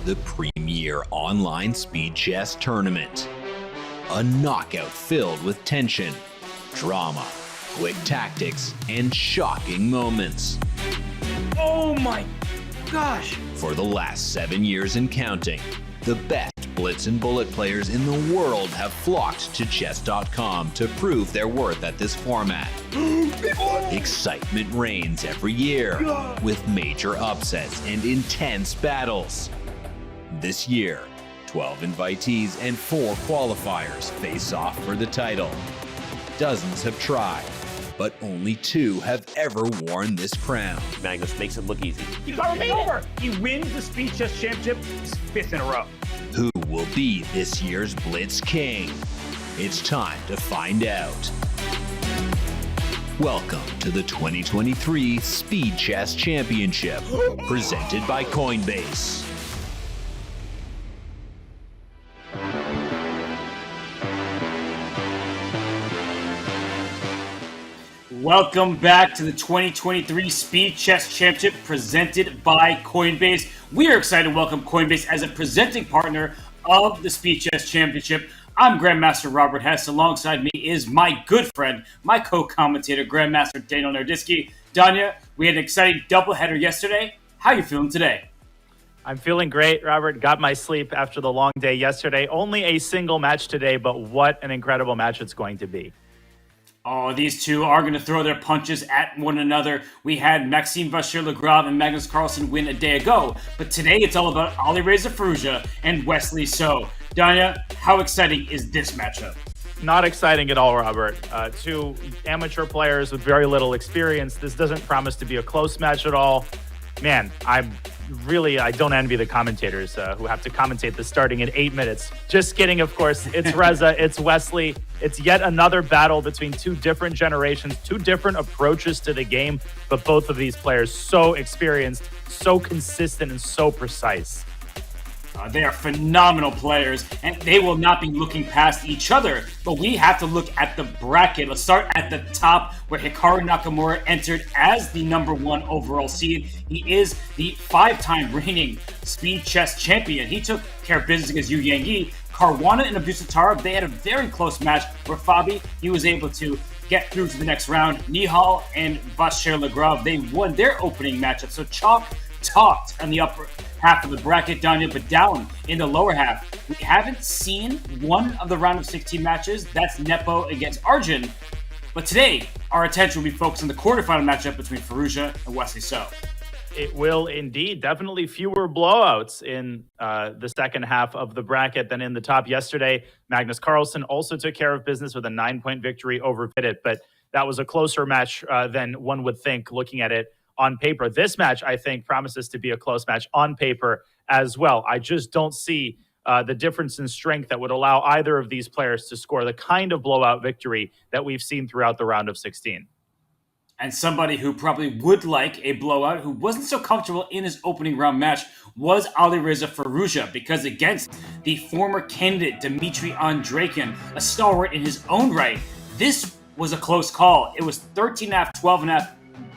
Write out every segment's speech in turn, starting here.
the premier online speed chess tournament. A knockout filled with tension, drama, quick tactics, and shocking moments. Oh my gosh! For the last 7 years and counting, the best blitz and bullet players in the world have flocked to chess.com to prove their worth at this format. Excitement reigns every year with major upsets and intense battles. This year, 12 invitees and 4 qualifiers face off for the title. Dozens have tried, but only 2 have ever worn this crown. Magnus makes it look easy. Hikaru made over! He wins the Speed Chess Championship his 5th in a row. Who will be this year's Blitz King? It's time to find out. Welcome to the 2023 Speed Chess Championship, presented by Coinbase. Welcome back to the 2023 Speed Chess Championship presented by Coinbase. We are excited to welcome Coinbase as a presenting partner of the Speed Chess Championship. I'm Grandmaster Robert Hess. Alongside me is my good friend, my co-commentator, Grandmaster Daniel Nardisky. Danya, we had an exciting doubleheader yesterday. How are you feeling today? I'm feeling great, Robert. Got my sleep after the long day yesterday. Only a single match today, but what an incredible match it's going to be. Oh, these two are going to throw their punches at one another. We had Maxime Vachier-Lagrave and Magnus Carlsen win a day ago, but today it's all about Alireza Firouzja and Wesley So. Danya, how exciting is this matchup? Not exciting at all, Robert. Two amateur players with very little experience. This doesn't promise to be a close match at all. Man, I don't envy the commentators who have to commentate this starting in 8 minutes. Just kidding, of course. It's Reza, it's Wesley. It's yet another battle between two different generations, two different approaches to the game, but both of these players so experienced, so consistent, and so precise. They are phenomenal players, and they will not be looking past each other. But we have to look at the bracket. Let's start at the top, where Hikaru Nakamura entered as the #1 overall seed. He is the 5-time reigning Speed Chess champion. He took care of business against Yu Yangyi. Caruana and Abdusattorov, they had a very close match where Fabi, he was able to get through to the next round. Nihal and Vachier-Lagrave, they won their opening matchup. So chalk talked on the upper half of the bracket, Danya, but down in the lower half, we haven't seen one of the round of 16 matches. That's Nepo against Arjun. But today, our attention will be focused on the quarterfinal matchup between Firouzja and Wesley So. It will indeed. Definitely fewer blowouts in the second half of the bracket than in the top yesterday. Magnus Carlsen also took care of business with a 9-point victory over Vidit, but that was a closer match than one would think looking at it on paper. This match, I think, promises to be a close match on paper as well. I just don't see the difference in strength that would allow either of these players to score the kind of blowout victory that we've seen throughout the round of 16. And somebody who probably would like a blowout, who wasn't so comfortable in his opening round match, was Alireza Firouzja, because against the former candidate Dmitry Andreikin, a stalwart in his own right, this was a close call. It was 13.5, 12.5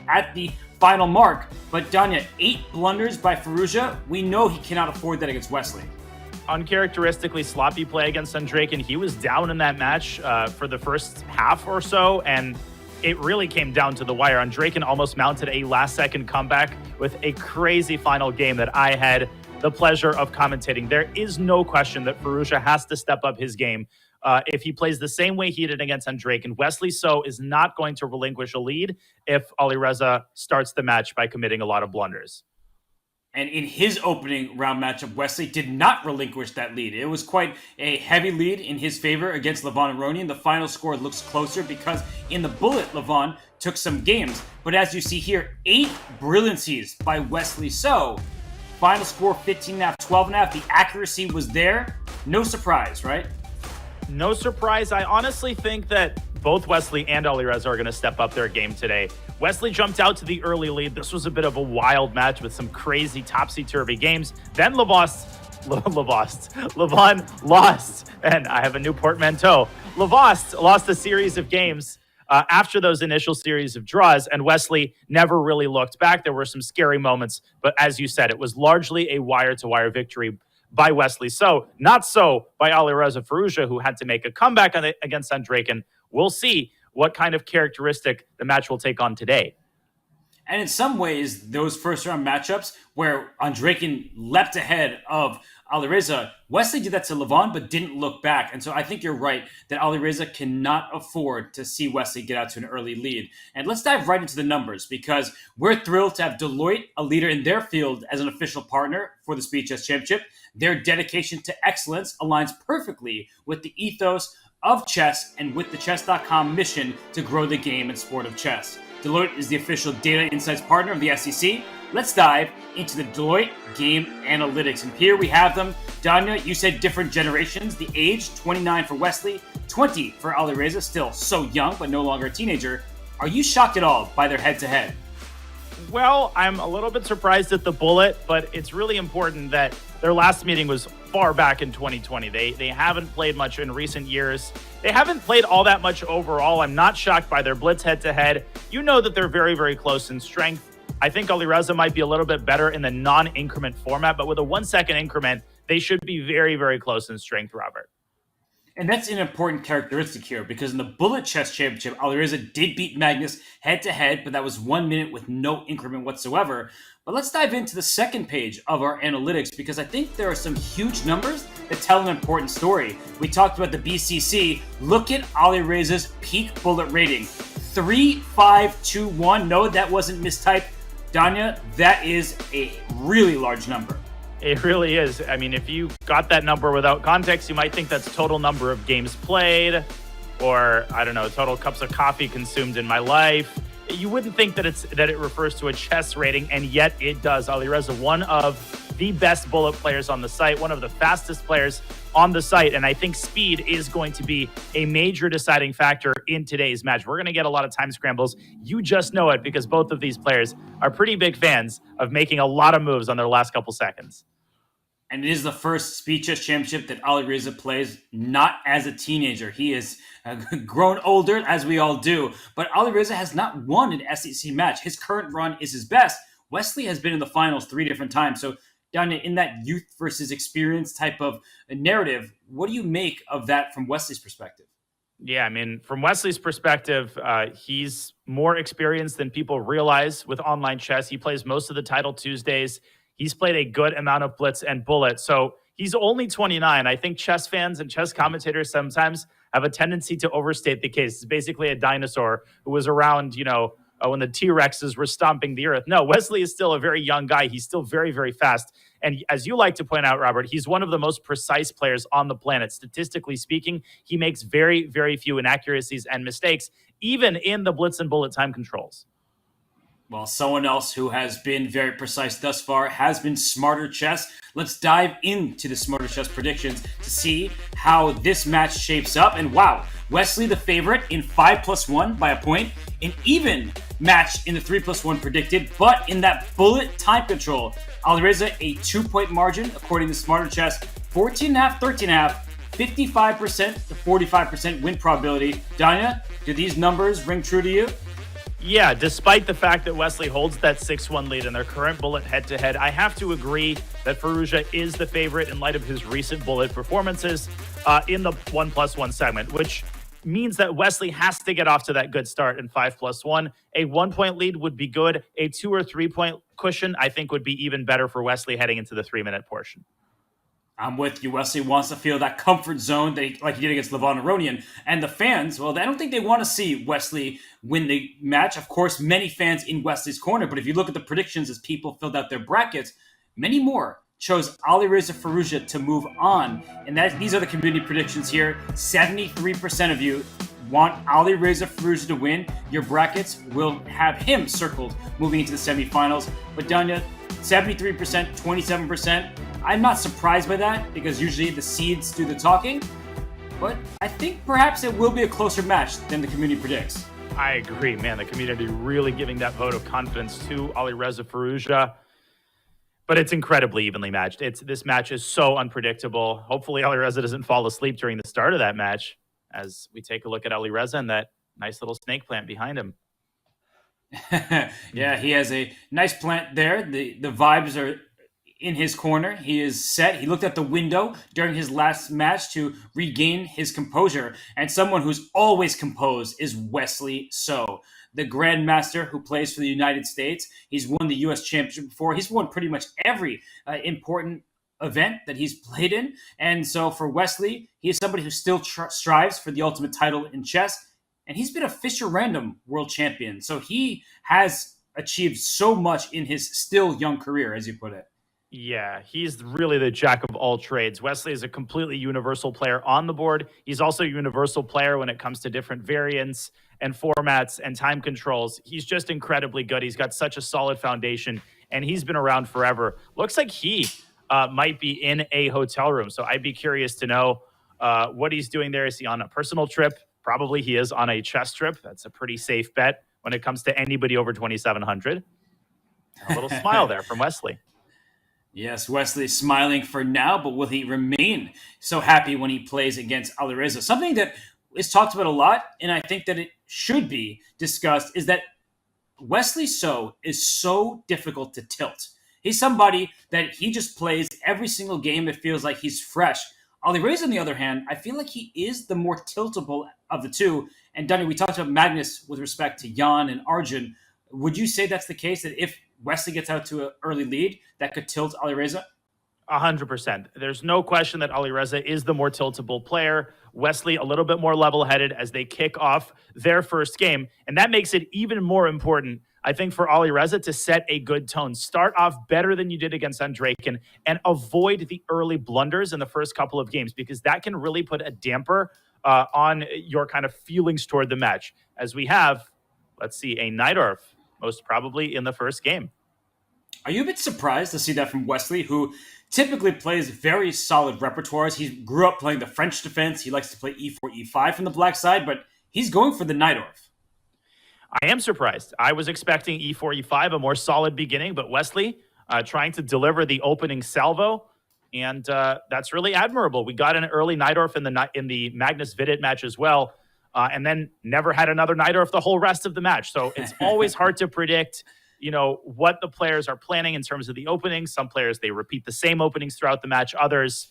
at the final mark. But Danya, 8 blunders by Firouzja. We know he cannot afford that against Wesley. Uncharacteristically sloppy play against Andreikin. He was down in that match for the first half or so, and it really came down to the wire. Andreikin almost mounted a last-second comeback with a crazy final game that I had the pleasure of commentating. There is no question that Firouzja has to step up his game. If he plays the same way he did against Andreikin, Wesley So is not going to relinquish a lead if Alireza starts the match by committing a lot of blunders. And in his opening round matchup, Wesley did not relinquish that lead. It was quite a heavy lead in his favor against Levon Aronian. The final score looks closer because in the bullet, Levon took some games. But as you see here, 8 brilliancies by Wesley So. Final score 15.5, 12.5. The accuracy was there. No surprise, right? No surprise. I honestly think that both Wesley and Alireza are going to step up their game today. Wesley jumped out to the early lead. This was a bit of a wild match with some crazy topsy-turvy games. Then Levon lost, and I have a new portmanteau. Lavost lost a series of games after those initial series of draws, and Wesley never really looked back. There were some scary moments, but as you said, it was largely a wire-to-wire victory by Wesley. So, not so by Alireza Firouzja, who had to make a comeback against Andreykin. We'll see what kind of characteristic the match will take on today. And in some ways, those first-round matchups where Andreykin leapt ahead of Alireza, Wesley did that to Levon, but didn't look back. And so I think you're right that Alireza cannot afford to see Wesley get out to an early lead. And let's dive right into the numbers, because we're thrilled to have Deloitte, a leader in their field, as an official partner for the Speed Chess Championship. Their dedication to excellence aligns perfectly with the ethos of chess and with the Chess.com mission to grow the game and sport of chess. Deloitte is the official data insights partner of the SEC. Let's dive into the Deloitte Game Analytics. And here we have them. Danya, you said different generations. The age, 29 for Wesley, 20 for Alireza, still so young, but no longer a teenager. Are you shocked at all by their head-to-head? Well, I'm a little bit surprised at the bullet, but it's really important that their last meeting was far back in 2020. They haven't played much in recent years. They haven't played all that much overall. I'm not shocked by their blitz head-to-head. You know that they're very, very close in strength. I think Alireza might be a little bit better in the non-increment format, but with a 1 second increment, they should be very, very close in strength, Robert. And that's an important characteristic here, because in the Bullet Chess Championship, Alireza did beat Magnus head-to-head, but that was 1 minute with no increment whatsoever. But let's dive into the second page of our analytics, because I think there are some huge numbers that tell an important story. We talked about the BCC. Look at Alireza's peak bullet rating. 3.521. No, that wasn't mistyped. Danya, that is a really large number. It really is. I mean, if you got that number without context, you might think that's total number of games played, or, I don't know, total cups of coffee consumed in my life. You wouldn't think that it refers to a chess rating, and yet it does. Alireza, one of the best bullet players on the site, one of the fastest players on the site, and I think speed is going to be a major deciding factor in today's match. We're going to get a lot of time scrambles. You just know it, because both of these players are pretty big fans of making a lot of moves on their last couple seconds. And it is the first Speed Chess Championship that Alireza plays not as a teenager. He is grown older, as we all do. But Alireza has not won an SEC match. His current run is his best. Wesley has been in the finals 3 different times. So, Danya, in that youth versus experience type of narrative, what do you make of that from Wesley's perspective? Yeah, I mean, from Wesley's perspective, he's more experienced than people realize with online chess. He plays most of the Title Tuesdays. He's played a good amount of blitz and bullet. So he's only 29. I think chess fans and chess commentators sometimes have a tendency to overstate the case. It's basically a dinosaur who was around, when the T-Rexes were stomping the earth. No, Wesley is still a very young guy. He's still very, very fast. And as you like to point out, Robert, he's one of the most precise players on the planet. Statistically speaking, he makes very, very few inaccuracies and mistakes, even in the blitz and bullet time controls. Well, someone else who has been very precise thus far has been Smarter Chess. Let's dive into the Smarter Chess predictions to see how this match shapes up. And wow, Wesley the favorite in 5+1 by a point. An even match in the 3+1 predicted, but in that bullet time control, Alireza a 2-point margin according to Smarter Chess, 14.5, 13.5, 55% to 45% win probability. Danya, do these numbers ring true to you? Yeah, despite the fact that Wesley holds that 6-1 lead in their current bullet head-to-head, I have to agree that Firouzja is the favorite in light of his recent bullet performances in the 1+1 segment, which means that Wesley has to get off to that good start in 5+1. A 1-point lead would be good. A 2 or 3-point cushion, I think, would be even better for Wesley heading into the 3-minute portion. I'm with you. Wesley wants to feel that comfort zone like he did against Levon Aronian. And the fans, well, I don't think they want to see Wesley win the match. Of course, many fans in Wesley's corner. But if you look at the predictions as people filled out their brackets, many more chose Alireza Firouzja to move on. And these are the community predictions here. 73% of you want Alireza Firouzja to win. Your brackets will have him circled moving into the semifinals. But Danya, 73%, 27%. I'm not surprised by that, because usually the seeds do the talking, but I think perhaps it will be a closer match than the community predicts. I agree, man. The community really giving that vote of confidence to Alireza Firouzja, but it's incredibly evenly matched. This match is so unpredictable. Hopefully Alireza doesn't fall asleep during the start of that match as we take a look at Alireza and that Nice little snake plant behind him. Yeah, he has a nice plant there. The vibes are in his corner. He is set. He looked at the window during his last match to regain his composure. And someone who's always composed is Wesley So, the Grandmaster who plays for the United States. He's won the U.S. Championship before. He's won pretty much every important event that he's played in. And so for Wesley, he is somebody who still strives for the ultimate title in chess. And he's been a Fisher Random world champion. So he has achieved so much in his still young career, as you put it. Yeah, he's really the jack of all trades. Wesley is a completely universal player on the board. He's also a universal player when it comes to different variants and formats and time controls. He's just incredibly good. He's got such a solid foundation, and he's been around forever. Looks like he might be in a hotel room. So I'd be curious to know what he's doing there. Is he on a personal trip? Probably he is on a chess trip. That's a pretty safe bet when it comes to anybody over 2,700. A little smile there from Wesley. Yes, Wesley smiling for now, but will he remain so happy when he plays against Alireza? Something that is talked about a lot, and I think that it should be discussed, is that Wesley So is so difficult to tilt. He's somebody that he just plays every single game. It feels like he's fresh. Alireza, on the other hand, I feel like he is the more tiltable of the two. And Dunny, we talked about Magnus with respect to Jan and Arjun. Would you say that's the case, that if Wesley gets out to an early lead, that could tilt Alireza? 100%. There's no question that Alireza is the more tiltable player. Wesley a little bit more level-headed as they kick off their first game. And that makes it even more important, I think, for Alireza to set a good tone. Start off better than you did against Andreykin and avoid the early blunders in the first couple of games, because that can really put a damper on your kind of feelings toward the match. As we have, let's see, a Najdorf, most probably in the first game. Are you a bit surprised to see that from Wesley, who typically plays very solid repertoires? He grew up playing the French defense. He likes to play e4, e5 from the black side, but he's going for the Najdorf. I am surprised. I was expecting e4, e5, a more solid beginning, but Wesley trying to deliver the opening salvo, and that's really admirable. We got an early Najdorf in the Magnus Vidit match as well, and then never had another Najdorf the whole rest of the match. So it's always hard to predict, what the players are planning in terms of the openings. Some players, they repeat the same openings throughout the match. Others,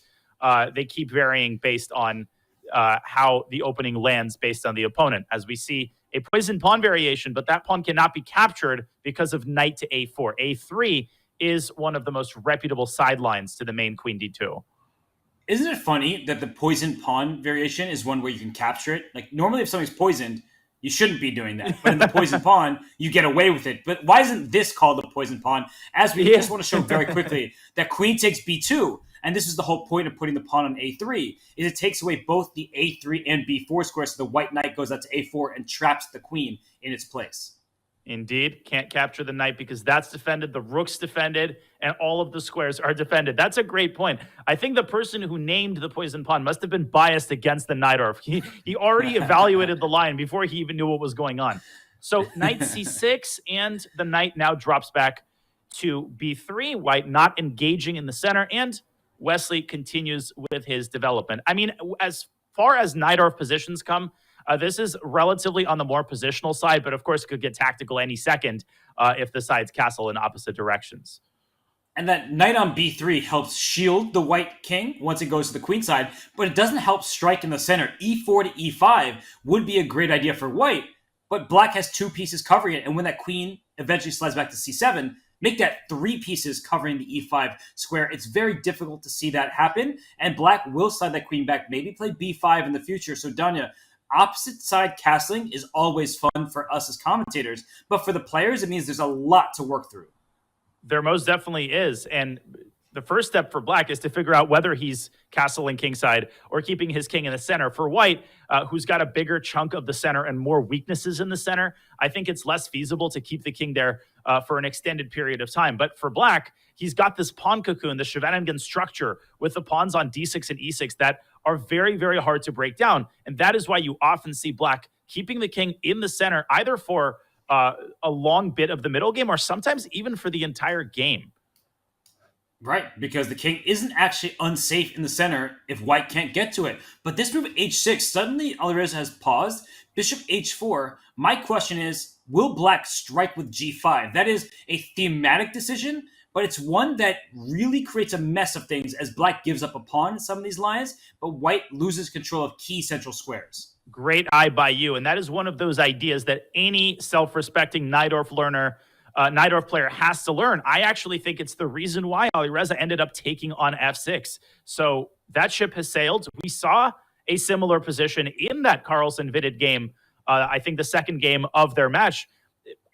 they keep varying based on how the opening lands based on the opponent. As we see a poison pawn variation, but that pawn cannot be captured because of knight to a4. a3 is one of the most reputable sidelines to the main queen d2. Isn't it funny that the poison pawn variation is one where you can capture it? Like, normally if something's poisoned, you shouldn't be doing that. But in the poison pawn, you get away with it. But why isn't this called the poison pawn? As we just want to show very quickly that queen takes b2, and this is the whole point of putting the pawn on a3, is it takes away both the a3 and b4 squares, so the white knight goes out to a4 and traps the queen in its place. Indeed, can't capture the knight because that's defended, the rook's defended, and all of the squares are defended. That's a great point. I think the person who named the poison pawn must have been biased against the Najdorf. He already evaluated the line before he even knew what was going on. So knight c6, and the knight now drops back to b3. White not engaging in the center, and Wesley continues with his development. I mean, as far as Najdorf positions come, this is relatively on the more positional side, but of course it could get tactical any second if the sides castle in opposite directions. And that knight on b3 helps shield the white king once it goes to the queen side, but it doesn't help strike in the center. e4 to e5 would be a great idea for white, but black has two pieces covering it, and when that queen eventually slides back to c7, make that three pieces covering the e5 square. It's very difficult to see that happen, and black will slide that queen back, maybe play b5 in the future. So Danya, opposite side castling is always fun for us as commentators, but for the players, it means there's a lot to work through. There most definitely is, and the first step for black is to figure out whether he's castling kingside or keeping his king in the center. For white, who's got a bigger chunk of the center and more weaknesses in the center, I think it's less feasible to keep the king there for an extended period of time. But for black, he's got this pawn cocoon, the Scheveningen structure with the pawns on d6 and e6 that are very, very hard to break down. And that is why you often see black keeping the king in the center, either for a long bit of the middle game or sometimes even for the entire game. Right, because the king isn't actually unsafe in the center if white can't get to it. But this move h6, suddenly Alireza has paused. Bishop h4. My question is, will black strike with g5? That is a thematic decision, but it's one that really creates a mess of things as black gives up a pawn in some of these lines, but white loses control of key central squares. Great eye by you. And that is one of those ideas that any self-respecting Najdorf player has to learn. I actually think it's the reason why Alireza ended up taking on f6. So that ship has sailed. We saw a similar position in that Carlsen-Vidit game. I think the second game of their match.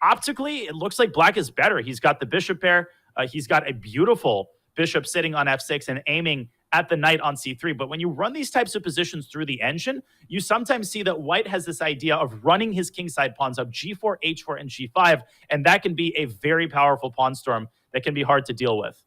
Optically, it looks like black is better. He's got the bishop pair. He's got a beautiful bishop sitting on f6 and aiming at the knight on c3. But when you run these types of positions through the engine, you sometimes see that white has this idea of running his kingside pawns up g4, h4, and g5, and that can be a very powerful pawn storm that can be hard to deal with.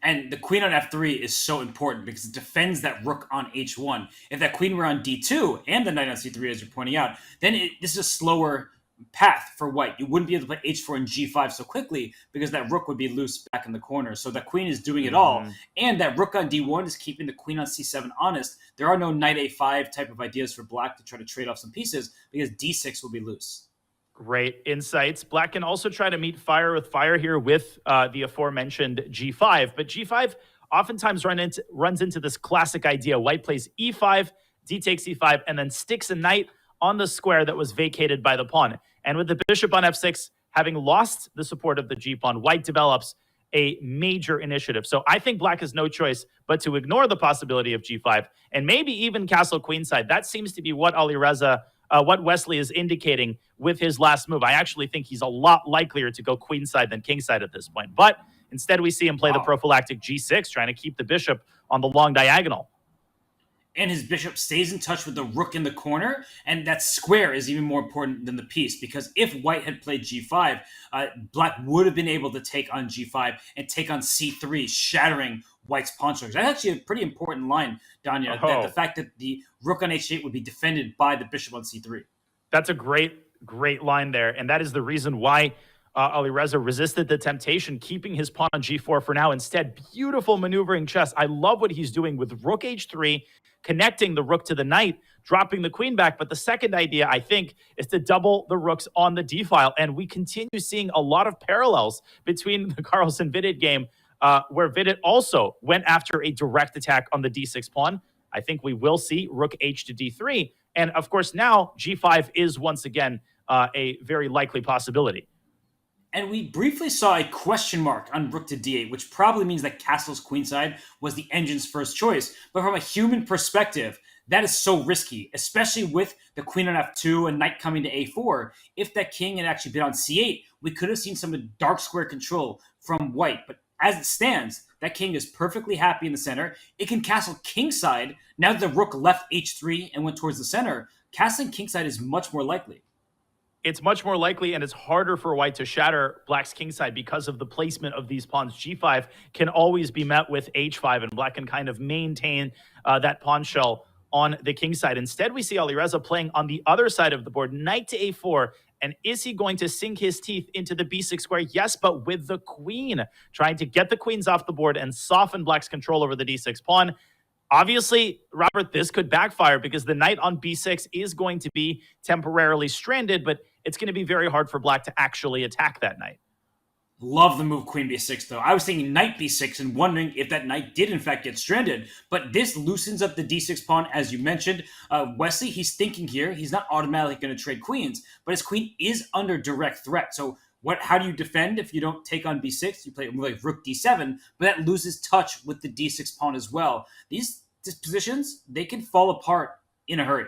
And the queen on f3 is so important because it defends that rook on h1. If that queen were on d2 and the knight on c3, as you're pointing out, then this is a slower path for white. You wouldn't be able to play h4 and g5 so quickly because that rook would be loose back in the corner. So that queen is doing it all. And that rook on d1 is keeping the queen on c7 honest. There are no knight a5 type of ideas for black to try to trade off some pieces because d6 will be loose. Great insights. Black can also try to meet fire with fire here with the aforementioned g5. But g5 oftentimes runs into this classic idea. White plays e5, d takes e5, and then sticks a knight on the square that was vacated by the pawn. And with the bishop on f6, having lost the support of the g-pawn, white develops a major initiative. So I think black has no choice but to ignore the possibility of g5 and maybe even castle queenside. That seems to be what what Wesley is indicating with his last move. I actually think he's a lot likelier to go queenside than kingside at this point. But instead we see him play the prophylactic g6, trying to keep the bishop on the long diagonal. And his bishop stays in touch with the rook in the corner, and that square is even more important than the piece, because if white had played g5, black would have been able to take on g5 and take on c3, shattering white's pawn structure. That's actually a pretty important line, Danya, the fact that the rook on h8 would be defended by the bishop on c3. That's a great line there, and that is the reason why Alireza resisted the temptation, keeping his pawn on g4 for now. Instead, beautiful maneuvering chess. I love what he's doing with rook h3, connecting the rook to the knight, dropping the queen back. But the second idea, I think, is to double the rooks on the d-file. And we continue seeing a lot of parallels between the Carlsen-Vidit game, where Vidit also went after a direct attack on the d6 pawn. I think we will see rook h to d3. And, of course, now g5 is once again a very likely possibility. And we briefly saw a question mark on rook to d8, which probably means that castle's queenside was the engine's first choice. But from a human perspective, that is so risky, especially with the queen on f2 and knight coming to a4. If that king had actually been on c8, we could have seen some dark square control from white. But as it stands, that king is perfectly happy in the center. It can castle kingside. Now that the rook left h3 and went towards the center, castling kingside is much more likely. It's much more likely, and it's harder for white to shatter black's kingside because of the placement of these pawns. G5 can always be met with h5, and black can kind of maintain that pawn shell on the kingside. Instead, we see Alireza playing on the other side of the board, knight to a4. And is he going to sink his teeth into the b6 square? Yes, but with the queen, trying to get the queens off the board and soften black's control over the d6 pawn. Obviously, Robert, this could backfire because the knight on b6 is going to be temporarily stranded, but it's going to be very hard for black to actually attack that knight. Love the move queen b6, though. I was thinking knight b6 and wondering if that knight did, in fact, get stranded. But this loosens up the d6 pawn, as you mentioned. Wesley, he's thinking here. He's not automatically going to trade queens, but his queen is under direct threat. So how do you defend if you don't take on b6? You play like rook d7, but that loses touch with the d6 pawn as well. These positions, they can fall apart in a hurry.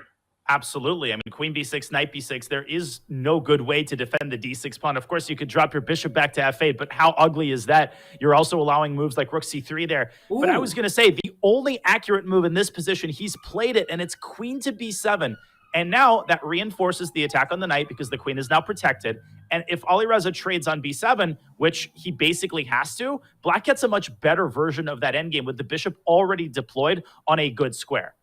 Absolutely. I mean, queen b6, knight b6, there is no good way to defend the d6 pawn. Of course, you could drop your bishop back to f8, but how ugly is that? You're also allowing moves like rook c3 there. Ooh. But I was going to say, the only accurate move in this position, he's played it, and it's queen to b7. And now that reinforces the attack on the knight because the queen is now protected. And if Alireza trades on b7, which he basically has to, black gets a much better version of that endgame with the bishop already deployed on a good square.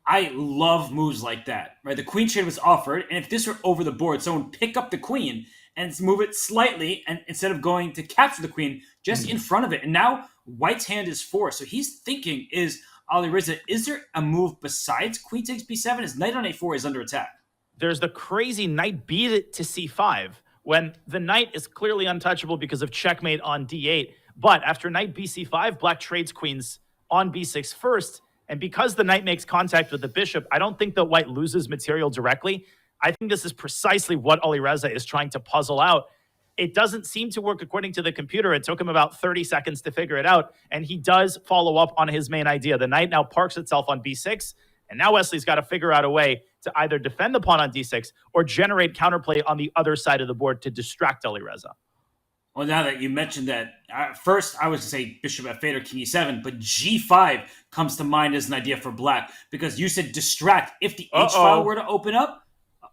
I love moves like that, right? The queen trade was offered, and if this were over the board, someone pick up the queen and move it slightly, and instead of going to capture the queen, just in front of it. And now White's hand is 4. So he's thinking, Alireza, is there a move besides queen takes b7? His knight on a4 is under attack. There's the crazy knight b to c5 when the knight is clearly untouchable because of checkmate on d8. But after knight bc5, black trades queens on b6 first. And because the knight makes contact with the bishop, I don't think that white loses material directly. I think this is precisely what Alireza is trying to puzzle out. It doesn't seem to work according to the computer. It took him about 30 seconds to figure it out. And he does follow up on his main idea. The knight now parks itself on b6. And now Wesley's got to figure out a way to either defend the pawn on d6 or generate counterplay on the other side of the board to distract Alireza. Well, now that you mentioned that, first I was to say bishop f8 or king e7, but g5 comes to mind as an idea for black because you said distract. If the h file were to open up,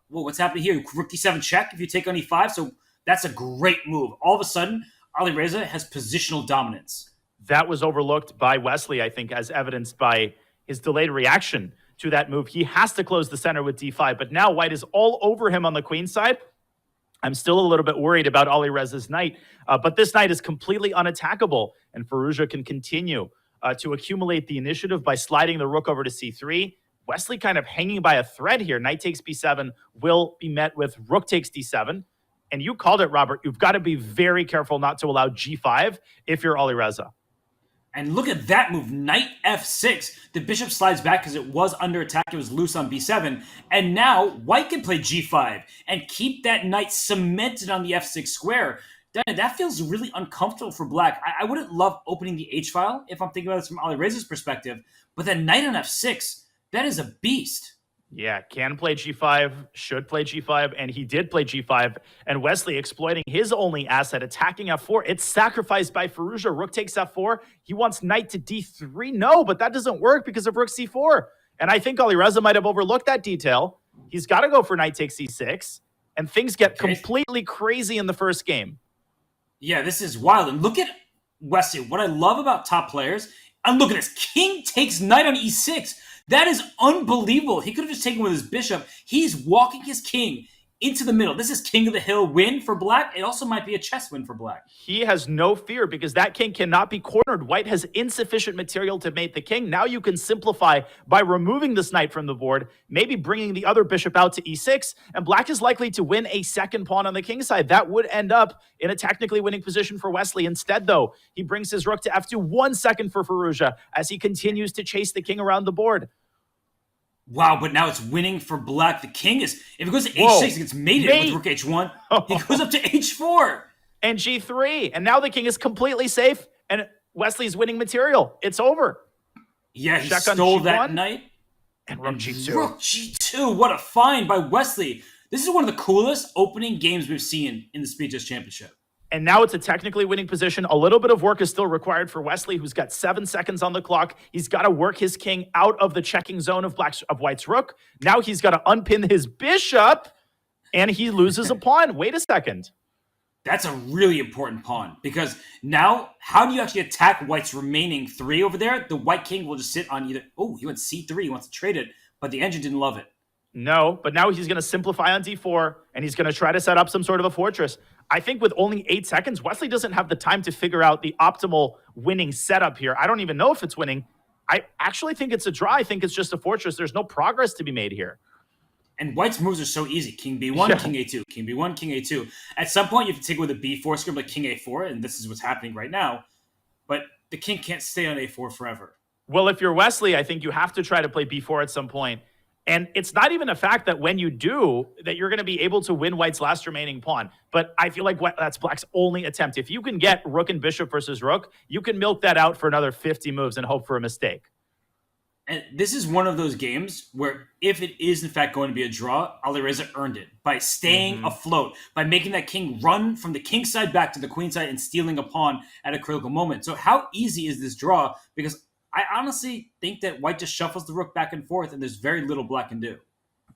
well, what's happening here? Rook d7 check if you take on e5. So that's a great move. All of a sudden, Alireza has positional dominance. That was overlooked by Wesley, I think, as evidenced by his delayed reaction to that move. He has to close the center with d5, but now white is all over him on the queen side. I'm still a little bit worried about Alireza's knight, but this knight is completely unattackable, and Firouzja can continue to accumulate the initiative by sliding the rook over to c3. Wesley kind of hanging by a thread here. Knight takes b7 will be met with rook takes d7. And you called it, Robert. You've got to be very careful not to allow g5 if you're Alireza. And look at that move, knight f6. The bishop slides back because it was under attack. It was loose on b7. And now white can play g5 and keep that knight cemented on the f6 square. That feels really uncomfortable for black. I wouldn't love opening the h-file if I'm thinking about this from Alireza's perspective. But that knight on f6, that is a beast. Yeah, can play g5, should play g5, and he did play g5. And Wesley exploiting his only asset, attacking f4. It's sacrificed by Firouzja. Rook takes f4. He wants knight to d3. No, but that doesn't work because of rook c4. And I think Alireza might have overlooked that detail. He's got to go for knight takes c6. And things get completely crazy in the first game. Yeah, this is wild. And look at Wesley. What I love about top players, and look at this. King takes knight on e6. That is unbelievable. He could have just taken with his bishop. He's walking his king into the middle. This is king of the hill win for black. It also might be a chess win for black. He has no fear because that king cannot be cornered. White has insufficient material to mate the king. Now you can simplify by removing this knight from the board, maybe bringing the other bishop out to e6, and black is likely to win a second pawn on the king side. That would end up in a technically winning position for Wesley. Instead, though, he brings his rook to f2, 1 second for Firouzja as he continues to chase the king around the board. Wow, but now it's winning for black. The king is, if it goes to h6, it gets mated with rook h1. He goes up to h4. And g3. And now the king is completely safe, and Wesley's winning material. It's over. Yeah, he stole that knight. And rook g2. Rook g2. What a find by Wesley. This is one of the coolest opening games we've seen in the Speed Chess Championship. And now it's a technically winning position. A little bit of work is still required for Wesley, who's got 7 seconds on the clock. He's got to work his king out of the checking zone of White's rook. Now he's got to unpin his bishop, and he loses a pawn. Wait a second. That's a really important pawn, because now how do you actually attack White's remaining 3 over there? The White king will just sit on either... Oh, he went c3. He wants to trade it, but the engine didn't love it. No, but now he's going to simplify on d4, and he's going to try to set up some sort of a fortress. I think with only 8 seconds, Wesley doesn't have the time to figure out the optimal winning setup here. I don't even know if it's winning. I actually think it's a draw. I think it's just a fortress. There's no progress to be made here. And White's moves are so easy. King b1, king a2, king b1, king a2. At some point, you have to take with a b4 script like king a4, and this is what's happening right now. But the king can't stay on a4 forever. Well, if you're Wesley, I think you have to try to play b4 at some point. And it's not even a fact that when you do, that you're going to be able to win White's last remaining pawn. But I feel like that's Black's only attempt. If you can get rook and bishop versus rook, you can milk that out for another 50 moves and hope for a mistake. And this is one of those games where if it is in fact going to be a draw, Alireza earned it by staying afloat, by making that king run from the king side back to the queen side and stealing a pawn at a critical moment. So how easy is this draw? Because I honestly think that White just shuffles the rook back and forth, and there's very little Black can do.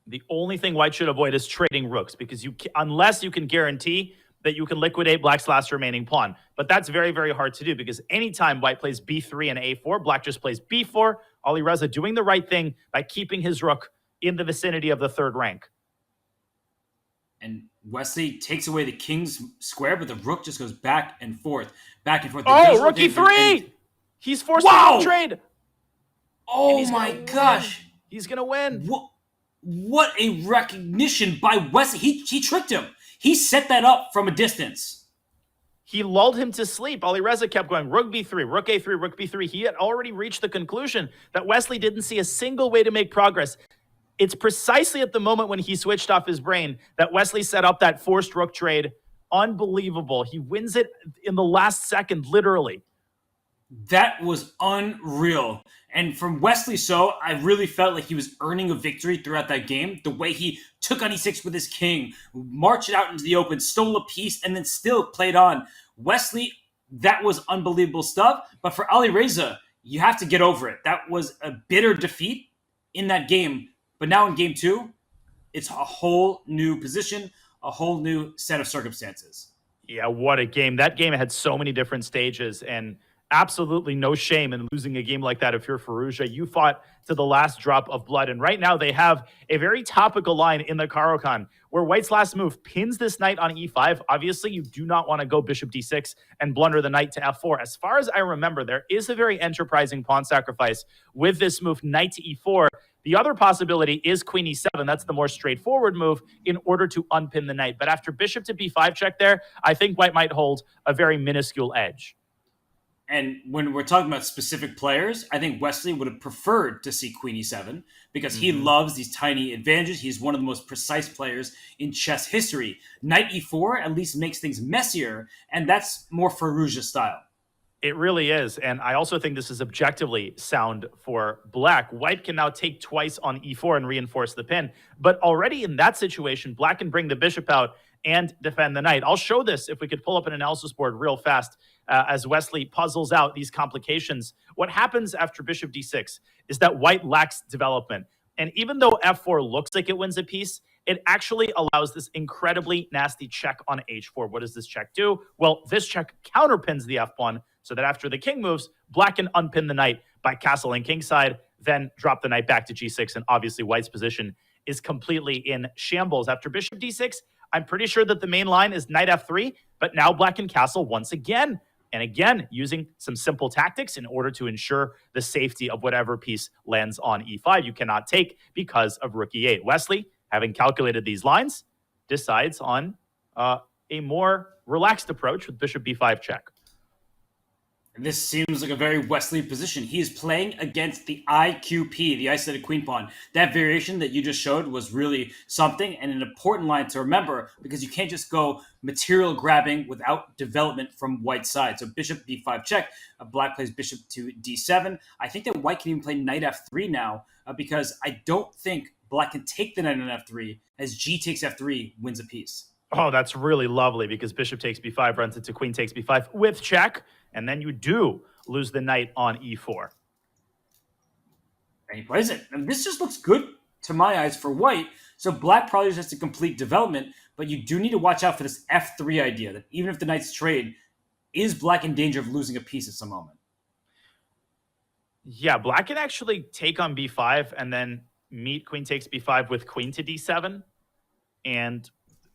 The only thing White should avoid is trading rooks, because unless you can guarantee that you can liquidate Black's last remaining pawn. But that's very, very hard to do, because anytime White plays b3 and a4, Black just plays b4. Alireza doing the right thing by keeping his rook in the vicinity of the 3rd rank. And Wesley takes away the king's square, but the rook just goes back and forth, back and forth. Oh, rook e3! He's forced Wow! a trade. Oh my gosh. He's going to win. What a recognition by Wesley. He tricked him. He set that up from a distance. He lulled him to sleep. Alireza kept going, rook b3, rook a3, rook b3. He had already reached the conclusion that Wesley didn't see a single way to make progress. It's precisely at the moment when he switched off his brain that Wesley set up that forced rook trade. Unbelievable. He wins it in the last second, literally. That was unreal. And from Wesley I really felt like he was earning a victory throughout that game. The way he took on e6 with his king, marched it out into the open, stole a piece, and then still played on. Wesley, that was unbelievable stuff. But for Alireza, you have to get over it. That was a bitter defeat in that game. But now in game 2, it's a whole new position, a whole new set of circumstances. Yeah, what a game. That game had so many different stages, and absolutely no shame in losing a game like that if you're Firouzja. You fought to the last drop of blood, and right now they have a very topical line in the Caro-Kann where White's last move pins this knight on e5. Obviously, you do not want to go bishop d6 and blunder the knight to f4. As far as I remember, there is a very enterprising pawn sacrifice with this move, knight to e4. The other possibility is queen e7. That's the more straightforward move in order to unpin the knight. But after bishop to b5 check there, I think White might hold a very minuscule edge. And when we're talking about specific players, I think Wesley would have preferred to see queen e7 because he loves these tiny advantages. He's one of the most precise players in chess history. Knight e4 at least makes things messier, and that's more Firouzja style. It really is. And I also think this is objectively sound for Black. White can now take twice on e4 and reinforce the pin. But already in that situation, Black can bring the bishop out and defend the knight. I'll show this if we could pull up an analysis board real fast as Wesley puzzles out these complications. What happens after bishop d6 is that White lacks development. And even though f4 looks like it wins a piece, it actually allows this incredibly nasty check on h4. What does this check do? Well, this check counterpins the f-pawn so that after the king moves, Black can unpin the knight by castling kingside, then drop the knight back to g6. And obviously White's position is completely in shambles. After bishop d6, I'm pretty sure that the main line is knight f3, but now Black can castle once again. And again, using some simple tactics in order to ensure the safety of whatever piece lands on e5 you cannot take because of rook e8. Wesley, having calculated these lines, decides on a more relaxed approach with bishop b5 check. This seems like a very Wesley position. He is playing against the IQP, the isolated queen pawn. That variation that you just showed was really something and an important line to remember because you can't just go material grabbing without development from White's side. So bishop b5 check, Black plays bishop to d7. I think that White can even play knight f3 now because I don't think Black can take the knight on f3 as g takes f3 wins a piece. Oh, that's really lovely because bishop takes b5 runs into queen takes b5 with check. And then you do lose the knight on e4. And he plays it. And this just looks good to my eyes for White. So Black probably just has to complete development, but you do need to watch out for this f3 idea that even if the knights trade, is Black in danger of losing a piece at some moment? Yeah, Black can actually take on b5 and then meet queen takes b5 with queen to d7. And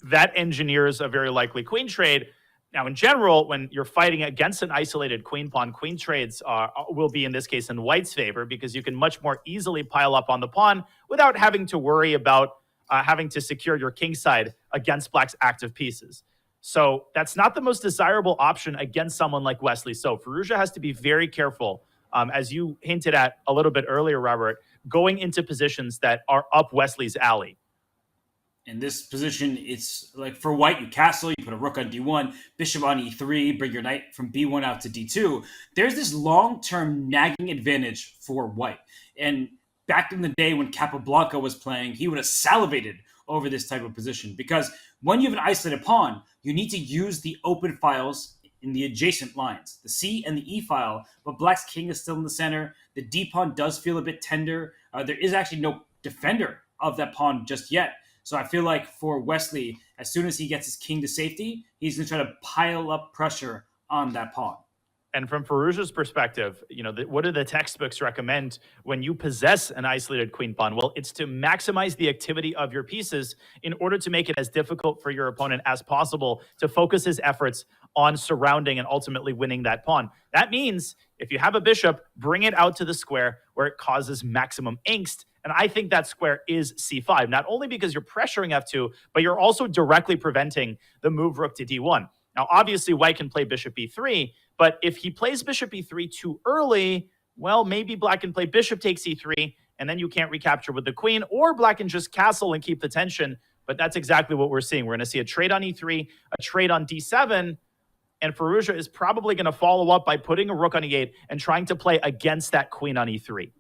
that engineers a very likely queen trade. Now, in general, when you're fighting against an isolated queen pawn, queen trades will be, in this case, in White's favor because you can much more easily pile up on the pawn without having to worry about having to secure your king side against Black's active pieces. So that's not the most desirable option against someone like Wesley. So Firouzja has to be very careful, as you hinted at a little bit earlier, Robert, going into positions that are up Wesley's alley. In this position, it's like for White, you castle, you put a rook on d1, bishop on e3, bring your knight from b1 out to d2. There's this long-term nagging advantage for White. And back in the day when Capablanca was playing, he would have salivated over this type of position because when you have an isolated pawn, you need to use the open files in the adjacent lines, the C and the E file, but Black's king is still in the center. The D pawn does feel a bit tender. There is actually no defender of that pawn just yet. So I feel like for Wesley, as soon as he gets his king to safety, he's going to try to pile up pressure on that pawn. And from Firouzja's perspective, what do the textbooks recommend when you possess an isolated queen pawn? Well, it's to maximize the activity of your pieces in order to make it as difficult for your opponent as possible to focus his efforts on surrounding and ultimately winning that pawn. That means if you have a bishop, bring it out to the square where it causes maximum angst. And I think that square is c5, not only because you're pressuring f2, but you're also directly preventing the move rook to d1. Now, obviously, white can play bishop e3, but if he plays bishop e3 too early, well, maybe black can play bishop takes e3, and then you can't recapture with the queen, or black can just castle and keep the tension. But that's exactly what we're seeing. We're going to see a trade on e3, a trade on d7, and Firouzja is probably going to follow up by putting a rook on e8 and trying to play against that queen on e3.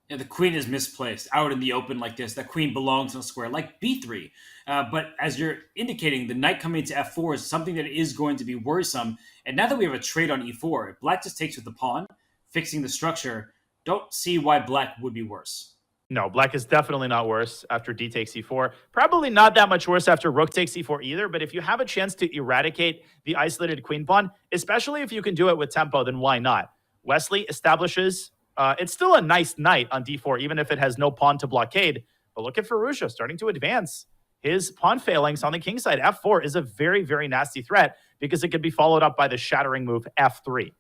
Yeah, the queen is misplaced out in the open like this. That queen belongs on a square like b3. But as you're indicating, the knight coming into f4 is something that is going to be worrisome. And now that we have a trade on e4, if black just takes with the pawn, fixing the structure, don't see why black would be worse. No, black is definitely not worse after d takes e4. Probably not that much worse after rook takes e4 either, but if you have a chance to eradicate the isolated queen pawn, especially if you can do it with tempo, then why not? Wesley establishes, it's still a nice knight on d4, even if it has no pawn to blockade, but look at Firouzja starting to advance. His pawn failings on the king side, f4, is a very, very nasty threat because it could be followed up by the shattering move f3.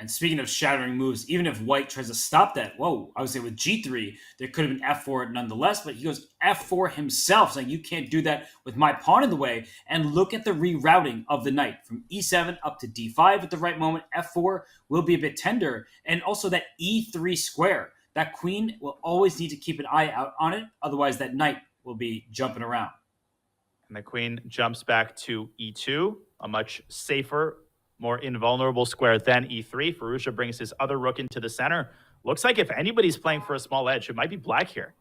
And speaking of shattering moves, even if white tries to stop that, I would say with g3, there could have been f4 nonetheless, but he goes f4 himself, saying you can't do that with my pawn in the way. And look at the rerouting of the knight from e7 up to d5 at the right moment. f4 will be a bit tender. And also that e3 square. That queen will always need to keep an eye out on it, otherwise that knight will be jumping around. And the queen jumps back to e2, a much safer, more invulnerable square than e3. Firouzja brings his other rook into the center. Looks like if anybody's playing for a small edge, it might be black here.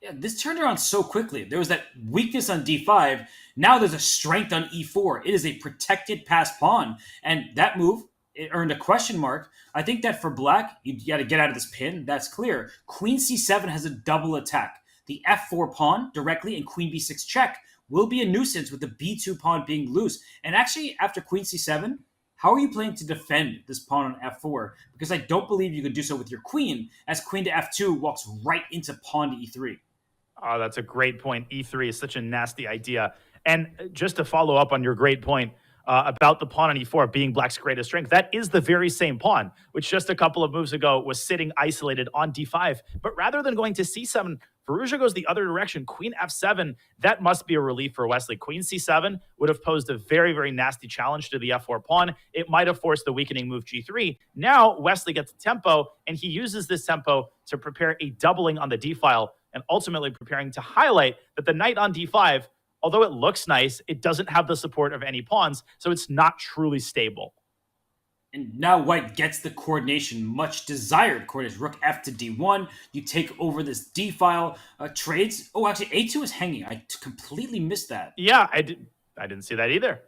Yeah, this turned around so quickly. There was that weakness on d5. Now there's a strength on e4. It is a protected pass pawn. And that move, it earned a question mark. I think that for black, you got to get out of this pin. That's clear. Queen c7 has a double attack. The f4 pawn directly and queen b6 check will be a nuisance with the b2 pawn being loose. And actually, after queen c7, how are you planning to defend this pawn on f4? Because I don't believe you can do so with your queen, as queen to f2 walks right into pawn to e3. Oh, that's a great point. e3 is such a nasty idea. And just to follow up on your great point about the pawn on e4 being black's greatest strength, that is the very same pawn, which just a couple of moves ago was sitting isolated on d5. But rather than going to c7, Firouzja goes the other direction. Queen f7, that must be a relief for Wesley. Queen c7 would have posed a very, very nasty challenge to the f4 pawn. It might have forced the weakening move g3. Now Wesley gets tempo, and he uses this tempo to prepare a doubling on the d file, and ultimately preparing to highlight that the knight on d5, although it looks nice, it doesn't have the support of any pawns, so it's not truly stable. And now white gets the coordination, much desired coordination. Rook f to d1. You take over this d file. Trades. Oh, actually, a2 is hanging. I completely missed that. Yeah, I didn't see that either.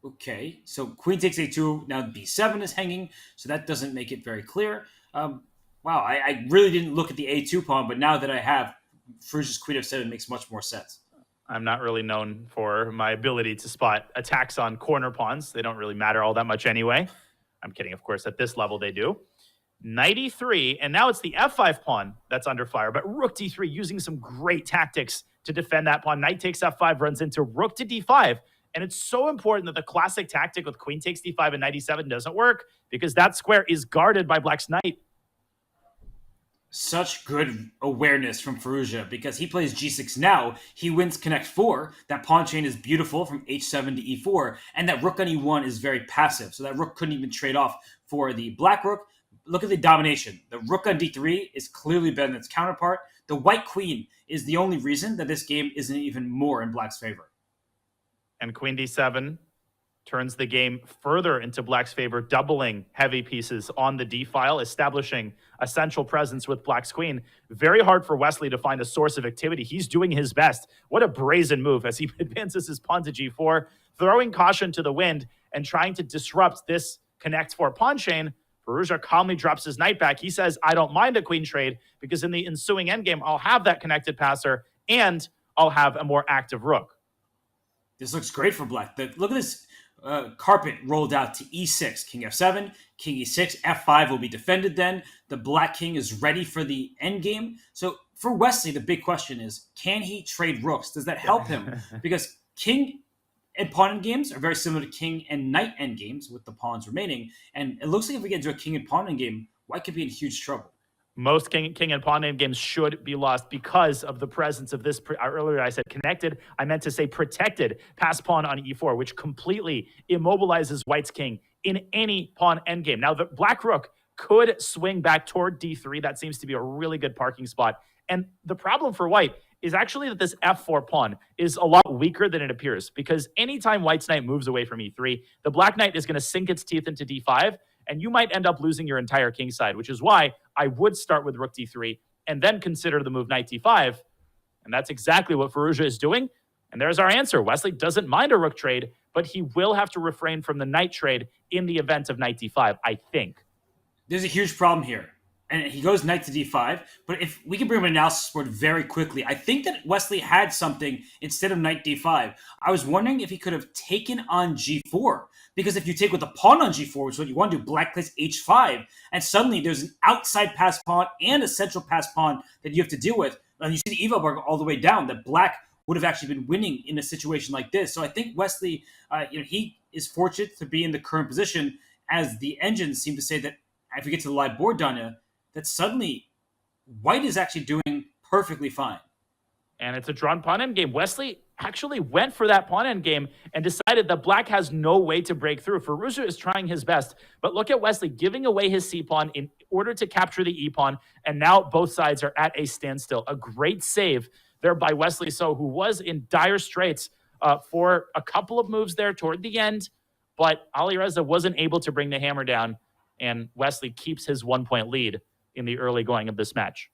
Okay, so queen takes a2. Now b7 is hanging, so that doesn't make it very clear. Wow, I really didn't look at the a2 pawn, but now that I have, Firouzja's queen f7 makes much more sense. I'm not really known for my ability to spot attacks on corner pawns. They don't really matter all that much anyway. I'm kidding, of course. At this level, they do. Knight e3, and now it's the f5 pawn that's under fire. But rook d3 using some great tactics to defend that pawn. Knight takes f5, runs into rook to d5. And it's so important that the classic tactic with queen takes d5 and knight e7 doesn't work, because that square is guarded by black's knight. Such good awareness from Firouzja, because he plays g6 now. He wins connect 4. That pawn chain is beautiful from h7 to e4. And that rook on e1 is very passive. So that rook couldn't even trade off for the black rook. Look at the domination. The rook on d3 is clearly better than its counterpart. The white queen is the only reason that this game isn't even more in black's favor. And queen d7 turns the game further into black's favor, doubling heavy pieces on the d-file, establishing a central presence with black's queen. Very hard for Wesley to find a source of activity. He's doing his best. What a brazen move as he advances his pawn to g4, throwing caution to the wind and trying to disrupt this connect 4 pawn chain. Firouzja calmly drops his knight back. He says, I don't mind a queen trade, because in the ensuing endgame, I'll have that connected passer and I'll have a more active rook. This looks great for black. Look at this carpet rolled out to e6. King f7, king e6, f5 will be defended then. The black king is ready for the endgame. So for Wesley, the big question is, can he trade rooks? Does that help him? Because king And pawn endgames are very similar to king and knight endgames with the pawns remaining. And it looks like if we get into a king and pawn endgame, white could be in huge trouble. Most king and pawn endgames should be lost because of the presence of this. Earlier I said connected. I meant to say protected pass pawn on e4, which completely immobilizes white's king in any pawn endgame. Now, the black rook could swing back toward d3. That seems to be a really good parking spot. And the problem for white is actually that this f4 pawn is a lot weaker than it appears, because anytime white's knight moves away from e3, the black knight is going to sink its teeth into d5, and you might end up losing your entire king side, which is why I would start with rook d3 and then consider the move knight d5. And that's exactly what Firouzja is doing. And there's our answer. Wesley doesn't mind a rook trade, but he will have to refrain from the knight trade in the event of knight d5, I think. There's a huge problem here. And he goes knight to d5, but if we can bring him an analysis board very quickly, I think that Wesley had something instead of knight d5. I was wondering if he could have taken on g4, because if you take with the pawn on g4, which is what you want to do, black plays h5, and suddenly there's an outside pass pawn and a central pass pawn that you have to deal with, and you see the eval bar all the way down, that black would have actually been winning in a situation like this. So I think Wesley, he is fortunate to be in the current position, as the engines seem to say that if we get to the live board, Danya, that suddenly white is actually doing perfectly fine. And it's a drawn pawn endgame. Wesley actually went for that pawn endgame and decided that black has no way to break through. Firouzja is trying his best, but look at Wesley giving away his c-pawn in order to capture the e-pawn, and now both sides are at a standstill. A great save there by Wesley, who was in dire straits for a couple of moves there toward the end, but Alireza wasn't able to bring the hammer down, and Wesley keeps his 1-point lead in the early going of this match.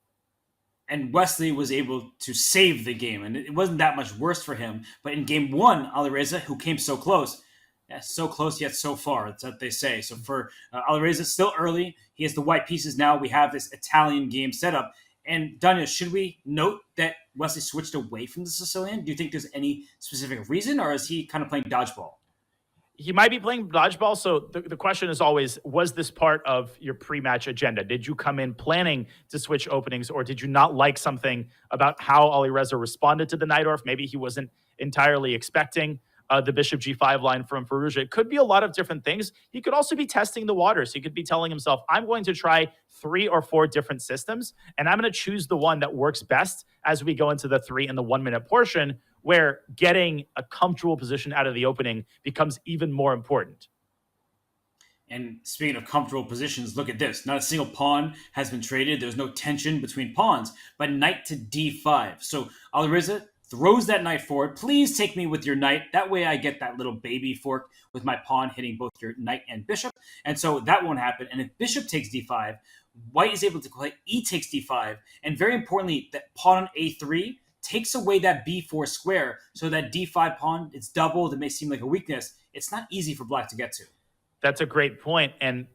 And Wesley was able to save the game, and it wasn't that much worse for him. But in game one, Alireza, who came so close yet so far, that's what they say. So for Alireza, still early. He has the white pieces now. We have this Italian game set up. And Danya, should we note that Wesley switched away from the Sicilian? Do you think there's any specific reason, or is he kind of playing dodgeball? He might be playing dodgeball. So the question is always, was this part of your pre-match agenda? Did you come in planning to switch openings, or did you not like something about how Alireza responded to the knight, or if maybe he wasn't entirely expecting the bishop g5 line from Firouzja? It could be a lot of different things. He could also be testing the waters. He could be telling himself, I'm going to try 3 or 4 different systems, and I'm going to choose the one that works best as we go into the 3 and the 1 minute portion, where getting a comfortable position out of the opening becomes even more important. And speaking of comfortable positions, look at this. Not a single pawn has been traded. There's no tension between pawns, but knight to d5. So Alireza throws that knight forward. Please take me with your knight. That way I get that little baby fork with my pawn hitting both your knight and bishop. And so that won't happen. And if bishop takes d5, white is able to play e takes d5. And very importantly, that pawn on a3 takes away that b4 square, so that d5 pawn, it's doubled. It may seem like a weakness. It's not easy for black to get to. That's a great point. And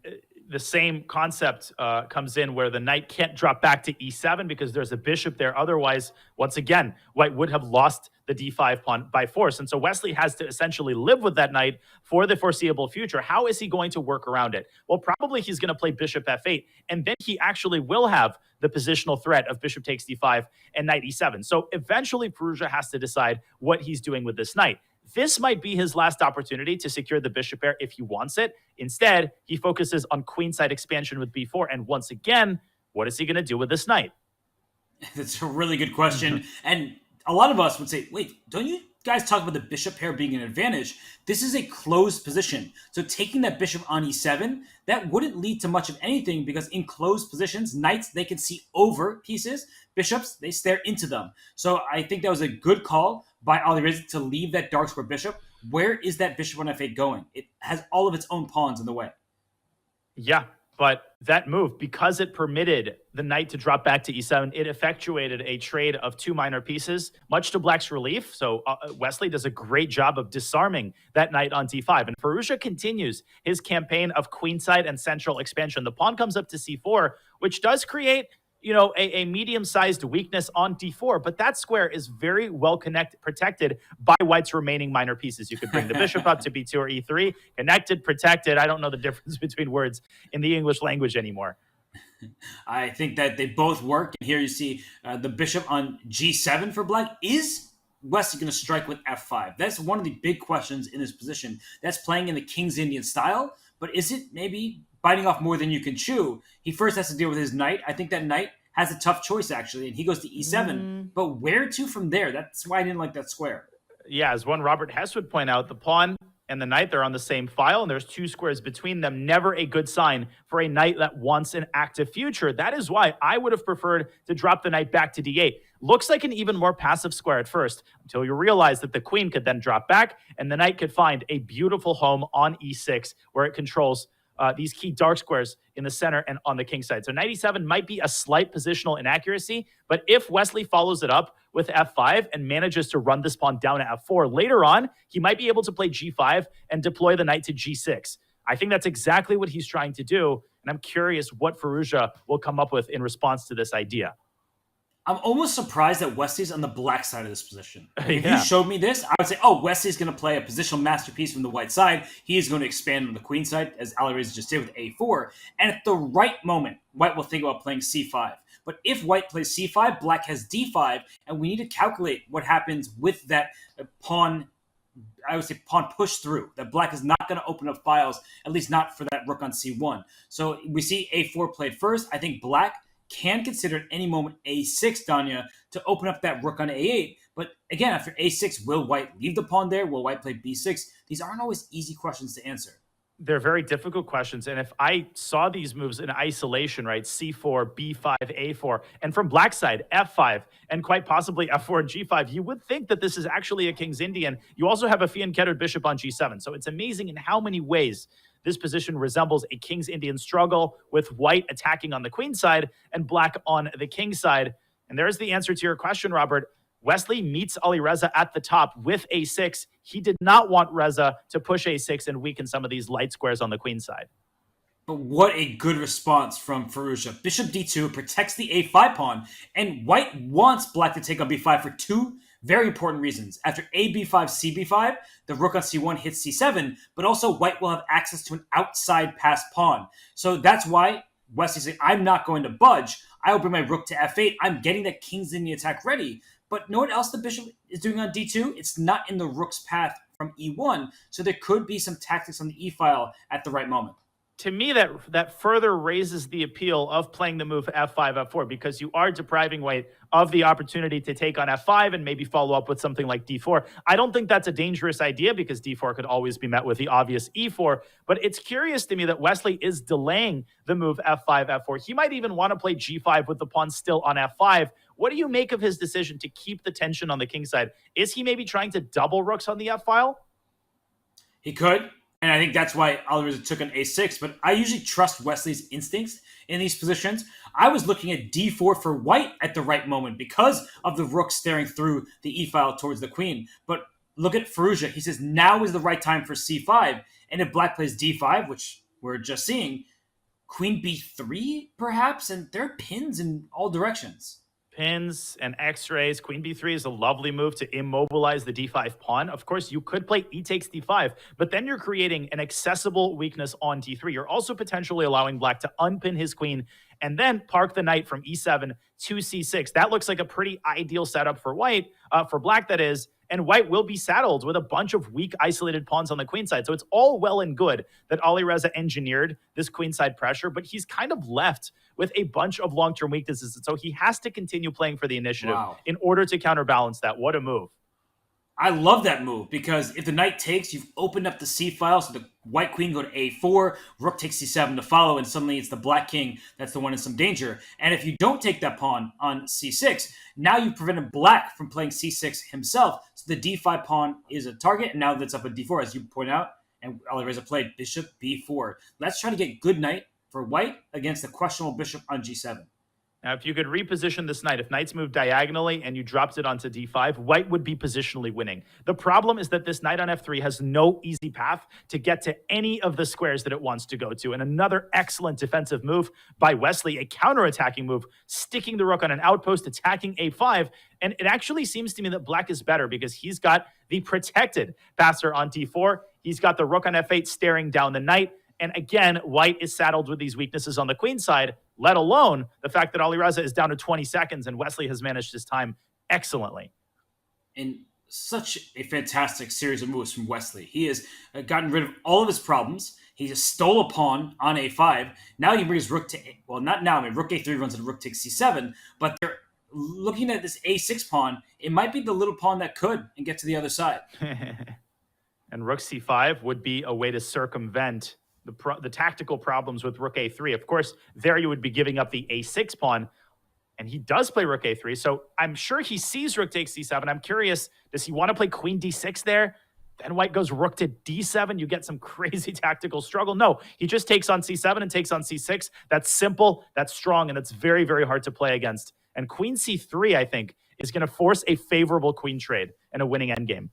the same concept comes in where the knight can't drop back to e7 because there's a bishop there. Otherwise, once again, white would have lost the d5 pawn by force. And so Wesley has to essentially live with that knight for the foreseeable future. How is he going to work around it? Well, probably he's going to play bishop f8, and then he actually will have the positional threat of bishop takes d5 and knight e7. So eventually Firouzja has to decide what he's doing with this knight. This might be his last opportunity to secure the bishop pair if he wants it. Instead, he focuses on queenside expansion with b4. And once again, what is he going to do with this knight? That's a really good question. And a lot of us would say, wait, don't you guys talk about the bishop pair being an advantage? This is a closed position. So taking that bishop on e7, that wouldn't lead to much of anything, because in closed positions, knights, they can see over pieces. Bishops, they stare into them. So I think that was a good call by Alireza to leave that dark square bishop. Where is that bishop on f8 going? It has all of its own pawns in the way. Yeah, but that move, because it permitted the knight to drop back to e7, it effectuated a trade of 2 minor pieces, much to black's relief. So Wesley does a great job of disarming that knight on d5. And Firouzja continues his campaign of queenside and central expansion. The pawn comes up to c4, which does create a medium-sized weakness on d4, but that square is very well protected by white's remaining minor pieces. You could bring the bishop up to b2 or e3, connected, protected. I don't know the difference between words in the English language anymore. I think that they both work. And here you see the bishop on g7 for black is Wesley going to strike with f5? That's one of the big questions in this position. That's playing in the King's Indian style, but is it maybe biting off more than you can chew? He first has to deal with his knight. I think that knight has a tough choice, actually, and he goes to e7. But where to from there? That's why I didn't like that square. Yeah, as one Robert Hess would point out, the pawn and the knight, they're on the same file, and there's 2 squares between them. Never a good sign for a knight that wants an active future. That is why I would have preferred to drop the knight back to d8. Looks like an even more passive square at first, until you realize that the queen could then drop back, and the knight could find a beautiful home on e6, where it controls these key dark squares in the center and on the king side. So knight e7 might be a slight positional inaccuracy, but if Wesley follows it up with f5 and manages to run this pawn down to f4, later on, he might be able to play g5 and deploy the knight to g6. I think that's exactly what he's trying to do, and I'm curious what Firouzja will come up with in response to this idea. I'm almost surprised that Wesley's on the black side of this position. If Yeah. you showed me this, I would say, oh, Wesley's going to play a positional masterpiece from the white side. He is going to expand on the queen side, as Alireza just did with a4. And at the right moment, white will think about playing c5. But if white plays c5, black has d5, and we need to calculate what happens with that pawn, I would say pawn push through, that black is not going to open up files, at least not for that rook on c1. So we see a4 played first. I think black can consider at any moment a6, Danya, to open up that rook on a8. But again, after a6, will white leave the pawn there? Will white play b6? These aren't always easy questions to answer. They're very difficult questions. And if I saw these moves in isolation, right, c4, b5, a4, and from black side, f5, and quite possibly f4 and g5, you would think that this is actually a King's Indian. You also have a fianchettoed bishop on g7. So it's amazing in how many ways this position resembles a King's Indian struggle, with white attacking on the queen side and black on the king side. And there's the answer to your question, Robert. Wesley meets Alireza at the top with a6. He did not want Reza to push a6 and weaken some of these light squares on the queen side. But what a good response from Firouzja. Bishop d2 protects the a5 pawn, and white wants black to take on b5 for 2 very important reasons. After a b5, cb5, the rook on c1 hits c7, but also white will have access to an outside passed pawn. So that's why Wesley's saying, I'm not going to budge. I will bring my rook to f8. I'm getting that King's Indian attack ready. But know what else the bishop is doing on d2? It's not in the rook's path from e1, so there could be some tactics on the e-file at the right moment. To me, that further raises the appeal of playing the move f5, f4, because you are depriving white of the opportunity to take on f5 and maybe follow up with something like d4. I don't think that's a dangerous idea, because d4 could always be met with the obvious e4. But it's curious to me that Wesley is delaying the move f5, f4. He might even want to play g5 with the pawn still on f5. What do you make of his decision to keep the tension on the king side? Is he maybe trying to double rooks on the f-file? He could. And I think that's why Alireza took an a6. But I usually trust Wesley's instincts in these positions. I was looking at d4 for white at the right moment because of the rook staring through the e-file towards the queen. But look at Firouzja. He says now is the right time for c5. And if black plays d5, which we're just seeing, queen b3 perhaps? And there are pins in all directions. Pins and x-rays. Queen b3 is a lovely move to immobilize the d5 pawn. Of course, you could play e takes d5, but then you're creating an accessible weakness on d3. You're also potentially allowing black to unpin his queen and then park the knight from e7 to c6. That looks like a pretty ideal setup for white, for black that is, and white will be saddled with a bunch of weak isolated pawns on the queen side. So it's all well and good that Alireza engineered this queenside pressure, but he's kind of left with a bunch of long-term weaknesses. And so he has to continue playing for the initiative in order to counterbalance that. What a move. I love that move, because if the knight takes, you've opened up the c-file, so the white queen go to a4, rook takes c7 to follow, and suddenly it's the black king that's the one in some danger. And if you don't take that pawn on c6, now you've prevented black from playing c6 himself, so the d5 pawn is a target, and now that's up at d4, as you point out, and Alireza played bishop b4. Let's try to get good knight for white against the questionable bishop on g7. Now, if you could reposition this knight, if knights move diagonally and you dropped it onto d5, white would be positionally winning. The problem is that this knight on f3 has no easy path to get to any of the squares that it wants to go to. And another excellent defensive move by Wesley, a counterattacking move, sticking the rook on an outpost, attacking a5. And it actually seems to me that black is better, because he's got the protected passer on d4. He's got the rook on f8 staring down the knight. And again, white is saddled with these weaknesses on the queen side, let alone the fact that Alireza is down to 20 seconds and Wesley has managed his time excellently. And such a fantastic series of moves from Wesley. He has gotten rid of all of his problems. He just stole a pawn on a5. Now he brings rook to well, not now. I mean, rook a3 runs into rook takes c7. But they're looking at this a6 pawn. It might be the little pawn that could and get to the other side. And rook c5 would be a way to circumvent the tactical problems with rook a3. Of course, there you would be giving up the a6 pawn. And he does play rook a3, so I'm sure he sees rook takes c7. I'm curious, does he want to play queen d6 there? Then white goes rook to d7. You get some crazy tactical struggle. No, he just takes on c7 and takes on c6. That's simple, that's strong, and it's very, very hard to play against. And queen c3, I think, is going to force a favorable queen trade and a winning endgame.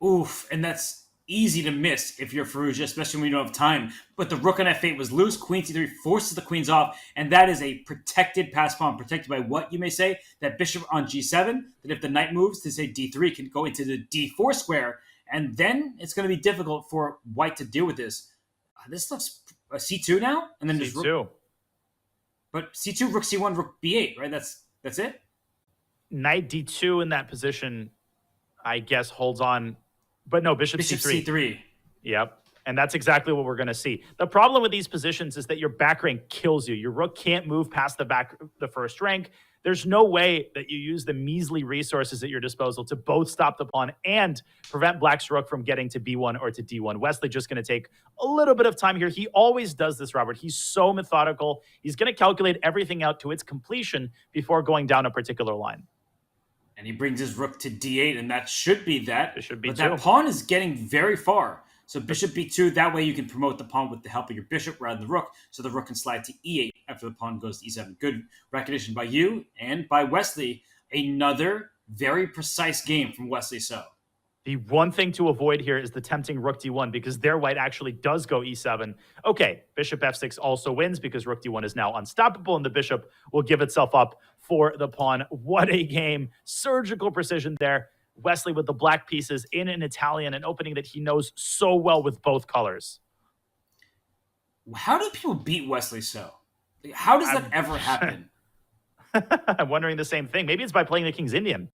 Oof, and that's easy to miss if you're Firouzja, especially when you don't have time. But the rook on f8 was loose. Queen c3 forces the queens off, and that is a protected pass pawn. Protected by what, you may say? That bishop on g7, that if the knight moves to, say, d3, can go into the d4 square, and then it's going to be difficult for white to deal with this. This looks c2 now? And then c2. Rook, but c2, rook c1, rook b8, right? That's it? Knight d2 in that position, I guess, holds on. But no, bishop c3. Yep. And that's exactly what we're going to see. The problem with these positions is that your back rank kills you. Your rook can't move past the first rank. There's no way that you use the measly resources at your disposal to both stop the pawn and prevent black's rook from getting to b1 or to d1. Wesley just going to take a little bit of time here. He always does this, Robert. He's so methodical. He's going to calculate everything out to its completion before going down a particular line. And he brings his rook to d8, and that should be that. Bishop b2. But that pawn is getting very far. So bishop b2, that way you can promote the pawn with the help of your bishop rather than the rook, so the rook can slide to e8 after the pawn goes to e7. Good recognition by you and by Wesley. Another very precise game from Wesley So. The one thing to avoid here is the tempting rook d1, because there white actually does go e7. Okay, bishop f6 also wins because rook d1 is now unstoppable, and the bishop will give itself up for the pawn. What a game. Surgical precision there. Wesley with the black pieces in an Italian, an opening that he knows so well with both colors. How do people beat Wesley So? How does that ever happen? I'm wondering the same thing. Maybe it's by playing the King's Indian.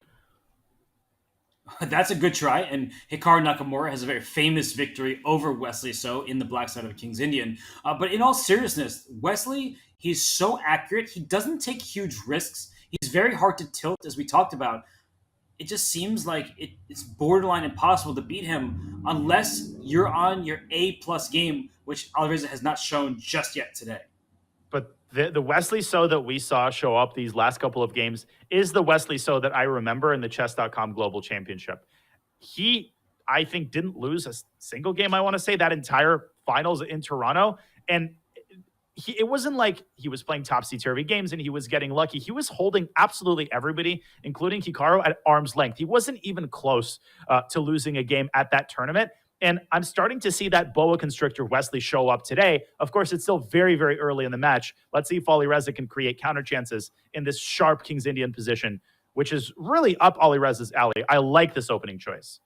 That's a good try, and Hikaru Nakamura has a very famous victory over Wesley So in the black side of the King's Indian. But in all seriousness, Wesley, he's so accurate. He doesn't take huge risks. He's very hard to tilt, as we talked about. It just seems like it's borderline impossible to beat him unless you're on your A+ game, which Alireza has not shown just yet today. But the Wesley So that we saw show up these last couple of games is the Wesley So that I remember in the Chess.com Global Championship. He, I think, didn't lose a single game, I want to say, that entire finals in Toronto. And it wasn't like he was playing topsy-turvy games and he was getting lucky. He was holding absolutely everybody, including Hikaru, at arm's length. He wasn't even close to losing a game at that tournament. And I'm starting to see that boa constrictor Wesley show up today. Of course, it's still very, very early in the match. Let's see if Alireza can create counter chances in this sharp King's Indian position, which is really up Alireza's alley. I like this opening choice.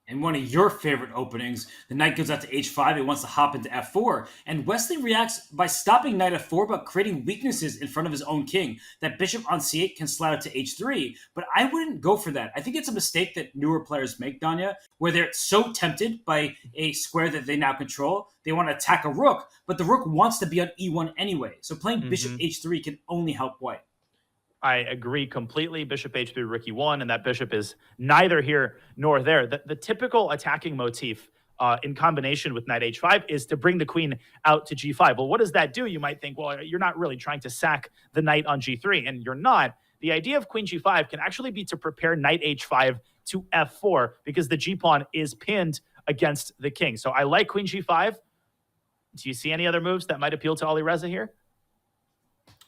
And one of your favorite openings, the knight goes out to h5. It wants to hop into f4. And Wesley reacts by stopping knight f4, but creating weaknesses in front of his own king. That bishop on c8 can slide out to h3. But I wouldn't go for that. I think it's a mistake that newer players make, Danya, where they're so tempted by a square that they now control. They want to attack a rook, but the rook wants to be on e1 anyway. So playing bishop h3 can only help white. I agree completely. Bishop h3, rook e1, and that bishop is neither here nor there. The typical attacking motif in combination with knight h5 is to bring the queen out to g5. Well, what does that do? You might think, well, you're not really trying to sack the knight on g3, and you're not. The idea of queen g5 can actually be to prepare knight h5 to f4 because the g-pawn is pinned against the king. So I like queen g5. Do you see any other moves that might appeal to Alireza here?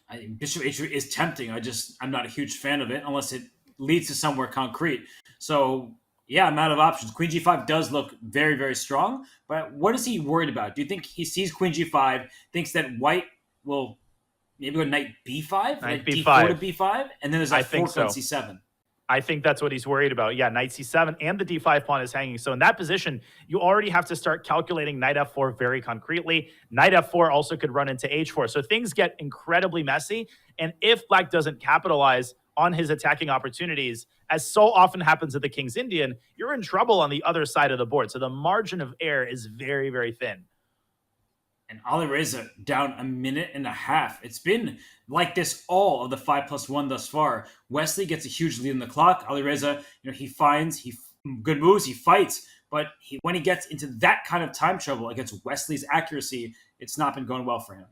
I think bishop h3 is tempting. I'm not a huge fan of it unless it leads to somewhere concrete. So, yeah, I'm out of options. Queen g5 does look very, very strong, but what is he worried about? Do you think he sees queen g5, thinks that white will maybe go knight b5? Knight b5. d4 to b5? And then there's that fork on c7. I think that's what he's worried about. Yeah, knight c7 and the d5 pawn is hanging. So in that position, you already have to start calculating knight f4 very concretely. Knight f4 also could run into h4. So things get incredibly messy. And if black doesn't capitalize on his attacking opportunities, as so often happens at the King's Indian, you're in trouble on the other side of the board. So the margin of error is very, very thin. And Alireza down a minute and a half. It's been like this all of the 5+1 thus far. Wesley gets a huge lead in the clock. Alireza, he finds good moves, he fights, but when he gets into that kind of time trouble against Wesley's accuracy, it's not been going well for him.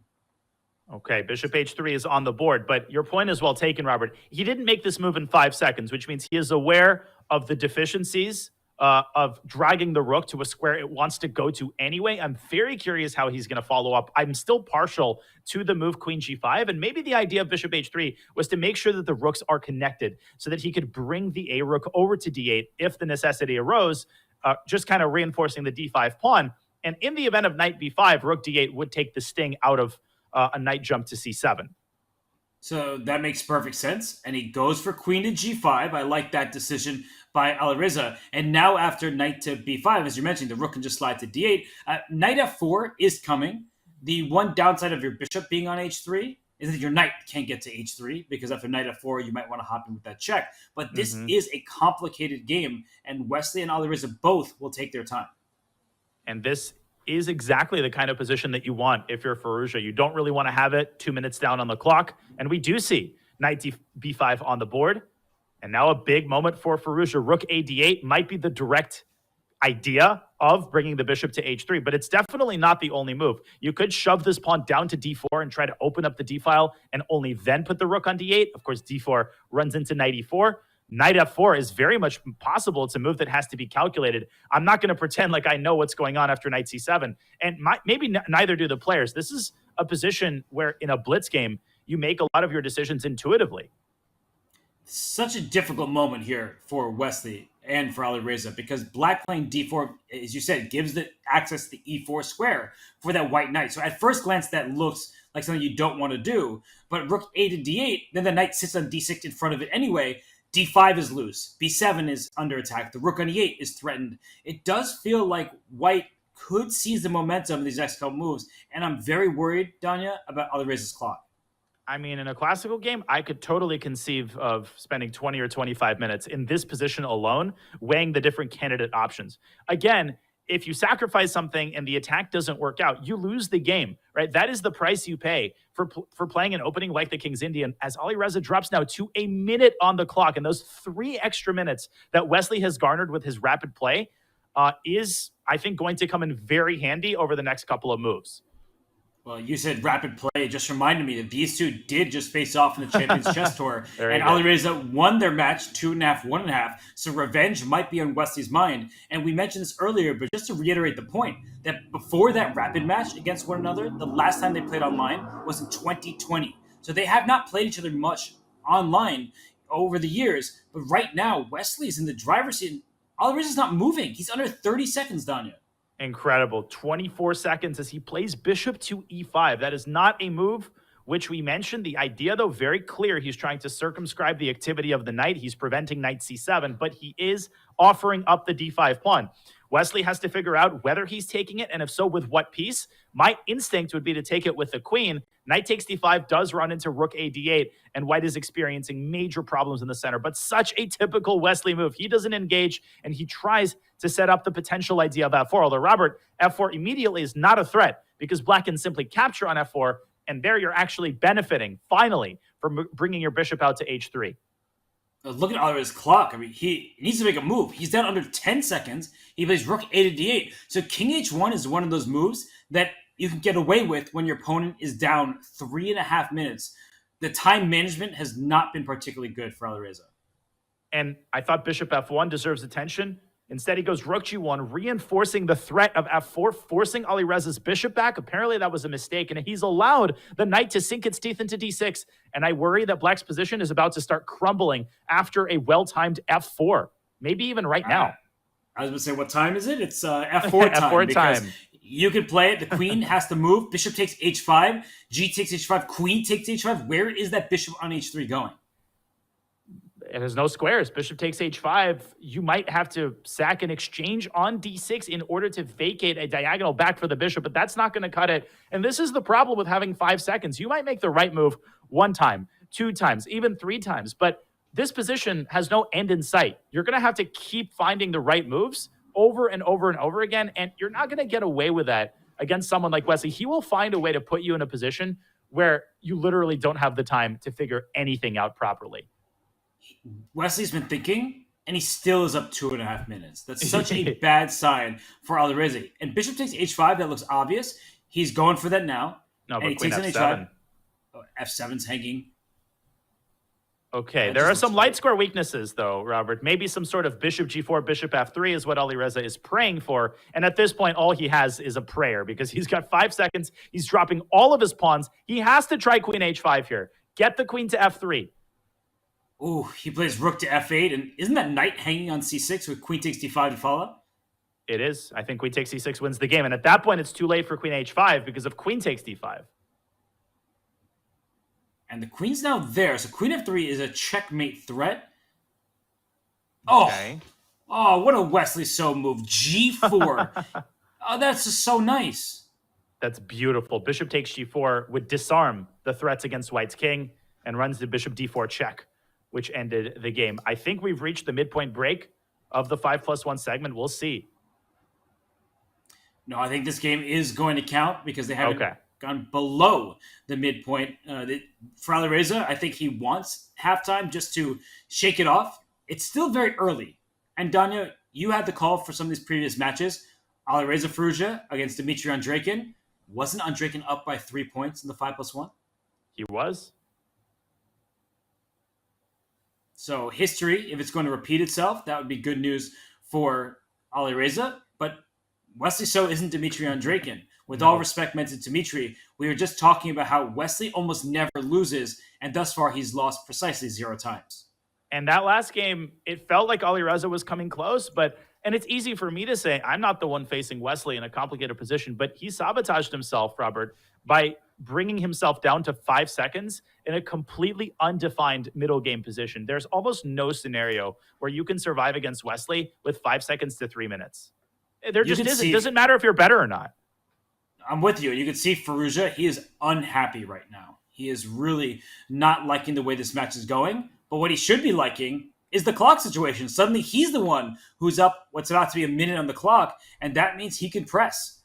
Okay, bishop h3 is on the board, but your point is well taken, Robert. He didn't make this move in 5 seconds, which means he is aware of the deficiencies of dragging the rook to a square it wants to go to anyway. I'm very curious how he's going to follow up. I'm still partial to the move queen g5, and maybe the idea of bishop h3 was to make sure that the rooks are connected so that he could bring the a rook over to d8 if the necessity arose, just kind of reinforcing the d5 pawn. And in the event of knight b5, rook d8 would take the sting out of a knight jump to c7. So that makes perfect sense. And he goes for queen to g5. I like that decision by Alireza. And now after knight to b5, as you mentioned, the rook can just slide to d8. Knight f4 is coming. The one downside of your bishop being on h3 is that your knight can't get to h3, because after knight f4, you might want to hop in with that check. But this is a complicated game, and Wesley and Alireza both will take their time. And this is exactly the kind of position that you want if you're Firouzja. You don't really want to have it 2 minutes down on the clock. And we do see knight b5 on the board. And now a big moment for Firouzja. Rook a d8 might be the direct idea of bringing the bishop to h3, but it's definitely not the only move. You could shove this pawn down to d4 and try to open up the d file and only then put the rook on d8. Of course, d4 runs into knight e4. Knight f4 is very much possible. It's a move that has to be calculated. I'm not going to pretend like I know what's going on after knight c7. And maybe neither do the players. This is a position where in a blitz game, you make a lot of your decisions intuitively. Such a difficult moment here for Wesley and for Alireza, because black playing d4, as you said, gives the access to the e4 square for that white knight. So at first glance, that looks like something you don't want to do. But rook a to d8, then the knight sits on d6 in front of it anyway. d5 is loose. b7 is under attack. The rook on e8 is threatened. It does feel like white could seize the momentum of these next couple moves, and I'm very worried, Danya, about Alireza's clock. I mean, in a classical game, I could totally conceive of spending 20 or 25 minutes in this position alone, weighing the different candidate options. Again, if you sacrifice something and the attack doesn't work out, you lose the game, right? That is the price you pay for playing an opening like the King's Indian, as Alireza drops now to a minute on the clock. And those 3 extra minutes that Wesley has garnered with his rapid play is, I think, going to come in very handy over the next couple of moves. Well, you said rapid play. It just reminded me that these two did just face off in the Champions Chess Tour. And Alireza won their match 2.5, 1.5. So revenge might be on Wesley's mind. And we mentioned this earlier, but just to reiterate the point, that before that rapid match against one another, the last time they played online was in 2020. So they have not played each other much online over the years. But right now, Wesley's in the driver's seat. Alireza's not moving. He's under 30 seconds, Danya. Incredible. 24 seconds as he plays bishop to e5. That is not a move which we mentioned. The idea, though, very clear. He's trying to circumscribe the activity of the knight. He's preventing knight c7, but he is offering up the d5 pawn. Wesley has to figure out whether he's taking it, and if so, with what piece. My instinct would be to take it with the queen. Knight takes d5 does run into rook a d8, and white is experiencing major problems in the center. But such a typical Wesley move. He doesn't engage, and he tries to set up the potential idea of f4. Although, Robert, f4 immediately is not a threat because black can simply capture on f4, and there you're actually benefiting, finally, from bringing your bishop out to h3. Look at Alireza's clock. I mean, he needs to make a move. He's down under 10 seconds. He plays rook a to d8. So king h1 is one of those moves that you can get away with when your opponent is down 3.5 minutes. The time management has not been particularly good for Alireza. And I thought bishop f1 deserves attention. Instead, he goes rook g1, reinforcing the threat of f4, forcing Alireza's bishop back. Apparently, that was a mistake, and he's allowed the knight to sink its teeth into d6. And I worry that black's position is about to start crumbling after a well-timed f4, maybe even right now. I was going to say, what time is it? It's f4 time. F4 time. You could play it. The queen has to move. Bishop takes h5. G takes h5. Queen takes h5. Where is that bishop on h3 going? It has no squares. Bishop takes h5. You might have to sack an exchange on d6 in order to vacate a diagonal back for the bishop, but that's not going to cut it. And this is the problem with having 5 seconds. You might make the right move 1 time, 2 times, even 3 times, but this position has no end in sight. You're going to have to keep finding the right moves over and over and over again, and you're not going to get away with that against someone like Wesley. He will find a way to put you in a position where you literally don't have the time to figure anything out properly. Wesley's been thinking, and he still is up 2.5 minutes. That's such a bad sign for Alireza. And bishop takes h5, that looks obvious. He's going for that now. No, and but he queen takes f7. an h5. Oh, f7's hanging. Okay, That there are just some looks light like- square weaknesses, though, Robert. Maybe some sort of bishop g4, bishop f3 is what Alireza is praying for. And at this point, all he has is a prayer because he's got 5 seconds. He's dropping all of his pawns. He has to try queen h5 here. Get the queen to f3. Ooh, he plays rook to f8. And isn't that knight hanging on c6 with queen takes d5 to follow? It is. I think queen takes c6 wins the game. And at that point, it's too late for queen h5 because of queen takes d5. And the queen's now there. So queen f3 is a checkmate threat. Oh, Okay. oh, what a Wesley So move. g4. Oh, that's just so nice. That's beautiful. Bishop takes g4 would disarm the threats against White's king and runs the bishop d4 check, which ended the game. I think we've reached the midpoint break of the 5+1 segment. We'll see. No, I think this game is going to count because they haven't Okay. gone below the midpoint. For Alireza, I think he wants halftime just to shake it off. It's still very early. And Danya, you had the call for some of these previous matches. Alireza Firouzja against Dmitry Andreikin. Wasn't Andreikin up by 3 points in the 5+1? He was. So history, if it's going to repeat itself, that would be good news for Alireza. But Wesley So isn't Dmitry Andreikin. With all respect meant to Dmitry, we were just talking about how Wesley almost never loses, and thus far he's lost precisely 0 times. And that last game, it felt like Alireza was coming close, and it's easy for me to say, I'm not the one facing Wesley in a complicated position, but he sabotaged himself, Robert, by bringing himself down to 5 seconds in a completely undefined middle game position. There's almost no scenario where you can survive against Wesley with 5 seconds to 3 minutes. There just isn't. It doesn't matter if you're better or not. I'm with you. You can see Firouzja, he is unhappy right now. He is really not liking the way this match is going. But what he should be liking is the clock situation. Suddenly he's the one who's up what's about to be a minute on the clock, and that means he can press.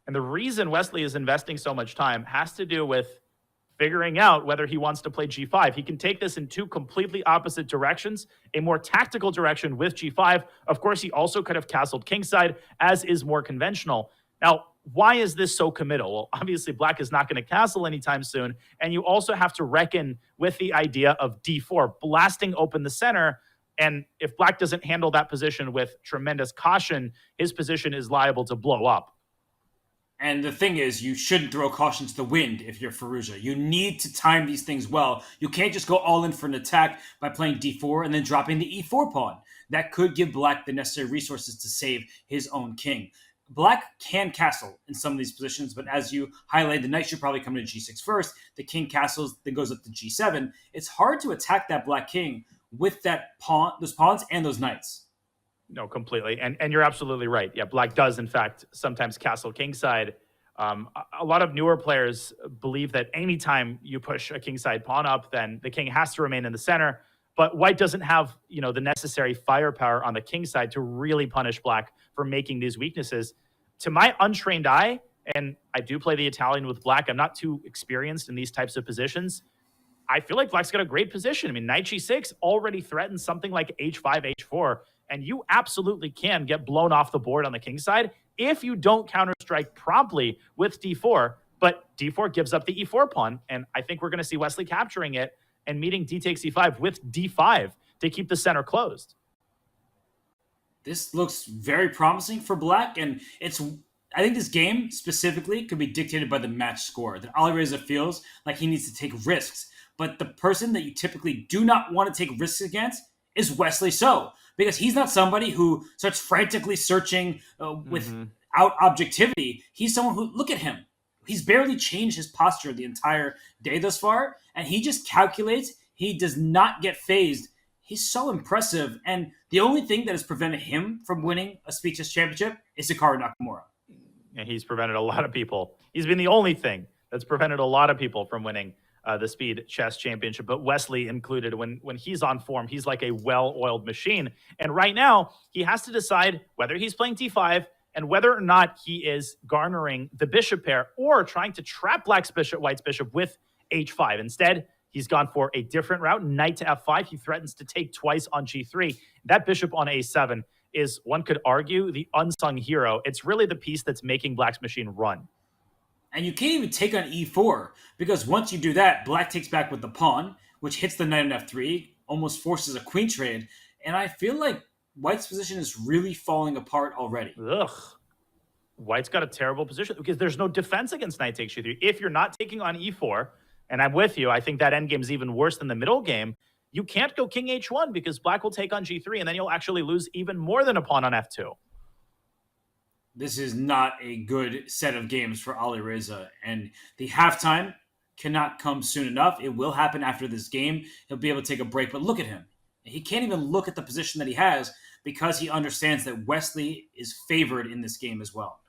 And the reason Wesley is investing so much time has to do with figuring out whether he wants to play g5. He can take this in 2 completely opposite directions, a more tactical direction with g5. Of course, he also could have castled kingside, as is more conventional. Now, why is this so committal? Well, obviously, Black is not going to castle anytime soon, and you also have to reckon with the idea of d4, blasting open the center. And if Black doesn't handle that position with tremendous caution, his position is liable to blow up. And the thing is, you shouldn't throw caution to the wind if you're Firouzja. You need to time these things well. You can't just go all in for an attack by playing d4 and then dropping the e4 pawn. That could give Black the necessary resources to save his own king. Black can castle in some of these positions, but as you highlighted, the knight should probably come to g6 first. The king castles, then goes up to g7. It's hard to attack that Black king with that pawn, those pawns and those knights. No, completely. And you're absolutely right. Yeah, Black does, in fact, sometimes castle kingside. A lot of newer players believe that anytime you push a kingside pawn up, then the king has to remain in the center. But White doesn't have, the necessary firepower on the king side to really punish Black for making these weaknesses. To my untrained eye, and I do play the Italian with Black, I'm not too experienced in these types of positions. I feel like Black's got a great position. I mean, knight g6 already threatens something like h5, h4, and you absolutely can get blown off the board on the king side if you don't counterstrike promptly with d4. But d4 gives up the e4 pawn, and I think we're going to see Wesley capturing it and meeting d takes e5 with d5 to keep the center closed. This looks very promising for Black, and I think this game specifically could be dictated by the match score. That Alireza feels like he needs to take risks, but the person that you typically do not want to take risks against is Wesley So, because he's not somebody who starts frantically searching without objectivity. He's someone who, look at him. He's barely changed his posture the entire day thus far, and he just calculates. He does not get phased. He's so impressive, and the only thing that has prevented him from winning a speechless championship is Hikaru Nakamura. And he's prevented a lot of people. He's been the only thing that's prevented a lot of people from winning the Speed Chess Championship, but Wesley included. When he's on form, he's like a well-oiled machine. And right now, he has to decide whether he's playing d5 and whether or not he is garnering the bishop pair or trying to trap White's bishop with h5. Instead, he's gone for a different route, knight to f5. He threatens to take twice on g3. That bishop on a7 is, one could argue, the unsung hero. It's really the piece that's making Black's machine run. And you can't even take on e4, because once you do that, Black takes back with the pawn, which hits the knight on f3, almost forces a queen trade. And I feel like White's position is really falling apart already. Ugh. White's got a terrible position because there's no defense against knight takes g3. If you're not taking on e4, and I'm with you, I think that endgame is even worse than the middle game, you can't go king h1 because Black will take on g3, and then you'll actually lose even more than a pawn on f2. This is not a good set of games for Alireza, and the halftime cannot come soon enough. It will happen after this game. He'll be able to take a break, but look at him. He can't even look at the position that he has because he understands that Wesley is favored in this game as well.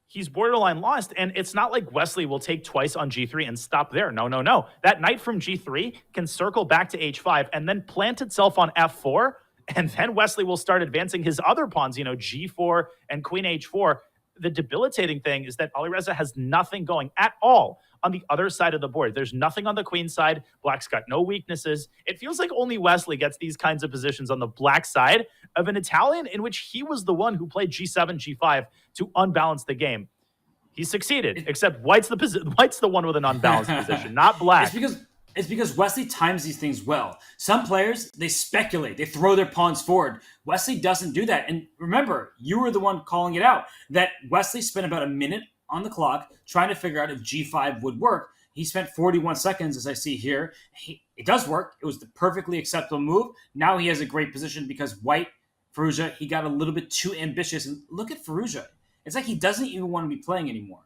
He's borderline lost, and it's not like Wesley will take twice on g3 and stop there. No. That knight from g3 can circle back to h5 and then plant itself on f4, and then Wesley will start advancing his other pawns, g4 and queen h4. The debilitating thing is that Alireza has nothing going at all on the other side of the board. There's nothing on the queen side. Black's got no weaknesses. It feels like only Wesley gets these kinds of positions on the Black side of an Italian in which he was the one who played g7, g5 to unbalance the game. He succeeded, except White's the one with an unbalanced position, not Black. It's because Wesley times these things well. Some players, they speculate. They throw their pawns forward. Wesley doesn't do that. And remember, you were the one calling it out, that Wesley spent about a minute on the clock trying to figure out if g5 would work. He spent 41 seconds, as I see here. It does work. It was the perfectly acceptable move. Now he has a great position because White, Firouzja, he got a little bit too ambitious. And look at Firouzja. It's like he doesn't even want to be playing anymore.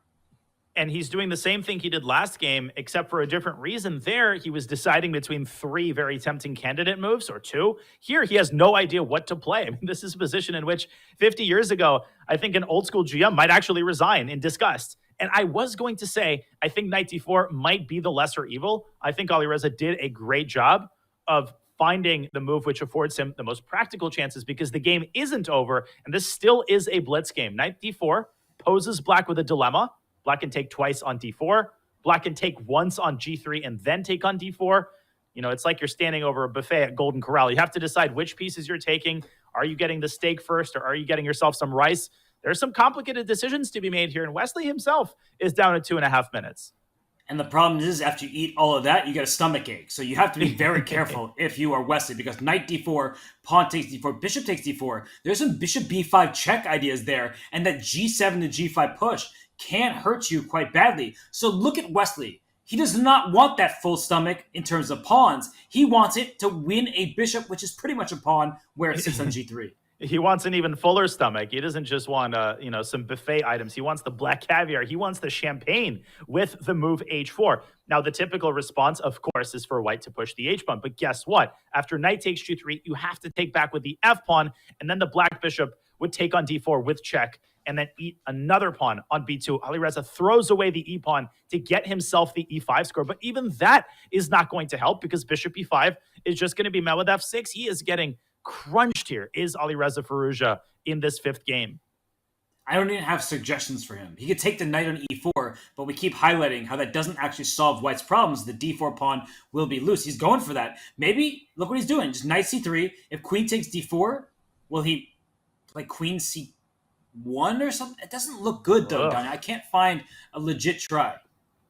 And he's doing the same thing he did last game, except for a different reason. There, he was deciding between 3 very tempting candidate moves, or 2. Here, he has no idea what to play. I mean, this is a position in which 50 years ago, I think an old school GM might actually resign in disgust. And I was going to say, I think knight d4 might be the lesser evil. I think Alireza did a great job of finding the move which affords him the most practical chances because the game isn't over, and this still is a blitz game. Knight d4 poses Black with a dilemma. Black can take twice on d4. Black can take once on g3 and then take on d4. It's like you're standing over a buffet at Golden Corral. You have to decide which pieces you're taking. Are you getting the steak first, or are you getting yourself some rice? There are some complicated decisions to be made here, and Wesley himself is down at 2.5 minutes. And the problem is, after you eat all of that, you get a stomach ache. So you have to be very careful if you are Wesley, because knight d4, pawn takes d4, bishop takes d4. There's some bishop b5 check ideas there, and that g7 to g5 push can hurt you quite badly. So look at Wesley. He does not want that full stomach in terms of pawns. He wants it to win a bishop, which is pretty much a pawn where it sits on g3. He wants an even fuller stomach. He doesn't just want, some buffet items. He wants the black caviar. He wants the champagne with the move h4. Now, the typical response, of course, is for White to push the h-pawn. But guess what? After knight takes g3, you have to take back with the f-pawn, and then the black bishop would take on d4 with check, and then eat another pawn on b2. Alireza throws away the e-pawn to get himself the e5 score, but even that is not going to help because bishop e5 is just going to be met with f6. He is getting crunched here, is Alireza Firouzja in this 5th game. I don't even have suggestions for him. He could take the knight on e4, but we keep highlighting how that doesn't actually solve White's problems. The d4 pawn will be loose. He's going for that. Maybe, look what he's doing. Just knight c3. If queen takes d4, will he play queen c1 or something? It doesn't look good, though, Donnie. I can't find a legit try.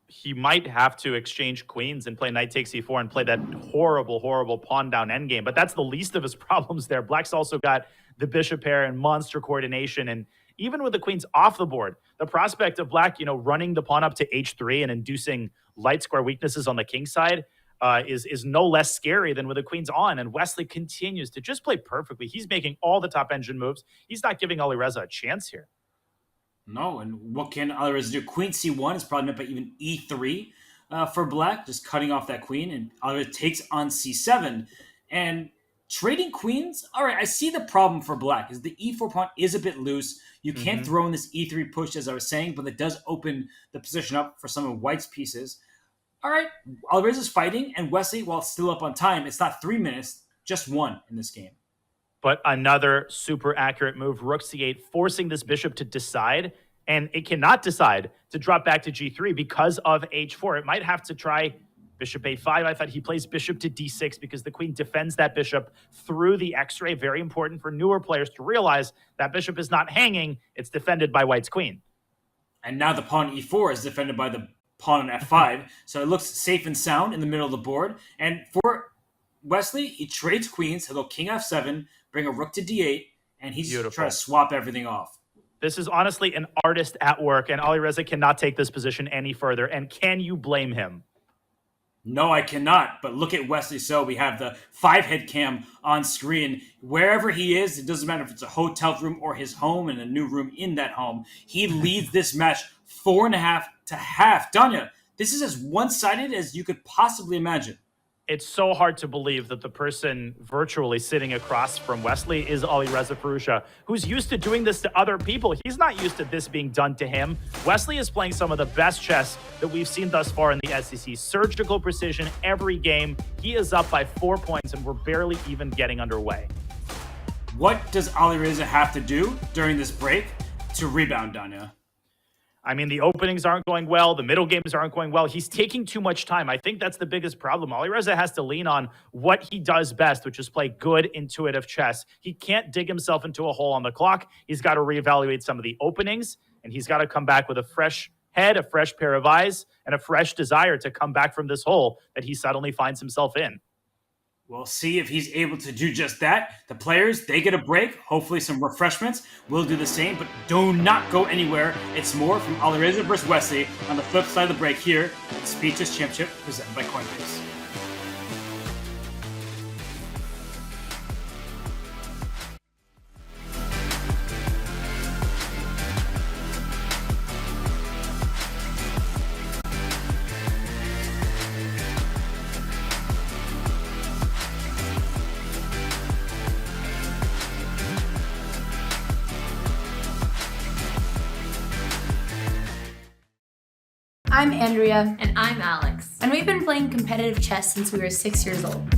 He might have to exchange queens and play knight takes e4 and play that horrible, horrible pawn down endgame. But that's the least of his problems there. Black's also got the bishop pair and monster coordination. And even with the queens off the board, the prospect of Black, running the pawn up to h3 and inducing light square weaknesses on the king side is no less scary than with the queens on. And Wesley continues to just play perfectly. He's making all the top engine moves. He's not giving Alireza a chance here. No, and what can Alireza do? Queen c1 is probably met by even e3 for Black, just cutting off that queen, and Alireza takes on c7. And trading queens, all right, I see the problem for Black, is the e4 pawn is a bit loose. You can't throw in this e3 push, as I was saying, but it does open the position up for some of White's pieces. All right, Alireza's fighting, and Wesley, while still up on time, it's not 3 minutes, just 1 in this game. But another super accurate move, rook c8, forcing this bishop to decide, and it cannot decide to drop back to g3 because of h4. It might have to try bishop a5. I thought he plays bishop to d6 because the queen defends that bishop through the x-ray. Very important for newer players to realize that bishop is not hanging. It's defended by white's queen. And now the pawn e4 is defended by the pawn on f5. So it looks safe and sound in the middle of the board. And for Wesley, he trades queens. He'll go king f7, bring a rook to d8, and he's trying to swap everything off. This is honestly an artist at work, and Alireza cannot take this position any further. And can you blame him? No, I cannot. But look at Wesley. So we have the 5-head cam on screen. Wherever he is, it doesn't matter if it's a hotel room or his home and a new room in that home. He leads this match 4.5 to half. Danya, this is as one-sided as you could possibly imagine. It's so hard to believe that the person virtually sitting across from Wesley is Alireza Firouzja, who's used to doing this to other people. He's not used to this being done to him. Wesley is playing some of the best chess that we've seen thus far in the SEC. Surgical precision every game. He is up by 4 points, and we're barely even getting underway. What does Alireza have to do during this break to rebound, Danya? I mean, the openings aren't going well. The middle games aren't going well. He's taking too much time. I think that's the biggest problem. Alireza has to lean on what he does best, which is play good, intuitive chess. He can't dig himself into a hole on the clock. He's got to reevaluate some of the openings, and he's got to come back with a fresh head, a fresh pair of eyes, and a fresh desire to come back from this hole that he suddenly finds himself in. We'll see if he's able to do just that. The players, they get a break, hopefully some refreshments. We'll do the same, but do not go anywhere. It's more from Alireza versus Wesley on the flip side of the break here at Speechless Championship presented by Coinbase. I'm Andrea. And I'm Alex. And we've been playing competitive chess since we were 6 years old.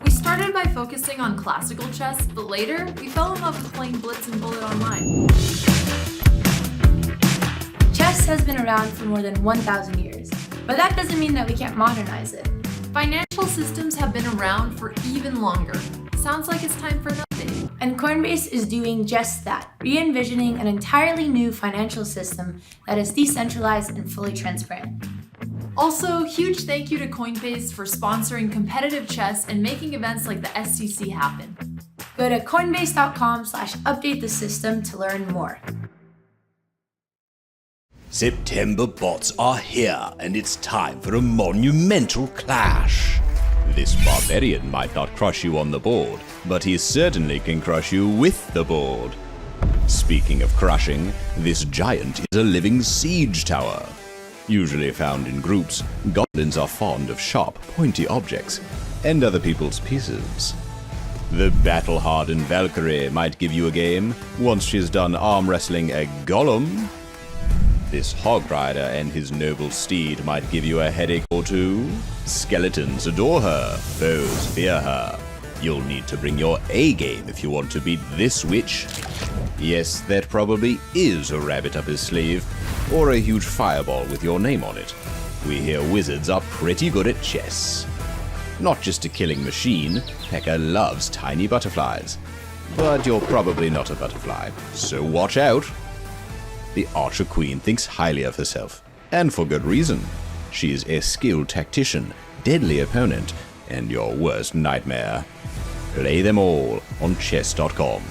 We started by focusing on classical chess, but later we fell in love with playing Blitz and Bullet online. Chess has been around for more than 1,000 years, but that doesn't mean that we can't modernize it. Financial systems have been around for even longer. Sounds like it's time for an update. And Coinbase is doing just that, re-envisioning an entirely new financial system that is decentralized and fully transparent. Also, huge thank you to Coinbase for sponsoring competitive chess and making events like the SCC happen. Go to coinbase.com/update the system to learn more. September bots are here, and it's time for a monumental clash. This barbarian might not crush you on the board, but he certainly can crush you with the board. Speaking of crushing, this giant is a living siege tower. Usually found in groups, goblins are fond of sharp, pointy objects and other people's pieces. The battle-hardened Valkyrie might give you a game once she's done arm wrestling a golem. This hog rider and his noble steed might give you a headache or two. Skeletons adore her, foes fear her. You'll need to bring your A game if you want to beat this witch. Yes, that probably is a rabbit up his sleeve, or a huge fireball with your name on it. We hear wizards are pretty good at chess. Not just a killing machine, Pekka loves tiny butterflies. But you're probably not a butterfly, so watch out. The Archer Queen thinks highly of herself, and for good reason. She is a skilled tactician, deadly opponent, and your worst nightmare. Play them all on chess.com.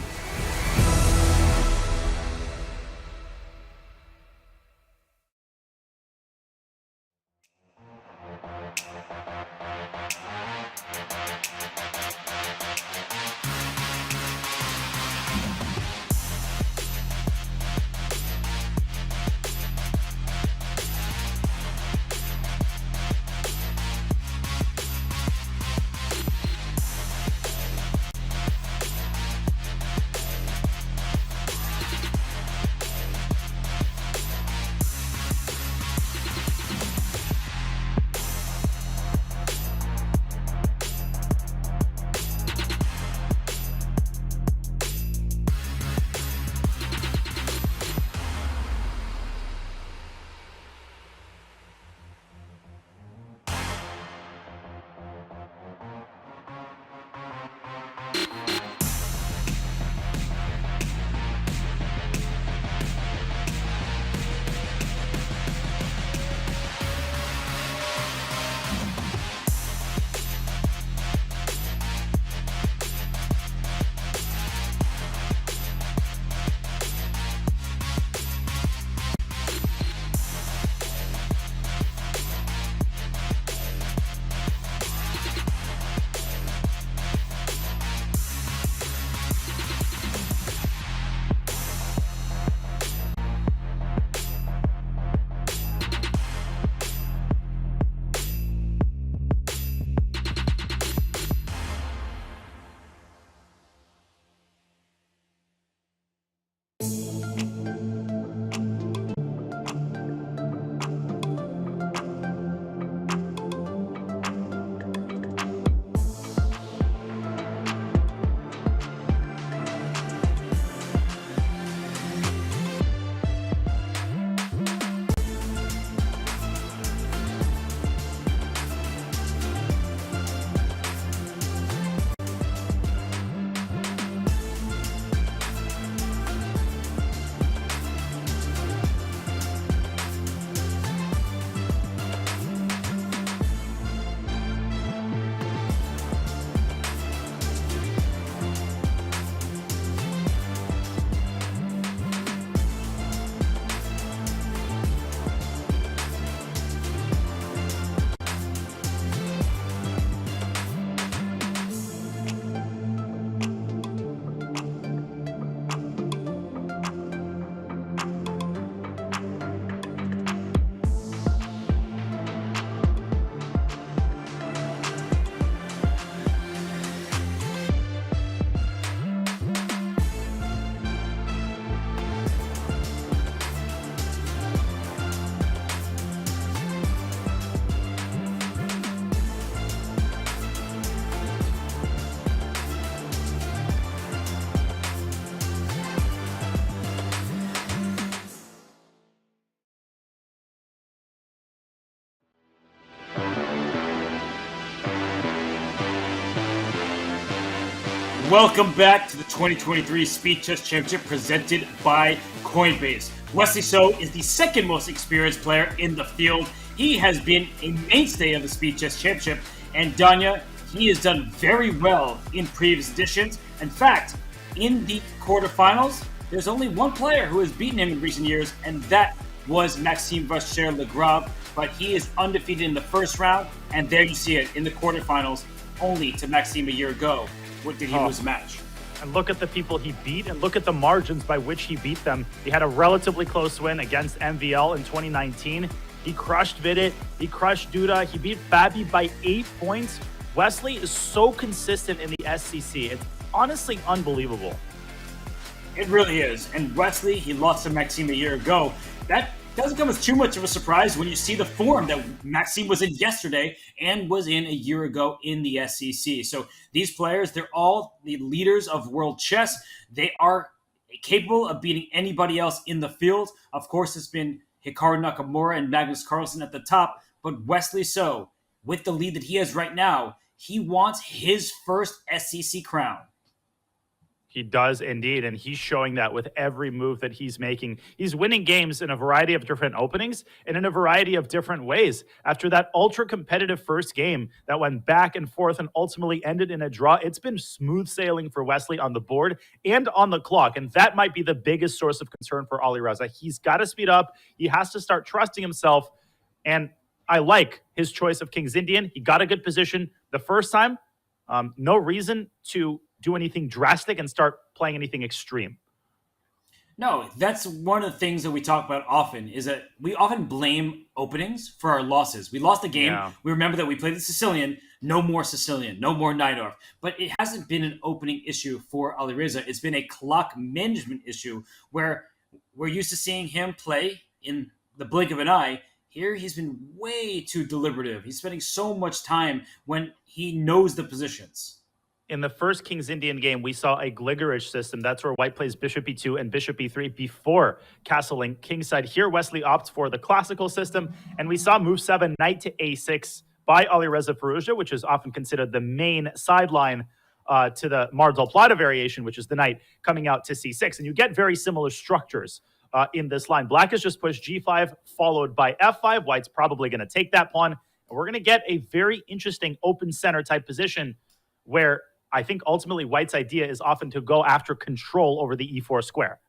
welcome back to the 2023 Speed Chess Championship presented by Coinbase. Wesley So is the second most experienced player in the field. He has been a mainstay of the Speed Chess Championship, and Danya, he has done very well in previous editions. In fact, in the quarterfinals, there's only one player who has beaten him in recent years, and that was Maxime Vacher-Lagrave, but he is undefeated in the first round, and there you see it in the quarterfinals, only to Maxime a year ago. What did he lose a match? And look at the people he beat, and look at the margins by which he beat them. He had a relatively close win against MVL in 2019. He crushed Vidit, he crushed Duda, he beat Fabi by 8 points. Wesley is so consistent in the SCC. It's honestly unbelievable. It really is. And Wesley, he lost to Maxime a year ago. That doesn't come as too much of a surprise when you see the form that Maxime was in yesterday and was in a year ago in the SCC. So these players, they're all the leaders of world chess. They are capable of beating anybody else in the field. Of course, it's been Hikaru Nakamura and Magnus Carlsen at the top, but Wesley So, with the lead that he has right now, he wants his first SCC crown. He does indeed, and he's showing that with every move that he's making. He's winning games in a variety of different openings and in a variety of different ways. After that ultra-competitive first game that went back and forth and ultimately ended in a draw, it's been smooth sailing for Wesley on the board and on the clock, and that might be the biggest source of concern for Alireza. He's got to speed up. He has to start trusting himself, and I like his choice of King's Indian. He got a good position the first time. No reason to do anything drastic and start playing anything extreme. No, that's one of the things that we talk about often, is that we often blame openings for our losses. We lost the game. Yeah. We remember that we played the Sicilian. No more Sicilian. No more Najdorf. But it hasn't been an opening issue for Alireza. It's been a clock management issue where we're used to seeing him play in the blink of an eye. Here, he's been way too deliberative. He's spending so much time when he knows the positions. In the first King's Indian game, we saw a Gliggerish system. That's where white plays Bishop E2 and Bishop E3 before castling kingside. Here, Wesley opts for the classical system, and we saw move 7, knight to A6 by Alireza Firouzja, which is often considered the main sideline to the Mardal Plata variation, which is the knight coming out to C6. And you get very similar structures in this line. Black has just pushed G5, followed by F5. White's probably going to take that pawn. And we're going to get a very interesting open center type position where I think ultimately White's idea is often to go after control over the E4 square.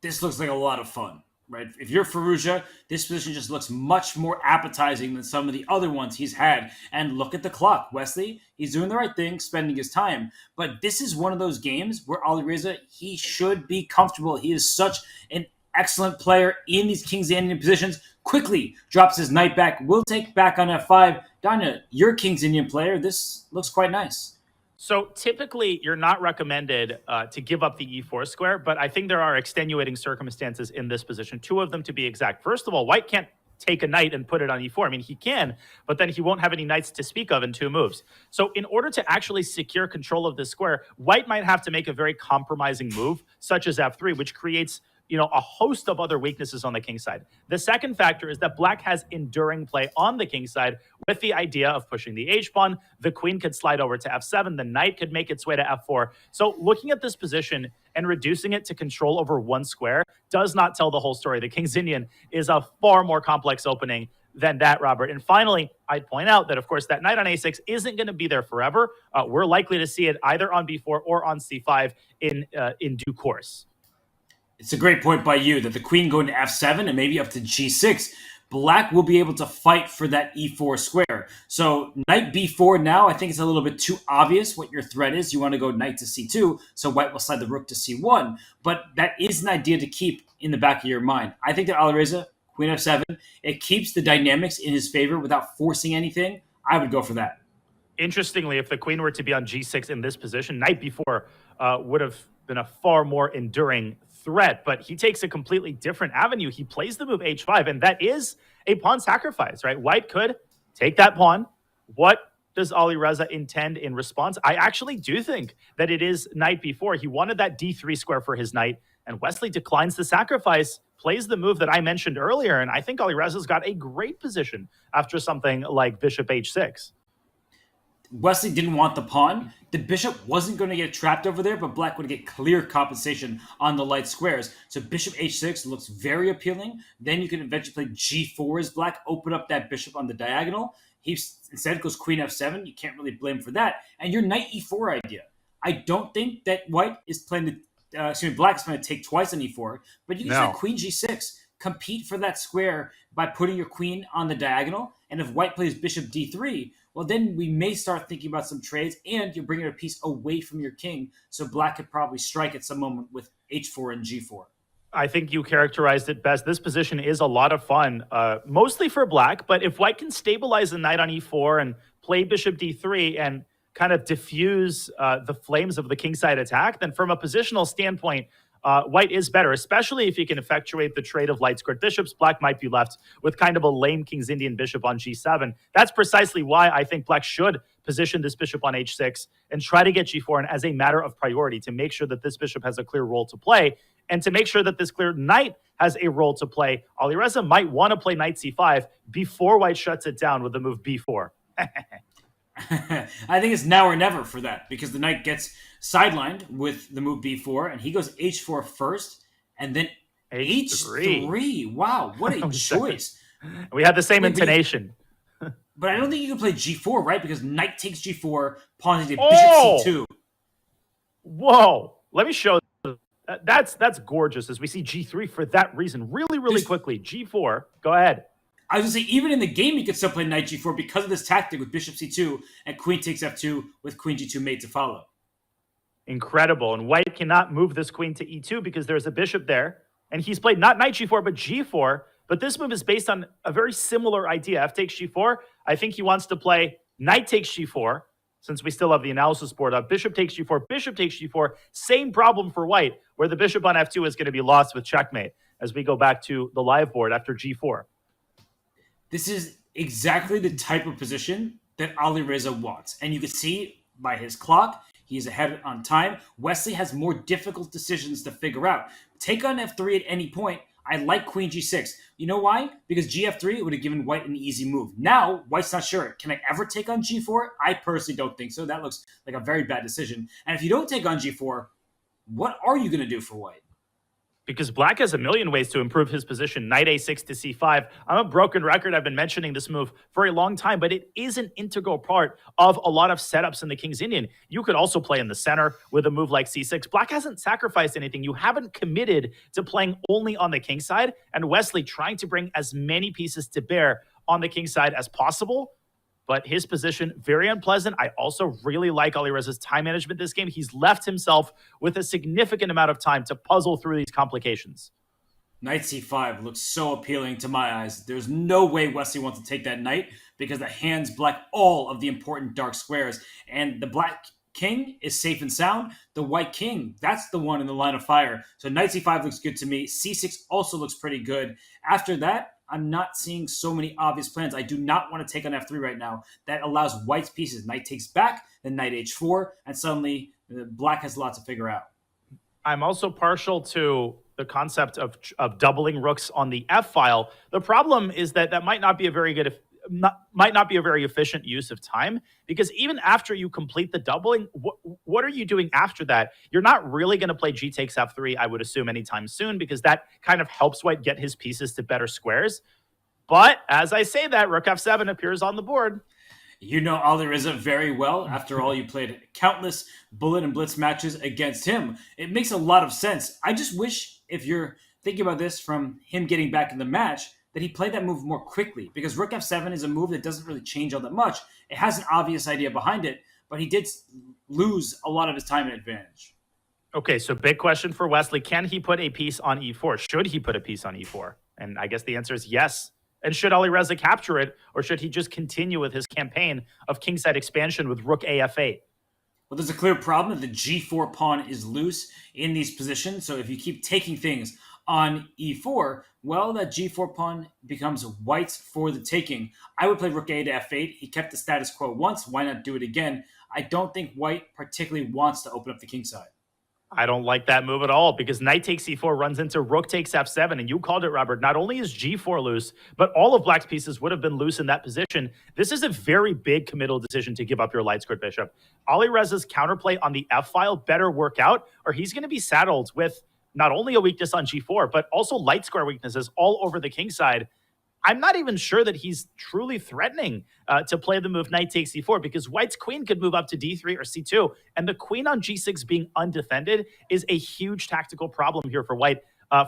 This looks like a lot of fun, right? If you're Firouzja, this position just looks much more appetizing than some of the other ones he's had. And look at the clock. Wesley, he's doing the right thing, spending his time. But this is one of those games where Alireza, he should be comfortable. He is such an excellent player in these King's Indian positions. Quickly drops his knight back. Will take back on F5. Danya, you're King's Indian player. This looks quite nice. So typically, you're not recommended to give up the E4 square, but I think there are extenuating circumstances in this position, 2 of them to be exact. First of all, White can't take a knight and put it on E4. I mean, he can, but then he won't have any knights to speak of in 2 moves. So in order to actually secure control of this square, White might have to make a very compromising move, such as F3, which creates a host of other weaknesses on the king side. The second factor is that Black has enduring play on the king side with the idea of pushing the H-pawn. The queen could slide over to F7. The knight could make its way to F4. So looking at this position and reducing it to control over 1 square does not tell the whole story. The King's Indian is a far more complex opening than that, Robert. And finally, I'd point out that, of course, that knight on A6 isn't going to be there forever. We're likely to see it either on B4 or on C5 in due course. It's a great point by you that the queen going to F7 and maybe up to G6, Black will be able to fight for that E4 square. So knight B4 now, I think it's a little bit too obvious what your threat is. You want to go knight to C2, so White will slide the rook to C1. But that is an idea to keep in the back of your mind. I think that Alireza, queen F7, it keeps the dynamics in his favor without forcing anything. I would go for that. Interestingly, if the queen were to be on G6 in this position, knight B4 would have been a far more enduring threat, but he takes a completely different avenue. He plays the move H5, and that is a pawn sacrifice, right? White could take that pawn. What does Alireza intend in response? I actually do think that it is knight B4. He wanted that D3 square for his knight, and Wesley declines the sacrifice, plays the move that I mentioned earlier, and I think Alireza's got a great position after something like bishop H6. Wesley didn't want the pawn. The bishop wasn't going to get trapped over there, but black would get clear compensation on the light squares. So bishop h6 looks very appealing. Then you can eventually play g4 as black, open up that bishop on the diagonal. He instead goes queen f7. You can't really blame for that. And your knight e4 idea. I don't think that white is playing black is going to take twice on e4, but you can just like queen g6, compete for that square by putting your queen on the diagonal. And if white plays bishop d3, well, then we may start thinking about some trades, and you're bringing a piece away from your king, so black could probably strike at some moment with h4 and g4. I think you characterized it best. This position is a lot of fun, mostly for black, but if white can stabilize the knight on e4 and play bishop d3 and kind of diffuse the flames of the kingside attack, then from a positional standpoint, white is better, especially if you can effectuate the trade of light squared bishops. Black might be left with kind of a lame King's Indian bishop on g7. That's precisely why I think black should position this bishop on h6 and try to get g4, and as a matter of priority to make sure that this bishop has a clear role to play, and to make sure that this clear knight has a role to play. Alireza might want to play knight c5 before white shuts it down with the move b4. I think it's now or never for that, because the knight gets sidelined with the move b4, and he goes h4 first, and then h3. Wow, what a choice. We had the same intonation. But I don't think you can play g4, right? Because knight takes g4, pawn to bishop c2. Whoa, let me show. That's gorgeous, as we see g3 for that reason. Really quickly. G4, go ahead. I was going to say, even in the game, you could still play knight g4 because of this tactic with bishop c2 and queen takes f2 with queen g2 mate to follow. Incredible. And white cannot move this queen to e2 because there's a bishop there. And he's played not knight g4, but g4. But this move is based on a very similar idea. F takes g4. I think he wants to play knight takes g4, since we still have the analysis board up. Bishop takes g4, bishop takes g4. Same problem for white, where the bishop on f2 is going to be lost with checkmate as we go back to the live board after g4. This is exactly the type of position that Alireza wants. And you can see by his clock, he's ahead on time. Wesley has more difficult decisions to figure out. Take on f3 at any point. I like queen g6. You know why? Because gf3 would have given white an easy move. Now, white's not sure. Can I ever take on g4? I personally don't think so. That looks like a very bad decision. And if you don't take on g4, what are you going to do for white? Because black has a million ways to improve his position. Knight a6 to c5. I'm a broken record. I've been mentioning this move for a long time, but it is an integral part of a lot of setups in the King's Indian. You could also play in the center with a move like c6. Black hasn't sacrificed anything. You haven't committed to playing only on the king side, and Wesley trying to bring as many pieces to bear on the king side as possible. But his position, very unpleasant. I also really like Alireza's time management this game. He's left himself with a significant amount of time to puzzle through these complications. Knight c5 looks so appealing to my eyes. There's no way Wesley wants to take that knight because that hands black all of the important dark squares. And the black king is safe and sound. The white king, that's the one in the line of fire. So knight c5 looks good to me. c6 also looks pretty good. After that, I'm not seeing so many obvious plans. I do not want to take on f3 right now. That allows white's pieces. Knight takes back, then knight h4, and suddenly black has a lot to figure out. I'm also partial to the concept of doubling rooks on the f file. The problem is that might not be a very good, might not be a very efficient use of time, because even after you complete the doubling, what are you doing after that? You're not really going to play g takes f3, I would assume, anytime soon, because that kind of helps white get his pieces to better squares. But as I say that, rook f7 appears on the board. You know Alireza very well. After all, you played countless bullet and blitz matches against him. It makes a lot of sense. I just wish, if you're thinking about this from him getting back in the match, that he played that move more quickly, because rook f7 is a move that doesn't really change all that much. It has an obvious idea behind it, but he did lose a lot of his time and advantage. Okay, so big question for Wesley. Can he put a piece on e4? Should he put a piece on e4? And I guess the answer is yes. And should Alireza capture it, or should he just continue with his campaign of kingside expansion with rook af8? Well, there's a clear problem that the g4 pawn is loose in these positions, so if you keep taking things on e4, well, that g4 pawn becomes white's for the taking. I would play rook a to f8. He kept the status quo once. Why not do it again? I don't think white particularly wants to open up the king side. I don't like that move at all because knight takes c4 runs into rook takes f7. And you called it, Robert. Not only is g4 loose, but all of black's pieces would have been loose in that position. This is a very big committal decision to give up your light squared bishop. Alireza's counterplay on the f-file better work out, or he's going to be saddled with not only a weakness on g4, but also light square weaknesses all over the king side. I'm not even sure that he's truly threatening to play the move knight takes c4 because white's queen could move up to d3 or c2. And the queen on g6 being undefended is a huge tactical problem here for white,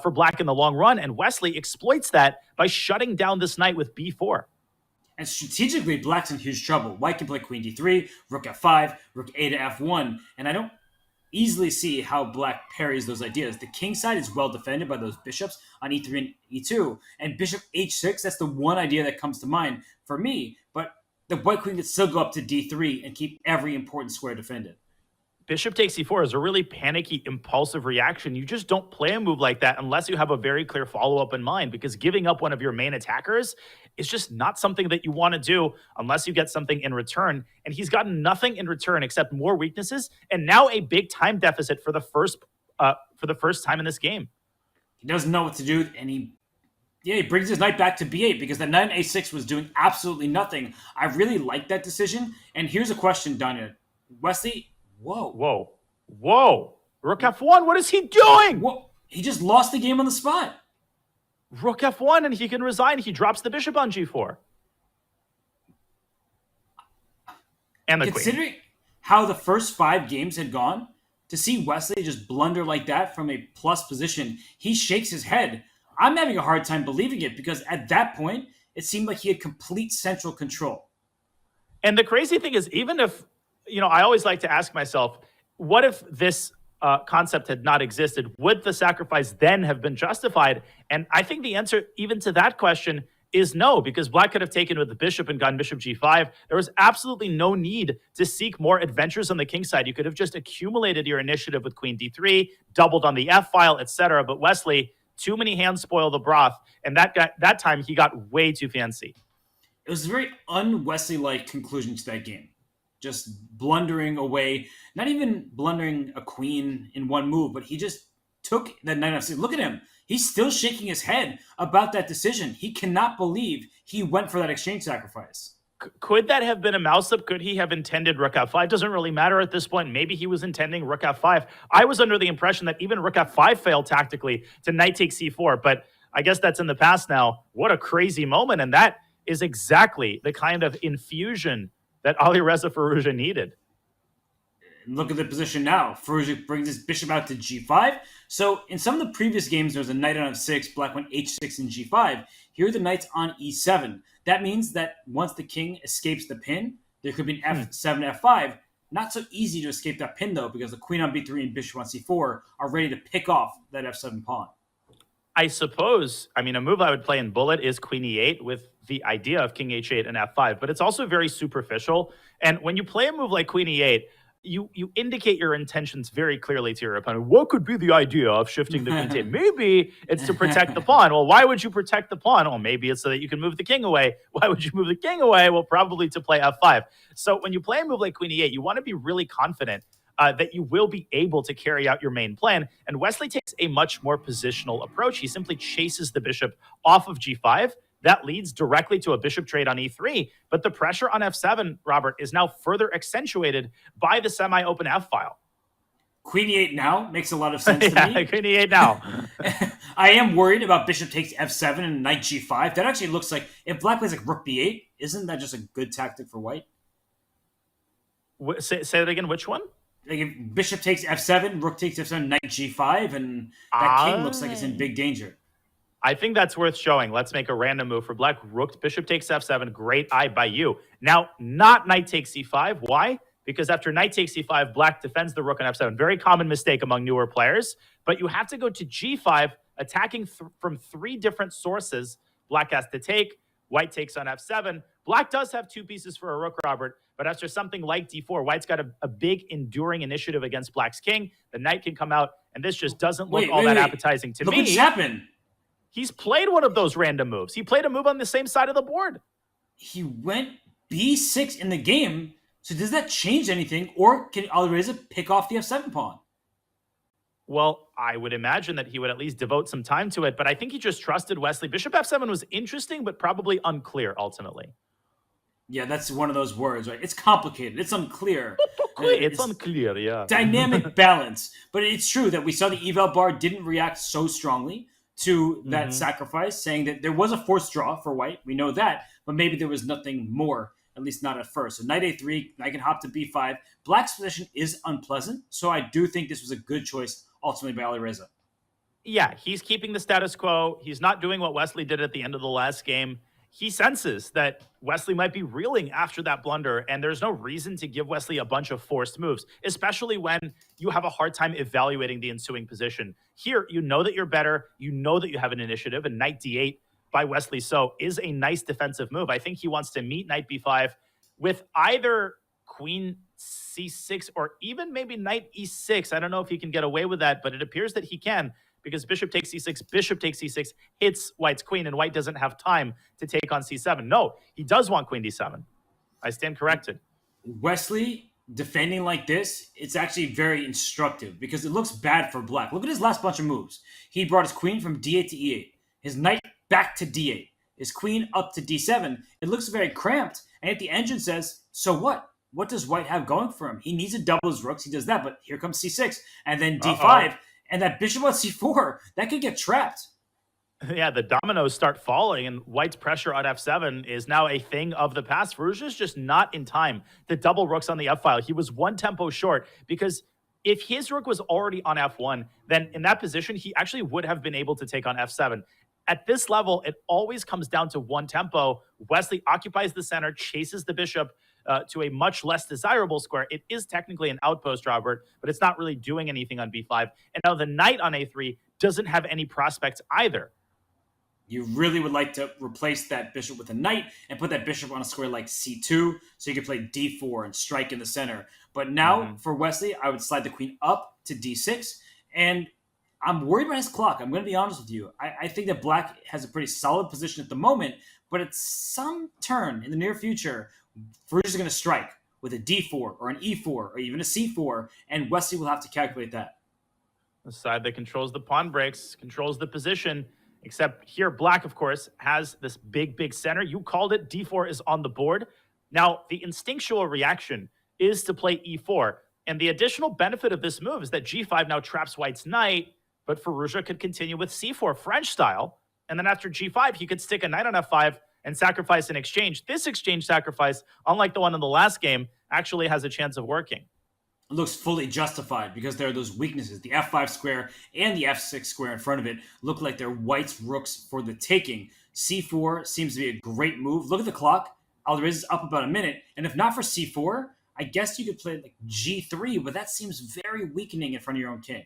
for black in the long run. And Wesley exploits that by shutting down this knight with b4. And strategically, black's in huge trouble. White can play queen d3, rook f5, rook a to f1. And I don't easily see how black parries those ideas. The king side is well defended by those bishops on e3 and e2, and bishop h6, that's the one idea that comes to mind for me, but the white queen could still go up to d3 and keep every important square defended. Bishop takes c4 is a really panicky, impulsive reaction. You just don't play a move like that unless you have a very clear follow-up in mind, because giving up one of your main attackers is just not something that you want to do unless you get something in return. And he's gotten nothing in return except more weaknesses, and now a big time deficit for the first time in this game. He doesn't know what to do, and he brings his knight back to b8 because the knight on a6 was doing absolutely nothing. I really like that decision. And here's a question, Danya. Wesley, whoa. Rook f1, what is he doing? Whoa. He just lost the game on the spot. Rook f1, and he can resign. He drops the bishop on g4. And the Considering queen. how the first 5 games had gone, to see Wesley just blunder like that from a plus position, he shakes his head. I'm having a hard time believing it because at that point, it seemed like he had complete central control. And the crazy thing is, even if, I always like to ask myself, what if this concept had not existed? Would the sacrifice then have been justified? And I think the answer even to that question is no, because black could have taken with the bishop and gone bishop g5. There was absolutely no need to seek more adventures on the king side. You could have just accumulated your initiative with queen d3, doubled on the f-file, etc. But Wesley, too many hands spoil the broth, and that time he got way too fancy. It was a very un-Wesley-like conclusion to that game. Just blundering away, not even blundering a queen in one move, but he just took that knight off. Look at him. He's still shaking his head about that decision. He cannot believe he went for that exchange sacrifice. Could that have been a mouse-up? Could he have intended rook f5? Doesn't really matter at this point. Maybe he was intending rook f5. I was under the impression that even rook f5 failed tactically to knight takes c4, but I guess that's in the past now. What a crazy moment, and that is exactly the kind of infusion that Alireza Firouzja needed. Look at the position now. Firouzja brings his bishop out to g5. So in some of the previous games, there was a knight on f6, black went h6 and g5. Here the knight's on e7. That means that once the king escapes the pin, there could be an f7, f5. Not so easy to escape that pin, though, because the queen on b3 and bishop on c4 are ready to pick off that f7 pawn. I suppose, a move I would play in bullet is queen e8 with the idea of king h8 and f5, but it's also very superficial. And when you play a move like queen e8, you indicate your intentions very clearly to your opponent. What could be the idea of shifting the queen to 8? Maybe it's to protect the pawn. Well, why would you protect the pawn? Well, maybe it's so that you can move the king away. Why would you move the king away? Well, probably to play f5. So when you play a move like queen e8, you want to be really confident that you will be able to carry out your main plan. And Wesley takes a much more positional approach. He simply chases the bishop off of g5. That leads directly to a bishop trade on e3. But the pressure on f7, Robert, is now further accentuated by the semi-open f-file. Queen e8 now makes a lot of sense to me. Queen e8 now. I am worried about bishop takes f7 and knight g5. That actually looks like, if black plays like rook b8, isn't that just a good tactic for white? Say that again, which one? Like if bishop takes f7, rook takes f7, knight g5, and that king looks like it's in big danger. I think that's worth showing. Let's make a random move for black. Rook, bishop takes f7. Great eye by you. Now, not knight takes c5. Why? Because after knight takes c5, black defends the rook on f7. Very common mistake among newer players. But you have to go to g5, attacking from 3 different sources. Black has to take. White takes on f7. Black does have 2 pieces for a rook, Robert. But after something like d4, white's got a big enduring initiative against black's king. The knight can come out, and this just doesn't look all that appetizing to me. Look what's happened. He's played one of those random moves. He played a move on the same side of the board. He went b6 in the game. So does that change anything? Or can Alireza pick off the f7 pawn? Well, I would imagine that he would at least devote some time to it, but I think he just trusted Wesley. Bishop f7 was interesting, but probably unclear ultimately. Yeah, that's one of those words, right? It's complicated. It's unclear. It's unclear, yeah. Dynamic balance. But it's true that we saw the eval bar didn't react so strongly to that sacrifice, saying that there was a forced draw for white. We know that, but maybe there was nothing more, at least not at first. So knight a3, knight can hop to b5. Black's position is unpleasant, so I do think this was a good choice ultimately by Alireza. Yeah, he's keeping the status quo. He's not doing what Wesley did at the end of the last game. He senses that Wesley might be reeling after that blunder, and there's no reason to give Wesley a bunch of forced moves, especially when you have a hard time evaluating the ensuing position. Here, you know that you're better. You know that you have an initiative, and knight d8 by Wesley So is a nice defensive move. I think he wants to meet knight b5 with either queen c6 or even maybe knight e6. I don't know if he can get away with that, but it appears that he can, because bishop takes c6, bishop takes c6, hits white's queen, and white doesn't have time to take on c7. No, he does want queen d7. I stand corrected. Wesley defending like this, it's actually very instructive because it looks bad for black. Look at his last bunch of moves. He brought his queen from d8 to e8, his knight back to d8, his queen up to d7. It looks very cramped, and yet the engine says, so what? What does white have going for him? He needs to double his rooks. He does that, but here comes c6, and then d5. And that bishop on c4, that could get trapped. Yeah, the dominoes start falling, and white's pressure on f7 is now a thing of the past. Firouzja's just not in time to double rooks on the f-file. He was one tempo short, because if his rook was already on f1, then in that position, he actually would have been able to take on f7. At this level, it always comes down to one tempo. Wesley occupies the center, chases the bishop to a much less desirable square. It is technically an outpost, Robert, but it's not really doing anything on b5. And now the knight on a3 doesn't have any prospects either. You really would like to replace that bishop with a knight and put that bishop on a square like c2, so you can play d4 and strike in the center. But now, for Wesley, I would slide the queen up to d6, and I'm worried about his clock. I'm going to be honest with you. I think that black has a pretty solid position at the moment, but at some turn in the near future, Firouzja is going to strike with a d4 or an e4 or even a c4, and Wesley will have to calculate that. The side that controls the pawn breaks, controls the position, except here black, of course, has this big center. You called it. d4 is on the board. Now, the instinctual reaction is to play e4, and the additional benefit of this move is that g5 now traps white's knight, but Firouzja could continue with c4 French style, and then after g5, he could stick a knight on f5 and sacrifice an exchange. This exchange sacrifice, unlike the one in the last game, actually has a chance of working. It looks fully justified because there are those weaknesses. The f5 square and the f6 square in front of it look like they're white's rooks for the taking. c4 seems to be a great move. Look at the clock. Alireza's up about a minute, and if not for c4, I guess you could play like g3, but that seems very weakening in front of your own king.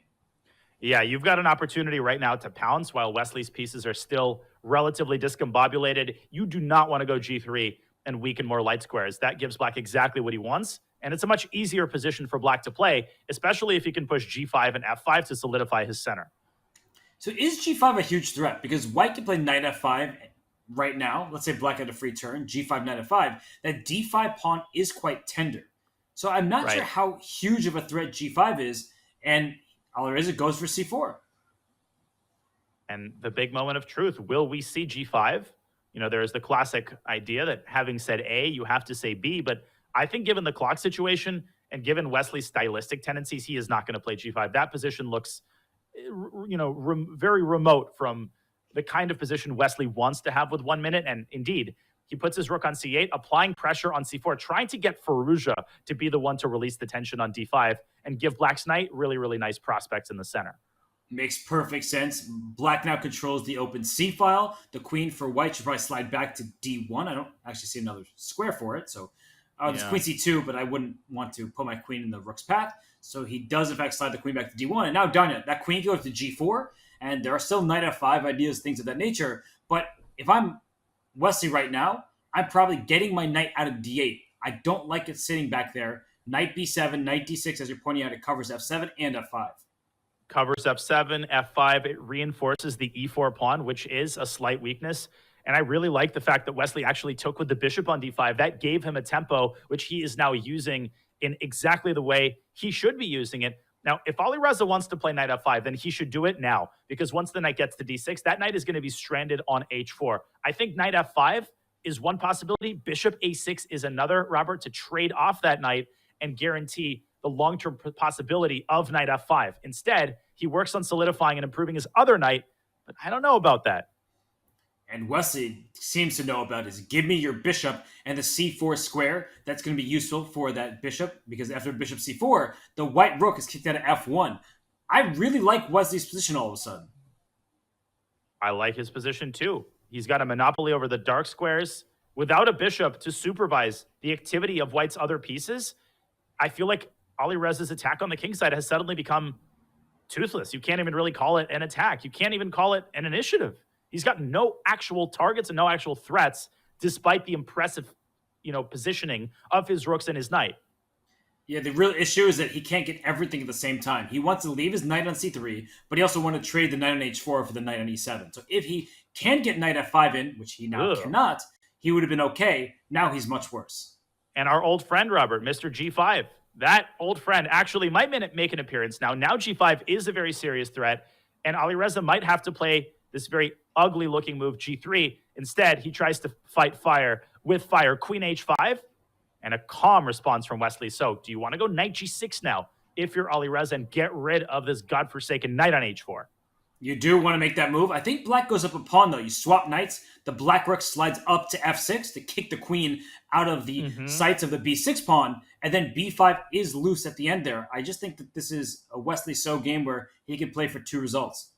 Yeah, you've got an opportunity right now to pounce while Wesley's pieces are still relatively discombobulated. You do not want to go g3 and weaken more light squares. That gives black exactly what he wants, and it's a much easier position for black to play, especially if he can push g5 and f5 to solidify his center. So is g5 a huge threat? Because white can play knight f5 right now. Let's say black had a free turn, g5, knight f5. That d5 pawn is quite tender. So I'm not sure how huge of a threat g5 is, and Alireza goes for c4. And the big moment of truth, will we see g5? You know, there's the classic idea that having said A, you have to say B, but I think given the clock situation and given Wesley's stylistic tendencies, he is not going to play g5. That position looks, very remote from the kind of position Wesley wants to have with 1 minute. And indeed, he puts his rook on c8, applying pressure on c4, trying to get Firouzja to be the one to release the tension on d5 and give black's knight really, really nice prospects in the center. Makes perfect sense. Black now controls the open c-file. The queen for white should probably slide back to d1. I don't actually see another square for it, so it's queen c2, but I wouldn't want to put my queen in the rook's path. So he does, in fact, slide the queen back to d1. And now Danya, that queen goes to g4, and there are still knight f5 ideas, things of that nature. But if I'm Wesley right now, I'm probably getting my knight out of d8. I don't like it sitting back there. Knight b7, knight d6, as you're pointing out, it covers f7 and f5. Covers f7, f5. It reinforces the e4 pawn, which is a slight weakness. And I really like the fact that Wesley actually took with the bishop on d5. That gave him a tempo, which he is now using in exactly the way he should be using it. Now, if Alireza wants to play knight f5, then he should do it now, because once the knight gets to d6, that knight is going to be stranded on h4. I think knight f5 is one possibility. Bishop a6 is another, Robert, to trade off that knight and guarantee the long-term possibility of knight f5. Instead, he works on solidifying and improving his other knight, but I don't know about that. And Wesley seems to know about is give me your bishop and the c4 square. That's going to be useful for that bishop, because after bishop c4, the white rook is kicked out of f1. I really like Wesley's position all of a sudden. I like his position too. He's got a monopoly over the dark squares. Without a bishop to supervise the activity of white's other pieces, I feel like Alireza's attack on the king side has suddenly become toothless. You can't even really call it an attack. You can't even call it an initiative. He's got no actual targets and no actual threats, despite the impressive, positioning of his rooks and his knight. Yeah, the real issue is that he can't get everything at the same time. He wants to leave his knight on c3, but he also wants to trade the knight on h4 for the knight on e7. So if he can get knight f5 in, which he now cannot, he would have been okay. Now he's much worse. And our old friend, Robert, Mr. G5, that old friend actually might make an appearance now. Now G5 is a very serious threat, and Alireza might have to play this very ugly-looking move, G3. Instead, he tries to fight fire with fire, queen h5, and a calm response from Wesley. So, do you want to go knight g6 now if you're Alireza and get rid of this godforsaken knight on h4? You do want to make that move. I think black goes up a pawn, though. You swap knights. The black rook slides up to f6 to kick the queen out of the sights of the b6 pawn, and then b5 is loose at the end there. I just think that this is a Wesley So game where he can play for two results.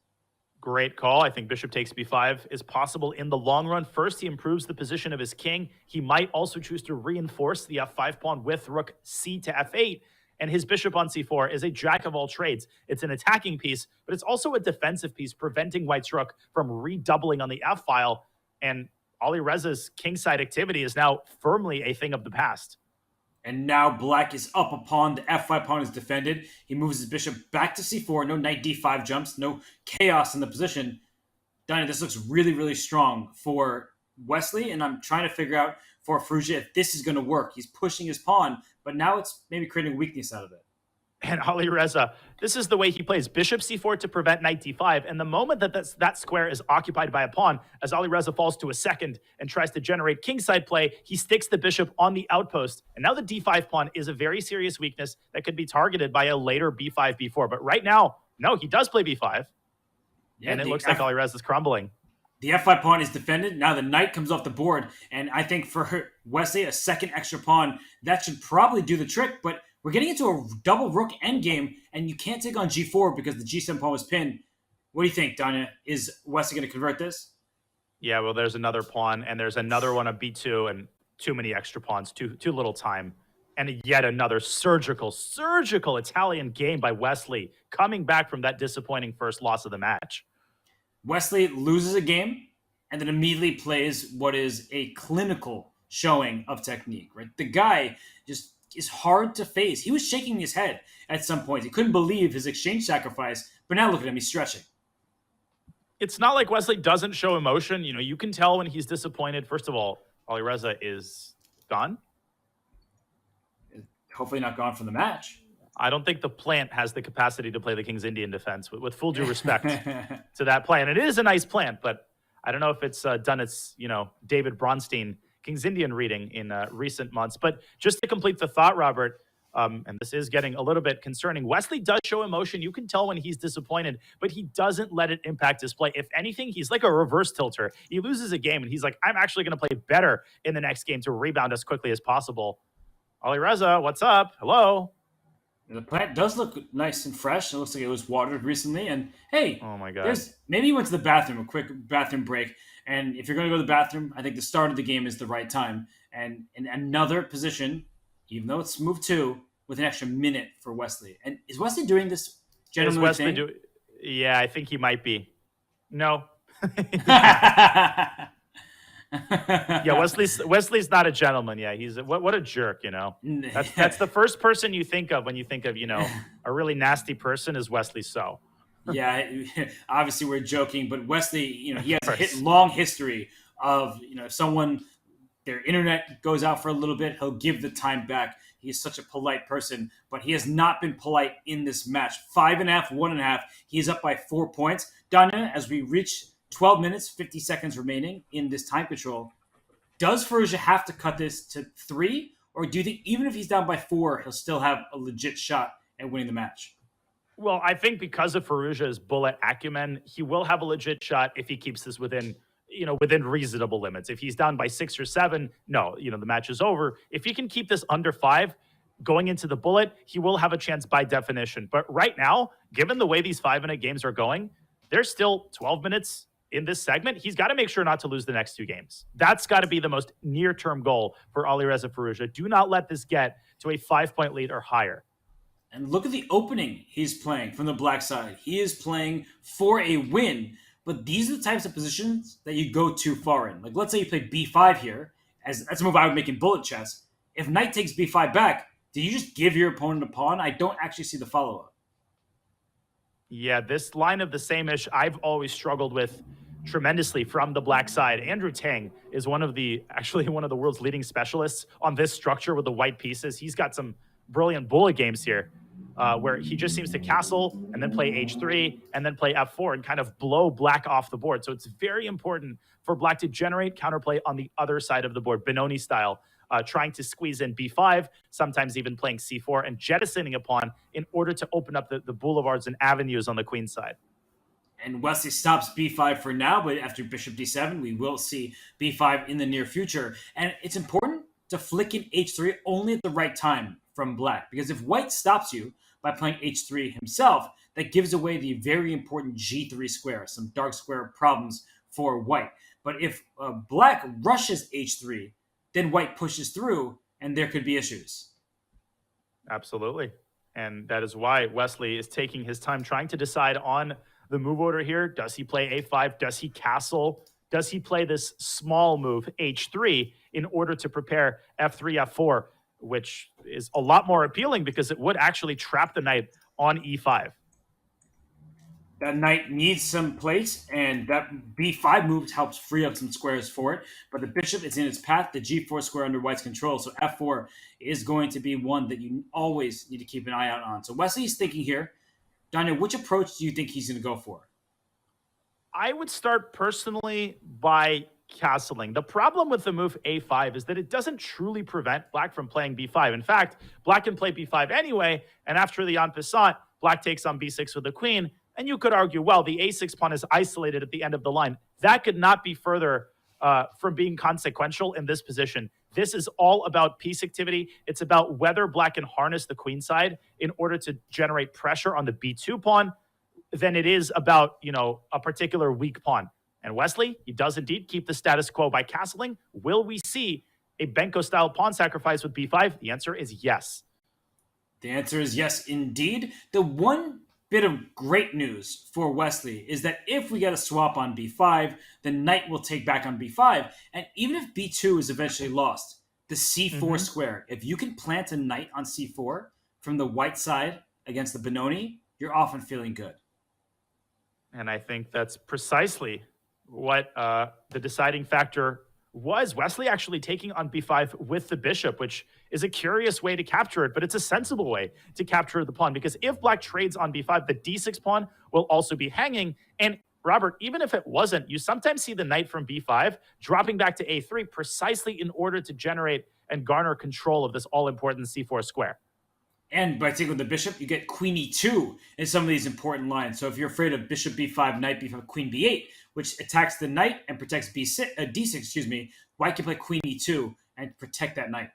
Great call. I think bishop takes b5 is possible in the long run. First, he improves the position of his king. He might also choose to reinforce the f5 pawn with rook c to f8. And his bishop on c4 is a jack of all trades. It's an attacking piece, but it's also a defensive piece, preventing white's rook from redoubling on the f-file. And Alireza's kingside activity is now firmly a thing of the past. And now black is up a pawn. The f5 pawn is defended. He moves his bishop back to c4. No knight d5 jumps. No chaos in the position. Dinah, this looks really, really strong for Wesley. And I'm trying to figure out for Firouzja if this is going to work. He's pushing his pawn, but now it's maybe creating weakness out of it. And Alireza, this is the way he plays. Bishop c4 to prevent knight d5. And the moment that that square is occupied by a pawn, as Alireza falls to a second and tries to generate kingside play, he sticks the bishop on the outpost. And now the d5 pawn is a very serious weakness that could be targeted by a later b5, b4. But right now, no, he does play b5. Yeah, and it looks like Alireza's crumbling. The f5 pawn is defended. Now the knight comes off the board. And I think for Wesley, a second extra pawn, that should probably do the trick. But we're getting into a double rook endgame, and you can't take on g4 because the g7 pawn was pinned. What do you think, Danya? Is Wesley going to convert this? Yeah, well, there's another pawn, and there's another one on b2, and too many extra pawns, too little time. And yet another surgical Italian game by Wesley, coming back from that disappointing first loss of the match. Wesley loses a game, and then immediately plays what is a clinical showing of technique, right? The guy just is hard to face. He was shaking his head at some point. He couldn't believe his exchange sacrifice, but now look at him, he's stretching. It's not like Wesley doesn't show emotion. You can tell when he's disappointed. First of all, Alireza is gone. Hopefully not gone from the match. I don't think the plant has the capacity to play the King's Indian defense, with full due respect to that plant. It is a nice plant, but I don't know if it's done its, David Bronstein King's Indian reading in recent months. But just to complete the thought, Robert, and this is getting a little bit concerning, Wesley does show emotion. You can tell when he's disappointed, but he doesn't let it impact his play. If anything, he's like a reverse tilter. He loses a game, and he's like, I'm actually going to play better in the next game to rebound as quickly as possible. Alireza, what's up? Hello. The plant does look nice and fresh. It looks like it was watered recently. And hey, oh my God, maybe he went to the bathroom, a quick bathroom break. And if you're going to go to the bathroom, I think the start of the game is the right time. And in another position, even though it's move 2, with an extra minute for Wesley. And is Wesley doing this gentlemanly thing? Yeah, I think he might be. No. Yeah, Wesley's not a gentleman. Yeah, he's what a jerk. That's the first person you think of when you think of a really nasty person is Wesley So. Yeah, obviously we're joking, but Wesley, he has a long history of if someone their internet goes out for a little bit, he'll give the time back. He's such a polite person, but he has not been polite in this match. 5.5, 1.5. He's up by 4 points. Danya, as we reach 12 minutes, 50 seconds remaining in this time control, does Firouzja have to cut this to 3? Or do you think even if he's down by 4, he'll still have a legit shot at winning the match? Well, I think because of Firouzja's bullet acumen, he will have a legit shot if he keeps this within reasonable limits. If he's down by 6 or 7, no, the match is over. If he can keep this under 5 going into the bullet, he will have a chance by definition. But right now, given the way these 5-minute games are going, there's still 12 minutes in this segment. He's got to make sure not to lose the next 2 games. That's got to be the most near-term goal for Alireza Firouzja. Do not let this get to a 5-point lead or higher. And look at the opening he's playing from the black side. He is playing for a win, but these are the types of positions that you go too far in. Like, let's say you play b5 here, as that's a move I would make in bullet chess. If knight takes b5 back, do you just give your opponent a pawn? I don't actually see the follow-up. Yeah, this line of the same-ish I've always struggled with tremendously from the black side. Andrew Tang is one of the world's leading specialists on this structure with the white pieces. He's got some brilliant bullet games here where he just seems to castle and then play h3 and then play f4 and kind of blow black off the board. So it's very important for black to generate counterplay on the other side of the board, Benoni style, trying to squeeze in b5, sometimes even playing c4 and jettisoning a pawn in order to open up the boulevards and avenues on the queen side. And Wesley stops b5 for now, but after bishop d7, we will see b5 in the near future. And it's important to flick in h3 only at the right time from black, because if white stops you by playing h3 himself, that gives away the very important g3 square, some dark square problems for white. But if black rushes h3, then white pushes through, and there could be issues. Absolutely. And that is why Wesley is taking his time trying to decide on the move order here. Does he play a5? Does he castle? Does he play this small move, h3, in order to prepare f3, f4, which is a lot more appealing because it would actually trap the knight on e5. That knight needs some place, and that b5 move helps free up some squares for it. But the bishop is in its path, the g4 square under white's control. So f4 is going to be one that you always need to keep an eye out on. So Wesley's thinking here. Danya, which approach do you think he's going to go for? I would start personally by castling. The problem with the move a5 is that it doesn't truly prevent black from playing b5. In fact, black can play b5 anyway, and after the en passant, black takes on b6 with the queen, and you could argue, well, the a6 pawn is isolated at the end of the line. That could not be further from being consequential in this position. This is all about piece activity. It's about whether black can harness the queen side in order to generate pressure on the b2 pawn than it is about, a particular weak pawn. And Wesley, he does indeed keep the status quo by castling. Will we see a Benko-style pawn sacrifice with b5? The answer is yes. The answer is yes, indeed. The one bit of great news for Wesley is that if we get a swap on b5, the knight will take back on b5. And even if b2 is eventually lost, the c4 square, if you can plant a knight on c4 from the white side against the Benoni, you're often feeling good. And I think that's precisely what the deciding factor was. Wesley actually taking on b5 with the bishop, which is a curious way to capture it, but it's a sensible way to capture the pawn, because if black trades on b5, the d6 pawn will also be hanging. And Robert, even if it wasn't, you sometimes see the knight from b5 dropping back to a3 precisely in order to generate and garner control of this all-important c4 square. And by taking with the bishop, you get queen e2 in some of these important lines. So if you're afraid of bishop b5, knight b5, queen b8, which attacks the knight and protects d6, white can play queen e2 and protect that knight.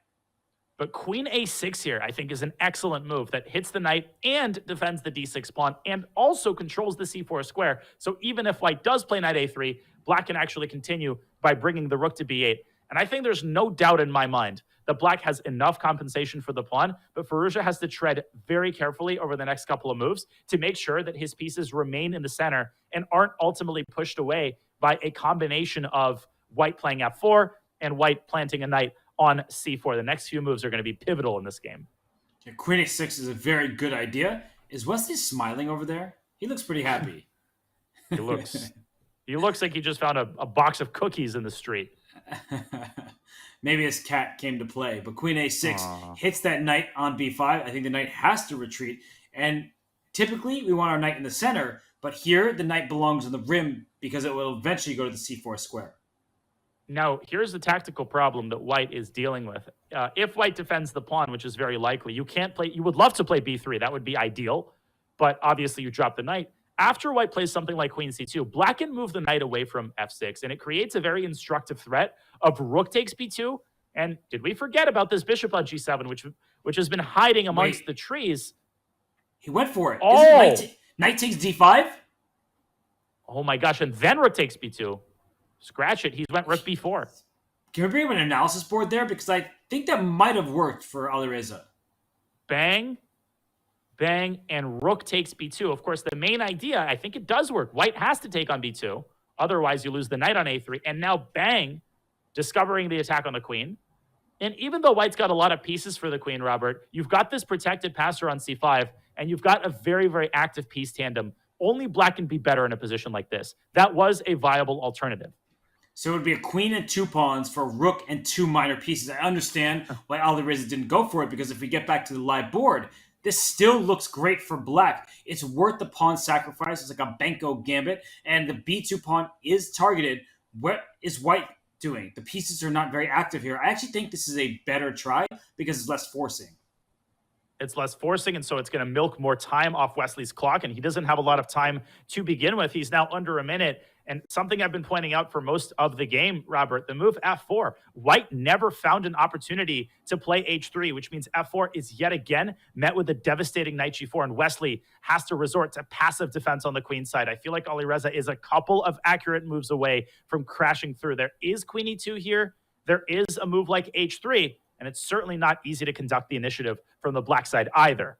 But queen a6 here, I think, is an excellent move that hits the knight and defends the d6 pawn and also controls the c4 square. So even if white does play knight a3, black can actually continue by bringing the rook to b8. And I think there's no doubt in my mind that black has enough compensation for the pawn, but Firouzja has to tread very carefully over the next couple of moves to make sure that his pieces remain in the center and aren't ultimately pushed away by a combination of white playing f4 and white planting a knight on c4. The next few moves are going to be pivotal in this game. Yeah, queen a6 is a very good idea. Is Wesley smiling over there? He looks pretty happy. He looks like he just found a box of cookies in the street. maybe his cat came to play. But queen a6 hits that knight on b5. I think the knight has to retreat. And typically, we want our knight in the center. But here, the knight belongs on the rim because it will eventually go to the c4 square. Now, here's the tactical problem that white is dealing with. If white defends the pawn, which is very likely, you can't play. You would love to play b3. That would be ideal. But obviously, you drop the knight. After white plays something like queen c2, black can move the knight away from f6, and it creates a very instructive threat of rook takes b2. And did we forget about this bishop on g7, which has been hiding amongst the trees? He went for it. Oh! Knight takes d5? Oh my gosh, and then rook takes b2. Scratch it. He went rook b4. Can we bring up an analysis board there? Because I think that might have worked for Alireza. Bang, bang, and rook takes b2. Of course, the main idea, I think it does work. White has to take on b2. Otherwise, you lose the knight on a3. And now, bang, discovering the attack on the queen. And even though white's got a lot of pieces for the queen, Robert, you've got this protected passer on c5, and you've got a very, very active piece tandem. Only black can be better in a position like this. That was a viable alternative. So it would be a queen and 2 pawns for rook and 2 minor pieces. I understand why Alireza didn't go for it, because if we get back to the live board, this still looks great for black. It's worth the pawn sacrifice. It's like a Benko gambit, and the b2 pawn is targeted. What is white doing? The pieces are not very active here. I actually think this is a better try because it's less forcing. It's less forcing, and so it's going to milk more time off Wesley's clock, and he doesn't have a lot of time to begin with. He's now under a minute, and something I've been pointing out for most of the game, Robert, the move f4. White never found an opportunity to play h3, which means f4 is yet again met with a devastating knight g4, and Wesley has to resort to passive defense on the queen side. I feel like Alireza is a couple of accurate moves away from crashing through. There is queen e2 here. There is a move like h3, and it's certainly not easy to conduct the initiative from the black side either.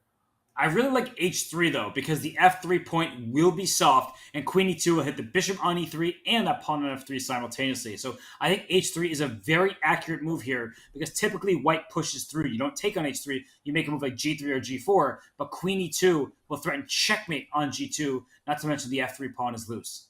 I really like h3, though, because the f3 point will be soft, and queen e2 will hit the bishop on e3 and that pawn on f3 simultaneously. So I think h3 is a very accurate move here, because typically white pushes through. You don't take on h3, you make a move like g3 or g4, but queen e2 will threaten checkmate on g2, not to mention the f3 pawn is loose.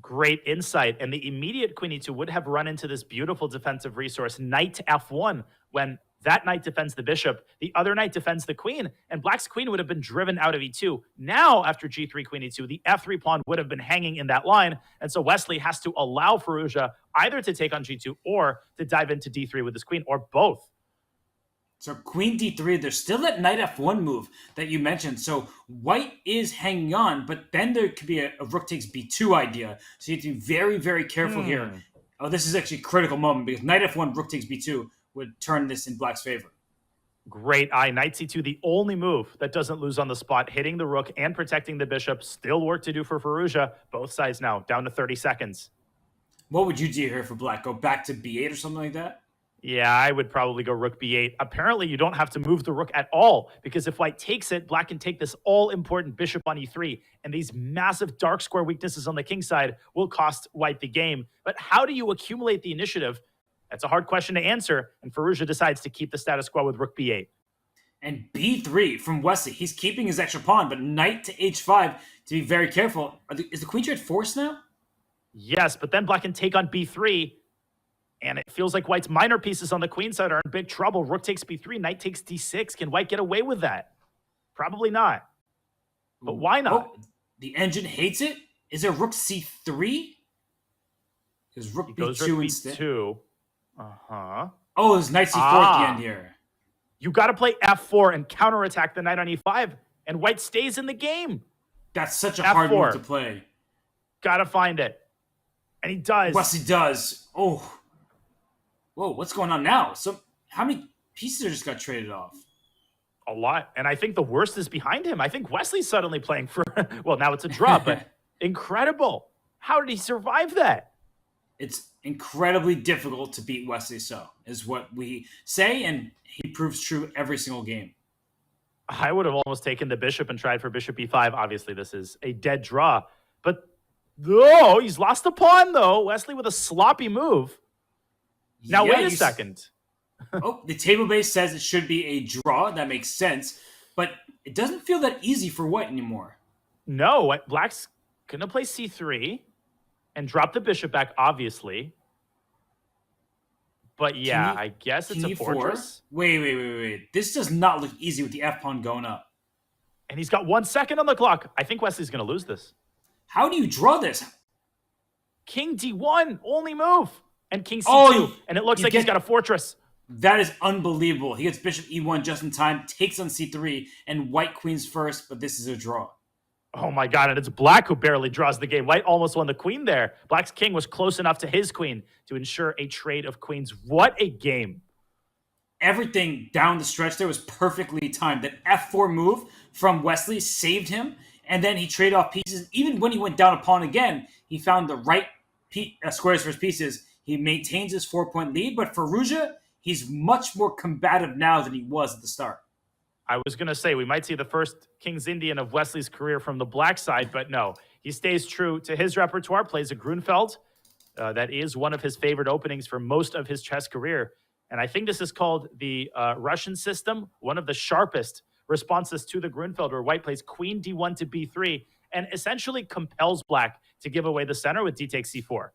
Great insight. And the immediate queen e2 would have run into this beautiful defensive resource, knight to f1, when that knight defends the bishop, the other knight defends the queen, and black's queen would have been driven out of e2. Now, after g3, queen e2, the f3 pawn would have been hanging in that line, and so Wesley has to allow Firouzja either to take on g2 or to dive into d3 with his queen, or both. So queen d3, there's still that knight f1 move that you mentioned. So white is hanging on, but then there could be a rook takes b2 idea. So you have to be very, very careful here. Oh, this is actually a critical moment, because knight f1, rook takes b2 would turn this in black's favor. Great eye. Knight c2, the only move that doesn't lose on the spot, hitting the rook and protecting the bishop. Still work to do for Firouzja. Both sides now down to 30 seconds. What would you do here for black? Go back to b8 or something like that? Yeah, I would probably go rook b8. Apparently, you don't have to move the rook at all, because if white takes it, black can take this all-important bishop on e3, and these massive dark square weaknesses on the king side will cost white the game. But how do you accumulate the initiative? That's a hard question to answer, and Firouzja decides to keep the status quo with rook b8. And b3 from Wesley. He's keeping his extra pawn, but knight to h5 to be very careful. Is the queen trade forced now? Yes, but then black can take on b3, and it feels like white's minor pieces on the queen side are in big trouble. Rook takes b3, knight takes d6. Can white get away with that? Probably not. But why not? Oh, the engine hates it? Is there rook c3? Is rook b2 instead? B2. Uh-huh. Oh, there's knight c4 at the end here. You got to play f4 and counterattack the knight on e5, and white stays in the game. That's such a F4. hard move to play. Got to find it. And he does. Wesley does. Oh. Whoa, what's going on now? So, how many pieces just got traded off? A lot. And I think the worst is behind him. I think Wesley's suddenly playing for, well, now it's a draw, but incredible. How did he survive that? It's incredibly difficult to beat Wesley So, is what we say, and he proves true every single game. I would have almost taken the bishop and tried for bishop e5. Obviously, this is a dead draw. But, oh, he's lost the pawn, though. Wesley with a sloppy move. Now, Yeah, wait a second. Oh, the table base says it should be a draw. That makes sense. But it doesn't feel that easy for white anymore. No, black's going to play c3 and drop the bishop back, obviously. But yeah, I guess it's a fortress. Wait. This does not look easy with the f-pawn going up. And he's got 1 second on the clock. I think Wesley's going to lose this. How do you draw this? King D1, only move. And King C2. And it looks like he's got a fortress. That is unbelievable. He gets bishop e1 just in time, takes on c3, and white queens first, but this is a draw. Oh my god, and it's black who barely draws the game. White almost won the queen there. Black's king was close enough to his queen to ensure a trade of queens. What a game. Everything down the stretch there was perfectly timed. That f4 move from Wesley saved him, and then he traded off pieces. Even when he went down a pawn again, he found the right squares for his pieces. He maintains his 4-point lead, but Firouzja, he's much more combative now than he was at the start. I was going to say we might see the first King's Indian of Wesley's career from the black side, but no. He stays true to his repertoire, plays a Grunfeld. That is one of his favorite openings for most of his chess career. And I think this is called the Russian system, one of the sharpest responses to the Grunfeld, where white plays queen d1 to b3 and essentially compels black to give away the center with d takes c4.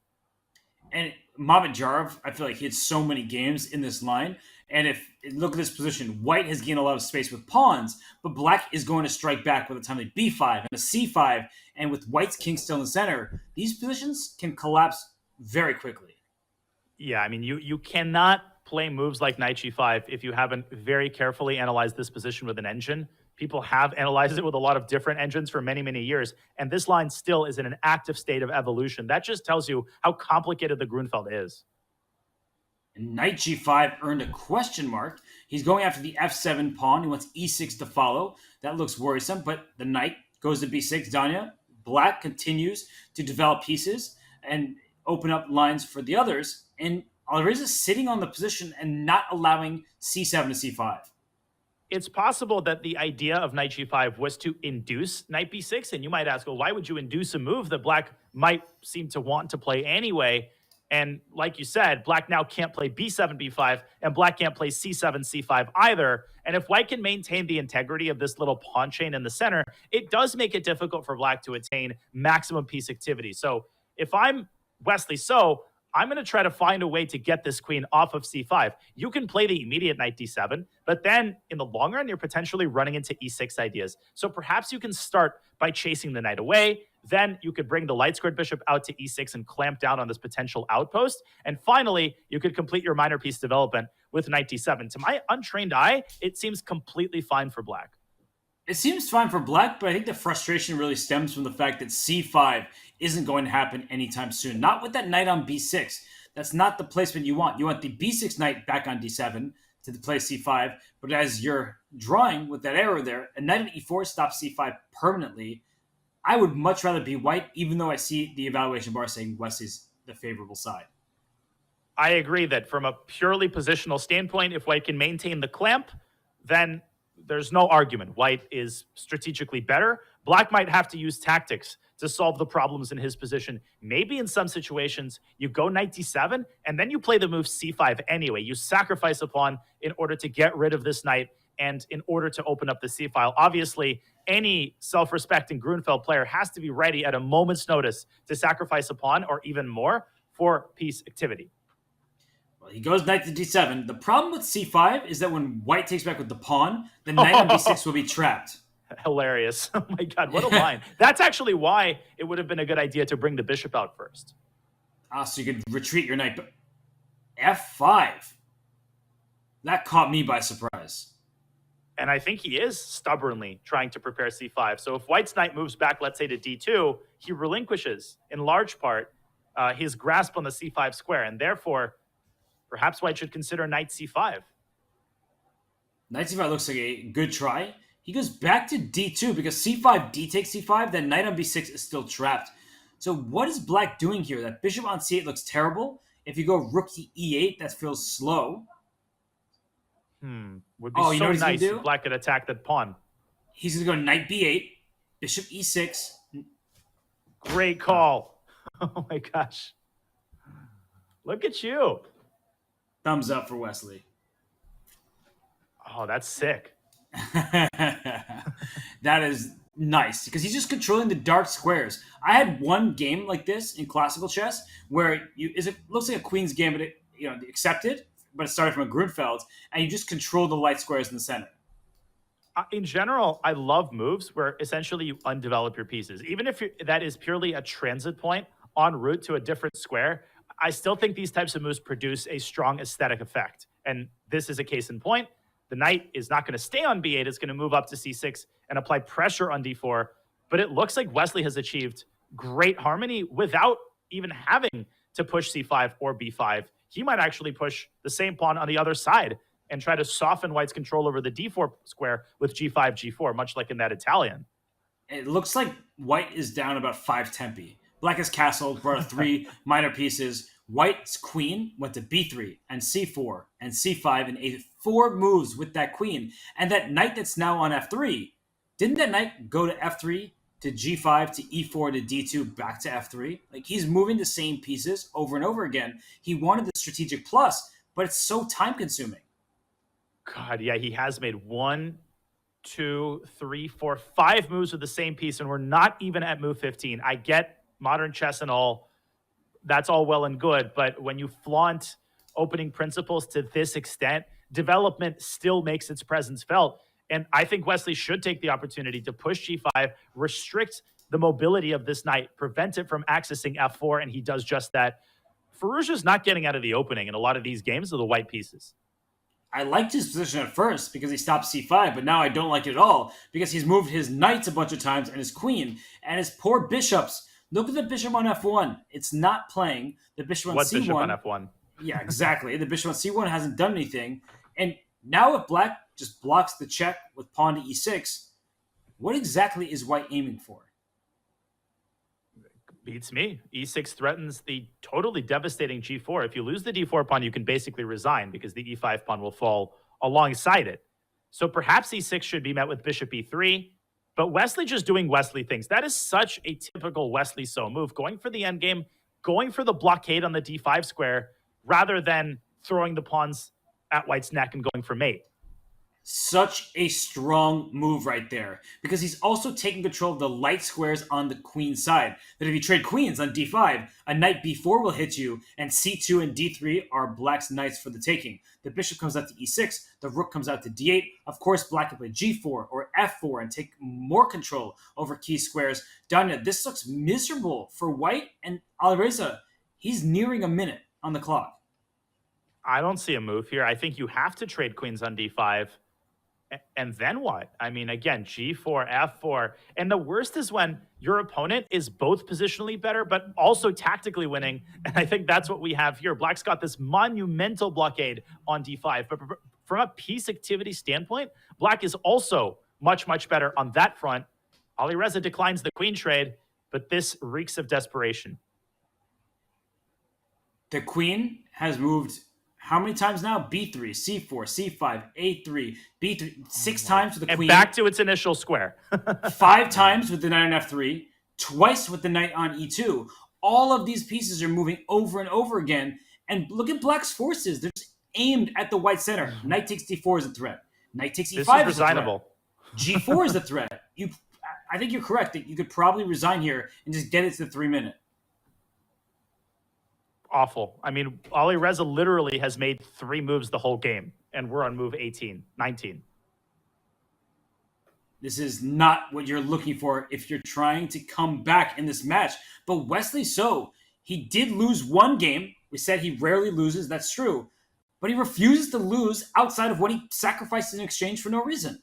And Mamedjarov, I feel like he had so many games in this line. And if look at this position, white has gained a lot of space with pawns, but black is going to strike back with a timely b5 and a c5. And with white's king still in the center, these positions can collapse very quickly. Yeah, I mean, you cannot play moves like knight g5 if you haven't very carefully analyzed this position with an engine. People have analyzed it with a lot of different engines for many, many years. And this line still is in an active state of evolution. That just tells you how complicated the Grunfeld is. And knight g5 earned a question mark. He's going after the f7 pawn. He wants e6 to follow. That looks worrisome, but the knight goes to b6. Danya, black continues to develop pieces and open up lines for the others. And Alireza sitting on the position and not allowing c7 to c5. It's possible that the idea of knight g5 was to induce knight b6. And you might ask, well, why would you induce a move that black might seem to want to play anyway? And like you said, black now can't play b7, b5, and black can't play c7, c5 either. And if white can maintain the integrity of this little pawn chain in the center, it does make it difficult for black to attain maximum piece activity. So if I'm Wesley I'm going to try to find a way to get this queen off of c5. You can play the immediate knight d7, but then in the long run, you're potentially running into e6 ideas. So perhaps you can start by chasing the knight away. Then you could bring the light squared bishop out to e6 and clamp down on this potential outpost. And finally, you could complete your minor piece development with knight d7. To my untrained eye, it seems completely fine for black. It seems fine for black, but I think the frustration really stems from the fact that c5 isn't going to happen anytime soon. Not with that knight on b6. That's not the placement you want. You want the b6 knight back on d7 to play c5, but as you're drawing with that arrow there, a knight on e4 stops c5 permanently. I would much rather be white, even though I see the evaluation bar saying Wesley's the favorable side. I agree that from a purely positional standpoint, if white can maintain the clamp, then there's no argument. White is strategically better. Black might have to use tactics to solve the problems in his position. Maybe in some situations, you go knight d7, and then you play the move c5 anyway. You sacrifice a pawn in order to get rid of this knight and in order to open up the c-file. Obviously, any self-respecting Grunfeld player has to be ready at a moment's notice to sacrifice a pawn or even more for piece activity. Well, he goes knight to d7. The problem with c5 is that when white takes back with the pawn, the knight on b6 will be trapped. Hilarious. Oh my God, what a line. That's actually why it would have been a good idea to bring the bishop out first. So you could retreat your knight. But f5. That caught me by surprise. And I think he is stubbornly trying to prepare c5. So if white's knight moves back, let's say to d2, he relinquishes, in large part, his grasp on the c5 square. And therefore, perhaps white should consider knight c5. Knight c5 looks like a good try. He goes back to d2 because c5, d takes c5, then knight on b6 is still trapped. So what is black doing here? That bishop on c8 looks terrible. If you go rook to e8, that feels slow. Would be so nice if black could attack that pawn. He's going to go knight b8, bishop e6. Great call. Oh my gosh. Look at you. Thumbs up for Wesley. Oh, that's sick. That is nice because he's just controlling the dark squares. I had one game like this in classical chess where it looks like a queen's gambit, accepted but it started from a Grunfeld, and you just control the light squares in the center. In general, I love moves where essentially you undevelop your pieces. Even if that is purely a transit point en route to a different square, I still think these types of moves produce a strong aesthetic effect. And this is a case in point. The knight is not going to stay on b8. It's going to move up to c6 and apply pressure on d4. But it looks like Wesley has achieved great harmony without even having to push c5 or b5. He might actually push the same pawn on the other side and try to soften white's control over the d4 square with g5, g4, much like in that Italian. It looks like white is down about 5 tempi. Black is castled, brought 3 minor pieces. White's queen went to b3 and c4 and c5 and a 4 moves with that queen. And that knight that's now on f3, didn't that knight go to f3 to g5 to e4 to d2 back to f3? Like, he's moving the same pieces over and over again. He wanted the strategic plus, but it's so time consuming. God, yeah, he has made 1, 2, 3, 4, 5 moves with the same piece, and we're not even at move 15. I get modern chess and all. That's all well and good, but when you flaunt opening principles to this extent, development still makes its presence felt. And I think Wesley should take the opportunity to push g5, restrict the mobility of this knight, prevent it from accessing f4, and he does just that. Firouzja's not getting out of the opening in a lot of these games of the white pieces. I liked his position at first because he stopped c5, but now I don't like it at all because he's moved his knights a bunch of times and his queen and his poor bishops. Look at the bishop on f1. It's not playing. The bishop on what c1. Bishop on f1? Yeah, exactly. The bishop on c1 hasn't done anything. And now if black just blocks the check with pawn to e6, what exactly is white aiming for? Beats me. e6 threatens the totally devastating g4. If you lose the d4 pawn, you can basically resign because the e5 pawn will fall alongside it. So perhaps e6 should be met with bishop e3, but Wesley just doing Wesley things. That is such a typical Wesley so move, going for the endgame, going for the blockade on the d5 square, rather than throwing the pawns at white's neck and going for mate. Such a strong move right there, because he's also taking control of the light squares on the queen side. That if you trade queens on d5, a knight b4 will hit you, and c2 and d3 are black's knights for the taking. The bishop comes out to e6, the rook comes out to d8. Of course, black can play g4 or f4 and take more control over key squares. Danya, this looks miserable for white, and Alireza, he's nearing a minute on the clock. I don't see a move here. I think you have to trade queens on d5. And then what? I mean, again, g4, f4. And the worst is when your opponent is both positionally better, but also tactically winning. And I think that's what we have here. Black's got this monumental blockade on d5. But from a piece activity standpoint, black is also much, much better on that front. Alireza declines the queen trade, but this reeks of desperation. The queen has moved how many times now? b3, c4, c5, a3, b3, 6 times with the queen. And back to its initial square. 5 times with the knight on f3, twice with the knight on e2. All of these pieces are moving over and over again. And look at black's forces. They're just aimed at the white center. Knight takes d4 is a threat. Knight takes e5 this is is resignable. a threat. g4 is the threat. I think you're correct that you could probably resign here and just get it to the 3-minute. Awful. I mean, Alireza literally has made 3 moves the whole game, and we're on move 18, 19. This is not what you're looking for if you're trying to come back in this match. But Wesley he did lose 1 game. We said he rarely loses. That's true. But he refuses to lose outside of what he sacrificed in exchange for no reason.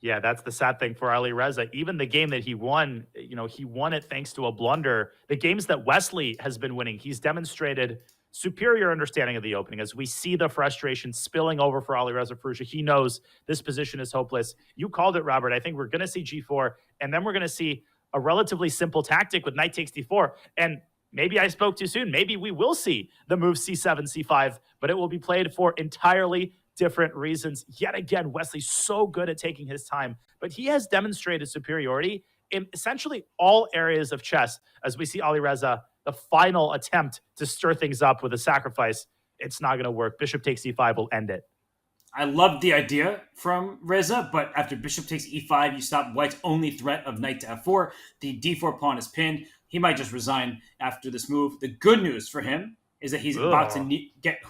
Yeah, that's the sad thing for Alireza. Even the game that he won, he won it thanks to a blunder. The games that Wesley has been winning, he's demonstrated superior understanding of the opening. As we see the frustration spilling over for Alireza Firouzja, he knows this position is hopeless. You called it, Robert. I think we're going to see g4, and then we're going to see a relatively simple tactic with knight takes d4. And maybe I spoke too soon. Maybe we will see the move c7, c5, but it will be played for entirely different reasons. Yet again, Wesley's so good at taking his time, but he has demonstrated superiority in essentially all areas of chess. As we see Alireza, the final attempt to stir things up with a sacrifice, it's not going to work. Bishop takes e5 will end it. I love the idea from Reza, but after bishop takes e5, you stop white's only threat of knight to f4. The d4 pawn is pinned. He might just resign after this move. The good news for him is that he's about to get...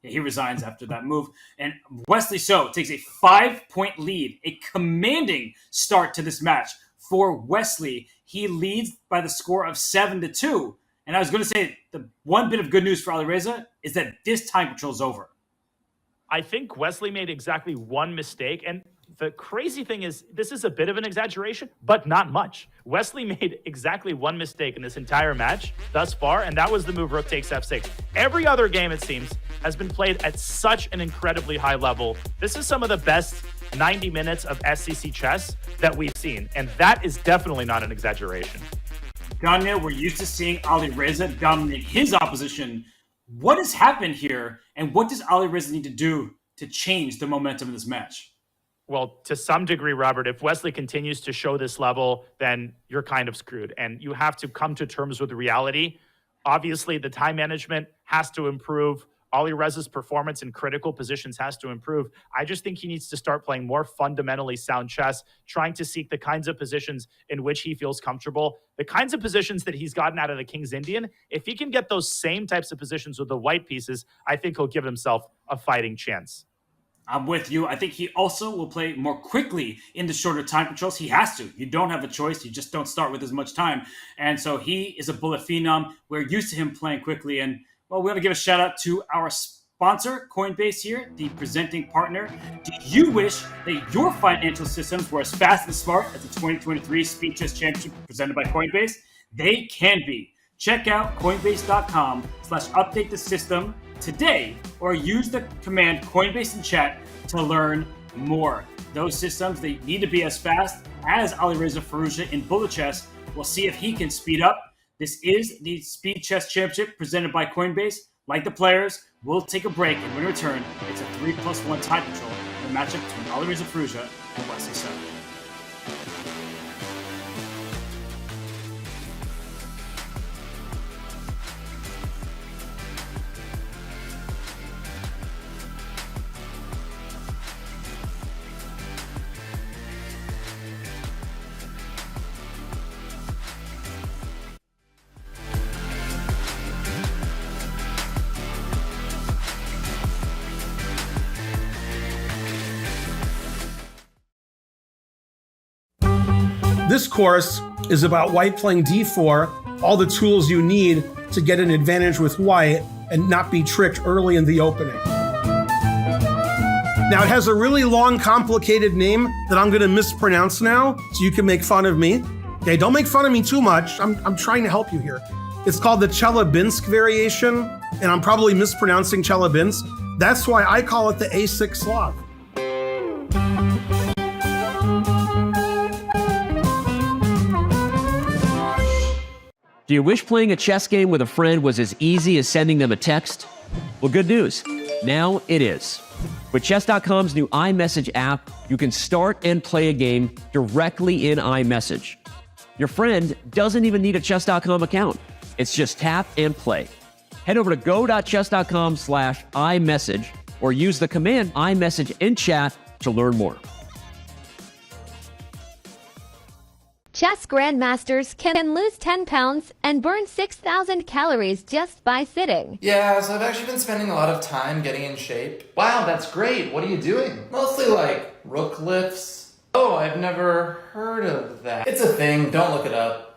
He resigns after that move. And Wesley So takes a 5-point lead, a commanding start to this match for Wesley. He leads by the score of 7-2. And I was going to say, the one bit of good news for Alireza is that this time control is over. I think Wesley made exactly one mistake. And the crazy thing is, this is a bit of an exaggeration, but not much. Wesley made exactly one mistake in this entire match thus far, and that was the move rook takes f6. Every other game, it seems, has been played at such an incredibly high level. This is some of the best 90 minutes of SCC chess that we've seen, and that is definitely not an exaggeration. Ganya, we're used to seeing Alireza dominate his opposition. What has happened here, and what does Alireza need to do to change the momentum of this match? Well, to some degree, Robert, if Wesley continues to show this level, then you're kind of screwed. And you have to come to terms with reality. Obviously, the time management has to improve. Alireza's performance in critical positions has to improve. I just think he needs to start playing more fundamentally sound chess, trying to seek the kinds of positions in which he feels comfortable. The kinds of positions that he's gotten out of the King's Indian, if he can get those same types of positions with the white pieces, I think he'll give himself a fighting chance. I'm with you. I think he also will play more quickly in the shorter time controls. He has to. You don't have a choice. You just don't start with as much time. And so he is a bullet phenom. We're used to him playing quickly. And, well, we want to give a shout out to our sponsor, Coinbase here, the presenting partner. Do you wish that your financial systems were as fast and smart as the 2023 Speed Chess Championship presented by Coinbase? They can be. Check out Coinbase.com/update the system today, or use the command Coinbase in chat to learn more. Those systems, they need to be as fast as Alireza Firouzja in bullet chess. We'll see if he can speed up. This is the Speed Chess Championship presented by Coinbase. Like the players, we'll take a break, and when we return, it's a 3+1 tie control in the matchup between Alireza Firouzja and Wesley So. This course is about white playing d4, all the tools you need to get an advantage with white and not be tricked early in the opening. Now, it has a really long, complicated name that I'm going to mispronounce now, so you can make fun of me. Okay, don't make fun of me too much. I'm trying to help you here. It's called the Chelyabinsk variation, and I'm probably mispronouncing Chelyabinsk. That's why I call it the A6 Slav. Do you wish playing a chess game with a friend was as easy as sending them a text? Well, good news. Now it is. With Chess.com's new iMessage app, you can start and play a game directly in iMessage. Your friend doesn't even need a Chess.com account. It's just tap and play. Head over to go.chess.com/iMessage or use the command iMessage in chat to learn more. Chess grandmasters can lose 10 pounds and burn 6,000 calories just by sitting. Yeah, so I've actually been spending a lot of time getting in shape. Wow, that's great. What are you doing? Mostly like rook lifts. Oh, I've never heard of that. It's a thing, don't look it up.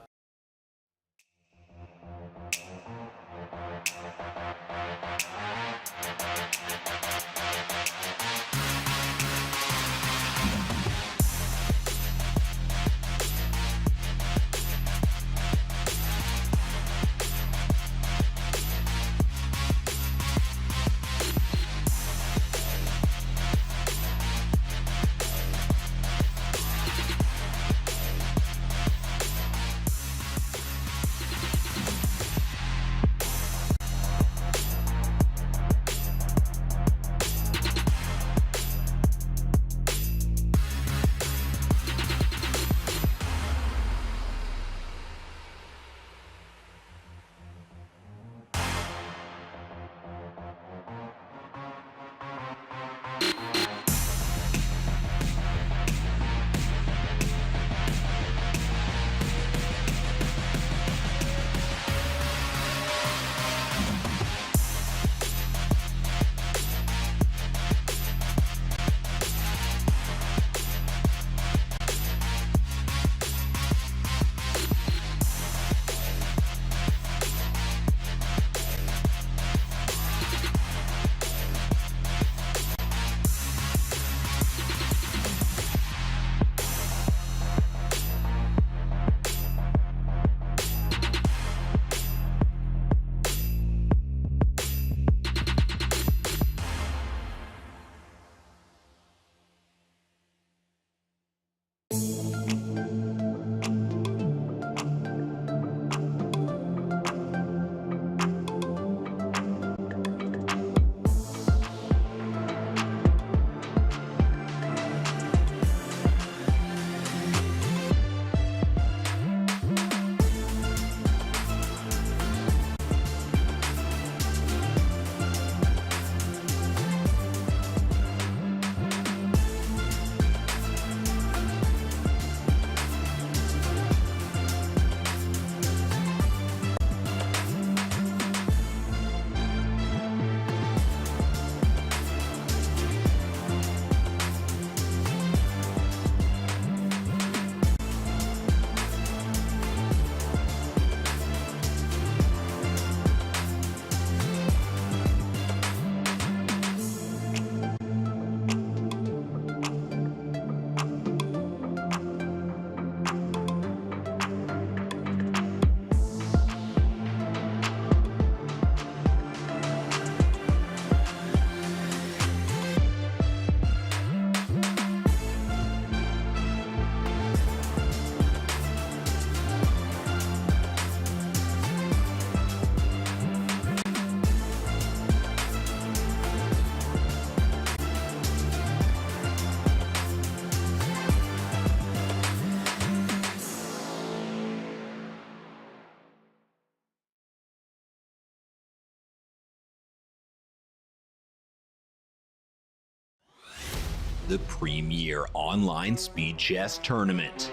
the premier online speed chess tournament.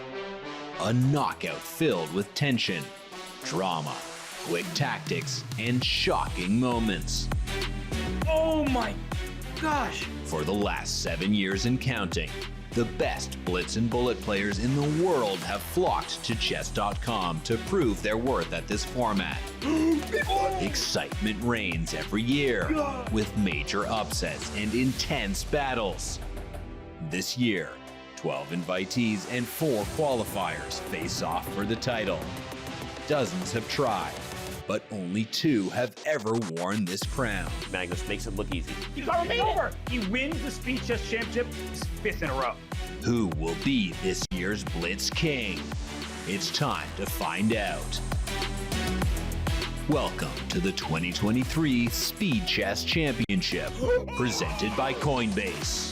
A knockout filled with tension, drama, quick tactics, and shocking moments. Oh my gosh! For the last 7 years and counting, the best blitz and bullet players in the world have flocked to chess.com to prove their worth at this format. Excitement reigns every year with major upsets and intense battles. This year, 12 invitees and 4 qualifiers face off for the title. Dozens have tried, but only 2 have ever worn this crown. Magnus makes it look easy. He's already over. He wins the Speed Chess Championship his 5th in a row. Who will be this year's Blitz King? It's time to find out. Welcome to the 2023 Speed Chess Championship, presented by Coinbase.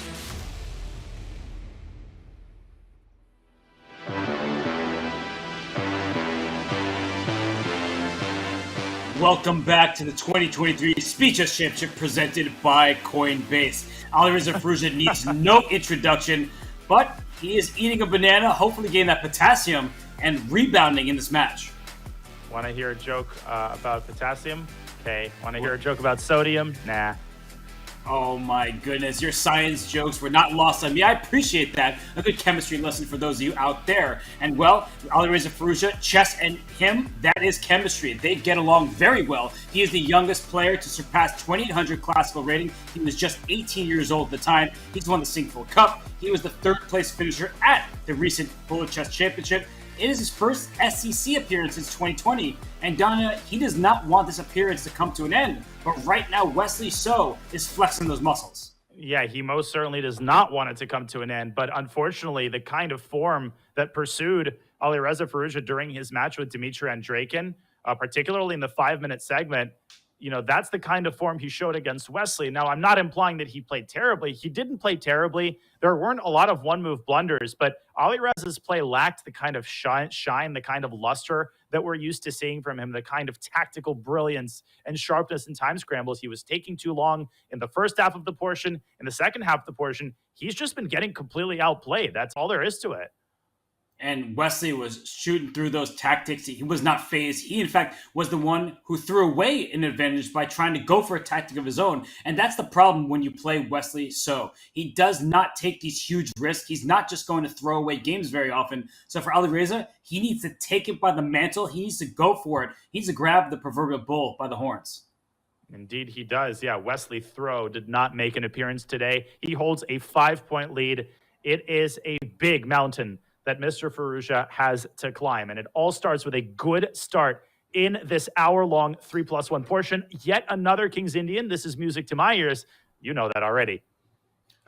Welcome back to the 2023 Speed Chess Championship presented by Coinbase. Alireza Firouzja needs no introduction, but he is eating a banana, hopefully getting that potassium and rebounding in this match. Want to hear a joke about potassium? Okay. Want to hear a joke about sodium? Nah. Oh my goodness, your science jokes were not lost on me. I appreciate that. A good chemistry lesson for those of you out there. And well, Alireza Firouzja, chess and him, that is chemistry. They get along very well. He is the youngest player to surpass 2800 classical rating. He was just 18 years old at the time. He's won the Singapore Cup. He was the 3rd place finisher at the recent Bullet Chess Championship. It is his first SEC appearance since 2020, and Donna, he does not want this appearance to come to an end. But right now, Wesley So is flexing those muscles. Yeah, he most certainly does not want it to come to an end. But unfortunately, the kind of form that pursued Alireza Firouzja during his match with Dmitry Andreikin, particularly in the 5-minute segment, that's the kind of form he showed against Wesley. Now, I'm not implying that he played terribly. He didn't play terribly. There weren't a lot of one-move blunders, but Alireza's play lacked the kind of shine, the kind of luster that we're used to seeing from him, the kind of tactical brilliance and sharpness in time scrambles. He was taking too long in the first half of the portion. In the second half of the portion, he's just been getting completely outplayed. That's all there is to it. And Wesley was shooting through those tactics. He was not phased. He, in fact, was the one who threw away an advantage by trying to go for a tactic of his own. And that's the problem when you play Wesley So. He does not take these huge risks. He's not just going to throw away games very often. So for Alireza, he needs to take it by the mantle. He needs to go for it. He needs to grab the proverbial bull by the horns. Indeed, he does. Yeah, Wesley Throw did not make an appearance today. He holds a 5-point lead. It is a big mountain that Mr. Firouzja has to climb. And it all starts with a good start in this hour-long 3+1 portion. Yet another King's Indian. This is music to my ears. You know that already.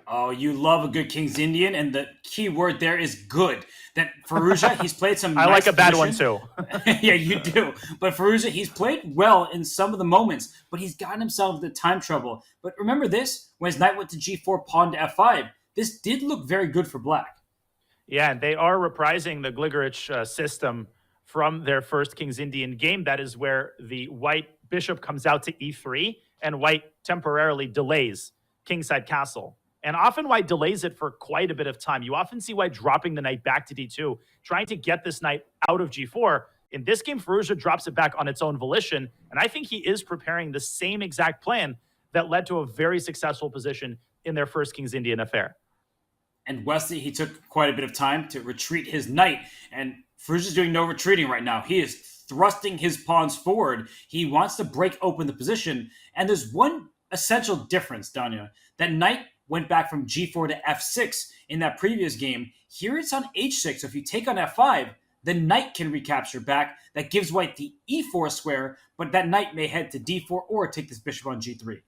Oh, you love a good King's Indian, and the key word there is good. That Firouzja, he's played some I nice like a bad position. one too. Yeah, you do. But Firouzja, he's played well in some of the moments, but he's gotten himself into time trouble. But remember this, when his knight went to g4, pawn to f5, this did look very good for black. Yeah, and they are reprising the Gligerich system from their first King's Indian game. That is where the white bishop comes out to e3 and white temporarily delays kingside castle. And often white delays it for quite a bit of time. You often see white dropping the knight back to d2, trying to get this knight out of g4. In this game, Firouzja drops it back on its own volition, and I think he is preparing the same exact plan that led to a very successful position in their first King's Indian affair. And Wesley, he took quite a bit of time to retreat his knight. And Firouzja's doing no retreating right now. He is thrusting his pawns forward. He wants to break open the position. And there's one essential difference, Danya. That knight went back from g4 to f6 in that previous game. Here it's on h6. So if you take on f5, the knight can recapture back. That gives white the e4 square, but that knight may head to d4 or take this bishop on g3.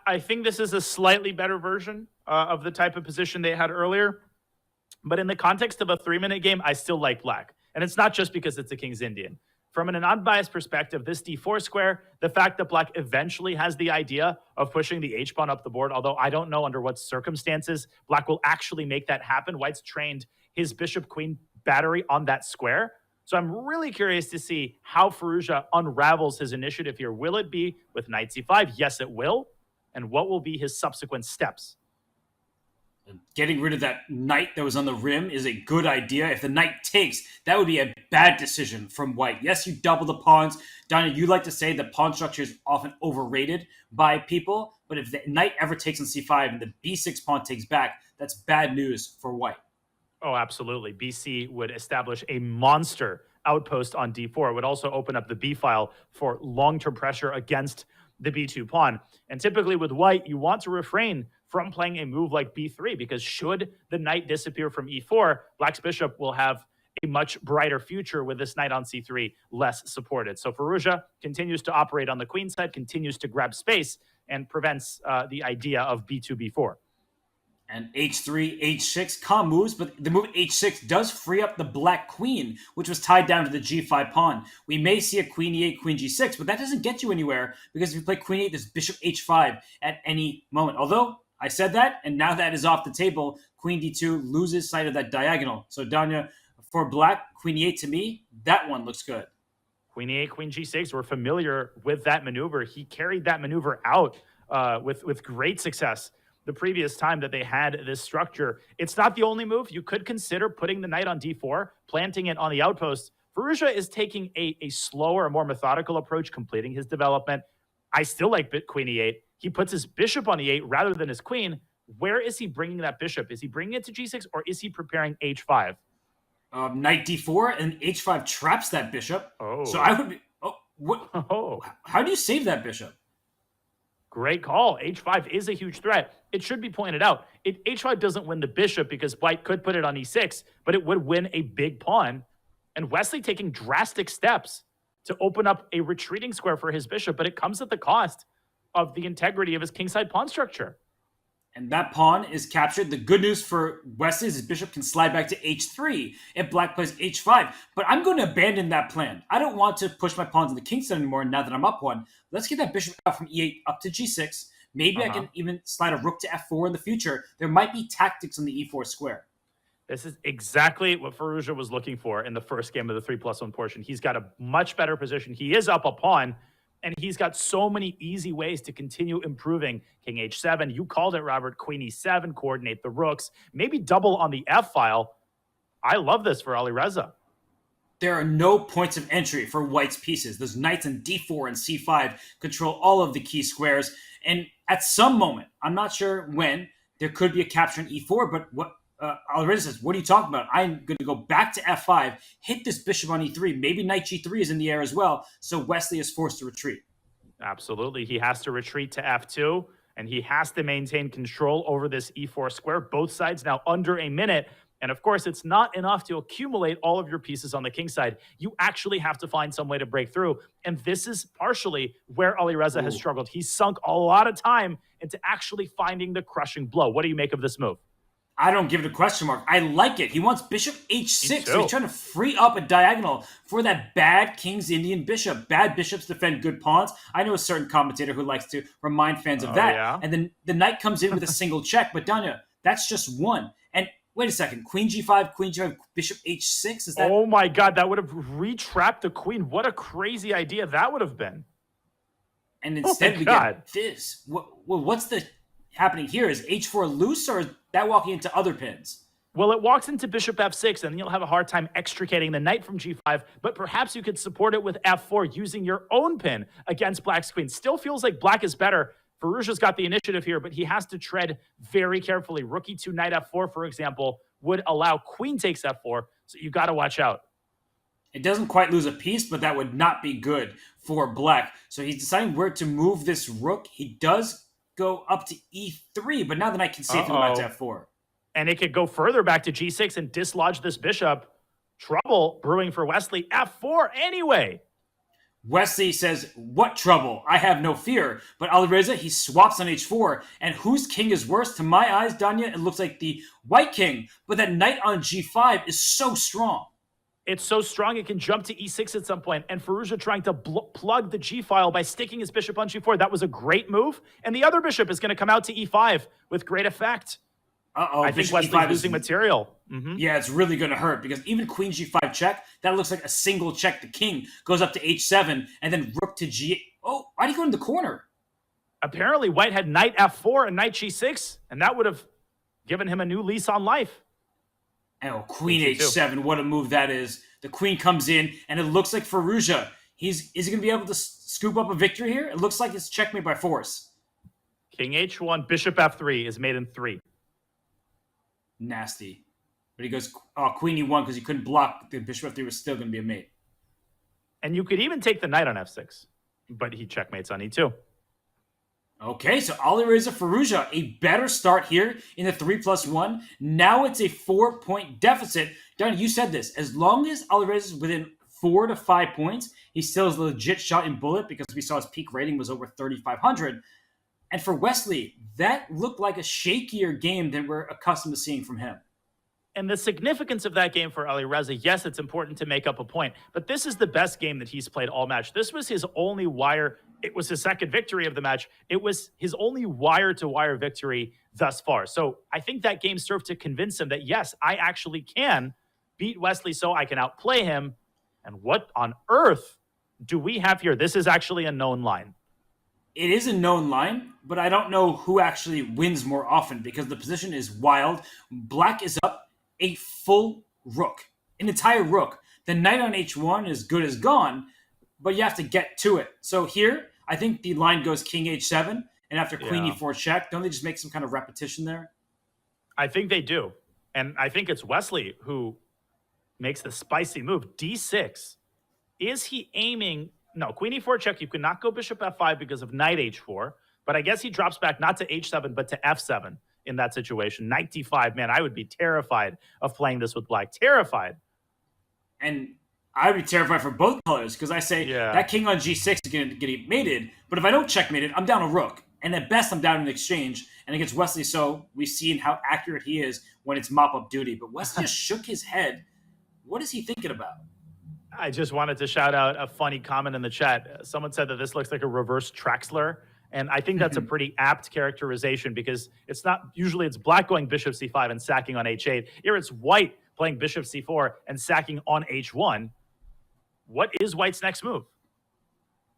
I think this is a slightly better version of the type of position they had earlier. But in the context of a 3-minute game, I still like black. And it's not just because it's a King's Indian. From an unbiased perspective, this d4 square, the fact that black eventually has the idea of pushing the h-pawn up the board, although I don't know under what circumstances black will actually make that happen. White's trained his bishop-queen battery on that square. So I'm really curious to see how Firouzja unravels his initiative here. Will it be with knight c5? Yes, it will. And what will be his subsequent steps? Getting rid of that knight that was on the rim is a good idea. If the knight takes, that would be a bad decision from white. Yes, you double the pawns. Danya, you like to say that pawn structure is often overrated by people, but if the knight ever takes on c5 and the b6 pawn takes back, that's bad news for white. Oh, absolutely. BC would establish a monster outpost on d4. It would also open up the b file for long-term pressure against the b2 pawn. And typically with white, you want to refrain from playing a move like b3, because should the knight disappear from e4, black's bishop will have a much brighter future with this knight on c3 less supported. So Firouzja continues to operate on the queen side, continues to grab space, and prevents the idea of b2, b4. And h3, h6, calm moves, but the move h6 does free up the black queen, which was tied down to the g5 pawn. We may see a queen e8, queen g6, but that doesn't get you anywhere, because if you play queen e8, there's bishop h5 at any moment. Although, I said that, and now that is off the table, queen d2 loses sight of that diagonal. So Danya, for black, queen e8 to me, that one looks good. Queen e8, queen g6, we're familiar with that maneuver. He carried that maneuver out with great success the previous time that they had this structure. It's not the only move. You could consider putting the knight on d4, planting it on the outpost. Firouzja is taking a slower, more methodical approach, completing his development. I still like queen e8. He puts his bishop on e8 rather than his queen. Where is he bringing that bishop? Is he bringing it to g6, or is he preparing h5? Knight d4, and h5 traps that bishop. Oh. So I would be... Oh, what? Oh. How do you save that bishop? Great call. h5 is a huge threat. It should be pointed out. H5 doesn't win the bishop because white could put it on e6, but it would win a big pawn. And Wesley taking drastic steps to open up a retreating square for his bishop, but it comes at the cost of the integrity of his kingside pawn structure. And that pawn is captured. The good news for Wesley is his bishop can slide back to h3 if black plays h5. But I'm going to abandon that plan. I don't want to push my pawns on the king side anymore now that I'm up one. Let's get that bishop out from e8 up to g6. Maybe I can even slide a rook to f4 in the future. There might be tactics on the e4 square. This is exactly what Firouzja was looking for in the first game of the 3+1 portion. He's got a much better position. He is up a pawn, and he's got so many easy ways to continue improving. King h7, you called it, Robert. Queen e7, coordinate the rooks. Maybe double on the f file. I love this for Alireza. There are no points of entry for white's pieces. Those knights in d4 and c5 control all of the key squares. And at some moment, I'm not sure when, there could be a capture in e4, but what Alireza says, what are you talking about? I'm going to go back to f5, hit this bishop on e3. Maybe knight g3 is in the air as well, so Wesley is forced to retreat. Absolutely. He has to retreat to f2, and he has to maintain control over this e4 square. Both sides now under a minute. And of course, it's not enough to accumulate all of your pieces on the king side. You actually have to find some way to break through. And this is partially where Alireza has struggled. He's sunk a lot of time into actually finding the crushing blow. What do you make of this move? I don't give it a question mark. I like it. He wants bishop h6. So he's trying to free up a diagonal for that bad King's Indian bishop. Bad bishops defend good pawns. I know a certain commentator who likes to remind fans of that. Yeah? And then the knight comes in with a single check. But Danya, that's just one. And wait a second. Queen g5, bishop h6? Is that? Oh my God, that would have retrapped the queen. What a crazy idea that would have been. And instead we get this. What's the happening here? Is h4 loose, or is that walking into other pins? Well, it walks into bishop f6, and then you'll have a hard time extricating the knight from g5, but perhaps you could support it with f4 using your own pin against black's queen. Still feels like black is better. Firouzja's got the initiative here, but he has to tread very carefully. Rook e2, knight f4, for example, would allow queen takes f4, so you got to watch out. It doesn't quite lose a piece, but that would not be good for black. So he's deciding where to move this rook. He does go up to e3, but now the knight can safely go back to f4. And it could go further back to g6 and dislodge this bishop. Trouble brewing for Wesley. f4 anyway. Wesley says, what trouble? I have no fear. But Alireza, he swaps on h4. And whose king is worse? To my eyes, Danya, it looks like the white king. But that knight on g5 is so strong. It's so strong it can jump to e6 at some point. And Firouzja trying to plug the g-file by sticking his bishop on g4. That was a great move. And the other bishop is going to come out to e5 with great effect. I think Wesley's losing material. Yeah, it's really going to hurt, because even queen g5 check, that looks like a single check. The king goes up to h7 and then rook to g8. Oh, why did he go in the corner? Apparently, white had knight f4 and knight g6, and that would have given him a new lease on life. Oh, queen h7, what a move that is. The queen comes in, and it looks like Firouzja. Is he going to be able to scoop up a victory here? It looks like it's checkmate by force. King h1, bishop f3 is made in 3. Nasty. But he goes, queen e1 because he couldn't block. The bishop f3 was still going to be a mate. And you could even take the knight on f6, but he checkmates on e2. Okay, so Alireza Firouzja, a better start here in the 3+1. Now it's a 4-point deficit. Don, you said this. As long as Alireza is within 4 to 5 points, he still has a legit shot in bullet because we saw his peak rating was over 3,500. And for Wesley, that looked like a shakier game than we're accustomed to seeing from him. And the significance of that game for Alireza, yes, it's important to make up a point, but this is the best game that he's played all match. This was his only wire. It was his second victory of the match. It was his only wire-to-wire victory thus far. So I think that game served to convince him that, yes, I actually can beat Wesley so I can outplay him. And what on earth do we have here? This is actually a known line. It is a known line, but I don't know who actually wins more often because the position is wild. Black is up a full rook, an entire rook. The knight on h1 is good as gone, but you have to get to it. So here, I think the line goes king h7, and after queen e4 check, don't they just make some kind of repetition there? I think they do. And I think it's Wesley who makes the spicy move. d6. Is he aiming? No, queen e4 check. You cannot go bishop f5 because of knight h4, but I guess he drops back not to h7, but to f7. In that situation, knight d5, man, I would be terrified of playing this with black. Terrified. And I would be terrified for both colors because I say that king on g6 is going to get mated, but if I don't checkmate it, I'm down a rook. And at best, I'm down in exchange. And against Wesley, so we've seen how accurate he is when it's mop-up duty. But Wesley just shook his head. What is he thinking about? I just wanted to shout out a funny comment in the chat. Someone said that this looks like a reverse Traxler. And I think that's a pretty apt characterization because it's not usually it's black going bishop c5 and sacking on h8. Here it's white playing bishop c4 and sacking on h1. What is white's next move?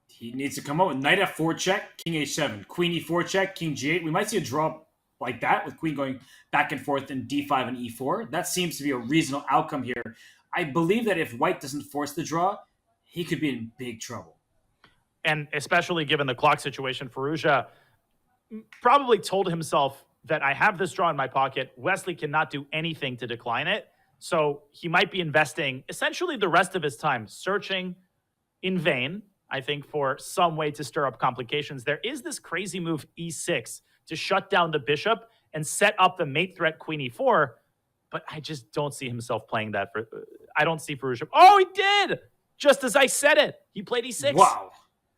He needs to come up with knight f4 check, king h7, queen e4 check, king g8. We might see a draw like that with queen going back and forth in d5 and e4. That seems to be a reasonable outcome here. I believe that if white doesn't force the draw, he could be in big trouble. And especially given the clock situation, Firouzja probably told himself that I have this draw in my pocket. Wesley cannot do anything to decline it. So he might be investing essentially the rest of his time searching in vain, I think, for some way to stir up complications. There is this crazy move e6 to shut down the bishop and set up the mate threat queen e4. But I just don't see himself playing that. I don't see Firouzja. Oh, he did! Just as I said it. He played e6. Wow.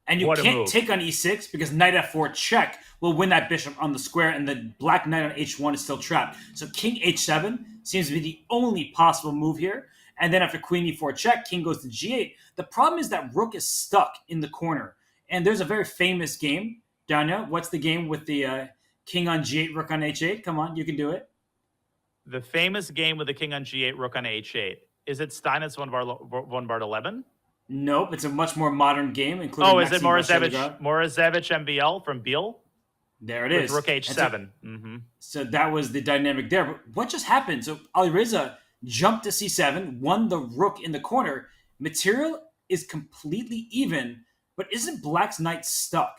And you can't take on e6 because knight f4 check will win that bishop on the square, and the black knight on h1 is still trapped. So king h7 seems to be the only possible move here. And then after queen e4 check, king goes to g8. The problem is that rook is stuck in the corner. And there's a very famous game. Danya, what's the game with the king on g8, rook on h8? Come on, you can do it. The famous game with the king on g8, rook on h8. Is it Steinitz one bar 11? Nope, it's a much more modern game, including. Oh, is it Morozevich MBL from Biel? There it is. Rook h7. So that was the dynamic there. But what just happened? So Alireza jumped to c7, won the rook in the corner. Material is completely even, but isn't black's knight stuck?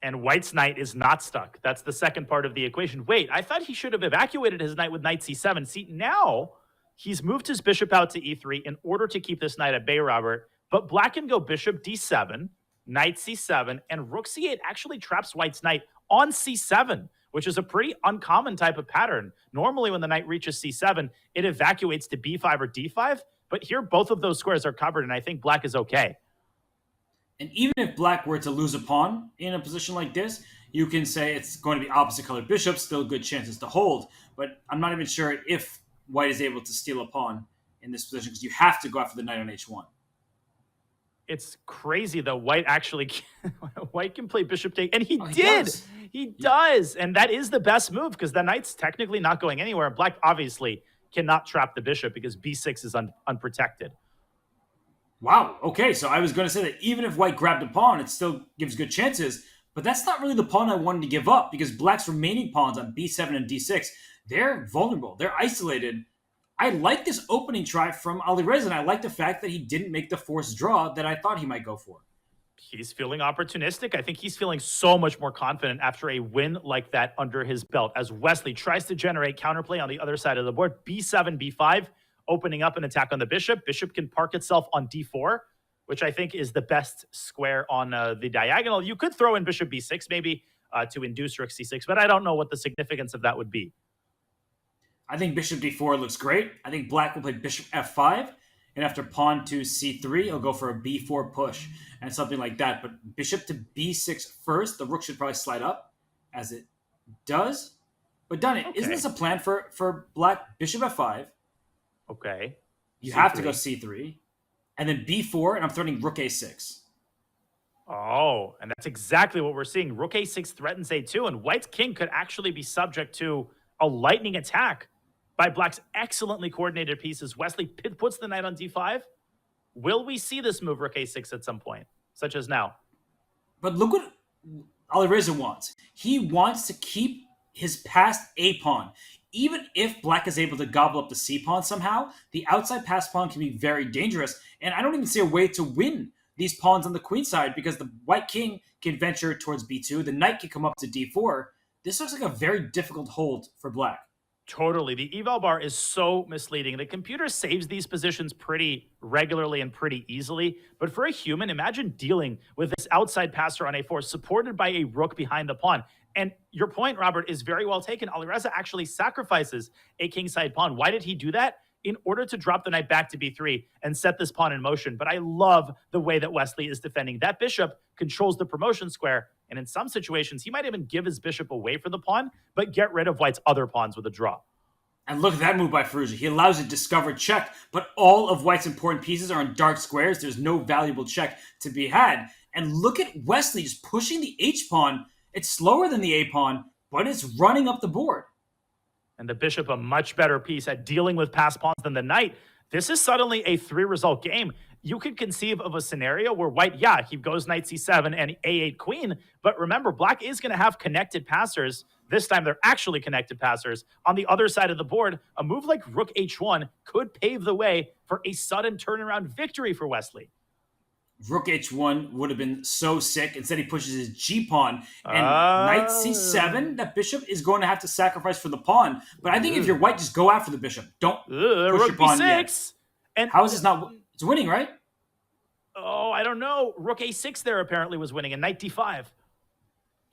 And white's knight is not stuck. That's the second part of the equation. Wait, I thought he should have evacuated his knight with knight c7. See, now he's moved his bishop out to e3 in order to keep this knight at bay, Robert. But black can go bishop d7, knight c7, and rook c8 actually traps white's knight on c7, which is a pretty uncommon type of pattern. Normally, when the knight reaches c7, it evacuates to b5 or d5. But here, both of those squares are covered, and I think black is okay. And even if black were to lose a pawn in a position like this, you can say it's going to be opposite colored bishops, still good chances to hold. But I'm not even sure if white is able to steal a pawn in this position because you have to go after the knight on h1. It's crazy, though. White can play bishop take, and he did. He does, and that is the best move because the knight's technically not going anywhere. And black obviously cannot trap the bishop because b6 is unprotected. Wow. Okay, so I was going to say that even if white grabbed a pawn, it still gives good chances. but that's not really the pawn I wanted to give up because black's remaining pawns on b7 and d6, they're vulnerable. They're isolated. I like this opening try from Alireza, and I like the fact that he didn't make the forced draw that I thought he might go for. He's feeling opportunistic. I think he's feeling so much more confident after a win like that under his belt as Wesley tries to generate counterplay on the other side of the board. b7, b5, opening up an attack on the bishop. Bishop can park itself on d4, which I think is the best square on the diagonal. You could throw in bishop b6 maybe to induce rook c6, but I don't know what the significance of that would be. I think bishop d4 looks great. I think black will play bishop f5, and after pawn to c3, he'll go for a b4 push and something like that. But bishop to b6 first. The rook should probably slide up, as it does. But done it. Okay. Isn't this a plan for black? Bishop f5. Okay. You have to go c3. And then b4, and I'm threatening rook a6. Oh, and that's exactly what we're seeing. Rook a6 threatens a2, and white's king could actually be subject to a lightning attack by black's excellently coordinated pieces. Wesley puts the knight on d5. Will we see this move rook a6 at some point, such as now? But look what Alireza wants. He wants to keep his passed a pawn. Even if black is able to gobble up the c pawn somehow, the outside passed pawn can be very dangerous. And I don't even see a way to win these pawns on the queen side because the white king can venture towards b2. The knight can come up to d4. This looks like a very difficult hold for black. Totally. The eval bar is so misleading. The computer saves these positions pretty regularly and pretty easily. But for a human, imagine dealing with this outside passer on a4 supported by a rook behind the pawn. And your point, Robert, is very well taken. Alireza actually sacrifices a kingside pawn. Why did he do that? In order to drop the knight back to b3 and set this pawn in motion. But I love the way that Wesley is defending. That bishop controls the promotion square. And in some situations, he might even give his bishop away for the pawn, but get rid of white's other pawns with a draw. And look at that move by Firouzja. He allows a discovered check, but all of white's important pieces are in dark squares. There's no valuable check to be had. And look at Wesley just pushing the h-pawn. It's slower than the a-pawn, but it's running up the board. And the bishop a much better piece at dealing with passed pawns than the knight. This is suddenly a 3-result game. You could conceive of a scenario where white, he goes knight c7 and a8 queen. But remember, black is going to have connected passers. This time they're actually connected passers. On the other side of the board, a move like rook h1 could pave the way for a sudden turnaround victory for Wesley. Rook h1 would have been so sick. Instead, he pushes his g-pawn. And knight c7, that bishop is going to have to sacrifice for the pawn. But I think if you're white, just go after the bishop. Don't push rook your pawn b6. yet. And how is this not... It's winning, right? Oh, I don't know. Rook a6 there apparently was winning, and knight d5.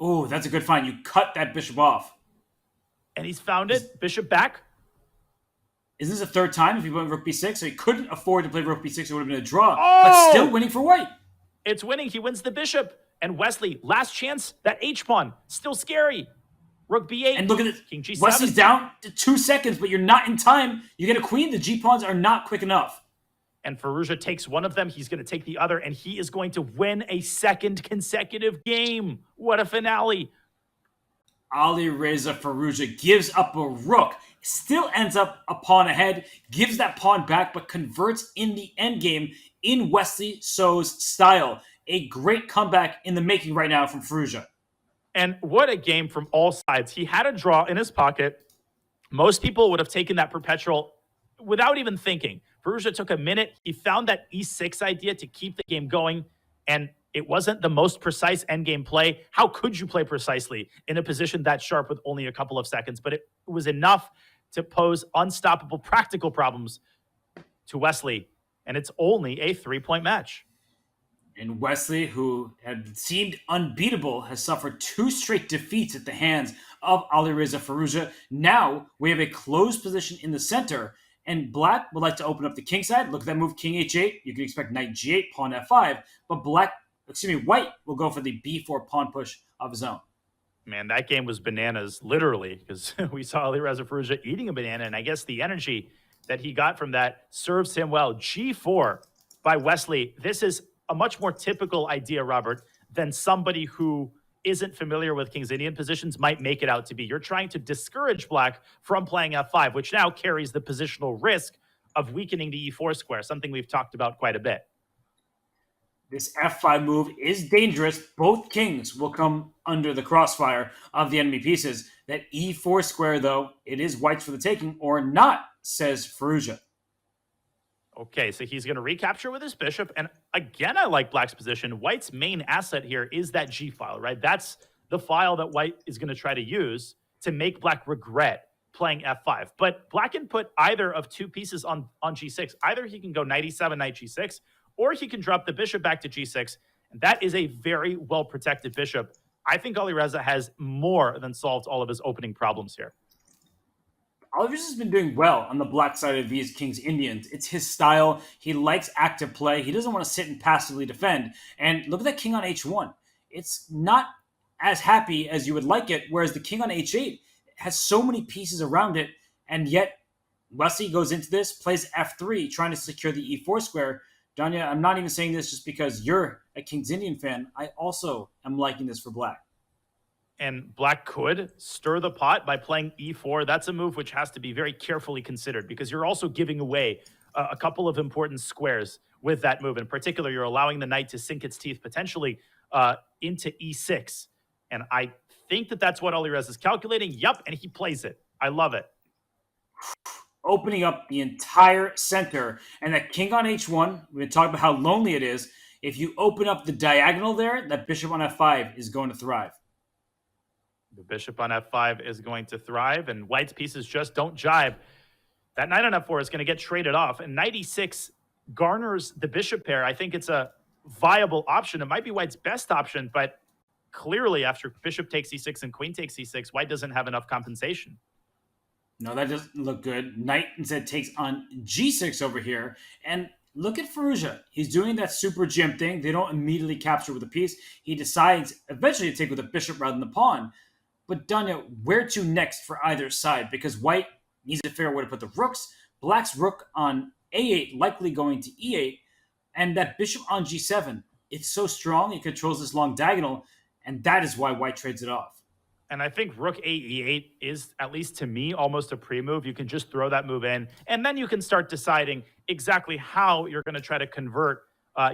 Oh, that's a good find. You cut that bishop off. And he's found it. Bishop back. Isn't this the third time if he went rook b6? So he couldn't afford to play rook b6. It would have been a draw. Oh! But still winning for white. It's winning. He wins the bishop. And Wesley, last chance. That h-pawn. Still scary. Rook b8. And look at this. King g7. Wesley's down to 2 seconds, but you're not in time. You get a queen. The g-pawns are not quick enough. And Firouzja takes one of them. He's going to take the other, and he is going to win a second consecutive game. What a finale. Alireza Firouzja gives up a rook, still ends up a pawn ahead, gives that pawn back, but converts in the endgame in Wesley So's style. A great comeback in the making right now from Firouzja. And what a game from all sides. He had a draw in his pocket. Most people would have taken that perpetual without even thinking. Firouzja took a minute. He found that e6 idea to keep the game going, and it wasn't the most precise endgame play. How could you play precisely in a position that sharp with only a couple of seconds? But it was enough to pose unstoppable practical problems to Wesley, and it's only a 3-point match. And Wesley, who had seemed unbeatable, has suffered 2 straight defeats at the hands of Alireza Firouzja. Now we have a closed position in the center, and black would like to open up the king side. Look at that move, king h8. You can expect knight g8, pawn f5, but white will go for the b4 pawn push of his own. Man, that game was bananas, literally, because we saw Alireza Firouzja eating a banana, and I guess the energy that he got from that serves him well. G4 by Wesley. This is a much more typical idea, Robert, than somebody who isn't familiar with King's Indian positions might make it out to be. You're trying to discourage black from playing f5, which now carries the positional risk of weakening the e4 square, something we've talked about quite a bit. This f5 move is dangerous. Both kings will come under the crossfire of the enemy pieces. That e4 square, though, it is white's for the taking or not, says Firouzja. Okay, so he's going to recapture with his bishop. And again, I like black's position. White's main asset here is that G file, right? That's the file that white is going to try to use to make black regret playing f5. But black can put either of two pieces on g6. Either he can go knight e7, knight g6, or he can drop the bishop back to g6. And that is a very well-protected bishop. I think Alireza has more than solved all of his opening problems here. Alireza's been doing well on the black side of these Kings Indians. It's his style. He likes active play. He doesn't want to sit and passively defend. And look at that king on h1. It's not as happy as you would like it, whereas the king on h8 has so many pieces around it, and yet Wesley goes into this, plays f3, trying to secure the e4 square. Danya, I'm not even saying this just because you're a Kings Indian fan. I also am liking this for black. And black could stir the pot by playing e4. That's a move which has to be very carefully considered because you're also giving away a couple of important squares with that move. In particular, you're allowing the knight to sink its teeth potentially into e6. And I think that that's what Alireza is calculating. Yup, and he plays it. I love it. Opening up the entire center. And that king on h1, we've been talking about how lonely it is. If you open up the diagonal there, that bishop on f5 is going to thrive. The bishop on f5 is going to thrive, and white's pieces just don't jive. That knight on f4 is going to get traded off, and knight e6 garners the bishop pair. I think it's a viable option. It might be white's best option, but clearly after bishop takes e6 and queen takes e6, white doesn't have enough compensation. No, that doesn't look good. Knight instead takes on g6 over here, and look at Firouzja. He's doing that super gem thing. They don't immediately capture with a piece. He decides eventually to take with a bishop rather than the pawn. But Danya, where to next for either side? Because white needs a fair way to put the rooks. Black's rook on a8 likely going to e8. And that bishop on g7, it's so strong, it controls this long diagonal. And that is why white trades it off. And I think rook e8 is, at least to me, almost a pre-move. You can just throw that move in, and then you can start deciding exactly how you're going to try to convert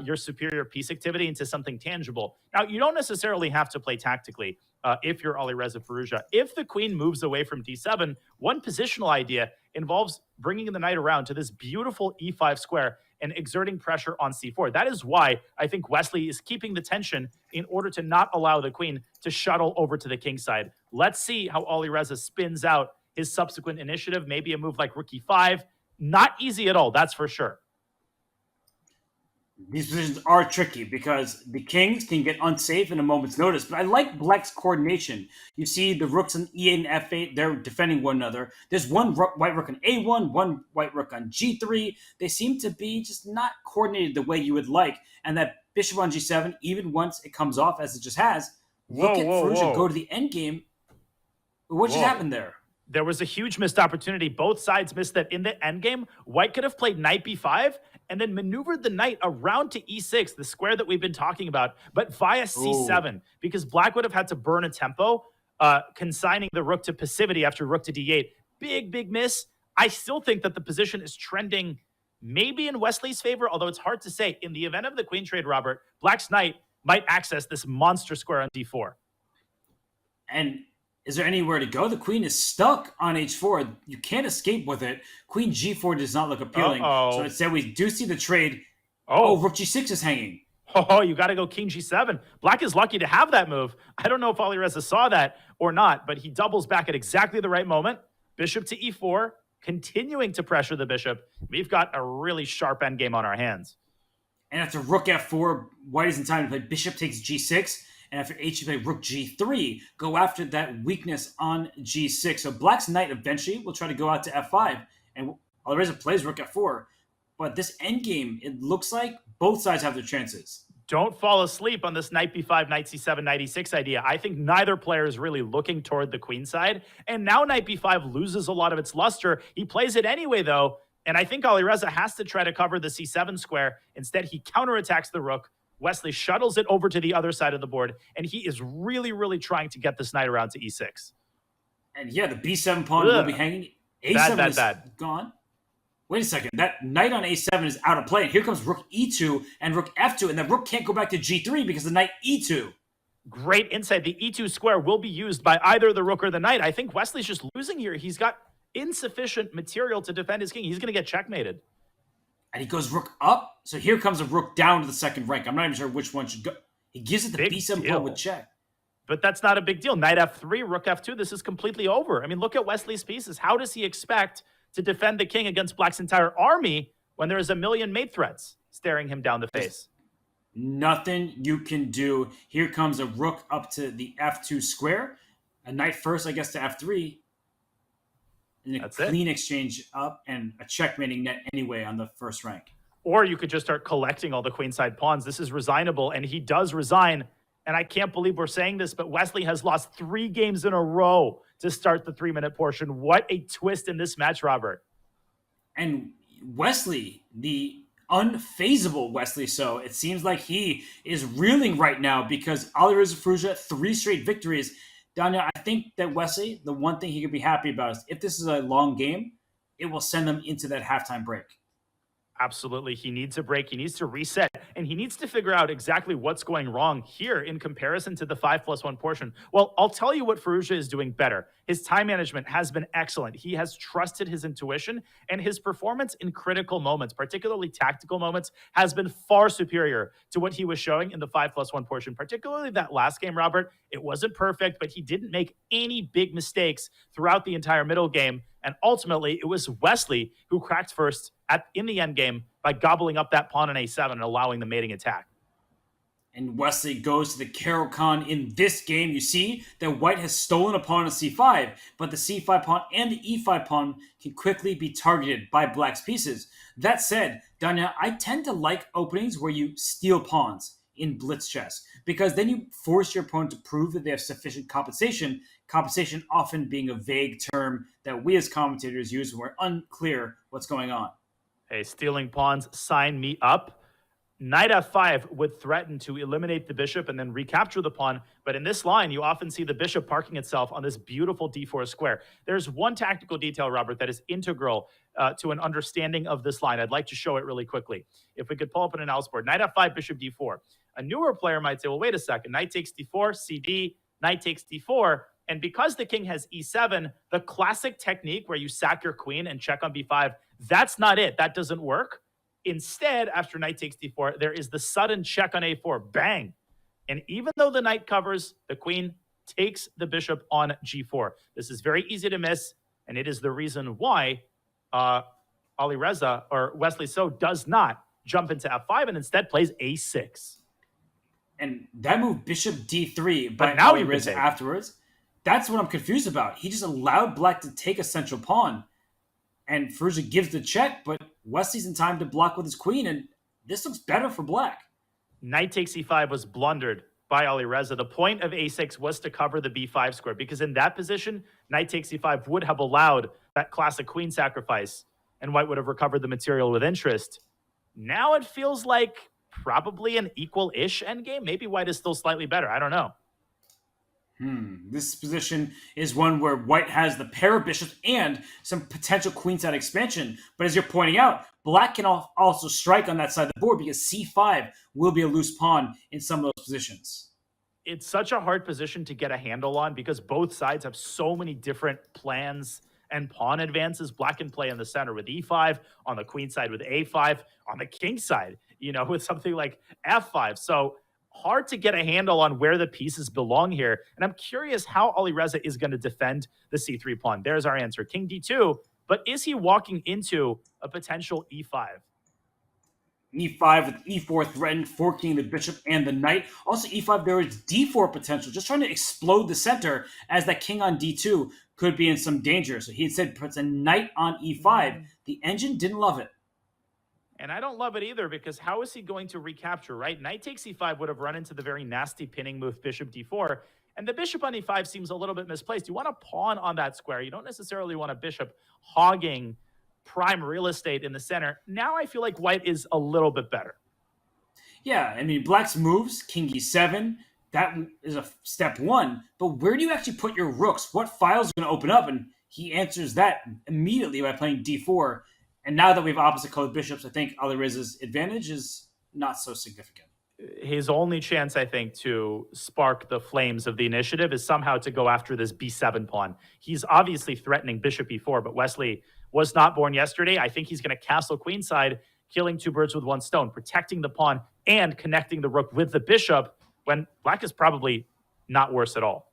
your superior piece activity into something tangible. Now, you don't necessarily have to play tactically if you're Alireza Firouzja. If the queen moves away from d7, one positional idea involves bringing the knight around to this beautiful e5 square and exerting pressure on c4. That is why I think Wesley is keeping the tension in order to not allow the queen to shuttle over to the king side. Let's see how Alireza spins out his subsequent initiative. Maybe a move like rook e5. Not easy at all, that's for sure. These positions are tricky because the kings can get unsafe in a moment's notice. But I like black's coordination. You see the rooks on e8 and f8. They're defending one another. There's one white rook on a1, one white rook on g3. They seem to be just not coordinated the way you would like. And that bishop on g7, even once it comes off as it just has, look at Firouzja go to the endgame. What just happened there? There was a huge missed opportunity. Both sides missed that in the endgame. White could have played knight b5 and then maneuvered the knight around to e6, the square that we've been talking about, but via c7, because black would have had to burn a tempo, consigning the rook to passivity after rook to d8. Big miss. I still think that the position is trending maybe in Wesley's favor, although it's hard to say. In the event of the queen trade, Robert, black's knight might access this monster square on d4. And is there anywhere to go? The queen is stuck on h4. You can't escape with it. Queen g4 does not look appealing. So instead, we do see the trade. Rook g6 is hanging. You got to go king g7. Black is lucky to have that move. I don't know if Alireza saw that or not, but he doubles back at exactly the right moment. Bishop to e4, continuing to pressure the bishop. We've got a really sharp endgame on our hands. And after rook f4, white is in time to play bishop takes g6. And after h, you play rook g3, go after that weakness on g6. So black's knight eventually will try to go out to f5, and Alireza plays rook f4. But this endgame, it looks like both sides have their chances. Don't fall asleep on this knight b5, knight c7, knight e6 idea. I think neither player is really looking toward the queen side. And now knight b5 loses a lot of its luster. He plays it anyway, though. And I think Alireza has to try to cover the c7 square. Instead, he counterattacks the rook. Wesley shuttles it over to the other side of the board, and he is really trying to get this knight around to e6. And yeah, the b7 pawn will be hanging. A7 is gone. wait a second, that knight on a7 is out of play. And here comes rook e2 and rook f2, and the rook can't go back to g3 because the knight e2. Great insight. The e2 square will be used by either the rook or the knight. I think Wesley's just losing here. He's got insufficient material to defend his king. He's going to get checkmated. And he goes rook up. So here comes a rook down to the second rank. I'm not even sure which one should go. He gives it the b7 pawn with check. But that's not a big deal. Knight f3, rook f2, this is completely over. I mean, look at Wesley's pieces. How does he expect to defend the king against Black's entire army when there is a million mate threats staring him down the face? Nothing you can do. Here comes a rook up to the f2 square. A knight first, I guess, to f3. And a clean exchange up and a checkmating net anyway on the first rank. Or you could just start collecting all the queenside pawns. This is resignable, and he does resign. And I can't believe we're saying this, but Wesley has lost 3 games in a row to start the 3-minute portion. What a twist in this match, Robert. And Wesley, the unfazable Wesley, so it seems like he is reeling right now because Alireza Firouzja, 3 straight victories. Danya, I think that Wesley, the one thing he could be happy about is if this is a long game, it will send them into that halftime break. Absolutely. He needs a break. He needs to reset. And he needs to figure out exactly what's going wrong here in comparison to the 5+1 portion. Well, I'll tell you what Firouzja is doing better. His time management has been excellent. He has trusted his intuition, and his performance in critical moments, particularly tactical moments, has been far superior to what he was showing in the 5+1 portion, particularly that last game, Robert. It wasn't perfect, but he didn't make any big mistakes throughout the entire middle game. And ultimately, it was Wesley who cracked first in the end game by gobbling up that pawn on a7 and allowing the mating attack. And Wesley goes to the Caro-Kann in this game. You see that White has stolen a pawn on c5, but the c5 pawn and the e5 pawn can quickly be targeted by Black's pieces. That said, Danya, I tend to like openings where you steal pawns in blitz chess, because then you force your opponent to prove that they have sufficient compensation, compensation often being a vague term that we as commentators use when we're unclear what's going on. Hey, stealing pawns, sign me up. Knight f5 would threaten to eliminate the bishop and then recapture the pawn. But in this line, you often see the bishop parking itself on this beautiful d4 square. There's one tactical detail, Robert, that is integral to an understanding of this line. I'd like to show it really quickly. If we could pull up an analysis board. Knight f5, bishop d4. A newer player might say, well, wait a second. Knight takes d4, cd, knight takes d4. And because the king has e7, the classic technique where you sack your queen and check on b5, that's not it. That doesn't work. Instead, after knight takes d4, there is the sudden check on a4. Bang! And even though the knight covers, the queen takes the bishop on g4. This is very easy to miss, and it is the reason why Alireza, or Wesley So, does not jump into f5 and instead plays a6. And that move, bishop d3, But by now Alireza afterwards, that's what I'm confused about. He just allowed Black to take a central pawn, and Firouzja gives the check, but Wesley's in time to block with his queen, and this looks better for Black. Knight takes e5 was blundered by Alireza. The point of a6 was to cover the b5 square, because in that position, knight takes e5 would have allowed that classic queen sacrifice, and White would have recovered the material with interest. Now it feels like probably an equal-ish endgame. Maybe White is still slightly better. I don't know. This position is one where White has the pair of bishops and some potential queenside expansion. But as you're pointing out, Black can also strike on that side of the board because c5 will be a loose pawn in some of those positions. It's such a hard position to get a handle on because both sides have so many different plans and pawn advances. Black can play in the center with e5, on the queen side with a5, on the king side, with something like f5. So hard to get a handle on where the pieces belong here. And I'm curious how Alireza is going to defend the c3 pawn. There's our answer. King d2. But is he walking into a potential e5? e5 with e4 threatened, forking the bishop and the knight. Also e5, there is d4 potential, just trying to explode the center as that king on d2 could be in some danger. So he had said puts a knight on e5. The engine didn't love it. And I don't love it either, because how is he going to recapture, right? Knight takes e5 would have run into the very nasty pinning move, bishop d4. And the bishop on e5 seems a little bit misplaced. You want a pawn on that square. You don't necessarily want a bishop hogging prime real estate in the center. Now I feel like White is a little bit better. Yeah, I mean, Black's moves, king e7, that is a step one. But where do you actually put your rooks? What files are going to open up? And he answers that immediately by playing d4. And now that we have opposite colored bishops, I think Alireza's advantage is not so significant. His only chance, I think, to spark the flames of the initiative is somehow to go after this b7 pawn. He's obviously threatening bishop e4, but Wesley was not born yesterday. I think he's going to castle queenside, killing two birds with one stone, protecting the pawn and connecting the rook with the bishop, when black is probably not worse at all.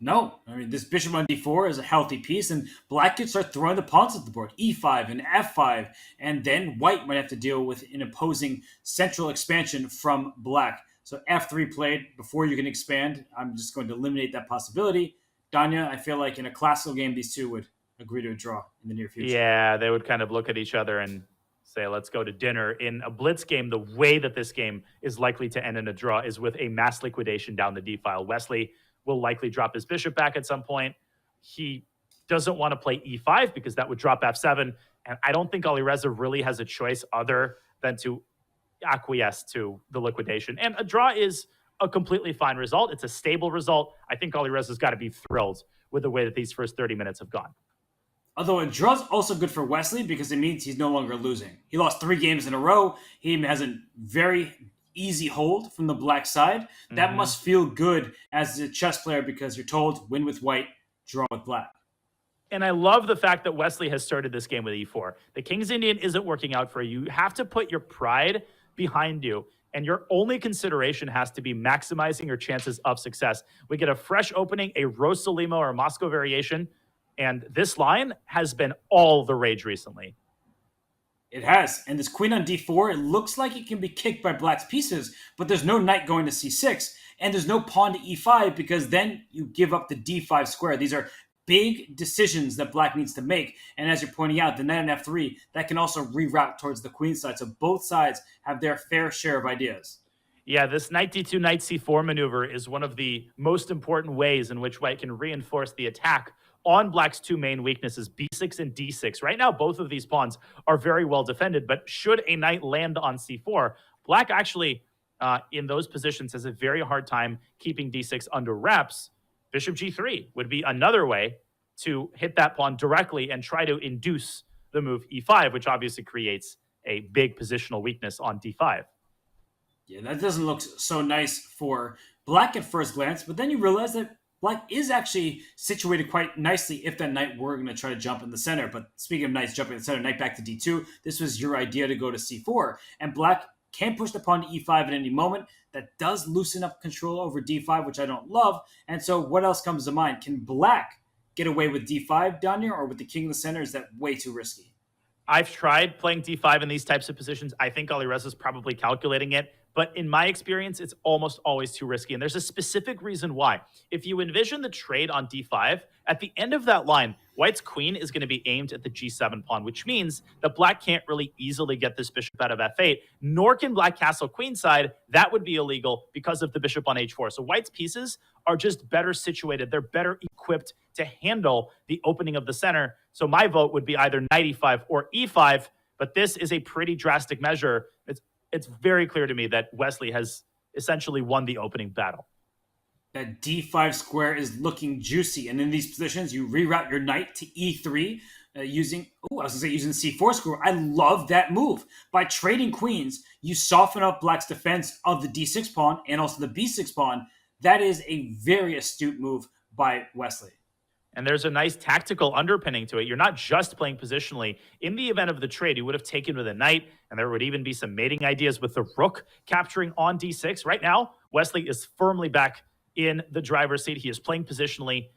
No, I mean, this bishop on d4 is a healthy piece, and black could start throwing the pawns at the board, e5 and f5, and then white might have to deal with an opposing central expansion from black. So f3 played before you can expand. I'm just going to eliminate that possibility. Danya, I feel like in a classical game, these two would agree to a draw in the near future. Yeah, they would kind of look at each other and say, let's go to dinner. In a blitz game, the way that this game is likely to end in a draw is with a mass liquidation down the d file. Wesley will likely drop his bishop back at some point. He doesn't want to play e5 because that would drop f7. And I don't think Alireza really has a choice other than to acquiesce to the liquidation. And a draw is a completely fine result. It's a stable result. I think Alireza's got to be thrilled with the way that these first 30 minutes have gone. Although a draw's also good for Wesley because it means he's no longer losing. He lost 3 games in a row. He has a very easy hold from the black side. That must feel good as a chess player because you're told win with white, draw with black. And I love the fact that Wesley has started this game with e4. The King's Indian isn't working out for you. You have to put your pride behind you, and your only consideration has to be maximizing your chances of success. We get a fresh opening, a Rosalimo or a Moscow variation, and this line has been all the rage recently. It has. And this queen on d4, it looks like it can be kicked by black's pieces, but there's no knight going to c6, and there's no pawn to e5 because then you give up the d5 square. These are big decisions that black needs to make. And as you're pointing out, the knight on f3, that can also reroute towards the queen side. So both sides have their fair share of ideas. Yeah, this knight d2, knight c4 maneuver is one of the most important ways in which white can reinforce the attack on black's two main weaknesses, b6 and d6. Right now, both of these pawns are very well defended, but should a knight land on c4, black actually, in those positions, has a very hard time keeping d6 under wraps. Bishop g3 would be another way to hit that pawn directly and try to induce the move e5, which obviously creates a big positional weakness on d5. Yeah, that doesn't look so nice for black at first glance, but then you realize that black is actually situated quite nicely if that knight were going to try to jump in the center. But speaking of knights jumping in the center, knight back to d2, this was your idea to go to c4. And black can push the pawn to e5 at any moment. That does loosen up control over d5, which I don't love. And so what else comes to mind? Can black get away with d5 down here, or with the king in the center? Is that way too risky? I've tried playing d5 in these types of positions. I think Alireza's probably calculating it. But in my experience, it's almost always too risky. And there's a specific reason why. If you envision the trade on d5, at the end of that line, white's queen is going to be aimed at the g7 pawn, which means that black can't really easily get this bishop out of f8, nor can black castle queenside. That would be illegal because of the bishop on h4. So white's pieces are just better situated. They're better equipped to handle the opening of the center. So my vote would be either knight e5 or e5, but this is a pretty drastic measure. It's very clear to me that Wesley has essentially won the opening battle. That d5 square is looking juicy. And in these positions, you reroute your knight to e3 using c4 square. I love that move. By trading queens, you soften up black's defense of the d6 pawn and also the b6 pawn. That is a very astute move by Wesley. And there's a nice tactical underpinning to it. You're not just playing positionally. In the event of the trade, you would have taken with a knight, and there would even be some mating ideas with the rook capturing on d6. Right now, Wesley is firmly back in the driver's seat. He is playing positionally,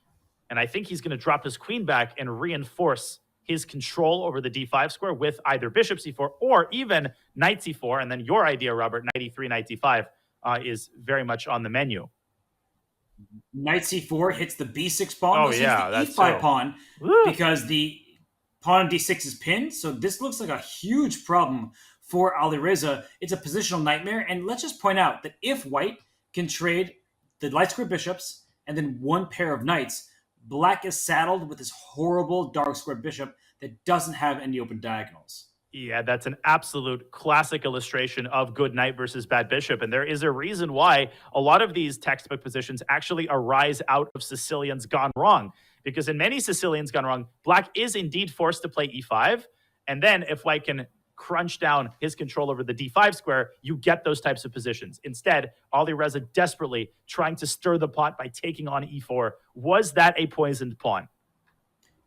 and I think he's going to drop his queen back and reinforce his control over the d5 square with either bishop c4 or even knight c4. And then your idea, Robert, knight e3, knight d5 is very much on the menu. Knight c4 hits the b6 pawn. Oh, yeah, the e5 pawn because the pawn on d6 is pinned. So this looks like a huge problem for Alireza. It's a positional nightmare. And let's just point out that if white can trade the light square bishops and then one pair of knights, black is saddled with this horrible dark square bishop that doesn't have any open diagonals. Yeah, that's an absolute classic illustration of good knight versus bad bishop. And there is a reason why a lot of these textbook positions actually arise out of Sicilians gone wrong. Because in many Sicilians gone wrong, black is indeed forced to play e5. And then if White can crunch down his control over the d5 square, you get those types of positions. Instead, Alireza desperately trying to stir the pot by taking on e4. Was that a poisoned pawn?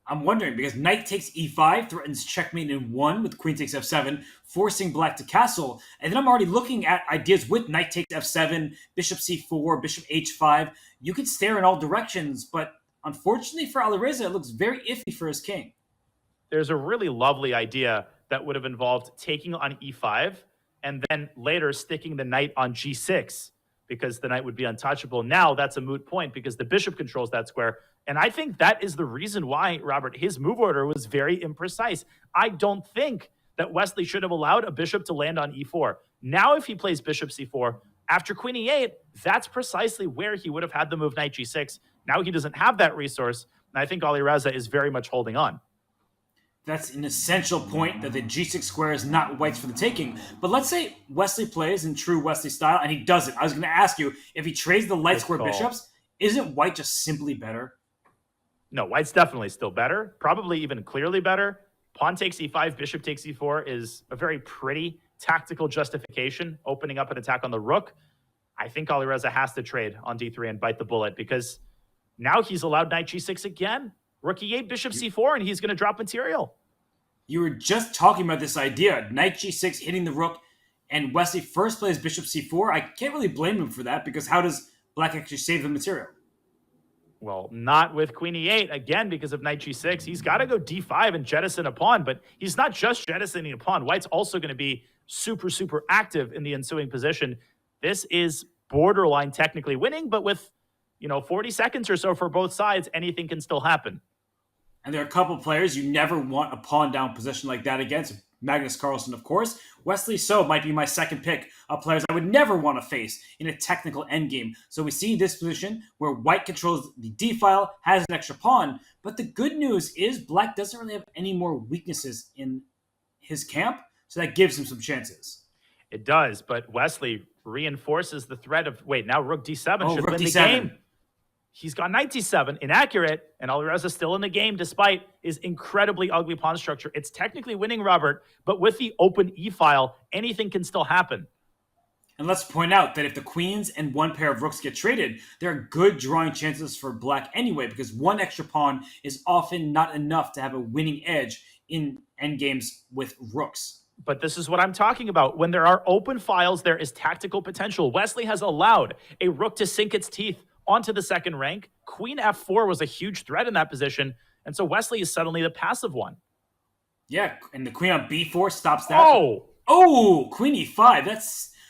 I'm wondering, because knight takes e5 threatens checkmate in 1 with queen takes f7, forcing black to castle. And then I'm already looking at ideas with knight takes f7, bishop c4, bishop h5. You could stare in all directions, but unfortunately for Alireza, it looks very iffy for his king. There's a really lovely idea that would have involved taking on e5 and then later sticking the knight on g6 because the knight would be untouchable. Now that's a moot point because the bishop controls that square. And I think that is the reason why, Robert, his move order was very imprecise. I don't think that Wesley should have allowed a bishop to land on e4. Now if he plays bishop c4, after queen e8, that's precisely where he would have had the move knight g6. Now he doesn't have that resource, and I think Alireza is very much holding on. That's an essential point, that the g6 square is not White's for the taking. But let's say Wesley plays in true Wesley style, and he doesn't. I was going to ask you, if he trades the light square bishops, isn't White just simply better? No, White's definitely still better, probably even clearly better. Pawn takes e5, bishop takes e4 is a very pretty tactical justification, opening up an attack on the rook. I think Alireza has to trade on d3 and bite the bullet because now he's allowed knight g6 again. Rook e8, bishop c4, and he's going to drop material. You were just talking about this idea, knight g6 hitting the rook, and Wesley first plays bishop c4. I can't really blame him for that because how does black actually save the material? Well, not with queen e8, again, because of knight g6. He's got to go d5 and jettison a pawn, but he's not just jettisoning a pawn. White's also going to be super, super active in the ensuing position. This is borderline technically winning, but with 40 seconds or so for both sides, anything can still happen. And there are a couple of players you never want a pawn down position like that against. Magnus Carlsen, of course. Wesley So might be my second pick of players I would never want to face in a technical endgame. So we see this position where White controls the D file, has an extra pawn. But the good news is Black doesn't really have any more weaknesses in his camp, so that gives him some chances. It does, but Wesley reinforces the threat of, now rook d7 should rook win d7. the game. He's got knight d7, inaccurate, and Alireza still in the game despite his incredibly ugly pawn structure. It's technically winning, Robert, but with the open e-file, anything can still happen. And let's point out that if the queens and one pair of rooks get traded, there are good drawing chances for Black anyway, because one extra pawn is often not enough to have a winning edge in endgames with rooks. But this is what I'm talking about. When there are open files, there is tactical potential. Wesley has allowed a rook to sink its teeth onto the second rank. Queen f4 was a huge threat in that position, and so Wesley is suddenly the passive one. Yeah, and the queen on b4 stops that. Oh, queen e5.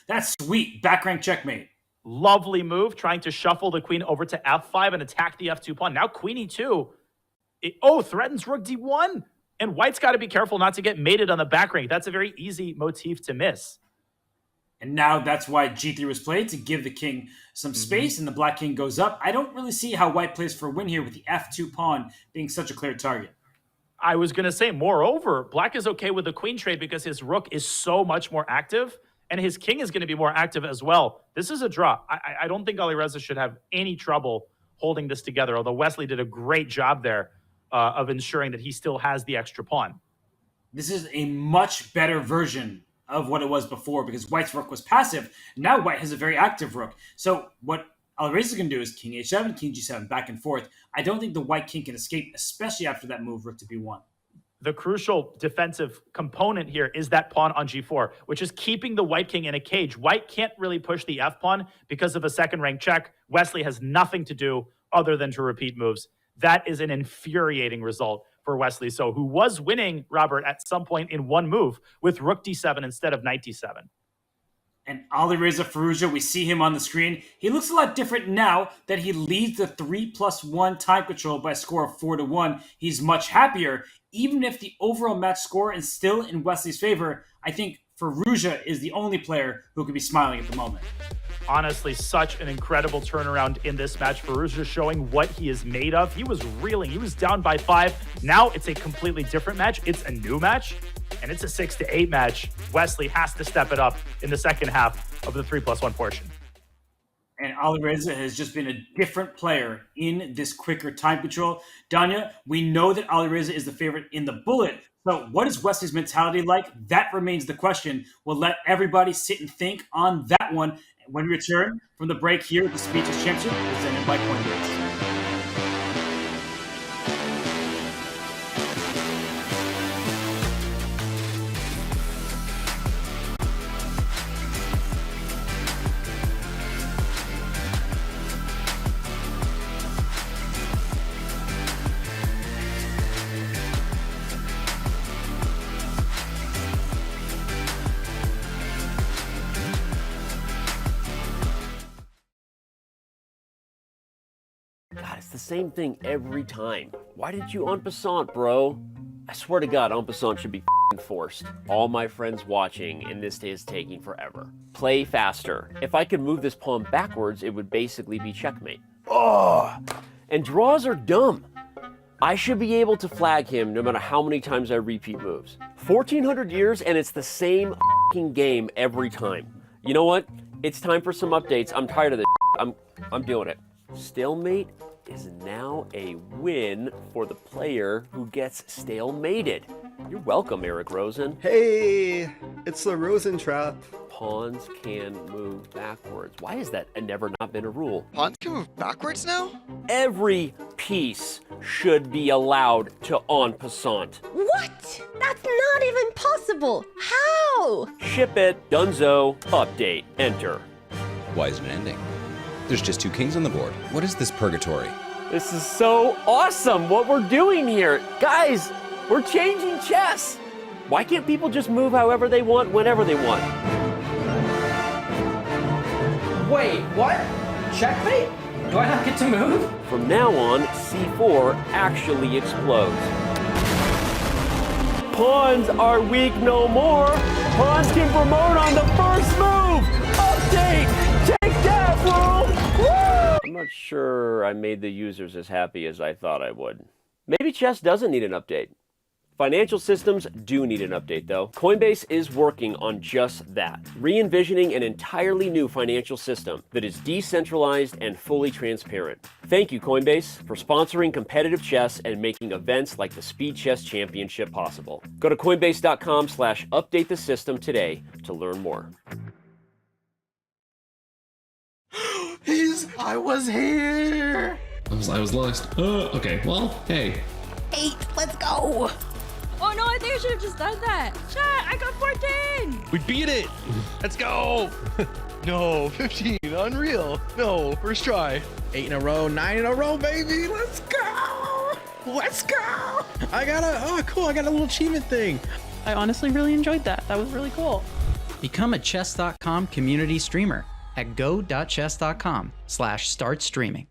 That's sweet. Back rank checkmate. Lovely move, trying to shuffle the queen over to f5 and attack the f2 pawn. Now queen e2. Threatens rook d1. And White's got to be careful not to get mated on the back rank. That's a very easy motif to miss. And now that's why g3 was played, to give the king some space, and the black king goes up. I don't really see how White plays for a win here with the f2 pawn being such a clear target. I was going to say, moreover, Black is okay with the queen trade because his rook is so much more active, and his king is going to be more active as well. This is a draw. I don't think Alireza should have any trouble holding this together, although Wesley did a great job there of ensuring that he still has the extra pawn. This is a much better version of what it was before, because White's rook was passive. Now White has a very active rook. So what Alireza can do is king h7, king g7, back and forth. I don't think the White king can escape, especially after that move rook to b1. The crucial defensive component here is that pawn on g4, which is keeping the White king in a cage. White can't really push the f pawn because of a second rank check. Wesley has nothing to do other than to repeat moves. That is an infuriating result for Wesley So, who was winning, Robert, at some point in one move with rook d7 instead of knight d7. And Alireza Firouzja, we see him on the screen. He looks a lot different now that he leads the 3+1 time control by a score of 4-1. He's much happier. Even if the overall match score is still in Wesley's favor, I think Firouzja is the only player who could be smiling at the moment. Honestly, such an incredible turnaround in this match. Firouzja showing what he is made of. He was reeling. He was down by 5. Now it's a completely different match. It's a new match, and it's a 6-8 match. Wesley has to step it up in the second half of the 3+1 portion. And Alireza has just been a different player in this quicker time control. Danya, we know that Alireza is the favorite in the bullet. So what is Wesley's mentality like? That remains the question. We'll let everybody sit and think on that one when we return from the break here at the Speeches Championship presented by Coinbase. God, it's the same thing every time. Why did you en passant, bro? I swear to God, en passant should be f***ing forced. All my friends watching, and this is taking forever. Play faster. If I could move this pawn backwards, it would basically be checkmate. Oh! And draws are dumb. I should be able to flag him no matter how many times I repeat moves. 1400 years, and it's the same f***ing game every time. You know what? It's time for some updates. I'm tired of this. I'm doing it. Stalemate is now a win for the player who gets stalemated. You're welcome, Eric Rosen. Hey, it's the Rosen trap. Pawns can move backwards. Why is that never not been a rule? Pawns can move backwards now? Every piece should be allowed to en passant. What? That's not even possible. How? Ship it. Dunzo. Update. Enter. Why isn't it ending? There's just 2 kings on the board. What is this purgatory? This is so awesome what we're doing here. Guys, we're changing chess. Why can't people just move however they want, whenever they want? Wait, what? Checkmate? Do I not get to move? From now on, C4 actually explodes. Pawns are weak no more. Pawns can promote on the first move. Update! Take that, fool! Woo! I'm not sure I made the users as happy as I thought I would. Maybe chess doesn't need an update. Financial systems do need an update, though. Coinbase is working on just that, re-envisioning an entirely new financial system that is decentralized and fully transparent. Thank you, Coinbase, for sponsoring competitive chess and making events like the Speed Chess Championship possible. Go to coinbase.com/update the system today to learn more. I was here! I was lost. Okay, well, hey. 8, let's go! Oh no, I think I should have just done that. Chat, I got 14! We beat it! Let's go! No, 15, unreal. No, first try. 8 in a row, 9 in a row, baby! Let's go! Let's go! I got a little achievement thing. I honestly really enjoyed that. That was really cool. Become a chess.com community streamer at go.chess.com/start streaming.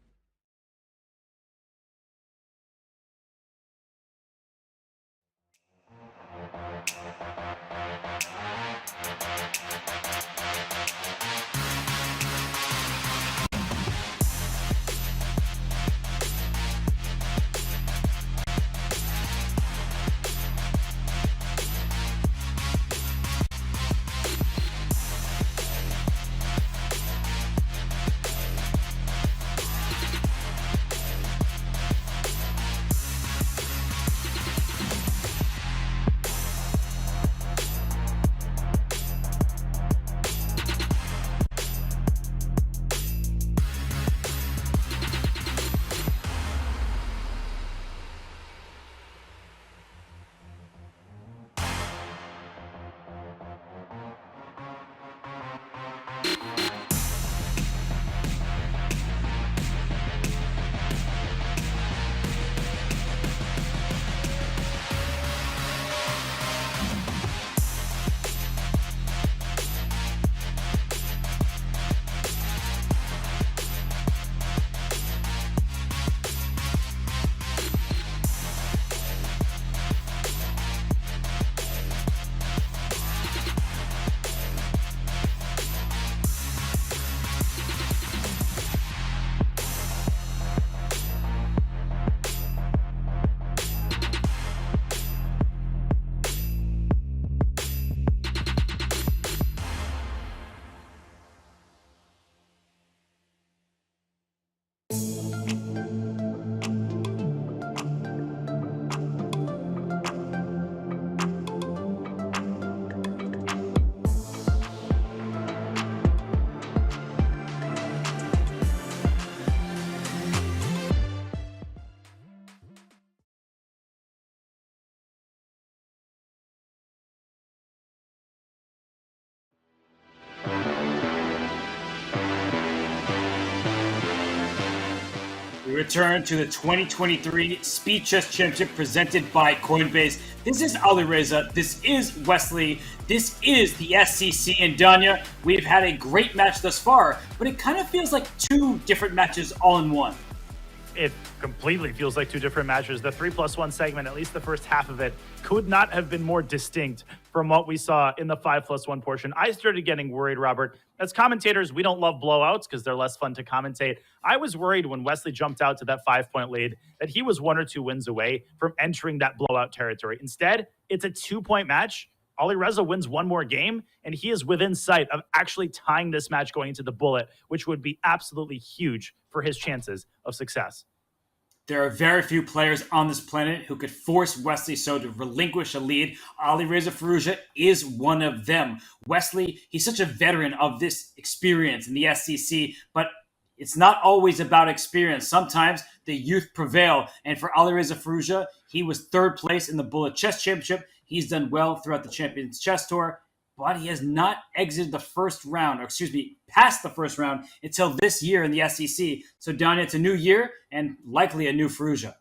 return to the 2023 Speed Chess Championship presented by Coinbase. This is Alireza. This is Wesley. This is the SCC and Danya. We've had a great match thus far, but it kind of feels like two different matches all in one. It completely feels like two different matches. The 3+1 segment, at least the first half of it, could not have been more distinct from what we saw in the 5+1 portion. I started getting worried, Robert. As commentators, we don't love blowouts because they're less fun to commentate. I was worried when Wesley jumped out to that 5-point lead that he was 1 or 2 wins away from entering that blowout territory. Instead, it's a 2-point match. Alireza wins one more game, and he is within sight of actually tying this match going into the bullet, which would be absolutely huge for his chances of success. There are very few players on this planet who could force Wesley So to relinquish a lead. Alireza Firouzja is one of them. Wesley, he's such a veteran of this experience in the SCC, but it's not always about experience. Sometimes the youth prevail. And for Alireza Firouzja, he was 3rd place in the Bullet Chess Championship. He's done well throughout the Champions Chess Tour, but he has not exited the first round, past the first round until this year in the SEC. So, Danya, it's a new year and likely a new Firouzja.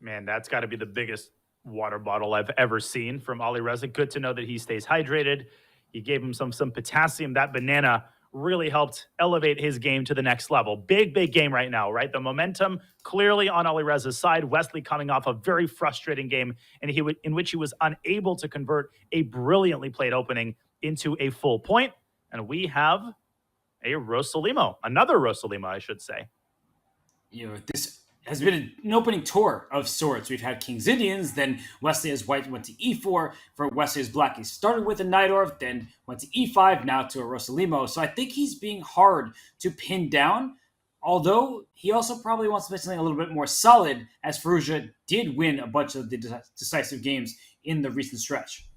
Man, that's got to be the biggest water bottle I've ever seen from Alireza. Good to know that he stays hydrated. He gave him some potassium. That banana really helped elevate his game to the next level. Big game right now, right? The momentum clearly on Alireza's side. Wesley coming off a very frustrating game in which he was unable to convert a brilliantly played opening into a full point. And we have a Rosalimo, another Rosalimo, I should say. This has been an opening tour of sorts. We've had King's Indians, then Wesley as white went to e4. For Wesley as black, he started with a Najdorf, then went to e5, now to a Rosalimo. So I think he's being hard to pin down, although he also probably wants to play something a little bit more solid, as Firouzja did win a bunch of the decisive games in the recent stretch.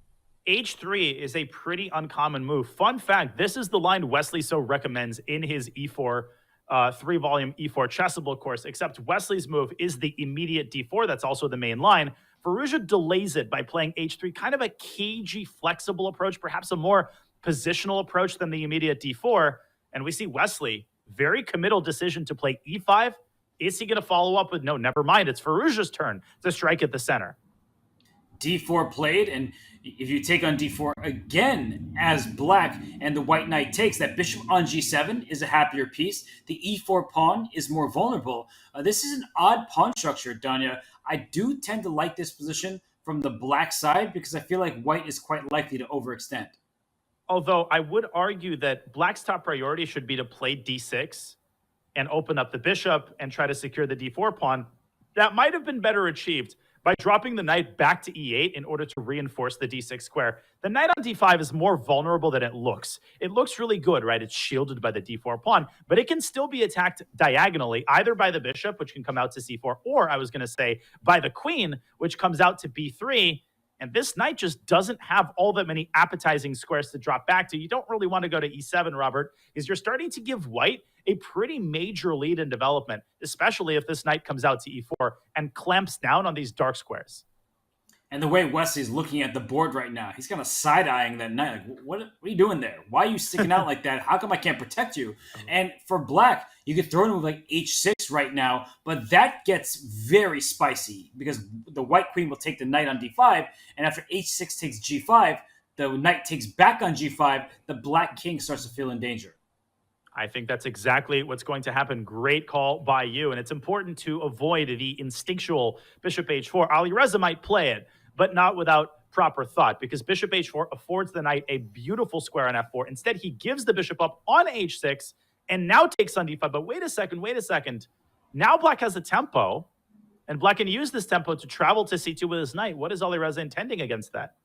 H3 is a pretty uncommon move. Fun fact, this is the line Wesley So recommends in his e4 3-volume E4 chessable course, except Wesley's move is the immediate D4. That's also the main line. Firouzja delays it by playing H3, kind of a cagey, flexible approach, perhaps a more positional approach than the immediate D4. And we see Wesley, very committal decision to play E5. Is he going to follow up with, no, never mind. It's Firouzja's turn to strike at the center. D4 played, and if you take on D4 again as black and the white knight takes, that bishop on G7 is a happier piece. The E4 pawn is more vulnerable. This is an odd pawn structure, Danya. I do tend to like this position from the black side because I feel like white is quite likely to overextend. Although I would argue that black's top priority should be to play D6 and open up the bishop and try to secure the D4 pawn. That might have been better achieved by dropping the knight back to E8 in order to reinforce the D6 square. The knight on D5 is more vulnerable than it looks. It looks really good, right? It's shielded by the D4 pawn, but it can still be attacked diagonally, either by the bishop, which can come out to C4, or I was going to say by the queen, which comes out to B3. And this knight just doesn't have all that many appetizing squares to drop back to. You don't really want to go to E7, Robert, because you're starting to give white a pretty major lead in development, especially if this knight comes out to E4 and clamps down on these dark squares. And the way Wesley's looking at the board right now, he's kind of side-eyeing that knight. Like, what are you doing there? Why are you sticking out like that? How come I can't protect you? And for black, you could throw in with like H6 right now, but that gets very spicy because the white queen will take the knight on D5, and after H6 takes G5, the knight takes back on G5, the black king starts to feel in danger. I think that's exactly what's going to happen. Great call by you. And it's important to avoid the instinctual bishop h4. Alireza might play it, but not without proper thought, because bishop h4 affords the knight a beautiful square on f4. Instead, he gives the bishop up on h6 and now takes on d5. But wait a second. Now black has a tempo, and black can use this tempo to travel to c2 with his knight. What is Alireza intending against that?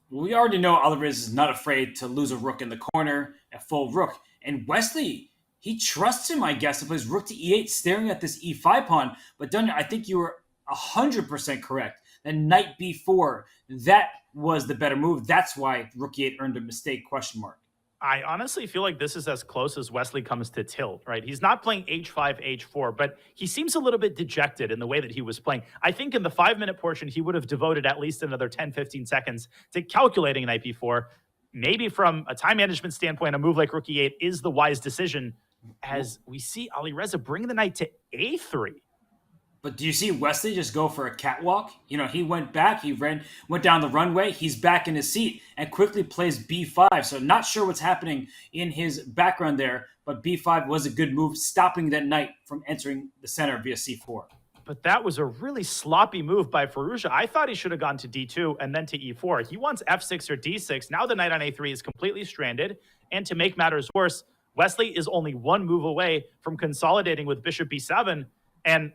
We already know Alireza is not afraid to lose a rook in the corner, a full rook. And Wesley, he trusts him, I guess, to play his rook to e8, staring at this e5 pawn. But Dunya, I think you were 100% correct. That knight b4, that was the better move. That's why rook e8 earned a mistake, question mark. I honestly feel like this is as close as Wesley comes to tilt, right? He's not playing h5, h4, but he seems a little bit dejected in the way that he was playing. I think in the 5-minute portion, he would have devoted at least another 10, 15 seconds to calculating knight b4. Maybe from a time management standpoint, a move like rook e8 is the wise decision, as we see Alireza bring the knight to a3. But do you see Wesley just go for a catwalk? He went back, went down the runway, he's back in his seat, and quickly plays b5. So not sure what's happening in his background there, but b5 was a good move, stopping that knight from entering the center via c4. But that was a really sloppy move by Firouzja. I thought he should have gone to d2 and then to e4. He wants f6 or d6. Now the knight on a3 is completely stranded. And to make matters worse, Wesley is only one move away from consolidating with bishop b7. And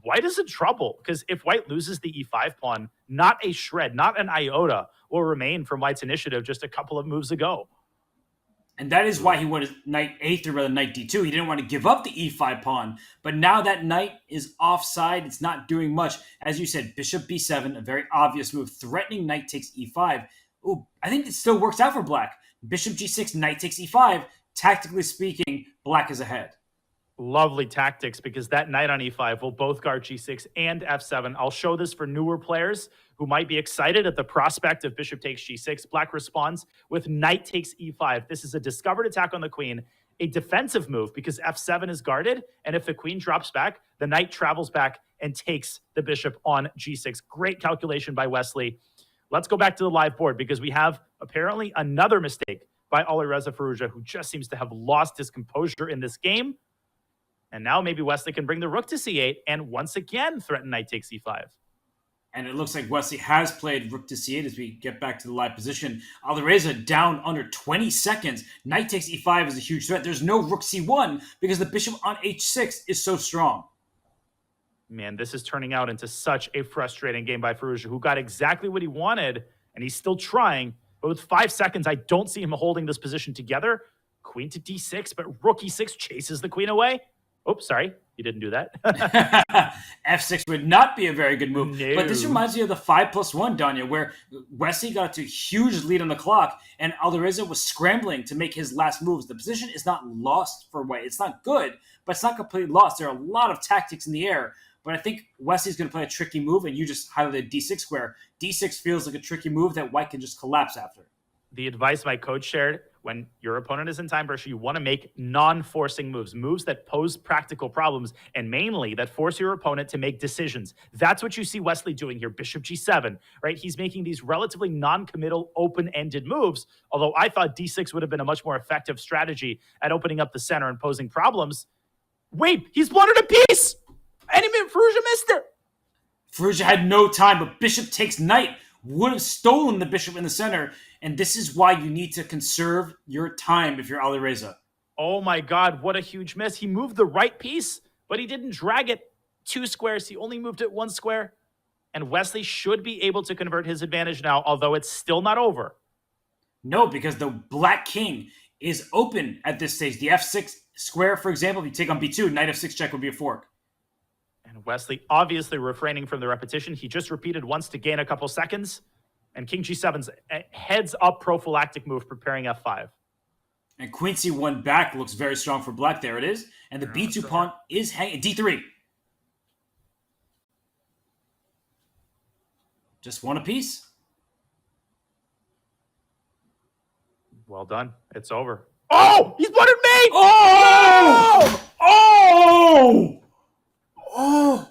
White is in trouble, because if White loses the e5 pawn, not a shred, not an iota will remain from White's initiative just a couple of moves ago. And that is why he wanted knight a3 rather than knight d2. He didn't want to give up the e5 pawn. But now that knight is offside. It's not doing much. As you said, bishop b7, a very obvious move. Threatening knight takes e5. Ooh, I think it still works out for black. Bishop g6, knight takes e5. Tactically speaking, black is ahead. Lovely tactics, because that knight on e5 will both guard g6 and f7. I'll show this for newer players who might be excited at the prospect of bishop takes g6. Black responds with knight takes e5. This is a discovered attack on the queen, a defensive move because f7 is guarded, and if the queen drops back, the knight travels back and takes the bishop on g6. Great calculation by Wesley. Let's go back to the live board, because we have apparently another mistake by Alireza Firouzja, who just seems to have lost his composure in this game. And now maybe Wesley can bring the rook to c8 and once again threaten knight takes e5. And it looks like Wesley has played rook to c8 as we get back to the live position. Alireza down under 20 seconds. Knight takes e5 is a huge threat. There's no rook c1 because the bishop on h6 is so strong. Man, this is turning out into such a frustrating game by Firouzja, who got exactly what he wanted, and he's still trying. But with 5 seconds, I don't see him holding this position together. Queen to d6, but rook e6 chases the queen away. Oh, sorry. You didn't do that. F6 would not be a very good move. No. But this reminds me of the 5+1, Danya, where Wesley got to a huge lead on the clock, and Alireza was scrambling to make his last moves. The position is not lost for White. It's not good, but it's not completely lost. There are a lot of tactics in the air, but I think Wesley's going to play a tricky move, and you just highlighted d6 square. d6 feels like a tricky move that White can just collapse after. The advice my coach shared: when your opponent is in time pressure, you want to make non-forcing moves that pose practical problems, and mainly that force your opponent to make decisions. That's what you see Wesley doing here. Bishop g7, right? He's making these relatively non-committal, open-ended moves, although I thought d6 would have been a much more effective strategy at opening up the center and posing problems. Wait, he's blundered a piece! Firouzja missed it! Firouzja had no time, but bishop takes knight. Would have stolen the bishop in the center, and this is why you need to conserve your time if you're Alireza. Oh my God, what a huge miss. He moved the right piece, but he didn't drag it 2 squares. He only moved it 1 square. And Wesley should be able to convert his advantage now, although it's still not over. No, because the black king is open at this stage. The f6 square, for example, if you take on b2, knight f6 check would be a fork. And Wesley obviously refraining from the repetition. He just repeated once to gain a couple seconds. And king g7's a heads-up prophylactic move, preparing f5. And queen c1 back looks very strong for black. There it is. And the b2 pawn is hanging. d3. Just one apiece. Well done. It's over. Oh! He's blundered mate! Oh! Oh! Oh!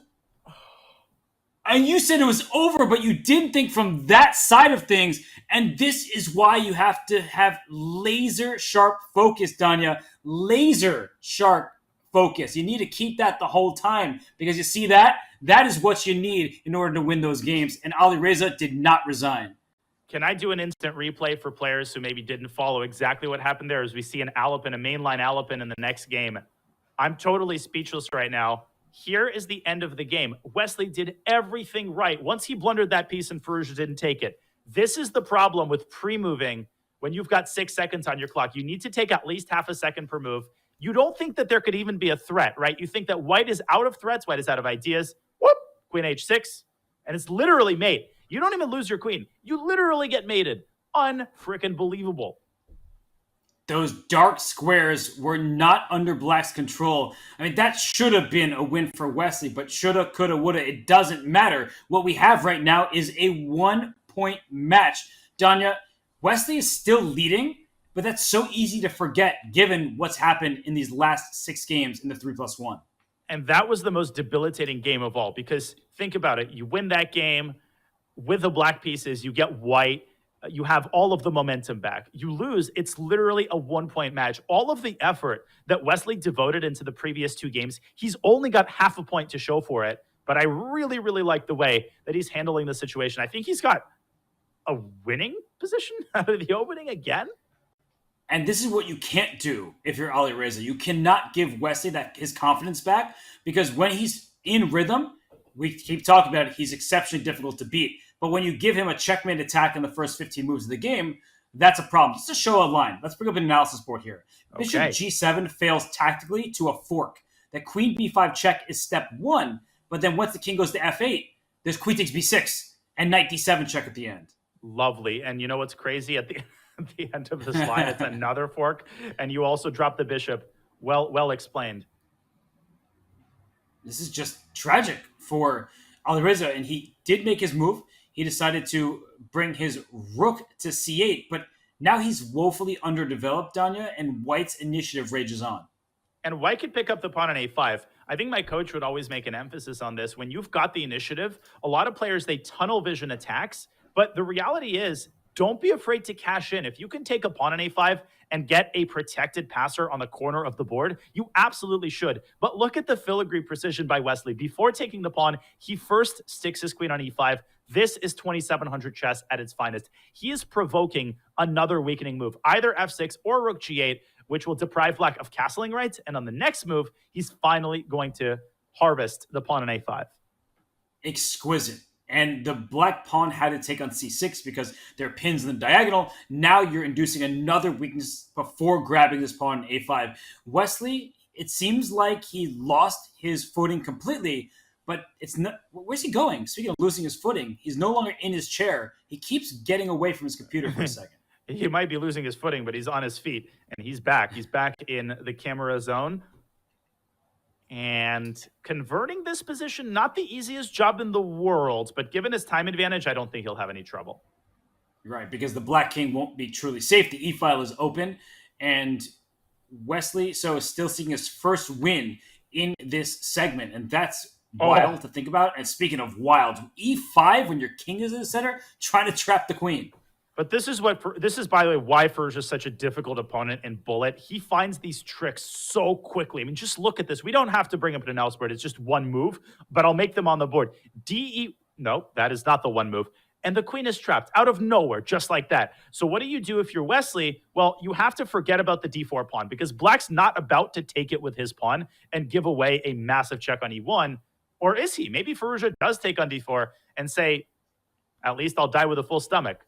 And you said it was over, but you didn't think from that side of things. And this is why you have to have laser sharp focus, Danya. Laser sharp focus. You need to keep that the whole time, because you see that? That is what you need in order to win those games. And Alireza did not resign. Can I do an instant replay for players who maybe didn't follow exactly what happened there, as we see an Alapin, a mainline Alapin in the next game? I'm totally speechless right now. Here is the end of the game. Wesley did everything right. Once he blundered that piece and Firouzja didn't take it. This is the problem with pre-moving when you've got 6 seconds on your clock. You need to take at least half a second per move. You don't think that there could even be a threat, right? You think that White is out of threats, White is out of ideas. Whoop, queen h6, and it's literally mate. You don't even lose your queen. You literally get mated. Unfrickin' believable. Those dark squares were not under black's control. I mean, that should have been a win for Wesley, but shoulda, coulda, woulda, it doesn't matter. What we have right now is a 1-point match. Danya, Wesley is still leading, but that's so easy to forget given what's happened in these last 6 games in the 3+1. And that was the most debilitating game of all, because think about it. You win that game with the black pieces, you get white, you have all of the momentum back. You lose, it's literally a 1-point match. All of the effort that Wesley devoted into the previous 2 games, he's only got half a point to show for it. But I really, really like the way that he's handling the situation. I think he's got a winning position out of the opening again. And this is what you can't do if you're Alireza. You cannot give Wesley his confidence back, because when he's in rhythm, we keep talking about it, he's exceptionally difficult to beat. But when you give him a checkmate attack in the first 15 moves of the game, that's a problem. Just to show a line, let's bring up an analysis board here. Bishop G7 fails tactically to a fork. That Queen B5 check is step 1, but then once the king goes to F8, there's Queen takes B6 and Knight D7 check at the end. Lovely. And you know what's crazy? At the end of this line, it's another fork, and you also drop the bishop. Well explained. This is just tragic for Alireza, and he did make his move. He decided to bring his rook to C8, but now he's woefully underdeveloped, Danya, and White's initiative rages on. And White could pick up the pawn on A5. I think my coach would always make an emphasis on this. When you've got the initiative, a lot of players, they tunnel vision attacks, but the reality is, don't be afraid to cash in. If you can take a pawn on A5 and get a protected passer on the corner of the board, you absolutely should. But look at the filigree precision by Wesley. Before taking the pawn, he first sticks his queen on E5. This is 2700 chess at its finest. He is provoking another weakening move, either F6 or Rook G8, which will deprive Black of castling rights. And on the next move, he's finally going to harvest the pawn on A5. Exquisite. And the black pawn had to take on C6 because there are pins in the diagonal. Now you're inducing another weakness before grabbing this pawn on A5. Wesley, it seems like he lost his footing completely, but it's not. Where's he going? Speaking of losing his footing, he's no longer in his chair. He keeps getting away from his computer for a second. He might be losing his footing, but he's on his feet, and he's back. He's back in the camera zone. And converting this position, not the easiest job in the world, but given his time advantage, I don't think he'll have any trouble. Right, because the black king won't be truly safe. The e-file is open, and Wesley is still seeking his first win in this segment, and that's wild to think about. And speaking of wild, e5 when your king is in the center, trying to trap the queen. But this is, by the way, why Firouzja is such a difficult opponent in Bullet. He finds these tricks so quickly. I mean, just look at this. We don't have to bring up an analysis board. It's just one move, but I'll make them on the board. DE, no, that is not the one move. And the queen is trapped out of nowhere, just like that. So what do you do if you're Wesley? Well, you have to forget about the D4 pawn because Black's not about to take it with his pawn and give away a massive check on E1. Or is he? Maybe Firouzja does take on D4 and say, at least I'll die with a full stomach.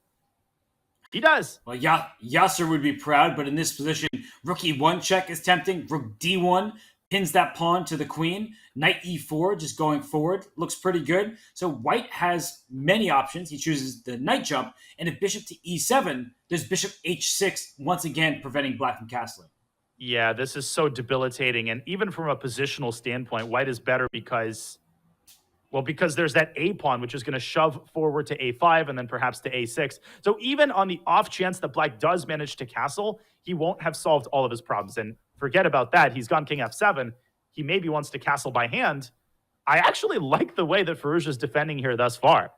He does. Well, Yasser would be proud, but in this position, Rook E1 check is tempting. Rook D1 pins that pawn to the queen. Knight E4 just going forward. Looks pretty good. So White has many options. He chooses the knight jump. And if bishop to E7, there's bishop H6, once again preventing Black from castling. Yeah, this is so debilitating. And even from a positional standpoint, White is better because there's that A pawn, which is going to shove forward to A5 and then perhaps to A6. So even on the off chance that Black does manage to castle, he won't have solved all of his problems. And forget about that. He's gone king F7. He maybe wants to castle by hand. I actually like the way that Firouzja is defending here thus far.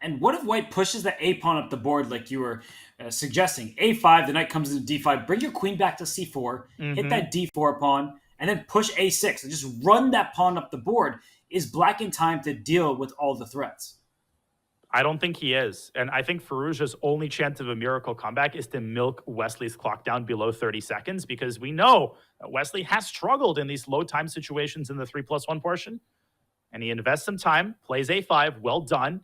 And what if White pushes the A pawn up the board like you were suggesting? A5, the knight comes into D5. Bring your queen back to C4. Hit that D4 pawn. And then push A6. And just run that pawn up the board. Is Black in time to deal with all the threats? I don't think he is. And I think Firouzja's only chance of a miracle comeback is to milk Wesley's clock down below 30 seconds because we know that Wesley has struggled in these low time situations in the 3+1 portion. And he invests some time, plays A5, well done.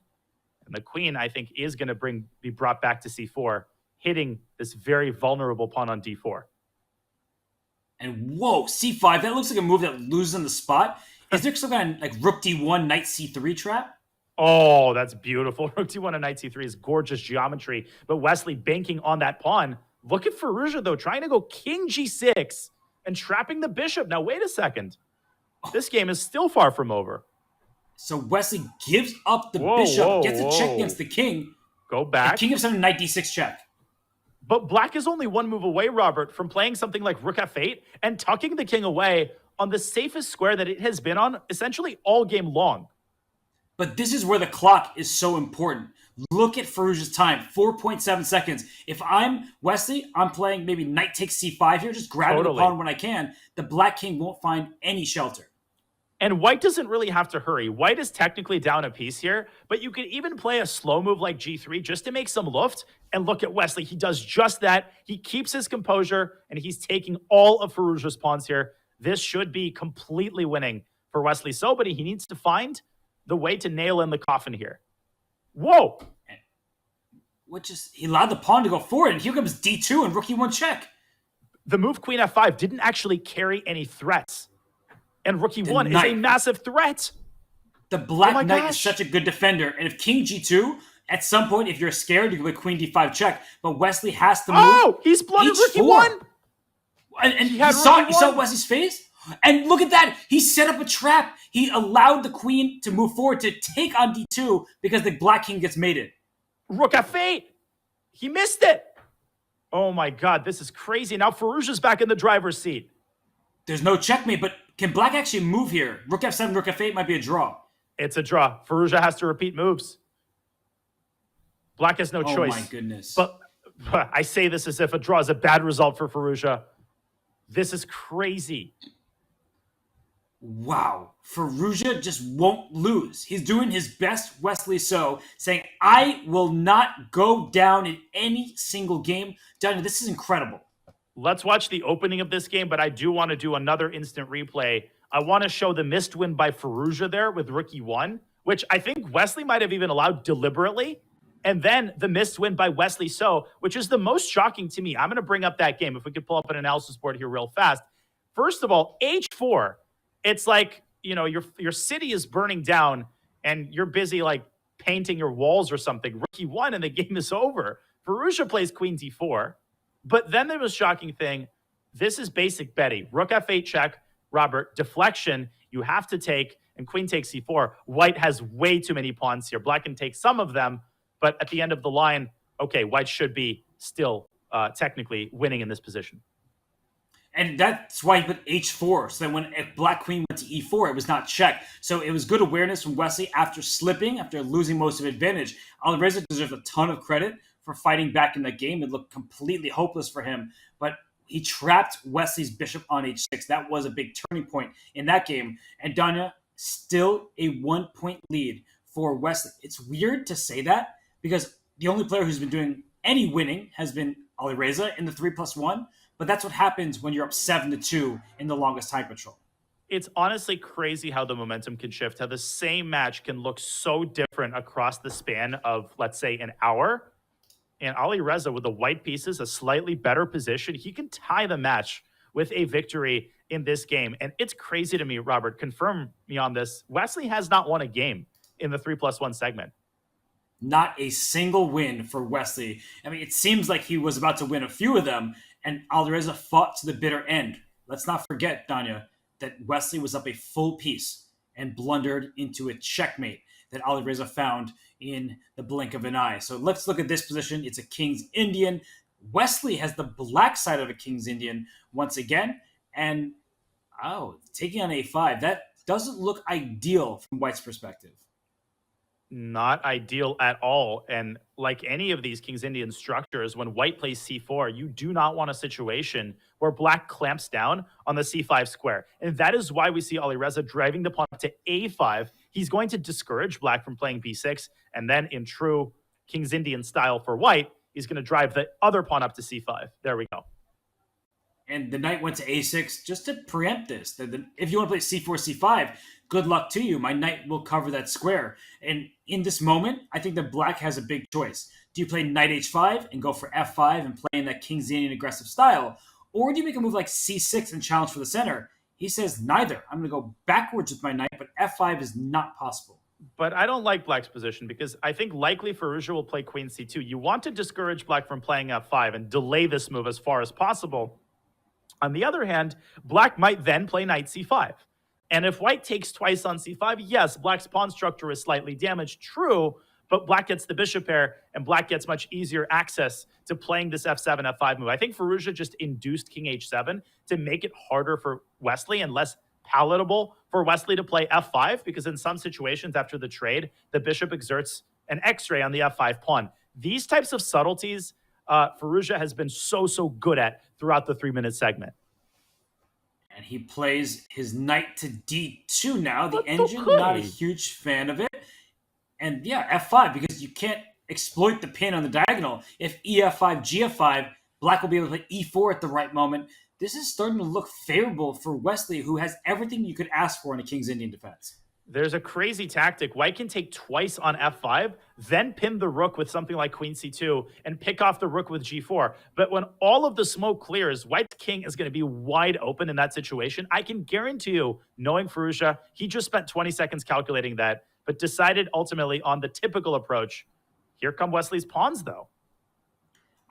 And the queen, I think, is going to be brought back to C4, hitting this very vulnerable pawn on D4. And whoa, C5, that looks like a move that loses on the spot. Is there some kind of like Rook D1, Knight C3 trap? Oh, that's beautiful. Rook D1 and Knight C3 is gorgeous geometry. But Wesley banking on that pawn. Look at Firouzja, though, trying to go King G6 and trapping the bishop. Now, wait a second. This game is still far from over. So Wesley gives up the bishop, gets a check against the king. Go back. King F7, Knight D6 check. But Black is only one move away, Robert, from playing something like Rook F8 and tucking the king away. on the safest square that it has been on essentially all game long. But this is where the clock is so important. Look at Firouzja's time, 4.7 seconds. If I'm Wesley, I'm playing maybe knight takes c5 here, just grabbing the pawn when I can. The black king won't find any shelter. And white doesn't really have to hurry. White is technically down a piece here, but you could even play a slow move like g3 just to make some luft. And look at Wesley. He does just that. He keeps his composure, and he's taking all of Firouzja's pawns here. This should be completely winning for Wesley So, but he needs to find the way to nail in the coffin here. Whoa! He allowed the pawn to go forward, and here comes d2 and rook e1 check. The move queen f5 didn't actually carry any threats. And rook e1 is a massive threat. The black knight is such a good defender. And if king g2, at some point, if you're scared, you can play queen d5 check. But Wesley has to move. Oh, he's blundered rook e1. And you saw Wesley's face? And look at that. He set up a trap. He allowed the queen to move forward to take on d2 because the black king gets mated. Rook f8. He missed it. Oh my God, this is crazy. Now Firouzja's back in the driver's seat. There's no checkmate, but can black actually move here? Rook f7, rook f8 might be a draw. It's a draw. Firouzja has to repeat moves. Black has no choice. Oh my goodness. But I say this as if a draw is a bad result for Firouzja. This is crazy. Wow. Firouzja just won't lose. He's doing his best Wesley So, saying, I will not go down in any single game. Daniel, this is incredible. Let's watch the opening of this game, but I do want to do another instant replay. I want to show the missed win by Firouzja there with rook e1, which I think Wesley might have even allowed deliberately. And then the missed win by Wesley So, which is the most shocking to me. I'm going to bring up that game. If we could pull up an analysis board here real fast. First of all, h4, it's like, you know, your city is burning down and you're busy like painting your walls or something. Rook e1 and the game is over. Firouzja plays queen d4. But then there was a shocking thing. This is basic betting. Rook f8 check, Robert. Deflection, you have to take, and queen takes c4. White has way too many pawns here. Black can take some of them, but at the end of the line, okay, white should be still technically winning in this position. And that's why he put h4. So that when black queen went to e4, it was not checked. So it was good awareness from Wesley after slipping, after losing most of advantage. Alireza deserves a ton of credit for fighting back in the game. It looked completely hopeless for him, but he trapped Wesley's bishop on h6. That was a big turning point in that game. And Danya, still a 1-point lead for Wesley. It's weird to say that because the only player who's been doing any winning has been Alireza in the 3+1, but that's what happens when you're up 7-2 in the longest time control. It's honestly crazy how the momentum can shift, how the same match can look so different across the span of, let's say, an hour. And Alireza, with the white pieces, a slightly better position, he can tie the match with a victory in this game. And it's crazy to me, Robert, confirm me on this. Wesley has not won a game in the 3+1 segment. Not a single win for Wesley. I mean, it seems like he was about to win a few of them, and Alireza fought to the bitter end. Let's not forget, Danya, that Wesley was up a full piece and blundered into a checkmate that Alireza found in the blink of an eye. So let's look at this position. It's a King's Indian. Wesley has the black side of a King's Indian once again. And, taking on a5. That doesn't look ideal from White's perspective. Not ideal at all. And like any of these King's Indian structures, when White plays c4, you do not want a situation where Black clamps down on the c5 square. And that is why we see Alireza driving the pawn up to a5. He's going to discourage Black from playing b6. And then in true King's Indian style for White, he's going to drive the other pawn up to c5. There we go. And the knight went to a6 just to preempt this. If you want to play c4, c5, good luck to you. My knight will cover that square. And in this moment, I think that Black has a big choice. Do you play knight h5 and go for f5 and play in that King's Indian aggressive style? Or do you make a move like c6 and challenge for the center? He says neither. I'm going to go backwards with my knight, but f5 is not possible. But I don't like Black's position because I think likely Firouzja will play queen c2. You want to discourage Black from playing f5 and delay this move as far as possible. On the other hand, Black might then play knight c5. And if White takes twice on c5, yes, Black's pawn structure is slightly damaged, true, but Black gets the bishop pair, and Black gets much easier access to playing this f7, f5 move. I think Firouzja just induced king h7 to make it harder for Wesley and less palatable for Wesley to play f5 because in some situations after the trade, the bishop exerts an x-ray on the f5 pawn. These types of subtleties, Firouzja has been so good at throughout the 3-minute segment. And he plays his knight to d2 now. The engine, not a huge fan of it. And yeah, f5, because you can't exploit the pin on the diagonal. If ef5, gf5, black will be able to play e4 at the right moment. This is starting to look favorable for Wesley, who has everything you could ask for in a King's Indian defense. There's a crazy tactic. White can take twice on f5, then pin the rook with something like queen c2 and pick off the rook with g4. But when all of the smoke clears, White's king is going to be wide open in that situation. I can guarantee you, knowing Firouzja, he just spent 20 seconds calculating that, but decided ultimately on the typical approach. Here come Wesley's pawns, though.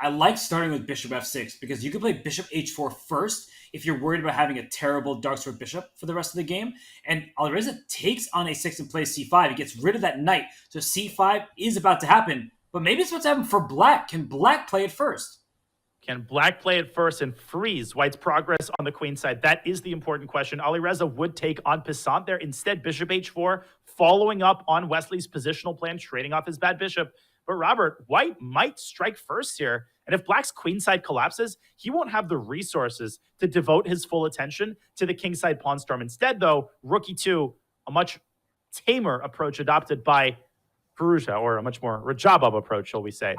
I like starting with bishop f6 because you can play bishop h4 first if you're worried about having a terrible dark sword bishop for the rest of the game. And Alireza takes on a6 and plays c5. He gets rid of that knight. So c5 is about to happen. But maybe it's what's happening for black. Can black play it first? Can black play it first and freeze White's progress on the queen side? That is the important question. Alireza would take on Pissant there. Instead, bishop h4, following up on Wesley's positional plan, trading off his bad bishop. But Robert, White might strike first here. And if black's queenside collapses, he won't have the resources to devote his full attention to the kingside pawn storm. Instead, though, rook e2, a much tamer approach adopted by Firouzja, or a much more Rajabov approach, shall we say.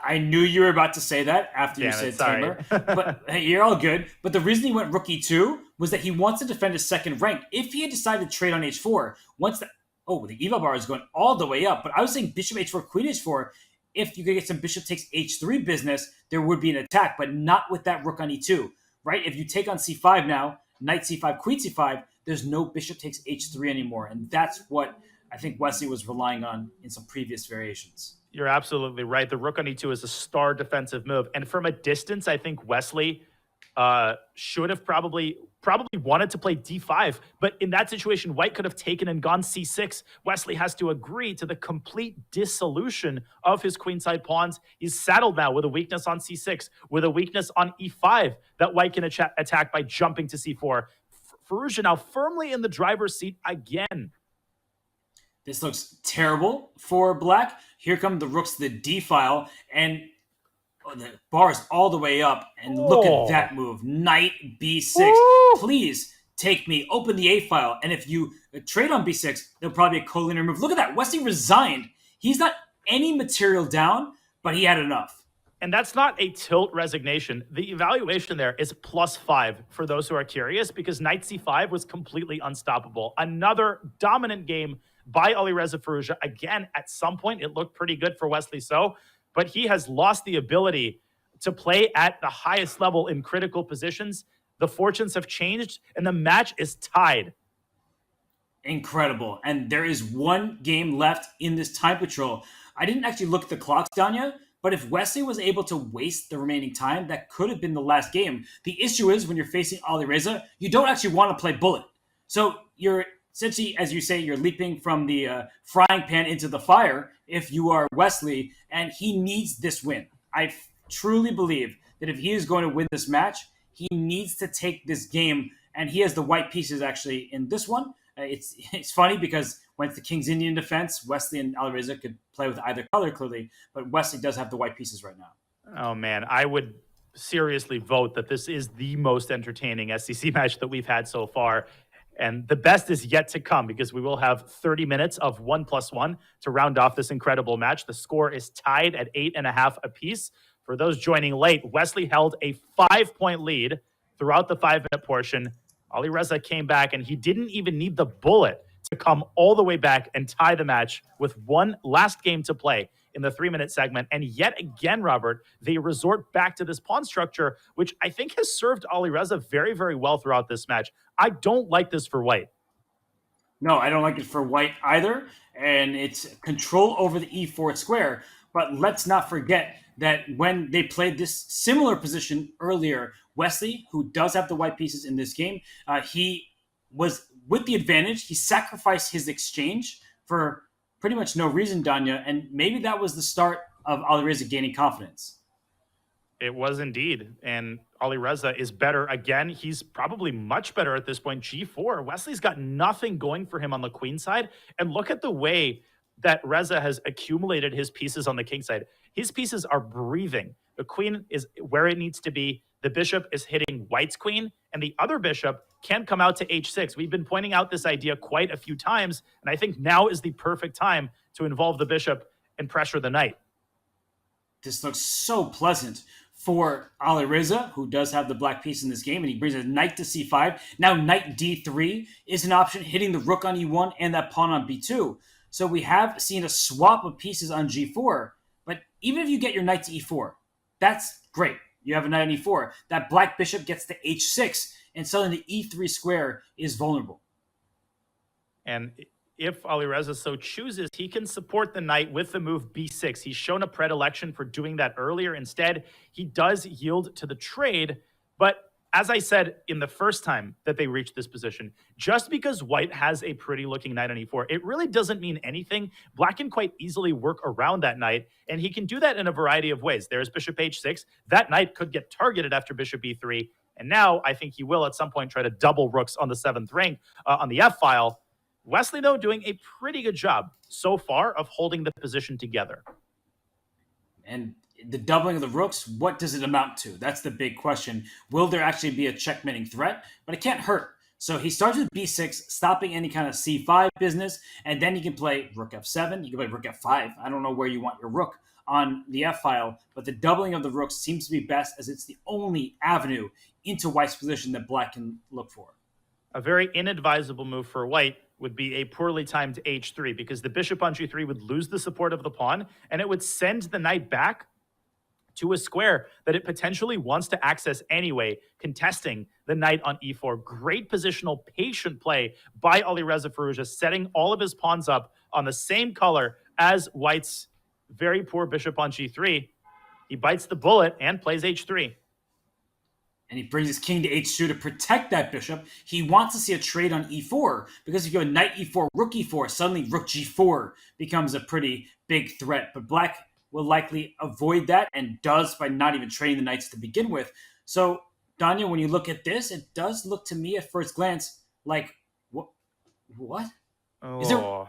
I knew you were about to say that after you said tamer. But hey, you're all good. But the reason he went rook e2 was that he wants to defend his second rank. If he had decided to trade on h4, the eval bar is going all the way up. But I was saying bishop h4, queen h4. If you could get some bishop takes h3 business, there would be an attack, but not with that rook on e2, right? If you take on c5 now, knight c5, queen c5, there's no bishop takes h3 anymore. And that's what I think Wesley was relying on in some previous variations. You're absolutely right. The rook on e2 is a star defensive move. And from a distance, I think Wesley should have probably wanted to play d5, but in that situation, White could have taken and gone c6. Wesley has to agree to the complete dissolution of his queenside pawns. He's saddled now with a weakness on c6, with a weakness on e5 that White can attack by jumping to c4. Firouzja now firmly in the driver's seat again. This looks terrible for black. Here come the rooks to the d file, and the bar is all the way up, and look at that move. Knight b6. Ooh. Please take me. Open the a file. And if you trade on b6, there'll probably be a collinear move. Look at that. Wesley resigned. He's not any material down, but he had enough. And that's not a tilt resignation. The evaluation there is +5 for those who are curious, because knight c5 was completely unstoppable. Another dominant game by Alireza Firouzja. Again, at some point, it looked pretty good for Wesley So, but he has lost the ability to play at the highest level in critical positions. The fortunes have changed, and the match is tied. Incredible. And there is one game left in this time patrol. I didn't actually look at the clocks, Danya, but if Wesley was able to waste the remaining time, that could have been the last game. The issue is when you're facing Alireza, you don't actually want to play bullet. So you're essentially, as you say, you're leaping from the frying pan into the fire if you are Wesley, and he needs this win. I truly believe that if he is going to win this match, he needs to take this game, and he has the white pieces actually in this one. It's funny because when it's the King's Indian defense, Wesley and Alireza could play with either color clearly, but Wesley does have the white pieces right now. Oh man, I would seriously vote that this is the most entertaining SEC match that we've had so far. And the best is yet to come, because we will have 30 minutes of 1+1 to round off this incredible match. The score is tied at 8.5 apiece. For those joining late, Wesley held a 5-point lead throughout the 5-minute portion. Alireza came back, and he didn't even need the bullet to come all the way back and tie the match with one last game to play in the 3-minute segment. And yet again, Robert, they resort back to this pawn structure, which I think has served Alireza very, very well throughout this match. I don't like this for White. No, I don't like it for White either. And it's control over the e4 square. But let's not forget that when they played this similar position earlier, Wesley, who does have the white pieces in this game, he was with the advantage. He sacrificed his exchange for pretty much no reason, Danya, and maybe that was the start of Alireza gaining confidence. It was indeed. And Alireza is better again. He's probably much better at this point. G4. Wesley's got nothing going for him on the queen side. And look at the way that Reza has accumulated his pieces on the king side. His pieces are breathing. The queen is where it needs to be. The bishop is hitting white's queen, and the other bishop can't come out to h6. We've been pointing out this idea quite a few times, and I think now is the perfect time to involve the bishop and pressure the knight. This looks so pleasant for Alireza, who does have the black piece in this game, and he brings a knight to c5. Now knight d3 is an option, hitting the rook on e1 and that pawn on b2. So we have seen a swap of pieces on g4, but even if you get your knight to e4, that's great. You have a knight on e4. That black bishop gets to h6, and suddenly the e3 square is vulnerable. And if Alireza so chooses, he can support the knight with the move b6. He's shown a predilection for doing that earlier. Instead, he does yield to the trade. But as I said in the first time that they reached this position, just because white has a pretty looking knight on e4, it really doesn't mean anything. Black can quite easily work around that knight, and he can do that in a variety of ways. There's bishop h6. That knight could get targeted after bishop e3. And now I think he will at some point try to double rooks on the 7th rank on the f-file. Wesley, though, doing a pretty good job so far of holding the position together. And the doubling of the rooks, what does it amount to? That's the big question. Will there actually be a checkmating threat? But it can't hurt. So he starts with b6, stopping any kind of c5 business, and then he can play rook f7. You can play rook f5. I don't know where you want your rook on the f-file, but the doubling of the rooks seems to be best, as it's the only avenue into white's position that black can look for. A very inadvisable move for white would be a poorly timed h3, because the bishop on g3 would lose the support of the pawn, and it would send the knight back to a square that it potentially wants to access anyway, contesting the knight on e4. Great positional, patient play by Alireza Firouzja, setting all of his pawns up on the same color as white's very poor bishop on g3. He bites the bullet and plays h3. And he brings his king to h2 to protect that bishop. He wants to see a trade on e4, because if you have knight e4, rook e4, suddenly rook g4 becomes a pretty big threat. But black will likely avoid that, and does by not even trading the knights to begin with. So, Daniel, when you look at this, it does look to me at first glance like, what? Oh. Is there...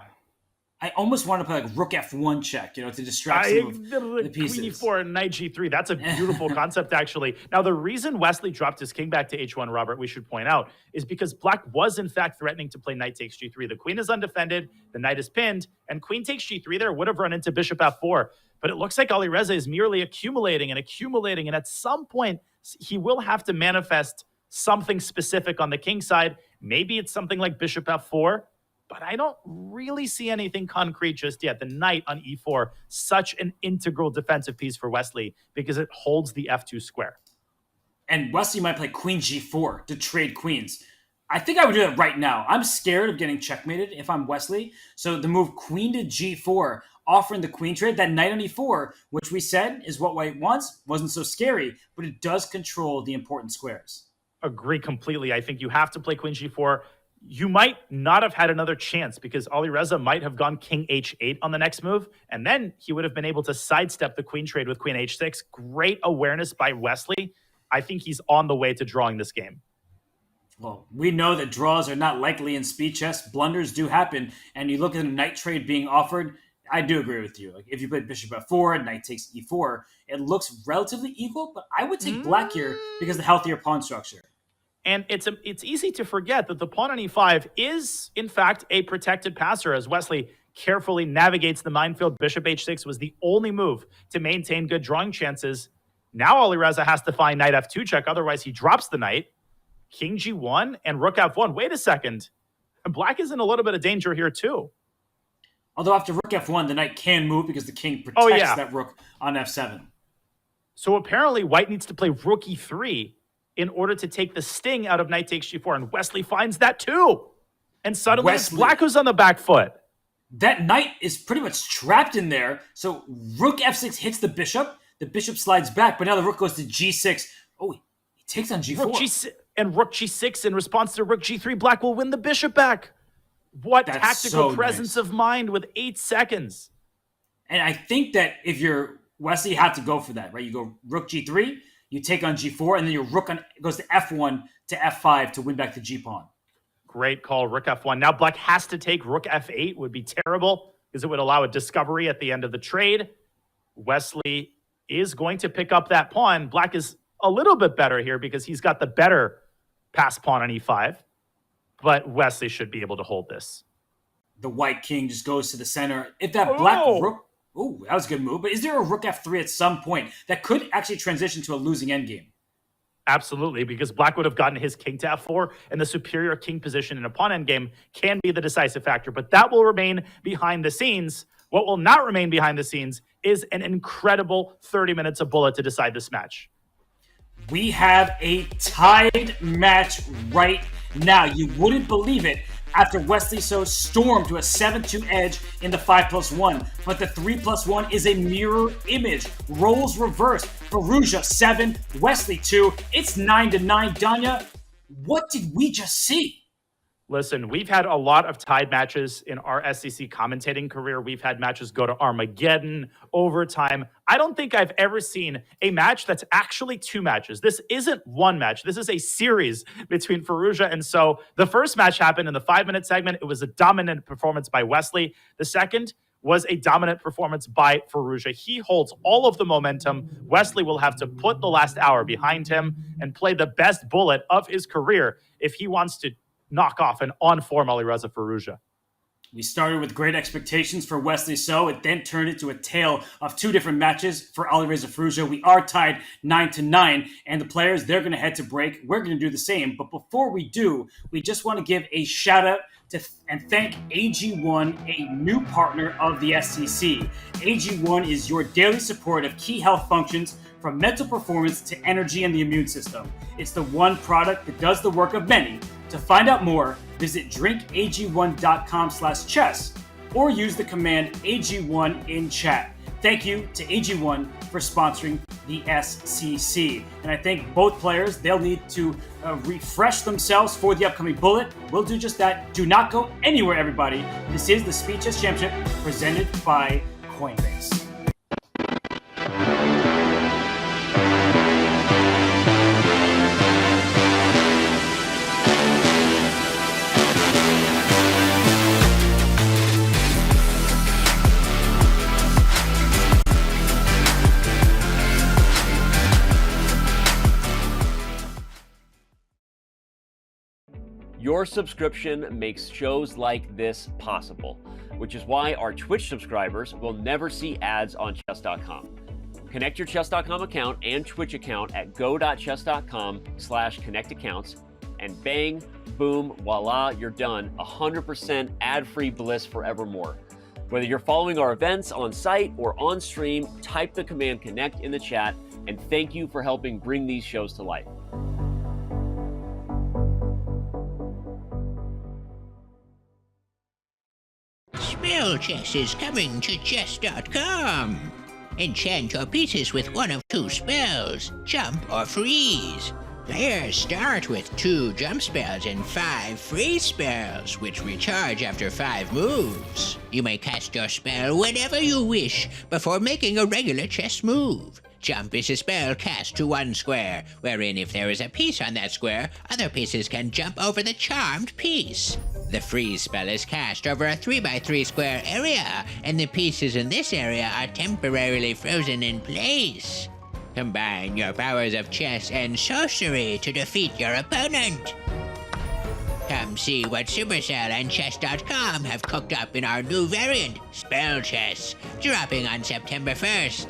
I almost want to play like rook f1 check, to distract some of the pieces. Queen e4 and knight g3. That's a beautiful concept, actually. Now, the reason Wesley dropped his king back to h1, Robert, we should point out, is because black was, in fact, threatening to play knight takes g3. The queen is undefended, the knight is pinned, and queen takes g3 there would have run into bishop f4. But it looks like Alireza is merely accumulating, and at some point, he will have to manifest something specific on the king side. Maybe it's something like bishop f4, but I don't really see anything concrete just yet. The knight on e4, such an integral defensive piece for Wesley, because it holds the f2 square. And Wesley might play queen g4 to trade queens. I think I would do that right now. I'm scared of getting checkmated if I'm Wesley. So the move queen to g4, offering the queen trade, that knight on e4, which we said is what white wants, wasn't so scary, but it does control the important squares. Agree completely. I think you have to play queen g4. You might not have had another chance, because Alireza might have gone king h8 on the next move, and then he would have been able to sidestep the queen trade with queen h6. Great awareness by Wesley. I think he's on the way to drawing this game. Well, we know that draws are not likely in speed chess. Blunders do happen, and you look at a knight trade being offered, I do agree with you. Like, if you play bishop f4, knight takes e4, it looks relatively equal, but I would take black here because of the healthier pawn structure. And it's easy to forget that the pawn on e5 is, in fact, a protected passer, as Wesley carefully navigates the minefield. Bishop h6 was the only move to maintain good drawing chances. Now Alireza has to find knight f2 check, otherwise he drops the knight. King g1 and rook f1. Wait a second. Black is in a little bit of danger here too. Although after rook f1, the knight can move because the king protects that rook on f7. So apparently white needs to play rook e3 in order to take the sting out of knight takes g4, and Wesley finds that too. And suddenly it's black who's on the back foot. That knight is pretty much trapped in there, so rook f6 hits the bishop slides back, but now the rook goes to g6. Oh, he takes on g4. Rook g6 in response to rook g3, black will win the bishop back. What tactical presence of mind with 8 seconds. And I think that if you're Wesley had to go for that, right? You go rook g3, you take on g4, and then your rook goes to f1 to f5 to win back the g-pawn. Great call, rook f1. Now black has to take rook f8, would be terrible because it would allow a discovery at the end of the trade. Wesley is going to pick up that pawn. Black is a little bit better here because he's got the better pass pawn on e5, but Wesley should be able to hold this. The white king just goes to the center. If that black rook... Oh, that was a good move. But is there a rook f3 at some point that could actually transition to a losing endgame? Absolutely, because black would have gotten his king to f4, and the superior king position in a pawn endgame can be the decisive factor, but that will remain behind the scenes. What will not remain behind the scenes is an incredible 30 minutes of bullet to decide this match. We have a tied match right now. You wouldn't believe it after Wesley So stormed to a 7-2 edge in the 5+1. But the 3+1 is a mirror image. Roles reversed. Firouzja 7, Wesley 2. It's 9-9. Danya, what did we just see? Listen, we've had a lot of tied matches in our SEC commentating career. We've had matches go to Armageddon, overtime. I don't think I've ever seen a match that's actually two matches. This isn't one match. This is a series between Firouzja and So. The first match happened in the 5-minute segment. It was a dominant performance by Wesley. The second was a dominant performance by Firouzja. He holds all of the momentum. Wesley will have to put the last hour behind him and play the best bullet of his career if he wants to knock off an on-form Alireza Firouzja. We started with great expectations for Wesley So. It then turned into a tale of two different matches for Alireza Firouzja. We are tied 9-9, and the players, they're going to head to break. We're going to do the same. But before we do, we just want to give a shout-out and thank AG1, a new partner of the SEC. AG1 is your daily support of key health functions from mental performance to energy and the immune system. It's the one product that does the work of many. To find out more, visit drinkag1.com/chess or use the command AG1 in chat. Thank you to AG1 for sponsoring the SCC. And I think both players, they'll need to refresh themselves for the upcoming bullet. We'll do just that. Do not go anywhere, everybody. This is the Speed Chess Championship presented by Coinbase. Your subscription makes shows like this possible, which is why our Twitch subscribers will never see ads on chess.com. Connect your chess.com account and Twitch account at go.chess.com/connectaccounts, and bang, boom, voila, you're done. 100% ad-free bliss forevermore. Whether you're following our events on site or on stream, type the command connect in the chat, and thank you for helping bring these shows to life. Spell Chess is coming to chess.com. Enchant your pieces with one of two spells, jump or freeze. Players start with 2 jump spells and 5 freeze spells, which recharge after 5 moves. You may cast your spell whenever you wish before making a regular chess move. Jump is a spell cast to one square, wherein if there is a piece on that square, other pieces can jump over the charmed piece. The freeze spell is cast over a 3x3 square area, and the pieces in this area are temporarily frozen in place. Combine your powers of chess and sorcery to defeat your opponent. Come see what Supercell and Chess.com have cooked up in our new variant, Spell Chess, dropping on September 1st.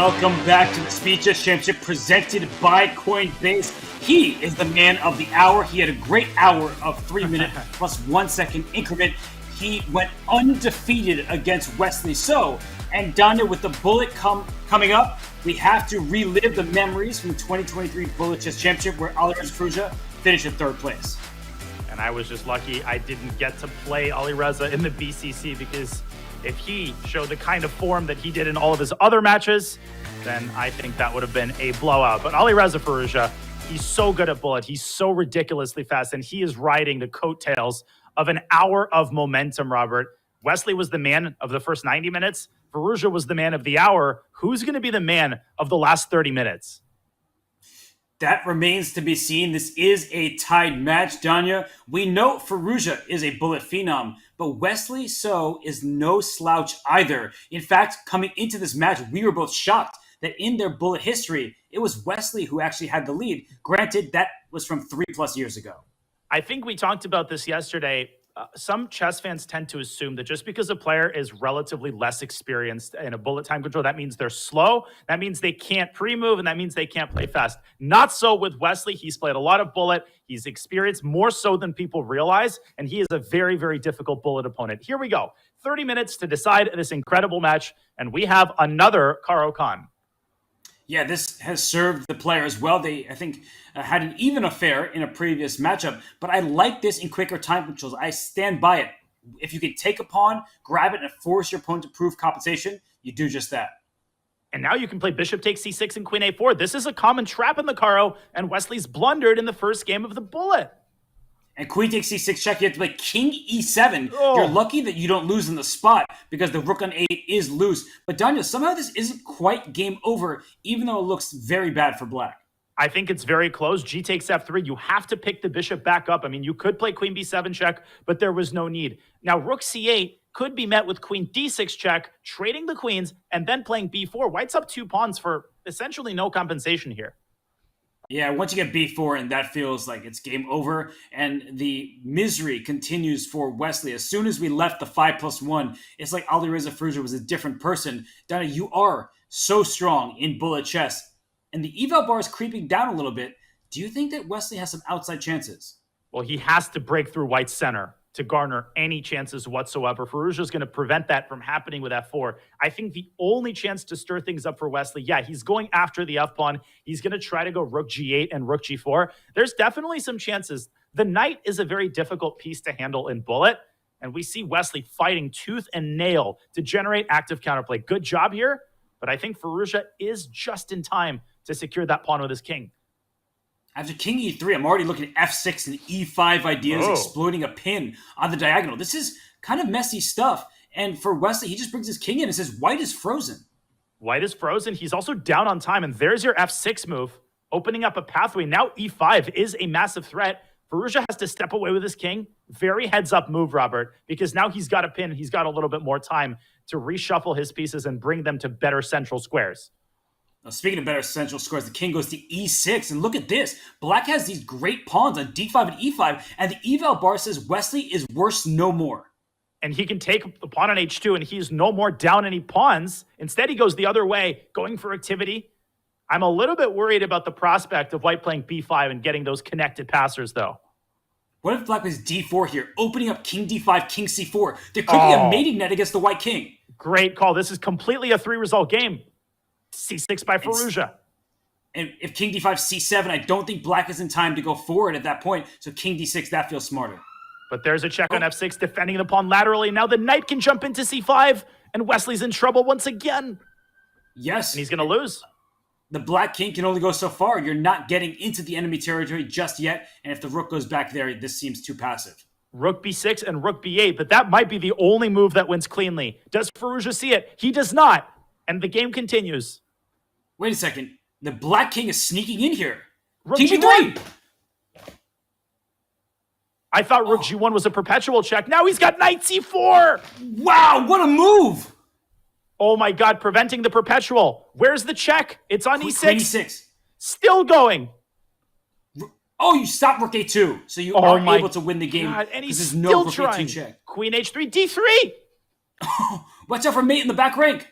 Welcome back to the Speed Chess Championship presented by Coinbase. He is the man of the hour. He had a great hour of 3 minute plus 1 second increment. He went undefeated against Wesley So. And Danya, with the bullet coming up, we have to relive the memories from the 2023 Bullet Chess Championship where Alireza Firouzja finished in third place. And I was just lucky I didn't get to play Alireza in the BCC, because if he showed the kind of form that he did in all of his other matches, then I think that would have been a blowout. But Alireza Firouzja, he's so good at bullet. He's so ridiculously fast, and he is riding the coattails of an hour of momentum, Robert. Wesley was the man of the first 90 minutes. Firouzja was the man of the hour. Who's going to be the man of the last 30 minutes? That remains to be seen. This is a tied match, Danya. We know Firouzja is a bullet phenom, but Wesley So is no slouch either. In fact, coming into this match, we were both shocked that in their bullet history, it was Wesley who actually had the lead. Granted, that was from 3+ years ago. I think we talked about this yesterday. Some chess fans tend to assume that just because a player is relatively less experienced in a bullet time control, that means they're slow, that means they can't pre-move, and that means they can't play fast. Not so with Wesley. He's played a lot of bullet. He's experienced more so than people realize, and he is a very, very difficult bullet opponent. Here we go. 30 minutes to decide this incredible match, and we have another Caro Khan. Yeah, this has served the players well. They, I think, had an even affair in a previous matchup, but I like this in quicker time controls. I stand by it. If you can take a pawn, grab it, and force your opponent to prove compensation, you do just that. And now you can play bishop takes c6 and queen a4. This is a common trap in the Caro, and Wesley's blundered in the first game of the bullet. And queen takes c6 check, you have to play king e7. Oh. You're lucky that you don't lose in the spot because the rook on 8 is loose. But Daniel, somehow this isn't quite game over, even though it looks very bad for black. I think it's very close. G takes f3. You have to pick the bishop back up. I mean, you could play queen b7 check, but there was no need. Now, rook c8 could be met with queen d6 check, trading the queens, and then playing b4. White's up 2 pawns for essentially no compensation here. Yeah, once you get b4, and that feels like it's game over, and the misery continues for Wesley. As soon as we left the 5+1, it's like Alireza Firouzja was a different person. Donna, you are so strong in bullet chess, and the eval bar is creeping down a little bit. Do you think that Wesley has some outside chances? Well, he has to break through White's center to garner any chances whatsoever. Firouzja is going to prevent that from happening with f4. I think the only chance to stir things up for Wesley, yeah, he's going after the f-pawn. He's going to try to go rook g8 and rook g4. There's definitely some chances. The knight is a very difficult piece to handle in bullet, and we see Wesley fighting tooth and nail to generate active counterplay. Good job here, but I think Firouzja is just in time to secure that pawn with his king. After king e3, I'm already looking at f6 and e5 ideas, exploiting a pin on the diagonal. This is kind of messy stuff. And for Wesley, he just brings his king in and says, white is frozen. White is frozen. He's also down on time. And there's your f6 move, opening up a pathway. Now e5 is a massive threat. Firouzja has to step away with his king. Very heads-up move, Robert, because now he's got a pin. He's got a little bit more time to reshuffle his pieces and bring them to better central squares. Now, speaking of better central squares, the king goes to e6, and look at this. Black has these great pawns on d5 and e5, and the eval bar says Wesley is worse no more. And he can take the pawn on h2, and he's no more down any pawns. Instead, he goes the other way, going for activity. I'm a little bit worried about the prospect of White playing b5 and getting those connected passers, though. What if Black plays d4 here, opening up king d5, king c4? There could be a mating net against the white king. Great call. This is completely a 3-result game. c6 by Firouzja. And if king d5, c7, I don't think Black is in time to go forward at that point. So king d6, that feels smarter. But there's a check on f6, defending the pawn laterally. Now the knight can jump into c5, and Wesley's in trouble once again. Yes. And he's going to lose. The Black king can only go so far. You're not getting into the enemy territory just yet. And if the rook goes back there, this seems too passive. Rook b6 and rook b8, but that might be the only move that wins cleanly. Does Firouzja see it? He does not. And the game continues. Wait a second. The Black king is sneaking in here. Rook king g1. I thought rook g1 was a perpetual check. Now he's got knight c4. Wow, what a move. Oh my God, preventing the perpetual. Where's the check? It's on e6. Queen e6. Still going. Oh, you stopped rook a2. So you are able to win the game. God, and he's still still rook trying. A2 check. Queen h3, d3. Watch out for mate in the back rank.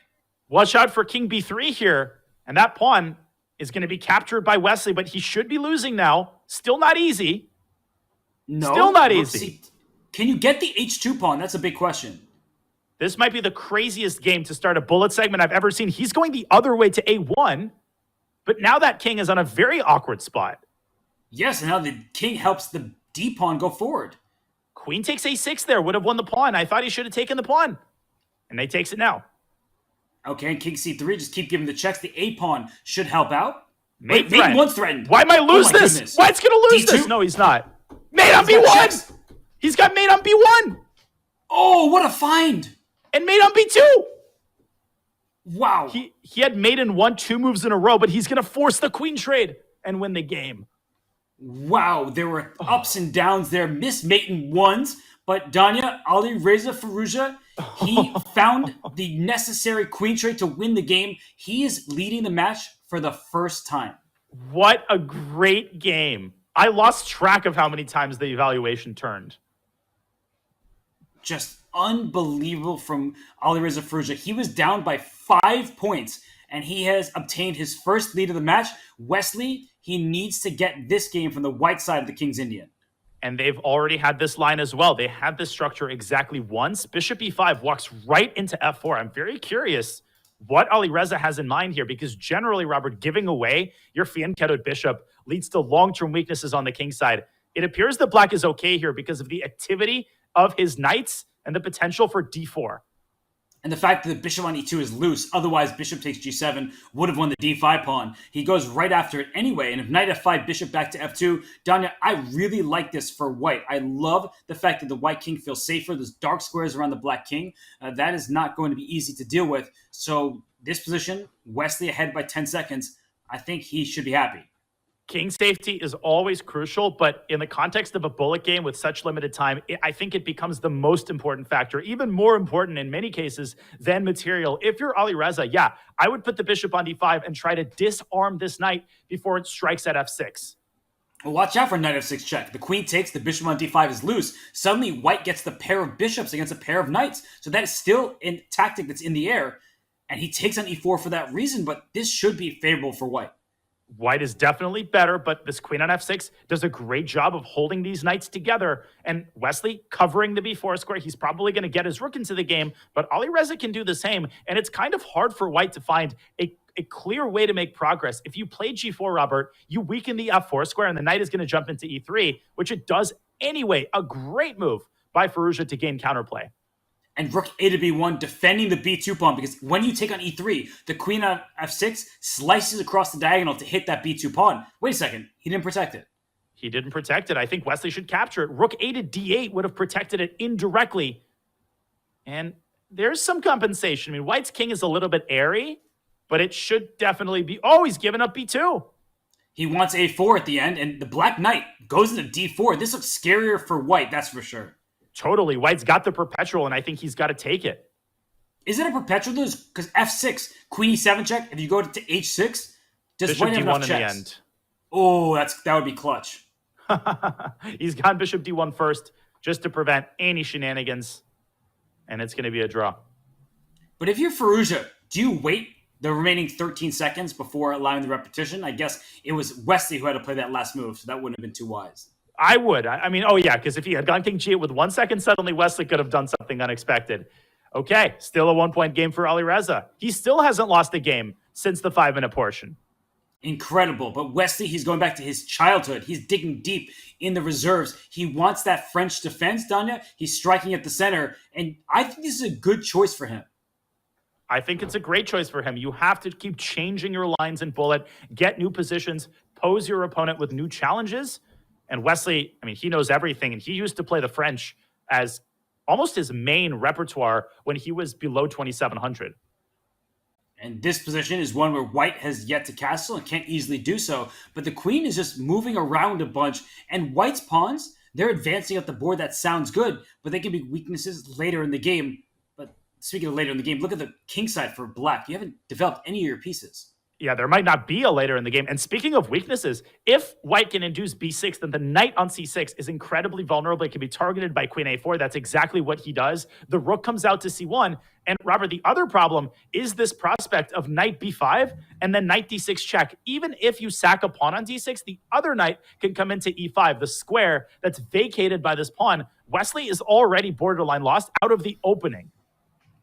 Watch out for king b3 here. And that pawn is going to be captured by Wesley, but he should be losing now. Still not easy. No. Still not easy. Can you get the H2 pawn? That's a big question. This might be the craziest game to start a bullet segment I've ever seen. He's going the other way to A1, but now that king is on a very awkward spot. Yes, and now the king helps the D pawn go forward. Queen takes A6 there, would have won the pawn. I thought he should have taken the pawn. And he takes it now. Okay, and king C3, just keep giving the checks. The A pawn should help out. Mate one's threatened. Why might I lose this? Goodness. White's going to lose D2? this. No, he's not. Mate on B1. He's got mate on B1. Oh, what a find. And mate on B2. Wow. He had mate in 1-2 moves in a row, but he's going to force the queen trade and win the game. Wow, there were ups and downs there. Missed mate in ones, but Danya, Alireza Firouzja, he found the necessary queen trade to win the game. He is leading the match for the first time. What a great game. I lost track of how many times the evaluation turned. Just unbelievable from Alireza Firouzja. He was down by 5 points, and he has obtained his first lead of the match. Wesley, he needs to get this game from the white side of the King's Indian. And they've already had this line as well. They had this structure exactly once. Bishop E5 walks right into F4. I'm very curious what Alireza has in mind here, because generally, Robert, giving away your fianchettoed bishop leads to long-term weaknesses on the king side. It appears that black is okay here because of the activity of his knights and the potential for D4. And the fact that the bishop on E2 is loose, otherwise bishop takes G7 would have won the D5 pawn. He goes right after it anyway, and if knight F5, bishop back to F2, Danya, I really like this for white. I love the fact that the white king feels safer. There's dark squares around the black king. That is not going to be easy to deal with. So this position, Wesley ahead by 10 seconds, I think he should be happy. King safety is always crucial, but in the context of a bullet game with such limited time, I think it becomes the most important factor, even more important in many cases than material. If you're Alireza, yeah, I would put the bishop on D5 and try to disarm this knight before it strikes at F6. Well, watch out for knight F6 check. The queen takes, the bishop on D5 is loose. Suddenly, white gets the pair of bishops against a pair of knights. So that is still a tactic that's in the air, and he takes on E4 for that reason, but this should be favorable for white. White is definitely better, but this queen on F6 does a great job of holding these knights together. And Wesley covering the B4 square, he's probably going to get his rook into the game, but Alireza can do the same. And it's kind of hard for white to find a clear way to make progress. If you play G4, Robert, you weaken the F4 square and the knight is going to jump into E3, which it does anyway. A great move by Firouzja to gain counterplay. And rook A to B1, defending the B2 pawn, because when you take on E3, the queen on F6 slices across the diagonal to hit that B2 pawn. Wait a second, he didn't protect it. He didn't protect it. I think Wesley should capture it. Rook A to D8 would have protected it indirectly. And there's some compensation. I mean, white's king is a little bit airy, but it should definitely be... Oh, he's giving up B2. He wants A4 at the end, and the black knight goes into D4. This looks scarier for white, that's for sure. Totally. White's got the perpetual, and I think he's got to take it. Is it a perpetual? Because F6, Queen E7 check. If you go to H6, does Bishop white have D1 enough in checks? the end. Oh, that would be clutch. He's gone Bishop D1 first, just to prevent any shenanigans, and it's going to be a draw. But if you're Firouzja, do you wait the remaining 13 seconds before allowing the repetition? I guess it was Wesley who had to play that last move, so that wouldn't have been too wise. I would. I mean, oh yeah, because if he had gone King G8 with 1 second, suddenly Wesley could have done something unexpected. Okay, still a 1-point game for Alireza. He still hasn't lost a game since the 5-minute portion. Incredible. But Wesley, he's going back to his childhood. He's digging deep in the reserves. He wants that French defense, Danya. He's striking at the center. And I think this is a good choice for him. I think it's a great choice for him. You have to keep changing your lines in bullet, get new positions, pose your opponent with new challenges. And Wesley, I mean, he knows everything. And he used to play the French as almost his main repertoire when he was below 2,700. And this position is one where white has yet to castle and can't easily do so. But the queen is just moving around a bunch. And white's pawns, they're advancing up the board. That sounds good, but they can be weaknesses later in the game. But speaking of later in the game, look at the king side for black. You haven't developed any of your pieces. Yeah, there might not be a later in the game. And speaking of weaknesses, if white can induce b6, then the knight on c6 is incredibly vulnerable. It can be targeted by queen a4. That's exactly what he does. The rook comes out to c1. And Robert, the other problem is this prospect of knight b5 and then knight d6 check. Even if you sack a pawn on d6, the other knight can come into e5, the square that's vacated by this pawn. Wesley is already borderline lost out of the opening.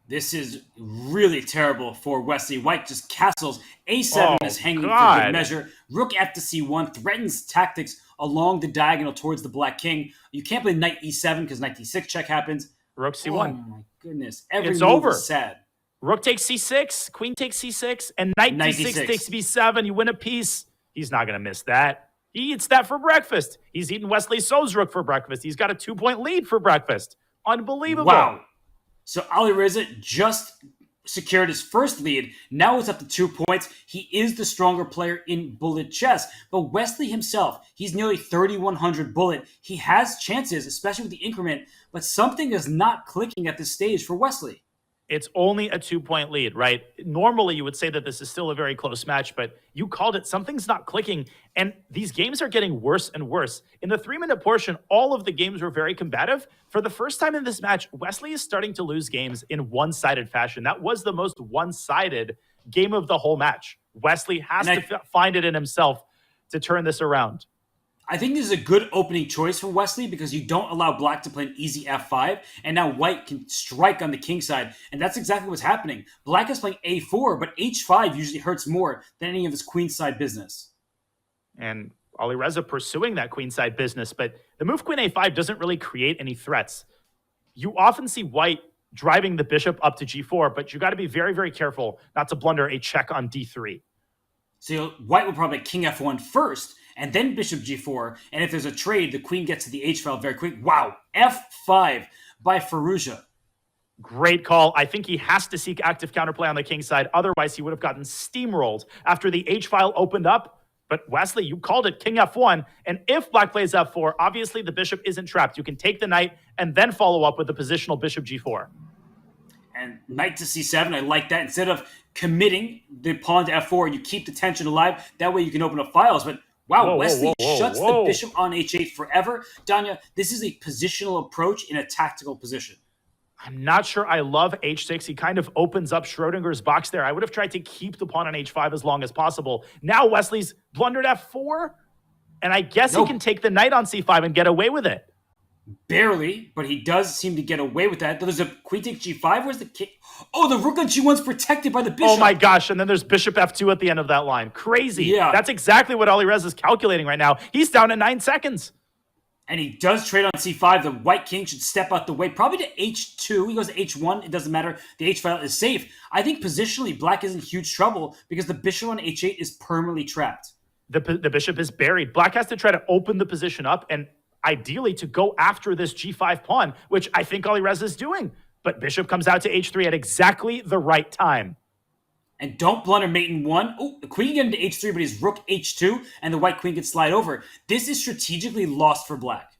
This is really terrible for Wesley. White just castles. A7 is hanging for good measure. Rook f to c1 threatens tactics along the diagonal towards the black king. You can't play knight e7 because knight d6 check happens. Rook c1. Oh my goodness. Every it's move over. Is sad. Rook takes c6, queen takes c6, and knight d6 takes b7. You win a piece. He's not going to miss that. He eats that for breakfast. He's eating Wesley So's rook for breakfast. He's got a 2-point lead for breakfast. Unbelievable. Wow. So Alireza just secured his first lead. Now it's up to 2 points. He is the stronger player in bullet chess. But Wesley himself, he's nearly 3,100 bullet. He has chances, especially with the increment, but something is not clicking at this stage for Wesley. It's only a 2-point lead, right? Normally, you would say that this is still a very close match, but you called it. Something's not clicking, and these games are getting worse and worse. In the 3-minute portion, all of the games were very combative. For the first time in this match, Wesley is starting to lose games in one-sided fashion. That was the most one-sided game of the whole match. Wesley has to find it in himself to turn this around. I think this is a good opening choice for Wesley because you don't allow black to play an easy f5, and now white can strike on the king side, and that's exactly what's happening. Black is playing a4, but h5 usually hurts more than any of his queenside business. And Alireza pursuing that queenside business, but the move queen a5 doesn't really create any threats. You often see white driving the bishop up to g4, but you got to be very, very careful not to blunder a check on d3. So white will probably king f1 first, and then bishop g4, and if there's a trade, the queen gets to the h file very quick. Wow, f5 by Firouzja. Great call. I think he has to seek active counterplay on the king side. Otherwise, he would have gotten steamrolled after the h file opened up. But Wesley, you called it king f1, and if black plays f4, obviously the bishop isn't trapped. You can take the knight and then follow up with the positional bishop g4. And knight to c7, I like that. Instead of committing the pawn to f4, you keep the tension alive. That way you can open up files, but wow, Wesley shuts the bishop on h8 forever. Danya, this is a positional approach in a tactical position. I'm not sure I love h6. He kind of opens up Schrodinger's box there. I would have tried to keep the pawn on h5 as long as possible. Now Wesley's blundered f4, and I guess he can take the knight on c5 and get away with it. Barely, but he does seem to get away with that. There's a queen takes g5. Where's the king? Oh, the rook on g1's protected by the bishop. Oh my gosh, and then there's bishop f2 at the end of that line. Crazy. Yeah. That's exactly what Alireza is calculating right now. He's down to 9 seconds. And he does trade on c5. The white king should step out the way. Probably to h2. He goes to h1. It doesn't matter. The h file is safe. I think positionally, black is in huge trouble because the bishop on h8 is permanently trapped. The bishop is buried. Black has to try to open the position up and ideally to go after this g5 pawn, which I think Alireza is doing. But bishop comes out to h3 at exactly the right time. And don't blunder mate in 1. Oh, the queen can get into h3, but his rook h2, and the white queen can slide over. This is strategically lost for black.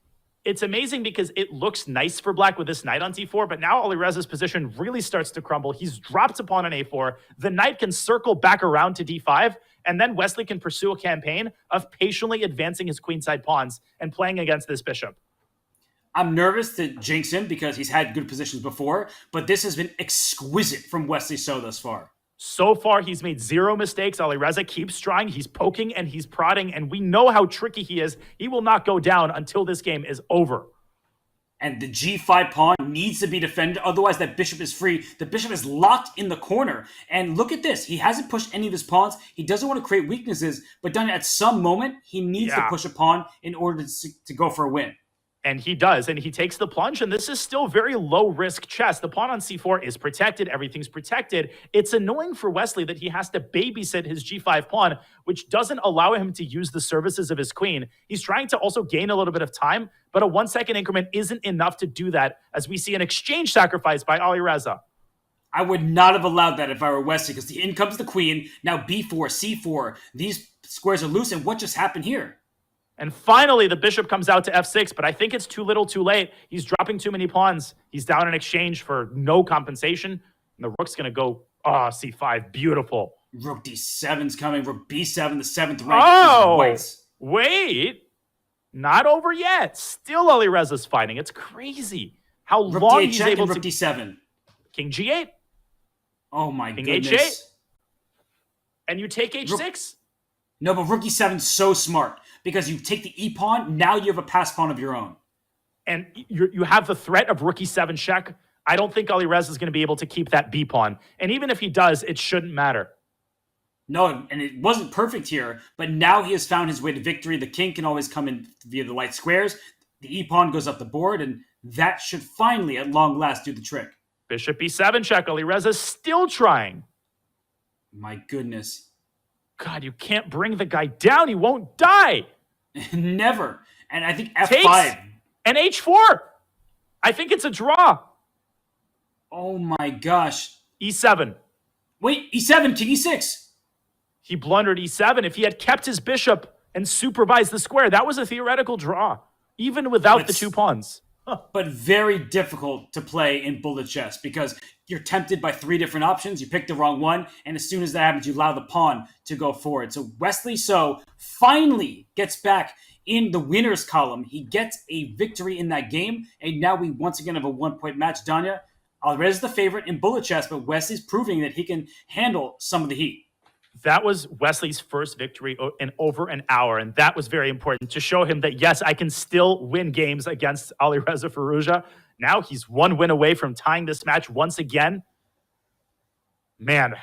It's amazing because it looks nice for black with this knight on c4, but now Alireza's position really starts to crumble. He's dropped a pawn on a4. The knight can circle back around to d5, and then Wesley can pursue a campaign of patiently advancing his queenside pawns and playing against this bishop. I'm nervous to jinx him because he's had good positions before, but this has been exquisite from Wesley So thus far. So far, he's made 0 mistakes. Alireza keeps trying. He's poking and he's prodding, and we know how tricky he is. He will not go down until this game is over. And the g5 pawn needs to be defended. Otherwise, that bishop is free. The bishop is locked in the corner. And look at this. He hasn't pushed any of his pawns. He doesn't want to create weaknesses. But then at some moment, he needs to push a pawn in order to go for a win. And he does, and he takes the plunge, and this is still very low-risk chess. The pawn on c4 is protected. Everything's protected. It's annoying for Wesley that he has to babysit his g5 pawn, which doesn't allow him to use the services of his queen. He's trying to also gain a little bit of time, but a 1-second increment isn't enough to do that, as we see an exchange sacrifice by Alireza. I would not have allowed that if I were Wesley, because in comes the queen. Now b4, c4. These squares are loose, and what just happened here? And finally, the bishop comes out to f6, but I think it's too little too late. He's dropping too many pawns. He's down in exchange for no compensation. And the rook's going to go, c5, beautiful. Rook D7's coming. Rook B7, the 7th rank. Oh, Whites. wait. Not over yet. Still Alireza's fighting. It's crazy how Rook long D8 he's check able and to... Rook D7. King G8. Oh my King goodness. H8. And you take H6? No, but Rook E7's so smart because you take the E pawn, now you have a pass pawn of your own. And you have the threat of Rook E7 check. I don't think Alireza is going to be able to keep that B pawn. And even if he does, it shouldn't matter. No, and it wasn't perfect here, but now he has found his way to victory. The king can always come in via the light squares. The E pawn goes up the board, and that should finally, at long last, do the trick. Bishop B7 check. Alireza's still trying. My goodness. God, you can't bring the guy down. He won't die. Never. And I think F5. Takes and H4. I think it's a draw. Oh my gosh. E7. Wait, E7, King E6. He blundered E7. If he had kept his bishop and supervised the square, that was a theoretical draw, even without the 2 pawns. But very difficult to play in bullet chess because you're tempted by 3 different options. You pick the wrong one, and as soon as that happens, you allow the pawn to go forward. So Wesley finally gets back in the winners column. He gets a victory in that game, and now we once again have a 1-point match. Danya, Alireza the favorite in bullet chess, but Wesley's proving that he can handle some of the heat. That was Wesley's first victory in over an hour, and that was very important to show him that, yes, I can still win games against Alireza Firouzja. Now he's 1 win away from tying this match once again. Man,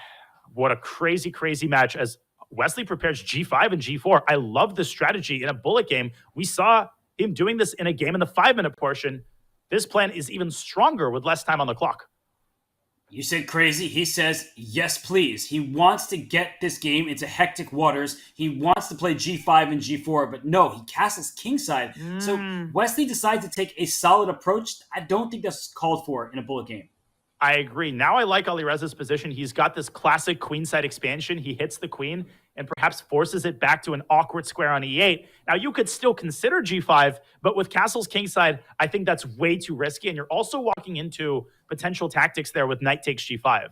what a crazy, crazy match as Wesley prepares G5 and G4. I love this strategy in a bullet game. We saw him doing this in a game in the 5-minute portion. This plan is even stronger with less time on the clock. You said crazy. He says, yes, please. He wants to get this game into hectic waters. He wants to play G5 and G4, but no, he castles kingside. So Wesley decides to take a solid approach. I don't think that's called for in a bullet game. I agree. Now I like Alireza's position. He's got this classic queenside expansion. He hits the queen and perhaps forces it back to an awkward square on E8. Now you could still consider G5, but with castles kingside, I think that's way too risky. And you're also walking into potential tactics there with knight takes G5.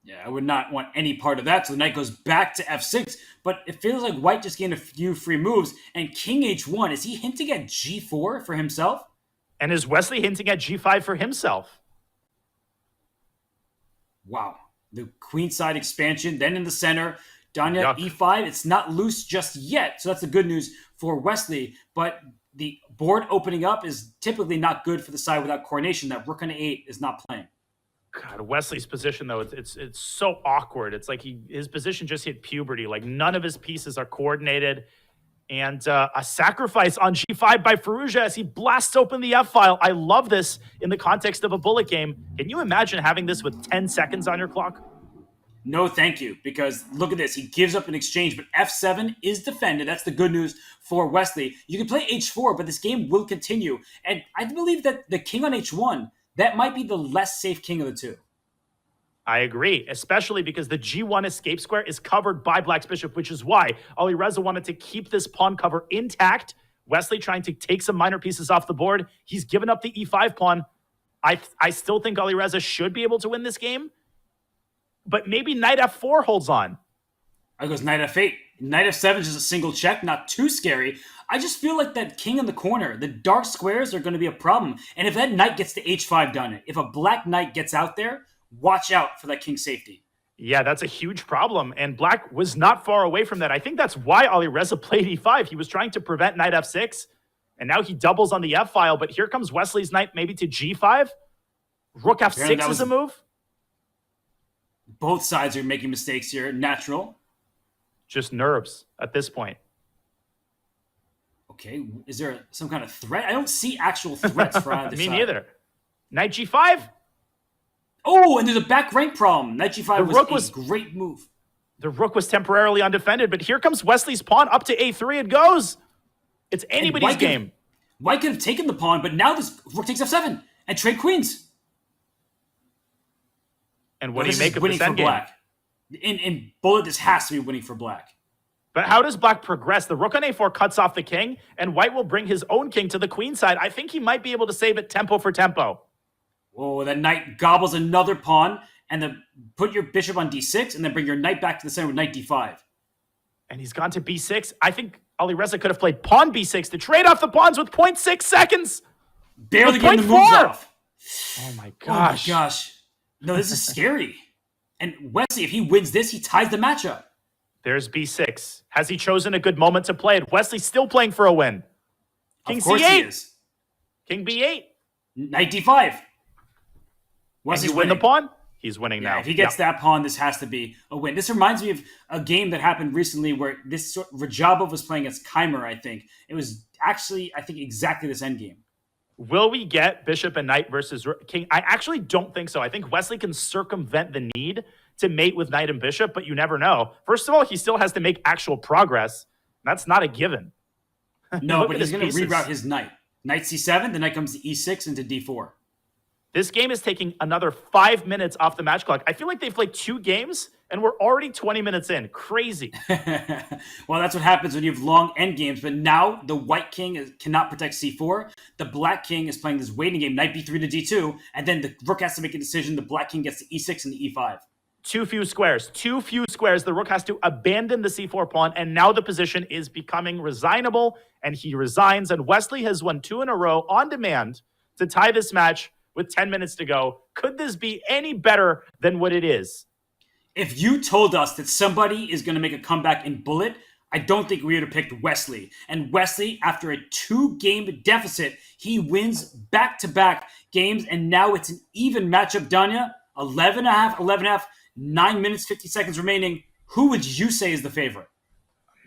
Yeah, I would not want any part of that. So the knight goes back to F6, but it feels like white just gained a few free moves. And King H1, is he hinting at G4 for himself? And is Wesley hinting at G5 for himself? Wow. The queenside expansion, then in the center. Danya, E5, it's not loose just yet. So that's the good news for Wesley. But the board opening up is typically not good for the side without coordination. That rook on 8 is not playing. God, Wesley's position, though, it's so awkward. It's like his position just hit puberty. Like none of his pieces are coordinated. And a sacrifice on G5 by Firouzja as he blasts open the F-file. I love this in the context of a bullet game. Can you imagine having this with 10 seconds on your clock? No, thank you, because look at this. He gives up an exchange, but F7 is defended. That's the good news for Wesley. You can play H4, but this game will continue. And I believe that the king on H1, that might be the less safe king of the two. I agree, especially because the G1 escape square is covered by Black's bishop, which is why Alireza wanted to keep this pawn cover intact. Wesley trying to take some minor pieces off the board. He's given up the E5 pawn. I still think Alireza should be able to win this game, but maybe knight F4 holds on. I goes knight F8. Knight F7 is just a single check, not too scary. I just feel like that king in the corner, the dark squares are going to be a problem. And if that knight gets to H5 done, if a black knight gets out there, watch out for that king safety. Yeah, that's a huge problem. And Black was not far away from that. I think that's why Alireza played E5. He was trying to prevent knight F6. And now he doubles on the F-file. But here comes Wesley's knight maybe to G5. Rook F6 is a move. Both sides are making mistakes here. Natural. Just nerves at this point. Okay, is there some kind of threat? I don't see actual threats for either Me side. neither. Knight G5. Oh, and there's a back rank problem. Knight G5 was a great move. The rook was temporarily undefended, but here comes Wesley's pawn up to A3. It goes. It's anybody's game. White could have taken the pawn, but now this rook takes F7 and trade queens. And what do you make of this endgame? Black. In bullet, this has to be winning for Black. But how does Black progress? The rook on A4 cuts off the king, and White will bring his own king to the queen side. I think he might be able to save it tempo for tempo. Oh, that knight gobbles another pawn, and then put your bishop on d6, and then bring your knight back to the center with knight d5. And he's gone to b6. I think Alireza could have played pawn b6 to trade off the pawns with 0.6 seconds. Barely getting the moves off. Oh my gosh. Oh my gosh. No, this is scary. And Wesley, if he wins this, he ties the matchup. There's b6. Has he chosen a good moment to play it? Wesley's still playing for a win. King Of course c8. he is. King b8. Knight d5. Wesley's win the pawn? He's winning now. If he gets that pawn, this has to be a win. This reminds me of a game that happened recently where Rajabov was playing against Keimer, I think. It was actually, I think, exactly this endgame. Will we get bishop and knight versus king? I actually don't think so. I think Wesley can circumvent the need to mate with knight and bishop, but you never know. First of all, he still has to make actual progress. That's not a given. No, but he's going to reroute his knight. Knight c7, the knight comes to e6 into d4. This game is taking another 5 minutes off the match clock. I feel like they've played 2 games, and we're already 20 minutes in. Crazy. Well, that's what happens when you have long end games. But now the white king cannot protect c4. The black king is playing this waiting game, knight b3 to d2, and then the rook has to make a decision. The black king gets to e6 and the e5. Too few squares. The rook has to abandon the c4 pawn, and now the position is becoming resignable, and he resigns. And Wesley has won 2 in a row on demand to tie this match with 10 minutes to go. Could this be any better than what it is? If you told us that somebody is going to make a comeback in Bullet, I don't think we would have picked Wesley. And Wesley, after a 2-game deficit, he wins back-to-back games, and now it's an even matchup, Danya. 11.5, 9 minutes, 50 seconds remaining. Who would you say is the favorite?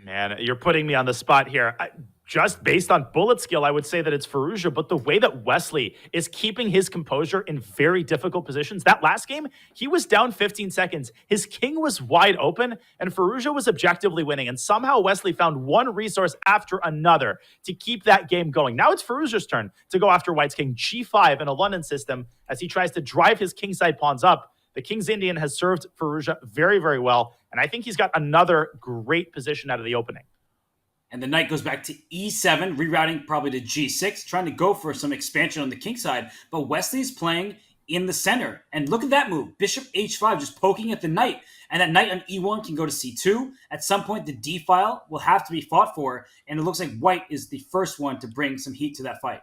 Man, you're putting me on the spot here. Just based on bullet skill, I would say that it's Firouzja, but the way that Wesley is keeping his composure in very difficult positions, that last game, he was down 15 seconds. His king was wide open, and Firouzja was objectively winning, and somehow Wesley found one resource after another to keep that game going. Now it's Firouzja's turn to go after White's king g5 in a London system as he tries to drive his kingside pawns up. The King's Indian has served Firouzja very, very well, and I think he's got another great position out of the opening. And the knight goes back to e7, rerouting probably to g6, trying to go for some expansion on the king side. But Wesley's playing in the center. And look at that move. Bishop h5 just poking at the knight. And that knight on e1 can go to c2. At some point, the d file will have to be fought for. And it looks like White is the first one to bring some heat to that fight.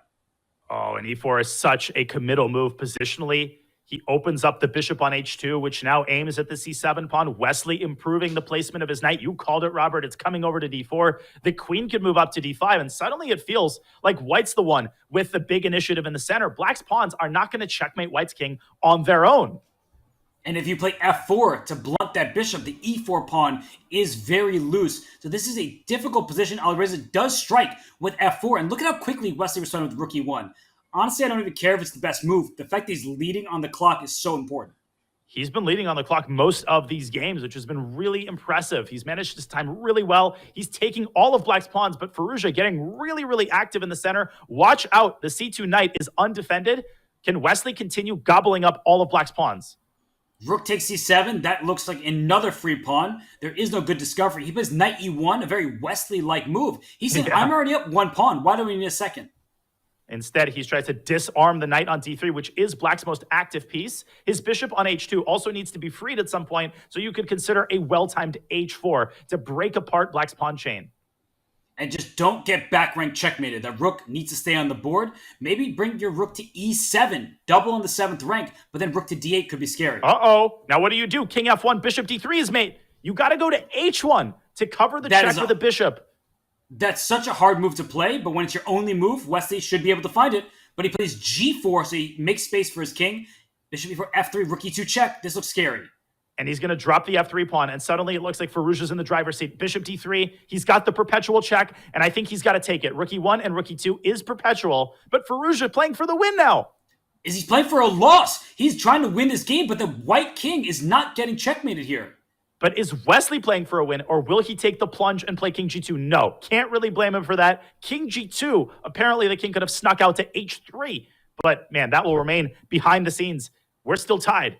Oh, and e4 is such a committal move positionally. He opens up the bishop on h2, which now aims at the c7 pawn. Wesley improving the placement of his knight. You called it, Robert. It's coming over to d4. The queen could move up to d5, and suddenly it feels like White's the one with the big initiative in the center. Black's pawns are not going to checkmate White's king on their own. And if you play f4 to blunt that bishop, the e4 pawn is very loose. So this is a difficult position. Alireza does strike with f4. And look at how quickly Wesley responded with rook e1. Honestly, I don't even care if it's the best move. The fact that he's leading on the clock is so important. He's been leading on the clock most of these games, which has been really impressive. He's managed his time really well. He's taking all of Black's pawns, but Firouzja getting really, really active in the center. Watch out. The c2 knight is undefended. Can Wesley continue gobbling up all of Black's pawns? Rook takes c7. That looks like another free pawn. There is no good discovery. He plays knight e1, a very Wesley-like move. He said, I'm already up 1 pawn. Why do we need a second? Instead, he tries to disarm the knight on d3, which is Black's most active piece. His bishop on h2 also needs to be freed at some point, so you could consider a well-timed h4 to break apart Black's pawn chain. And just don't get back rank checkmated. That rook needs to stay on the board. Maybe bring your rook to e7, double on the 7th rank, but then rook to d8 could be scary. Uh-oh. Now what do? King f1, bishop d3 is mate. You got to go to h1 to cover the check with the bishop. That's such a hard move to play, but when it's your only move, Wesley should be able to find it. But he plays g4, so he makes space for his king. Bishop e4, f3, rook e2 check. This looks scary. And he's going to drop the f3 pawn, and suddenly it looks like Firouzja's in the driver's seat. Bishop d3, he's got the perpetual check, and I think he's got to take it. Rook e1 and rook e2 is perpetual, but Firouzja playing for the win now. Is he playing for a loss? He's trying to win this game, but the white king is not getting checkmated here. But is Wesley playing for a win, or will he take the plunge and play king g2? No, can't really blame him for that. King g2, apparently the king could have snuck out to h3. But, man, that will remain behind the scenes. We're still tied.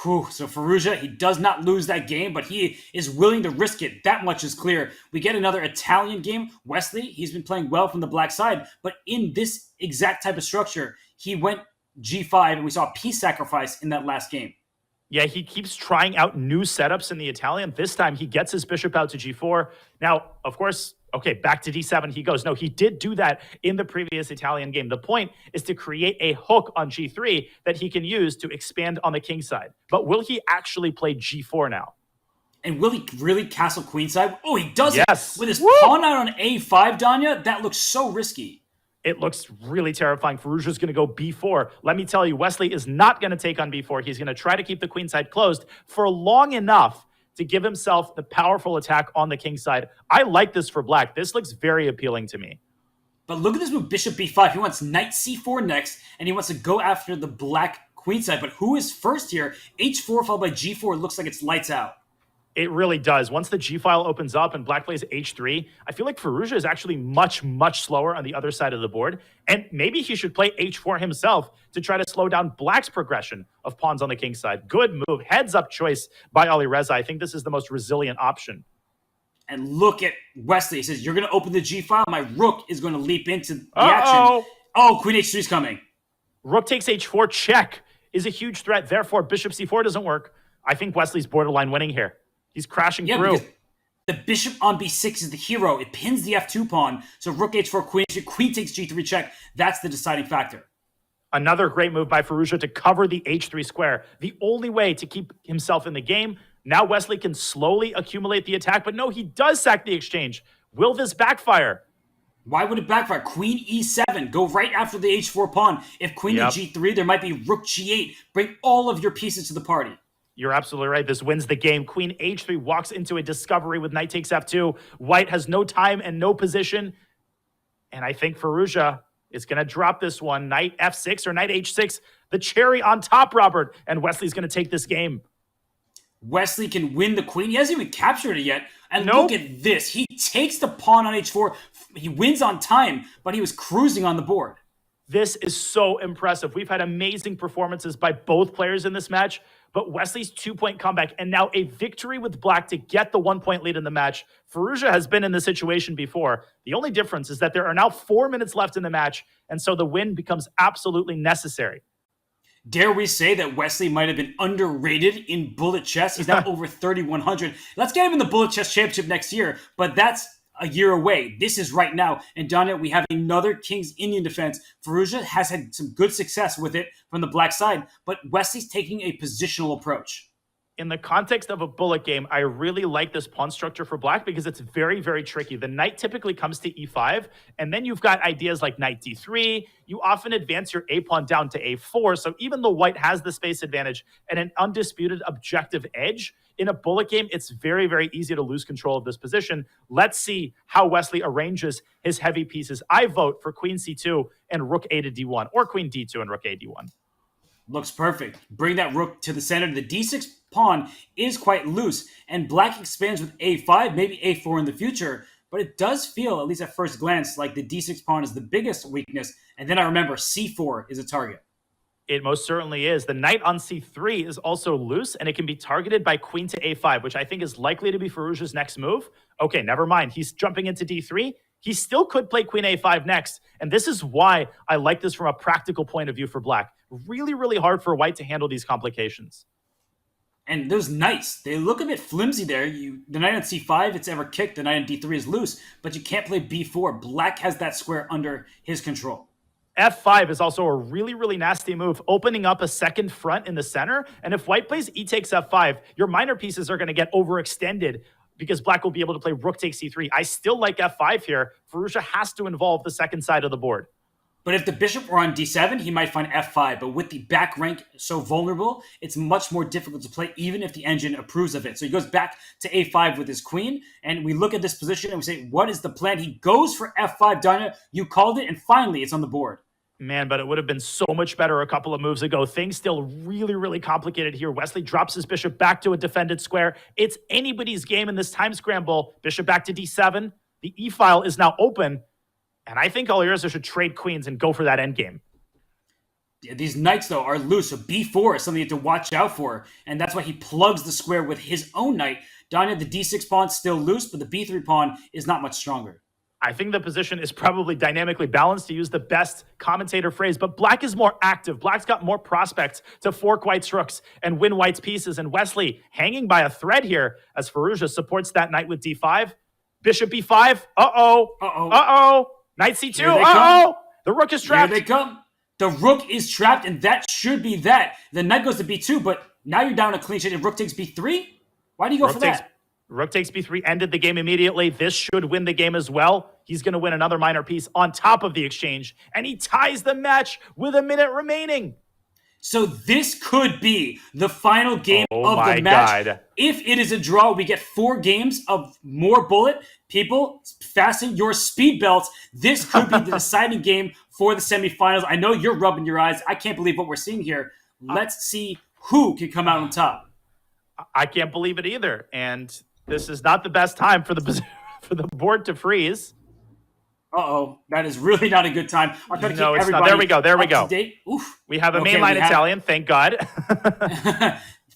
Whew, so Firouzja, he does not lose that game, but he is willing to risk it. That much is clear. We get another Italian game. Wesley, he's been playing well from the black side, but in this exact type of structure, he went g5, and we saw a piece sacrifice in that last game. Yeah, he keeps trying out new setups in the Italian. This time he gets his bishop out to g4. Now, of course, okay, back to d7 he goes. No, he did do that in the previous Italian game. The point is to create a hook on g3 that he can use to expand on the king side. But will he actually play g4 now? And will he really castle queenside? Oh, he does yes. It with his pawn out on a5, Danya. That looks so risky. It looks really terrifying. Firouzja's going to go b4. Let me tell you, Wesley is not going to take on b4. He's going to try to keep the queen side closed for long enough to give himself the powerful attack on the king side. I like this for black. This looks very appealing to me. But look at this move, bishop b5. He wants knight c4 next, and he wants to go after the black queen side. But who is first here? h4 followed by g4. It looks like it's lights out. It really does. Once the G file opens up and black plays H3, I feel like Firouzja is actually much, much slower on the other side of the board. And maybe he should play H4 himself to try to slow down black's progression of pawns on the king side. Good move. Heads up choice by Alireza. I think this is the most resilient option. And look at Wesley. He says, you're going to open the G file. My rook is going to leap into the action. Oh, queen H3 is coming. Rook takes H4 check is a huge threat. Therefore, bishop C4 doesn't work. I think Wesley's borderline winning here. He's crashing through. The bishop on b6 is the hero. It pins the f2 pawn. So rook h4, queen takes g3 check. That's the deciding factor. Another great move by Firouzja to cover the h3 square. The only way to keep himself in the game. Now Wesley can slowly accumulate the attack. But no, he does sack the exchange. Will this backfire? Why would it backfire? Queen e7. Go right after the h4 pawn. If queen to g3, there might be rook g8. Bring all of your pieces to the party. You're absolutely right. This wins the game. Queen h3 walks into a discovery with knight takes f2. White has no time and no position. And I think Firouzja is going to drop this one. Knight f6 or knight h6. The cherry on top, Robert. And Wesley's going to take this game. Wesley can win the queen. He hasn't even captured it yet. And look at this. He takes the pawn on h4. He wins on time, but he was cruising on the board. This is so impressive. We've had amazing performances by both players in this match. But Wesley's 2-point comeback and now a victory with black to get the 1-point lead in the match. Firouzja has been in this situation before. The only difference is that there are now 4 minutes left in the match, and so the win becomes absolutely necessary. Dare we say that Wesley might have been underrated in bullet chess? He's now over 3,100. Let's get him in the bullet chess championship next year, but that's a year away. This is right now. And Danya, we have another King's Indian defense. Firouzja has had some good success with it from the black side, but Wesley's taking a positional approach. In the context of a bullet game, I really like this pawn structure for black because it's very, very tricky. The knight typically comes to e5, and then you've got ideas like knight d3. You often advance your a pawn down to a4, so even though white has the space advantage and an undisputed objective edge, in a bullet game, it's very, very easy to lose control of this position. Let's see how Wesley arranges his heavy pieces. I vote for queen c2 and rook a to d1, or queen d2 and rook a d1. Looks perfect. Bring that rook to the center. The d6 pawn is quite loose, and black expands with a5, maybe a4 in the future, but it does feel, at least at first glance, like the d6 pawn is the biggest weakness, and then I remember c4 is a target. It most certainly is. The knight on c3 is also loose, and it can be targeted by queen to a5, which I think is likely to be Firouzja's next move. Okay, never mind. He's jumping into d3. He still could play queen a5 next, and this is why I like this from a practical point of view for black. Really, really hard for white to handle these complications. And those knights, they look a bit flimsy there. The knight on c5, it's ever kicked. The knight on d3 is loose, but you can't play b4. Black has that square under his control. f5 is also a really, really nasty move, opening up a second front in the center. And if white plays e takes f5, your minor pieces are going to get overextended because black will be able to play rook takes c3. I still like f5 here. Firouzja has to involve the second side of the board. But if the bishop were on d7, he might find f5. But with the back rank so vulnerable, it's much more difficult to play, even if the engine approves of it. So he goes back to a5 with his queen, and we look at this position and we say, what is the plan? He goes for f5, Danya. You called it, and finally it's on the board. Man, but it would have been so much better a couple of moves ago. Things still really, really complicated here. Wesley drops his bishop back to a defended square. It's anybody's game in this time scramble. Bishop back to d7. The e-file is now open. And I think Alireza should trade queens and go for that endgame. Yeah, these knights, though, are loose. So b4 is something you have to watch out for. And that's why he plugs the square with his own knight. Danya, the d6 pawn still loose, but the b3 pawn is not much stronger. I think the position is probably dynamically balanced, to use the best commentator phrase, but Black is more active. Black's got more prospects to fork White's rooks and win White's pieces. And Wesley hanging by a thread here as Firouzja supports that knight with d5. Bishop b5. Uh-oh. Uh-oh. Uh-oh. Knight c2. Uh-oh. The rook is trapped. Here they come. The rook is trapped, and that should be that. The knight goes to b2, but now you're down a clean sheet, and rook takes b3? Why do you go for that? Rook takes b3, ended the game immediately. This should win the game as well. He's going to win another minor piece on top of the exchange, and he ties the match with a minute remaining. So this could be the final game of the match. God. If it is a draw, we get 4 games of more bullet. People, fasten your speed belts. This could be the deciding game for the semifinals. I know you're rubbing your eyes. I can't believe what we're seeing here. Let's see who can come out on top. I can't believe it either. And this is not the best time for the board to freeze. Uh-oh, that is really not a good time. I'll try to keep everybody not. There we go. There we go. Oof. We have a mainline Italian, thank God.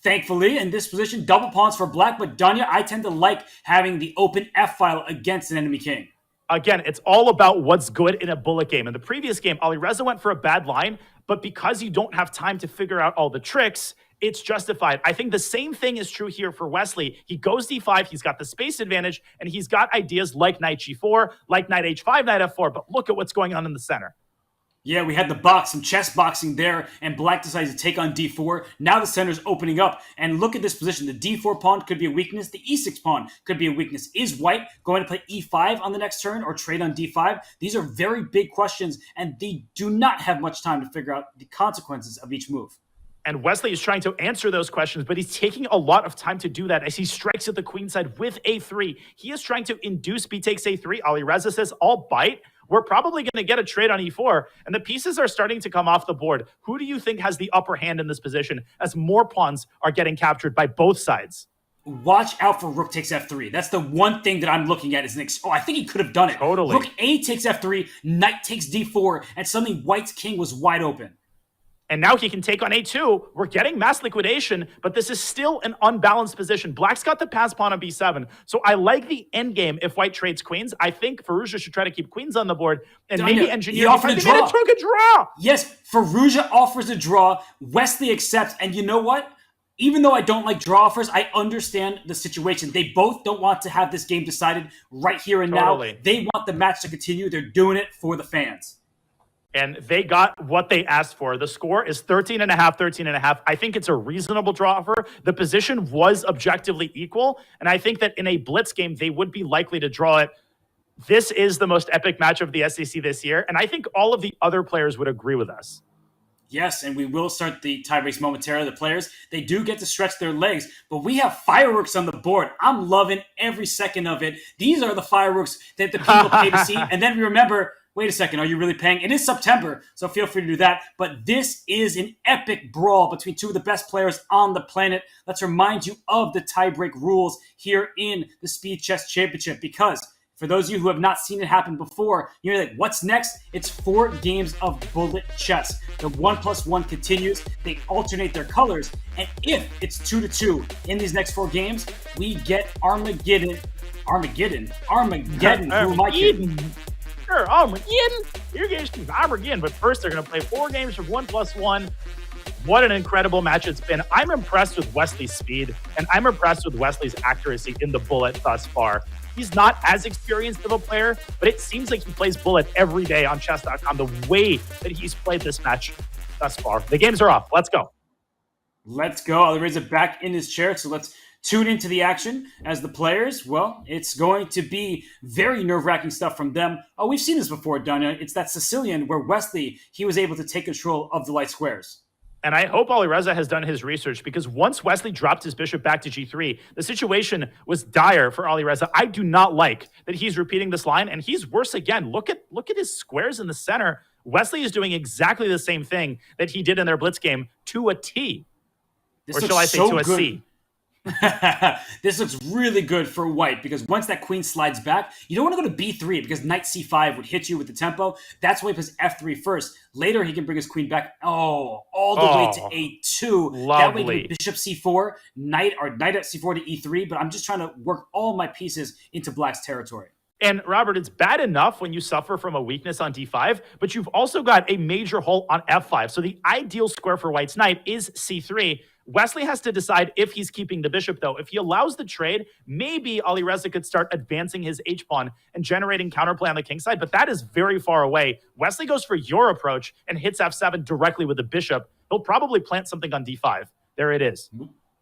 Thankfully, in this position, double pawns for Black, but Danya, I tend to like having the open F-file against an enemy king. Again, it's all about what's good in a bullet game. In the previous game, Alireza went for a bad line, but because you don't have time to figure out all the tricks, it's justified. I think the same thing is true here for Wesley. He goes d5, he's got the space advantage, and he's got ideas like knight g4, like knight h5, knight f4, but look at what's going on in the center. Yeah, we had some chess boxing there, and Black decides to take on d4. Now the center's opening up, and look at this position. The d4 pawn could be a weakness. The e6 pawn could be a weakness. Is White going to play e5 on the next turn or trade on d5? These are very big questions, and they do not have much time to figure out the consequences of each move. And Wesley is trying to answer those questions, but he's taking a lot of time to do that as he strikes at the queenside with a3. He is trying to induce b takes a3. Alireza says, I'll bite. We're probably going to get a trade on e4, and the pieces are starting to come off the board. Who do you think has the upper hand in this position as more pawns are getting captured by both sides? Watch out for rook takes f3. That's the one thing that I'm looking at. I think he could have done it. Totally. Rook a takes f3, knight takes d4, and suddenly White's king was wide open. And now he can take on a2. We're getting mass liquidation, but this is still an unbalanced position. Black's got the pass pawn on b7. So I like the endgame if White trades queens. I think Firouzja should try to keep queens on the board and maybe engineer. He offered a draw. It took a draw. Yes, Firouzja offers a draw. Wesley accepts. And you know what? Even though I don't like draw offers, I understand the situation. They both don't want to have this game decided right here and now. They want the match to continue. They're doing it for the fans. And they got what they asked for. The score is 13.5, 13.5. I think it's a reasonable draw offer. The position was objectively equal. And I think that in a blitz game, they would be likely to draw it. This is the most epic match of the SEC this year. And I think all of the other players would agree with us. Yes, and we will start the tie breaks momentarily. The players, they do get to stretch their legs, but we have fireworks on the board. I'm loving every second of it. These are the fireworks that the people pay to see. And then we remember, wait a second, are you really paying? It is September, so feel free to do that. But this is an epic brawl between two of the best players on the planet. Let's remind you of the tiebreak rules here in the Speed Chess Championship, because for those of you who have not seen it happen before, you're like, what's next? It's 4 games of bullet chess. The 1+1 continues. They alternate their colors. And if it's 2-2 in these next 4 games, we get Armageddon. Sure, Armageddon. You're getting Armageddon. But first, they're going to play 4 games for 1+1. What an incredible match it's been. I'm impressed with Wesley's speed, and I'm impressed with Wesley's accuracy in the bullet thus far. He's not as experienced of a player, but it seems like he plays bullet every day on chess.com, the way that he's played this match thus far. The games are off. Let's go. Let's go. Alireza back in his chair, so let's tune into the action as the players. Well, it's going to be very nerve-wracking stuff from them. Oh, we've seen this before, Danya. It's that Sicilian where Wesley, he was able to take control of the light squares. And I hope Alireza has done his research, because once Wesley dropped his bishop back to g3, the situation was dire for Alireza. I do not like that he's repeating this line, and he's worse again. Look at his squares in the center. Wesley is doing exactly the same thing that he did in their blitz game to a T. Or shall I say to a C? This looks really good for White, because once that queen slides back, you don't want to go to b3 because knight c5 would hit you with the tempo. That's why he plays f3 first. Later, he can bring his queen back. Oh, all the way to a2. Lovely. That way, bishop c4, knight at c4 to e3. But I'm just trying to work all my pieces into Black's territory. And Robert, it's bad enough when you suffer from a weakness on d5, but you've also got a major hole on f5. So the ideal square for White's knight is c3. Wesley has to decide if he's keeping the bishop, though. If he allows the trade, maybe Alireza could start advancing his h-pawn and generating counterplay on the king side, but that is very far away. Wesley goes for your approach and hits f7 directly with the bishop. He'll probably plant something on d5. There it is.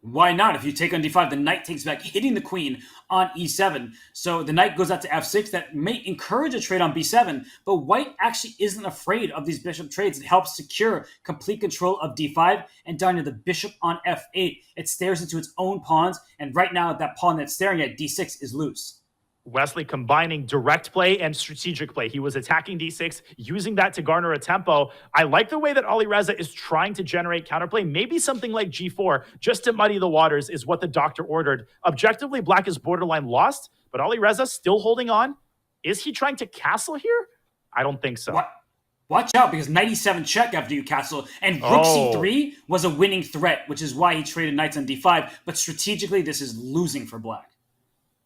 Why not? If you take on d5, the knight takes back, hitting the queen on e7. So the knight goes out to f6. That may encourage a trade on b7, but White actually isn't afraid of these bishop trades. It helps secure complete control of d5, and down to the bishop on f8. It stares into its own pawns, and right now that pawn that's staring at d6 is loose. Wesley combining direct play and strategic play. He was attacking d6, using that to garner a tempo. I like the way that Alireza is trying to generate counterplay. Maybe something like g4, just to muddy the waters, is what the doctor ordered. Objectively, Black is borderline lost, but Alireza still holding on. Is he trying to castle here? I don't think so. What? Watch out, because knight e7 check after you castle, and rook c3 was a winning threat, which is why he traded knights on d5. But strategically, this is losing for Black.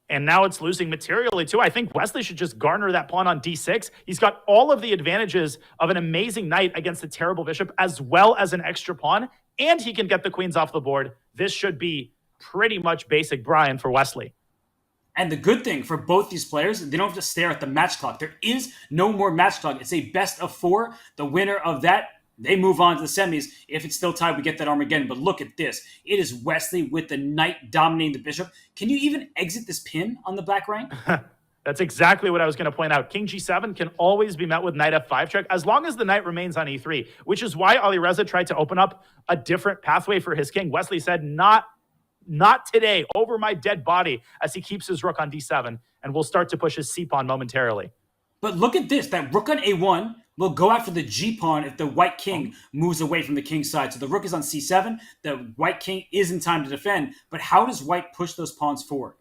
And now it's losing materially, too. I think Wesley should just garner that pawn on d6. He's got all of the advantages of an amazing knight against a terrible bishop, as well as an extra pawn, and he can get the queens off the board. This should be pretty much basic Brian for Wesley. And the good thing for both these players, they don't have to stare at the match clock. There is no more match clock. It's a best of 4. The winner of that, they move on to the semis. If it's still tied, we get that Armageddon. But look at this. It is Wesley with the knight dominating the bishop. Can you even exit this pin on the black rank? That's exactly what I was going to point out. King g7 can always be met with knight f5 check as long as the knight remains on e3, which is why Alireza tried to open up a different pathway for his king. Wesley said, not today, over my dead body, as he keeps his rook on d7 and will start to push his c-pawn momentarily. But look at this. That rook on a1 will go after the g-pawn if the white king moves away from the king side. So the rook is on c7. The white king is in time to defend. But how does White push those pawns forward?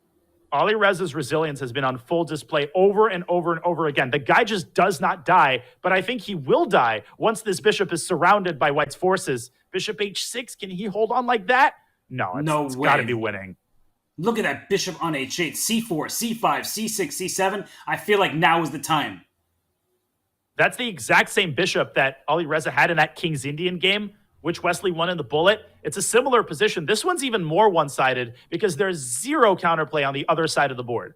Alireza's resilience has been on full display over and over and over again. The guy just does not die, but I think he will die once this bishop is surrounded by White's forces. Bishop h6, can he hold on like that? No, it's got to be winning. Look at that bishop on h8, c4, c5, c6, c7. I feel like now is the time. That's the exact same bishop that Alireza had in that King's Indian game, which Wesley won in the bullet. It's a similar position. This one's even more one-sided because there's zero counterplay on the other side of the board.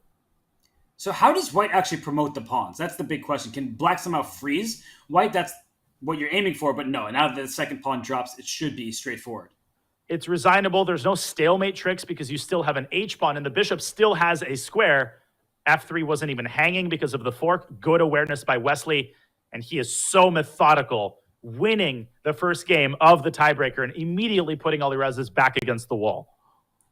So how does White actually promote the pawns? That's the big question. Can Black somehow freeze White? That's what you're aiming for, but no. Now that the second pawn drops, it should be straightforward. It's resignable. There's no stalemate tricks because you still have an h-pawn, and the bishop still has a square. f3 wasn't even hanging because of the fork. Good awareness by Wesley, and he is so methodical, winning the first game of the tiebreaker and immediately putting Alireza's back against the wall.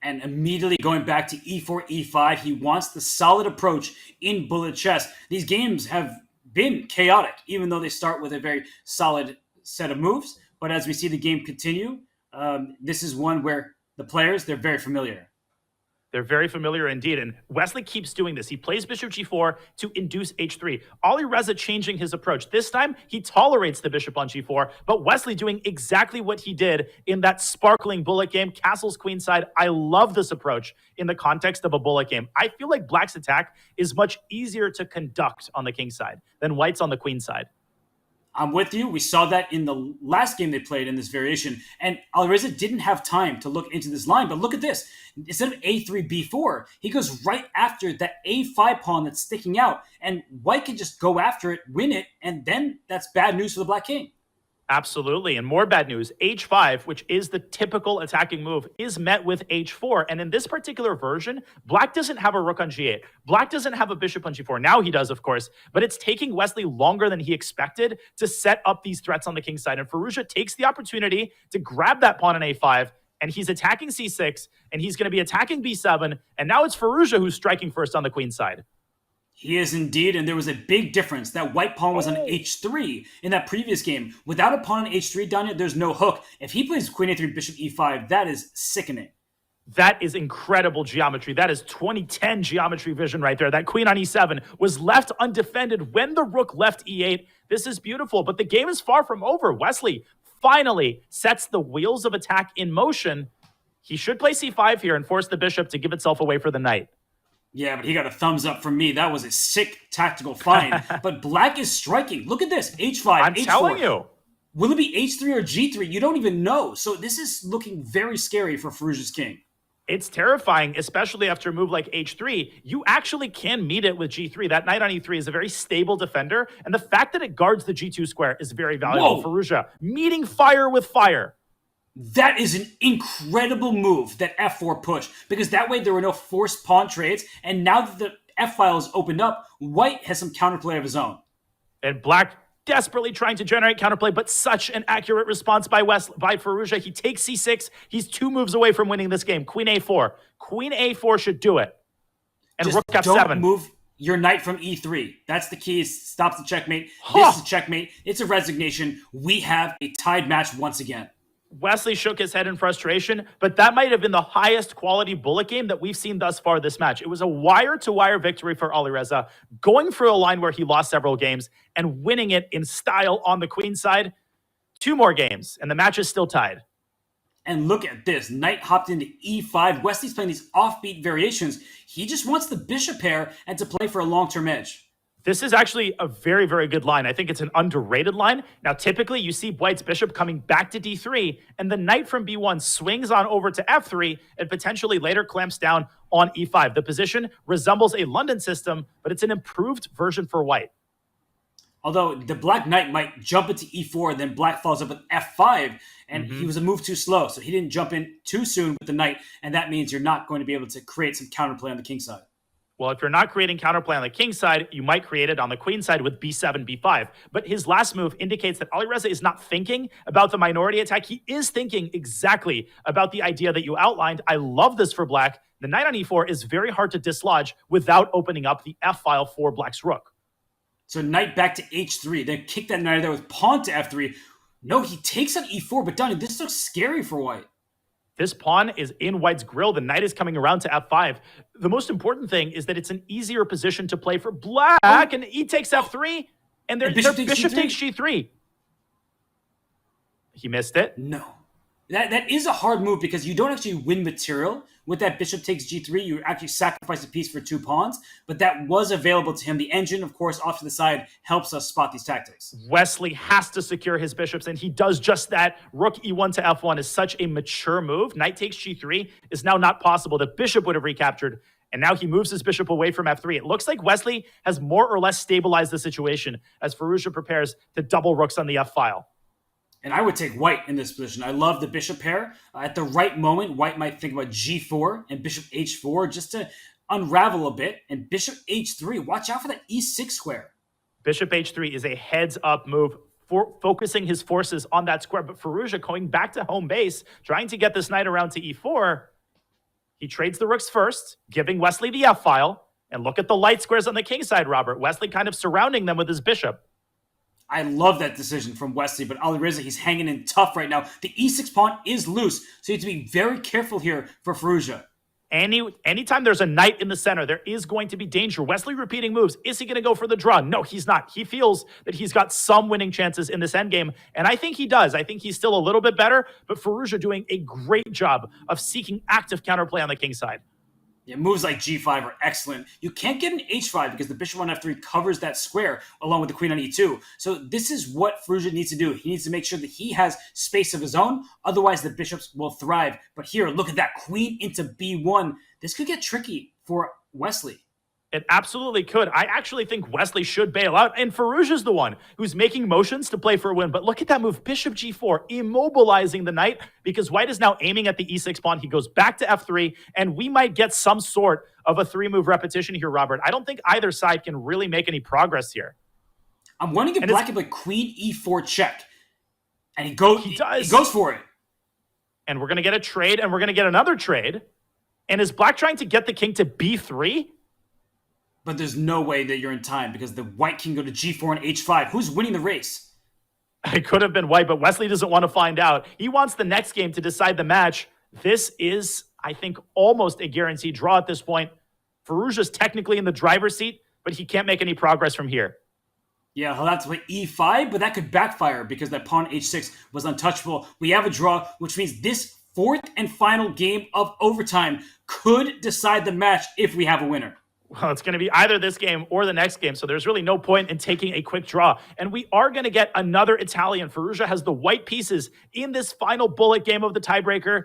And immediately going back to e4, e5, he wants the solid approach in bullet chess. These games have been chaotic, even though they start with a very solid set of moves. But as we see the game continue, this is one where the players, they're very familiar. They're very familiar indeed. And Wesley keeps doing this. He plays bishop g4 to induce h3. Alireza changing his approach. This time, he tolerates the bishop on g4, but Wesley doing exactly what he did in that sparkling bullet game, castles queenside. I love this approach in the context of a bullet game. I feel like Black's attack is much easier to conduct on the king side than White's on the queen side. I'm with you. We saw that in the last game they played in this variation. And Alireza didn't have time to look into this line. But look at this. Instead of a3, b4, he goes right after that a5 pawn that's sticking out. And White can just go after it, win it, and then that's bad news for the Black King. Absolutely. And more bad news, h5, which is the typical attacking move, is met with h4. And in this particular version, Black doesn't have a rook on g8. Black doesn't have a bishop on g4. Now he does, of course, but it's taking Wesley longer than he expected to set up these threats on the king side. And Firouzja takes the opportunity to grab that pawn on a5, and he's attacking c6, and he's going to be attacking b7, and now it's Firouzja who's striking first on the queen side. He is indeed, and there was a big difference. That white pawn was on h3 in that previous game. Without a pawn on h3, Danya, there's no hook. If he plays queen a3, bishop e5, that is sickening. That is incredible geometry. That is 2010 geometry vision right there. That queen on e7 was left undefended when the rook left e8. This is beautiful, but the game is far from over. Wesley finally sets the wheels of attack in motion. He should play c5 here and force the bishop to give itself away for the knight. Yeah, but he got a thumbs up from me. That was a sick tactical find. But black is striking. Look at this. H5, I'm H4. telling you. Will it be H3 or G3? You don't even know. So this is looking very scary for Firouzja's king. It's terrifying, especially after a move like H3. You actually can meet it with G3. That knight on E3 is a very stable defender, and the fact that it guards the G2 square is very valuable. Firouzja meeting fire with fire. That is an incredible move, that F4 push, because that way there were no forced pawn trades, and now that the F file is opened up, white has some counterplay of his own. And black desperately trying to generate counterplay, but such an accurate response by Firouzja. He takes C6. He's 2 moves away from winning this game. Queen A4. Queen A4 should do it. And Just rook F7. don't move your knight from E3. That's the key. Stops the checkmate. This is a checkmate. It's a resignation. We have a tied match once again. Wesley shook his head in frustration, but that might have been the highest quality bullet game that we've seen thus far this match. It was a wire-to-wire victory for Alireza, going for a line where he lost several games and winning it in style on the queen side. 2 more games, and the match is still tied. And look at this. Knight hopped into E5. Wesley's playing these offbeat variations. He just wants the bishop pair and to play for a long-term edge. This is actually a very, very good line. I think it's an underrated line. Now, typically, you see white's bishop coming back to D3, and the knight from B1 swings on over to F3 and potentially later clamps down on E5. The position resembles a London system, but it's an improved version for white. Although the black knight might jump into E4, and then black follows up with F5, and he was a move too slow, so he didn't jump in too soon with the knight, and that means you're not going to be able to create some counterplay on the king side. Well, if you're not creating counterplay on the king side, you might create it on the queen side with B7, B5. But his last move indicates that Alireza is not thinking about the minority attack. He is thinking exactly about the idea that you outlined. I love this for black. The knight on E4 is very hard to dislodge without opening up the F file for black's rook. So knight back to H3, then kick that knight there with pawn to F3. No, he takes on E4, but Donnie, this looks scary for white. This pawn is in white's grill. The knight is coming around to F5. The most important thing is that it's an easier position to play for black, and he takes F3, and their bishop takes G3. He missed it. No. That is a hard move because you don't actually win material. With that bishop takes G3, you actually sacrifice a piece for 2 pawns, but that was available to him. The engine, of course, off to the side helps us spot these tactics. Wesley has to secure his bishops, and he does just that. Rook E1 to F1 is such a mature move. Knight takes G3 is now not possible. The bishop would have recaptured, and now he moves his bishop away from F3. It looks like Wesley has more or less stabilized the situation as Firouzja prepares to double rooks on the F file. And I would take white in this position. I love the bishop pair. At the right moment, white might think about G4 and bishop H4 just to unravel a bit. And bishop H3, watch out for that E6 square. Bishop H3 is a heads-up move, focusing his forces on that square. But Firouzja going back to home base, trying to get this knight around to E4. He trades the rooks first, giving Wesley the F file. And look at the light squares on the king side, Robert. Wesley kind of surrounding them with his bishop. I love that decision from Wesley, but Alireza, he's hanging in tough right now. The E6 pawn is loose, so you have to be very careful here for Firouzja. Anytime there's a knight in the center, there is going to be danger. Wesley repeating moves. Is he going to go for the draw? No, he's not. He feels that he's got some winning chances in this endgame, and I think he does. I think he's still a little bit better, but Firouzja doing a great job of seeking active counterplay on the king side. Yeah, moves like G5 are excellent. You can't get an H5 because the bishop on F3 covers that square along with the queen on E2. So this is what Firouzja needs to do. He needs to make sure that he has space of his own. Otherwise, the bishops will thrive. But here, look at that queen into B1. This could get tricky for Wesley. It absolutely could. I actually think Wesley should bail out, and Firouzja's the one who's making motions to play for a win. But look at that move, bishop G4, immobilizing the knight, because white is now aiming at the E6 pawn. He goes back to F3, and we might get some sort of a 3-move repetition here, Robert. I don't think either side can really make any progress here. I'm wondering if black can play queen E4 check. And he goes for it. And we're going to get a trade, and we're going to get another trade. And is black trying to get the king to B3? But there's no way that you're in time because the white can go to G4 and H5. Who's winning the race? It could have been white, but Wesley doesn't want to find out. He wants the next game to decide the match. This is, I think, almost a guaranteed draw at this point. Firouzja's technically in the driver's seat, but he can't make any progress from here. Yeah, he'll have to play E5, but that could backfire because that pawn H6 was untouchable. We have a draw, which means this 4th and final game of overtime could decide the match if we have a winner. Well, it's going to be either this game or the next game, so there's really no point in taking a quick draw. And we are going to get another Italian. Firouzja has the white pieces in this final bullet game of the tiebreaker.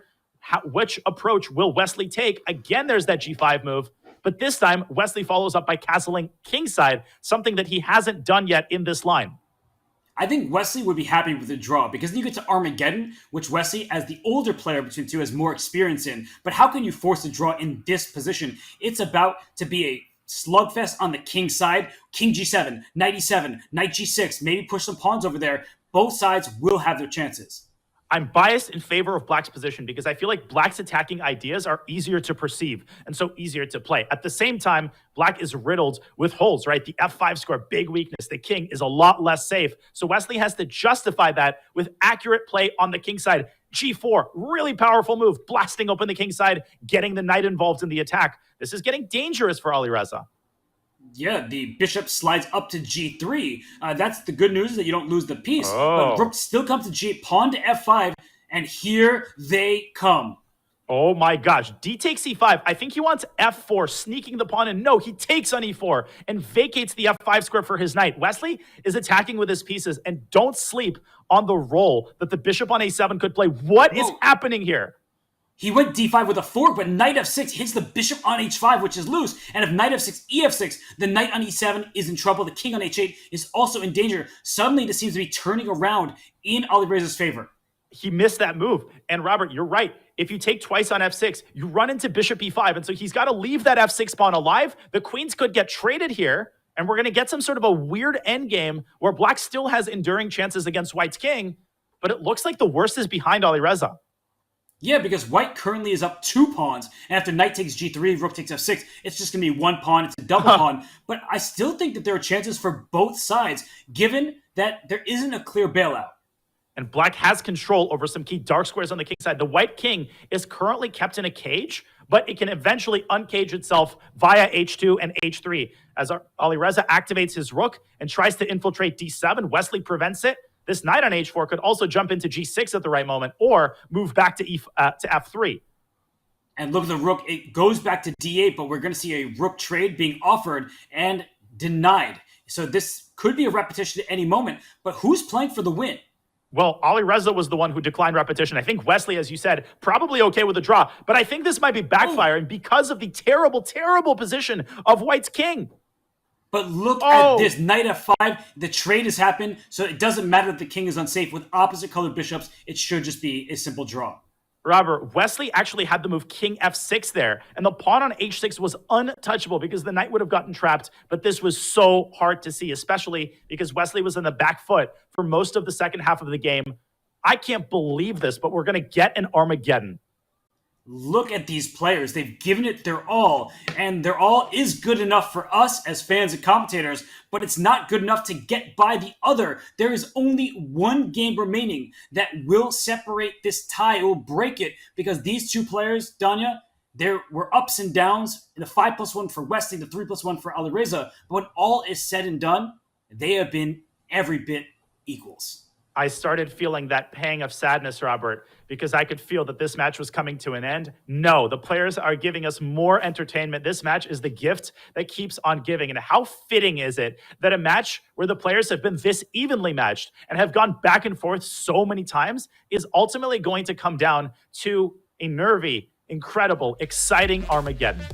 Which approach will Wesley take? Again, there's that G5 move, but this time Wesley follows up by castling kingside, something that he hasn't done yet in this line. I think Wesley would be happy with the draw because then you get to Armageddon, which Wesley, as the older player between the two, has more experience in. But how can you force a draw in this position? It's about to be a slugfest on the king side. King G7, Knight E7, Knight G6, maybe push some pawns over there. Both sides will have their chances. I'm biased in favor of Black's position because I feel like Black's attacking ideas are easier to perceive and so easier to play. At the same time, Black is riddled with holes, right? The F5 square, big weakness. The king is a lot less safe. So Wesley has to justify that with accurate play on the king side. G4, really powerful move, blasting open the king side, getting the knight involved in the attack. This is getting dangerous for Alireza. Yeah, the bishop slides up to G3. That's the good news, that you don't lose the piece. But rook still comes to G, pawn to F5, and here they come. Oh my gosh, D takes E5. I think he wants F4, sneaking the pawn in. No, he takes on E4 and vacates the F5 square for his knight. Wesley is attacking with his pieces, and don't sleep on the role that the bishop on A7 could play. What is happening here? He went D5 with a fork, but knight F6 hits the bishop on H5, which is loose. And if knight F6, EF6, the knight on E7 is in trouble. The king on H8 is also in danger. Suddenly, this seems to be turning around in Alireza's favor. He missed that move. And Robert, you're right. If you take twice on F6, you run into bishop E5. And so he's got to leave that F6 pawn alive. The queens could get traded here. And we're going to get some sort of a weird endgame where Black still has enduring chances against White's king. But it looks like the worst is behind Alireza. Yeah, because White currently is up 2 pawns. And after knight takes G3, rook takes F6, it's just going to be 1 pawn. It's a double pawn. But I still think that there are chances for both sides, given that there isn't a clear bailout. And Black has control over some key dark squares on the king side. The White king is currently kept in a cage, but it can eventually uncage itself via H2 and H3. As Alireza activates his rook and tries to infiltrate D7, Wesley prevents it. This knight on H4 could also jump into G6 at the right moment or move back to F3. And look at the rook. It goes back to D8, but we're going to see a rook trade being offered and denied. So this could be a repetition at any moment. But who's playing for the win? Well, Alireza was the one who declined repetition. I think Wesley, as you said, probably okay with a draw. But I think this might be backfiring because of the terrible, terrible position of White's king. But look at this, knight F5, the trade has happened, so it doesn't matter if the king is unsafe. With opposite colored bishops, it should just be a simple draw. Robert, Wesley actually had the move king F6 there, and the pawn on H6 was untouchable because the knight would have gotten trapped, but this was so hard to see, especially because Wesley was in the back foot for most of the second half of the game. I can't believe this, but we're going to get an Armageddon. Look at these players. They've given it their all, and their all is good enough for us as fans and commentators, but it's not good enough to get by the other. There is only one game remaining that will separate this tie. It will break it because these two players, Danya, there were ups and downs. The 5+1 for Wesley, the 3+1 for Alireza. But when all is said and done, they have been every bit equals. I started feeling that pang of sadness, Robert, because I could feel that this match was coming to an end. No, the players are giving us more entertainment. This match is the gift that keeps on giving. And how fitting is it that a match where the players have been this evenly matched and have gone back and forth so many times is ultimately going to come down to a nervy, incredible, exciting Armageddon.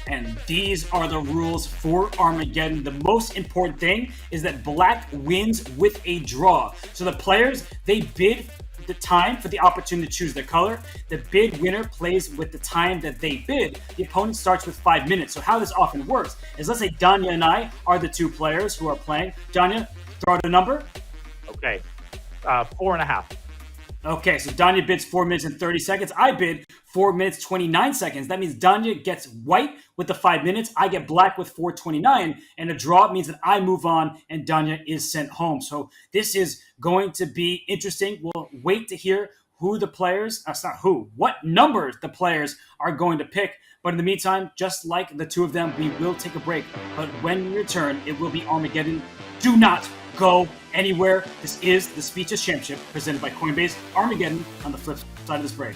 And these are the rules for Armageddon. The most important thing is that Black wins with a draw. So the players, they bid the time for the opportunity to choose their color. The bid winner plays with the time that they bid. The opponent starts with 5 minutes. So how this often works is, let's say Danya and I are the two players who are playing. Danya, throw out a number. Okay, 4.5. Okay, so Danya bids 4 minutes and 30 seconds. I bid 4 minutes, 29 seconds. That means Danya gets white with the 5 minutes. I get black with 4:29. And a draw means that I move on and Danya is sent home. So this is going to be interesting. We'll wait to hear who the players, what numbers the players are going to pick. But in the meantime, just like the two of them, we will take a break. But when we return, it will be Armageddon. Do not go anywhere. This is the Speechless Championship presented by Coinbase. Armageddon on the flip side of this break.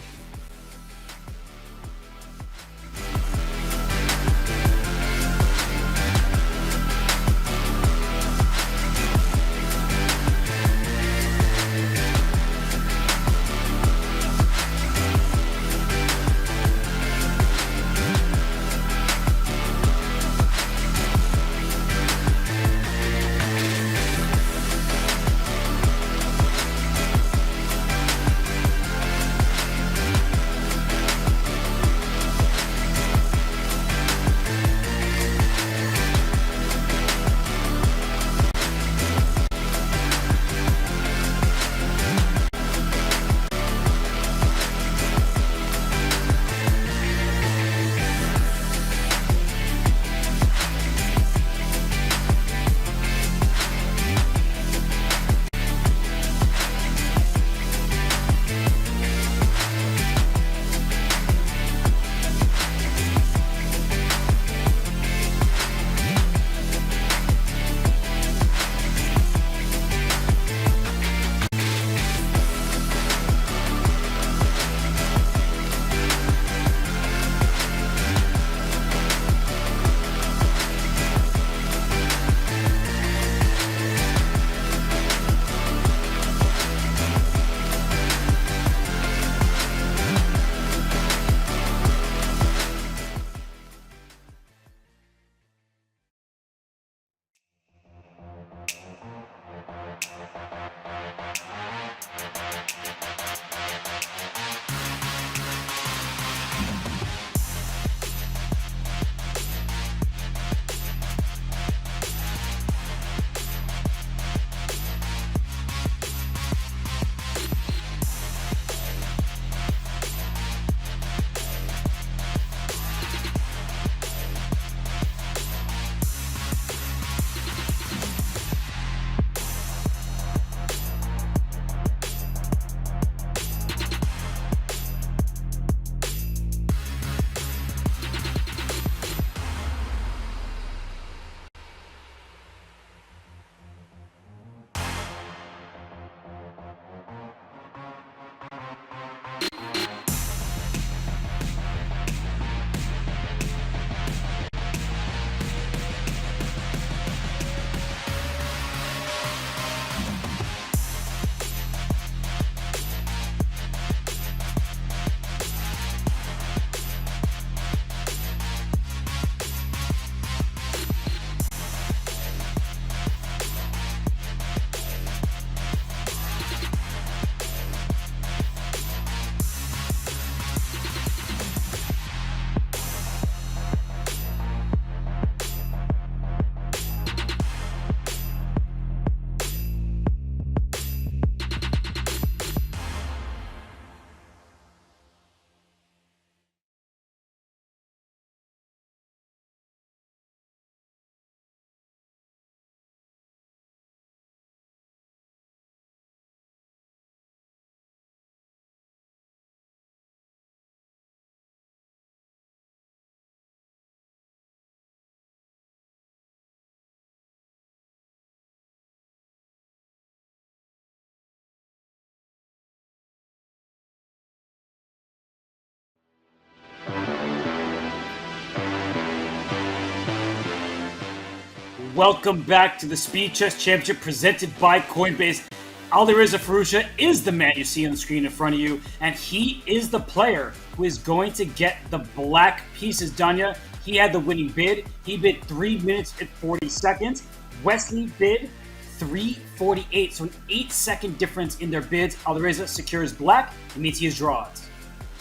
Welcome back to the Speed Chess Championship presented by Coinbase. Alireza Firouzja is the man you see on the screen in front of you, and he is the player who is going to get the black pieces. Danya, he had the winning bid. He bid 3 minutes and 40 seconds. Wesley bid 3:48, so an 8-second difference in their bids. Alireza secures black. It means he has draws.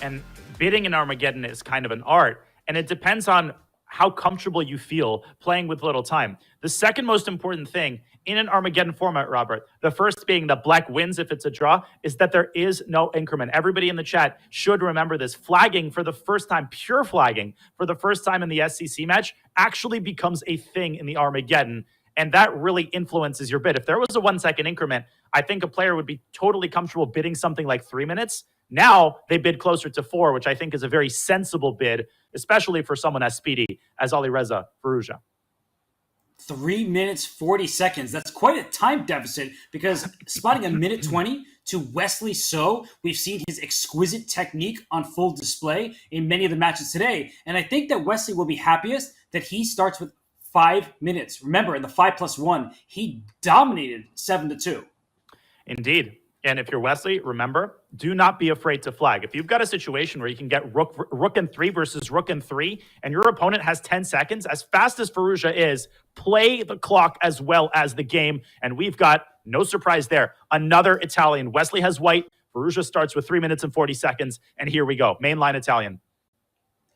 And bidding in Armageddon is kind of an art, and it depends on how comfortable you feel playing with little time. The second most important thing in an Armageddon format, Robert, the first being that black wins if it's a draw, is that there is no increment. Everybody in the chat should remember this. Flagging for the first time, pure flagging for the first time in the SCC match actually becomes a thing in the Armageddon, and that really influences your bid. If there was a 1 second increment, I think a player would be totally comfortable bidding something like 3 minutes. Now they bid closer to 4, which I think is a very sensible bid, especially for someone as speedy as Alireza Firouzja. 3 minutes, 40 seconds. That's quite a time deficit because spotting a minute 20 to Wesley So, we've seen his exquisite technique on full display in many of the matches today. And I think that Wesley will be happiest that he starts with 5 minutes. Remember, in the 5+1, he dominated 7-2. Indeed. And if you're Wesley, remember, do not be afraid to flag. If you've got a situation where you can get rook and 3 versus rook and 3, and your opponent has 10 seconds, as fast as Firouzja is, play the clock as well as the game. And we've got, no surprise there, another Italian. Wesley has white. Firouzja starts with 3 minutes and 40 seconds. And here we go. Mainline Italian.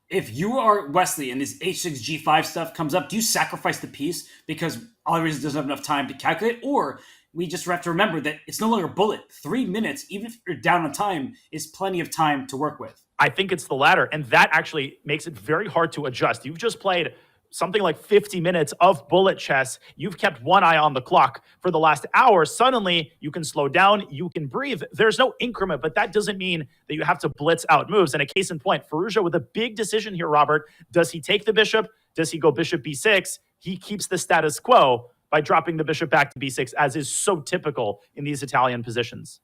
If you are Wesley and this h6, g5 stuff comes up, do you sacrifice the piece because Alireza doesn't have enough time to calculate? Or we just have to remember that it's no longer a bullet. 3 minutes, even if you're down on time, is plenty of time to work with. I think it's the latter, and that actually makes it very hard to adjust. You've just played something like 50 minutes of bullet chess. You've kept one eye on the clock for the last hour. Suddenly, you can slow down, you can breathe. There's no increment, but that doesn't mean that you have to blitz out moves. And a case in point, Firouzja with a big decision here, Robert. Does he take the bishop? Does he go bishop b6? He keeps the status quo by dropping the bishop back to b6, as is so typical in these Italian positions.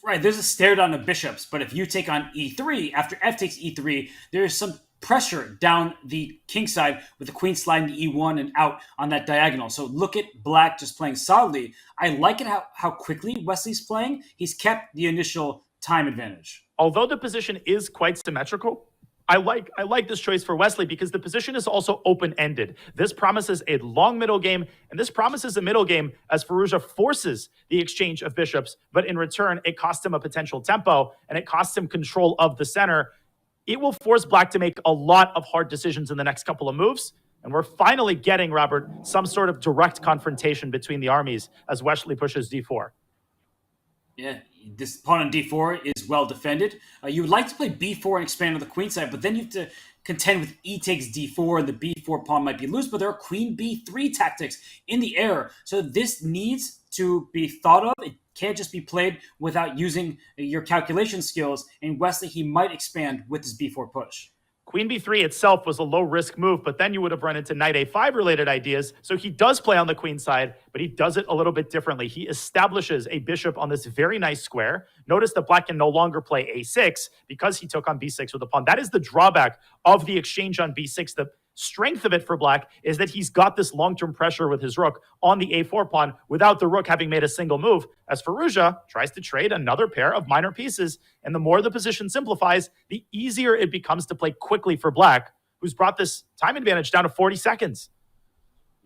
Right, there's a stare down of bishops, but if you take on e3, after f takes e3, there's some pressure down the king side with the queen sliding to e1 and out on that diagonal. So look at black just playing solidly. I like it how quickly Wesley's playing. He's kept the initial time advantage. Although the position is quite symmetrical, I like this choice for Wesley because the position is also open-ended. This promises a long middle game, and this promises a middle game as Firouzja forces the exchange of bishops, but in return, it costs him a potential tempo, and it costs him control of the center. It will force Black to make a lot of hard decisions in the next couple of moves, and we're finally getting, Robert, some sort of direct confrontation between the armies as Wesley pushes d4. Yeah, this pawn on d4 is well defended. You would like to play b4 and expand on the queen side, but then you have to contend with e takes d4, and the b4 pawn might be loose, but there are queen b3 tactics in the air. So this needs to be thought of. It can't just be played without using your calculation skills. And Wesley, he might expand with his b4 push. Queen b3 itself was a low-risk move, but then you would have run into knight a5 related ideas. So he does play on the queen side, but he does it a little bit differently. He establishes a bishop on this very nice square. Notice that Black can no longer play a6 because he took on b6 with a pawn. That is the drawback of the exchange on b6. The strength of it for Black is that he's got this long-term pressure with his rook on the a4 pawn without the rook having made a single move, as Firouzja tries to trade another pair of minor pieces. And the more the position simplifies, the easier it becomes to play quickly for Black, who's brought this time advantage down to 40 seconds.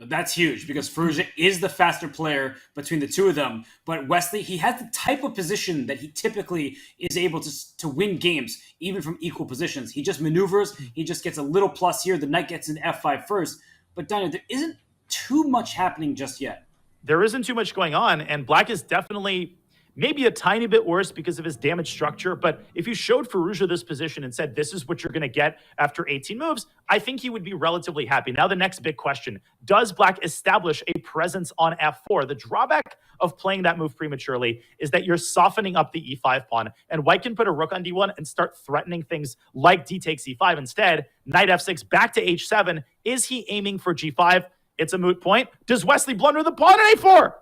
That's huge because Firouzja is the faster player between the two of them. But Wesley, he has the type of position that he typically is able to win games, even from equal positions. He just maneuvers. He just gets a little plus here. The knight gets an f5 first. But Daniel, there isn't too much happening just yet. There isn't too much going on, and Black is definitely maybe a tiny bit worse because of his damage structure. But if you showed Firouzja this position and said, this is what you're going to get after 18 moves, I think he would be relatively happy. Now, the next big question, does Black establish a presence on f4? The drawback of playing that move prematurely is that you're softening up the e5 pawn, and White can put a rook on d1 and start threatening things like d takes e5. Instead, knight f6 back to h7. Is he aiming for g5? It's a moot point. Does Wesley blunder the pawn at a4?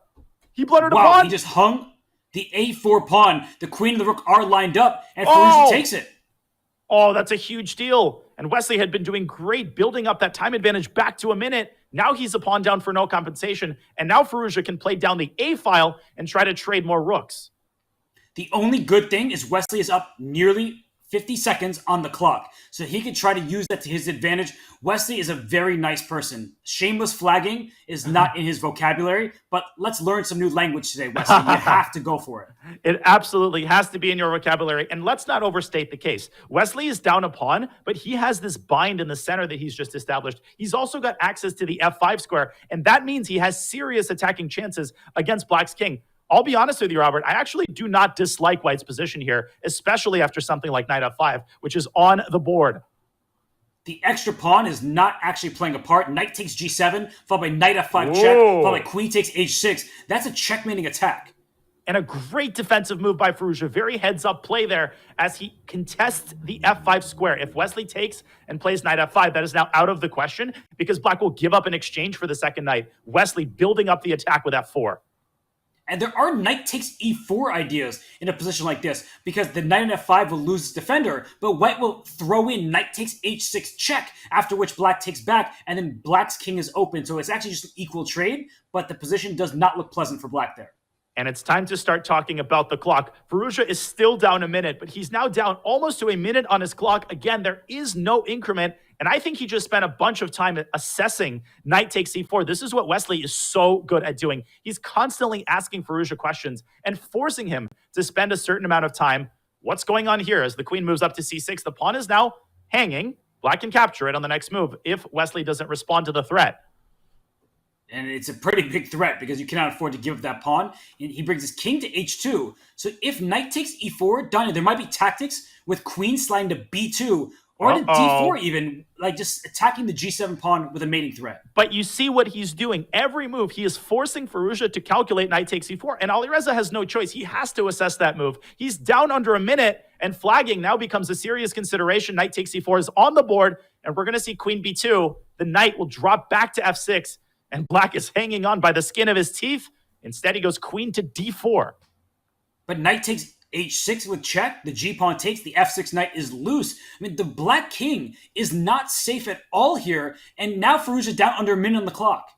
He blundered a pawn. He just hung the a4 pawn. The queen and the rook are lined up, and Firouzja takes it. Oh, that's a huge deal. And Wesley had been doing great, building up that time advantage back to a minute. Now he's a pawn down for no compensation, and now Firouzja can play down the a file and try to trade more rooks. The only good thing is Wesley is up nearly 50 seconds on the clock, so he can try to use that to his advantage. Wesley is a very nice person. Shameless flagging is not in his vocabulary, but let's learn some new language today, Wesley. You have to go for it. It absolutely has to be in your vocabulary, and let's not overstate the case. Wesley is down a pawn, but he has this bind in the center that he's just established. He's also got access to the f5 square, and that means he has serious attacking chances against Black's king. I'll be honest with you, Robert, I actually do not dislike White's position here, especially after something like knight f5, which is on the board. The extra pawn is not actually playing a part. Knight takes g7, followed by knight f5 check, followed by queen takes h6. That's a checkmating attack. And a great defensive move by Firouzja. Very heads-up play there as he contests the f5 square. If Wesley takes and plays knight f5, that is now out of the question because Black will give up in exchange for the second knight. Wesley building up the attack with f4. And there are knight takes e4 ideas in a position like this because the knight on f5 will lose its defender, but White will throw in knight takes h6 check, after which Black takes back, and then Black's king is open. So it's actually just an equal trade, but the position does not look pleasant for Black there. And it's time to start talking about the clock. Firouzja is still down a minute, but he's now down almost to a minute on his clock. Again, there is no increment, and I think he just spent a bunch of time assessing knight takes c4. This is what Wesley is so good at doing. He's constantly asking Firouzja questions and forcing him to spend a certain amount of time. What's going on here? As the queen moves up to c6, the pawn is now hanging. Black can capture it on the next move if Wesley doesn't respond to the threat. And it's a pretty big threat because you cannot afford to give up that pawn. And he brings his king to h2. So if knight takes e4, Donna, there might be tactics with queen sliding to b2 or to d4 even, like just attacking the g7 pawn with a mating threat. But you see what he's doing. Every move, he is forcing Firouzja to calculate knight takes e4. And Alireza has no choice. He has to assess that move. He's down under a minute, and flagging now becomes a serious consideration. Knight takes e4 is on the board, and we're going to see queen b2. The knight will drop back to f6. And Black is hanging on by the skin of his teeth. Instead, he goes queen to d4. But knight takes h6 with check. The g-pawn takes. The f6 knight is loose. I mean, the Black king is not safe at all here. And now Firouzja down under a minute on the clock.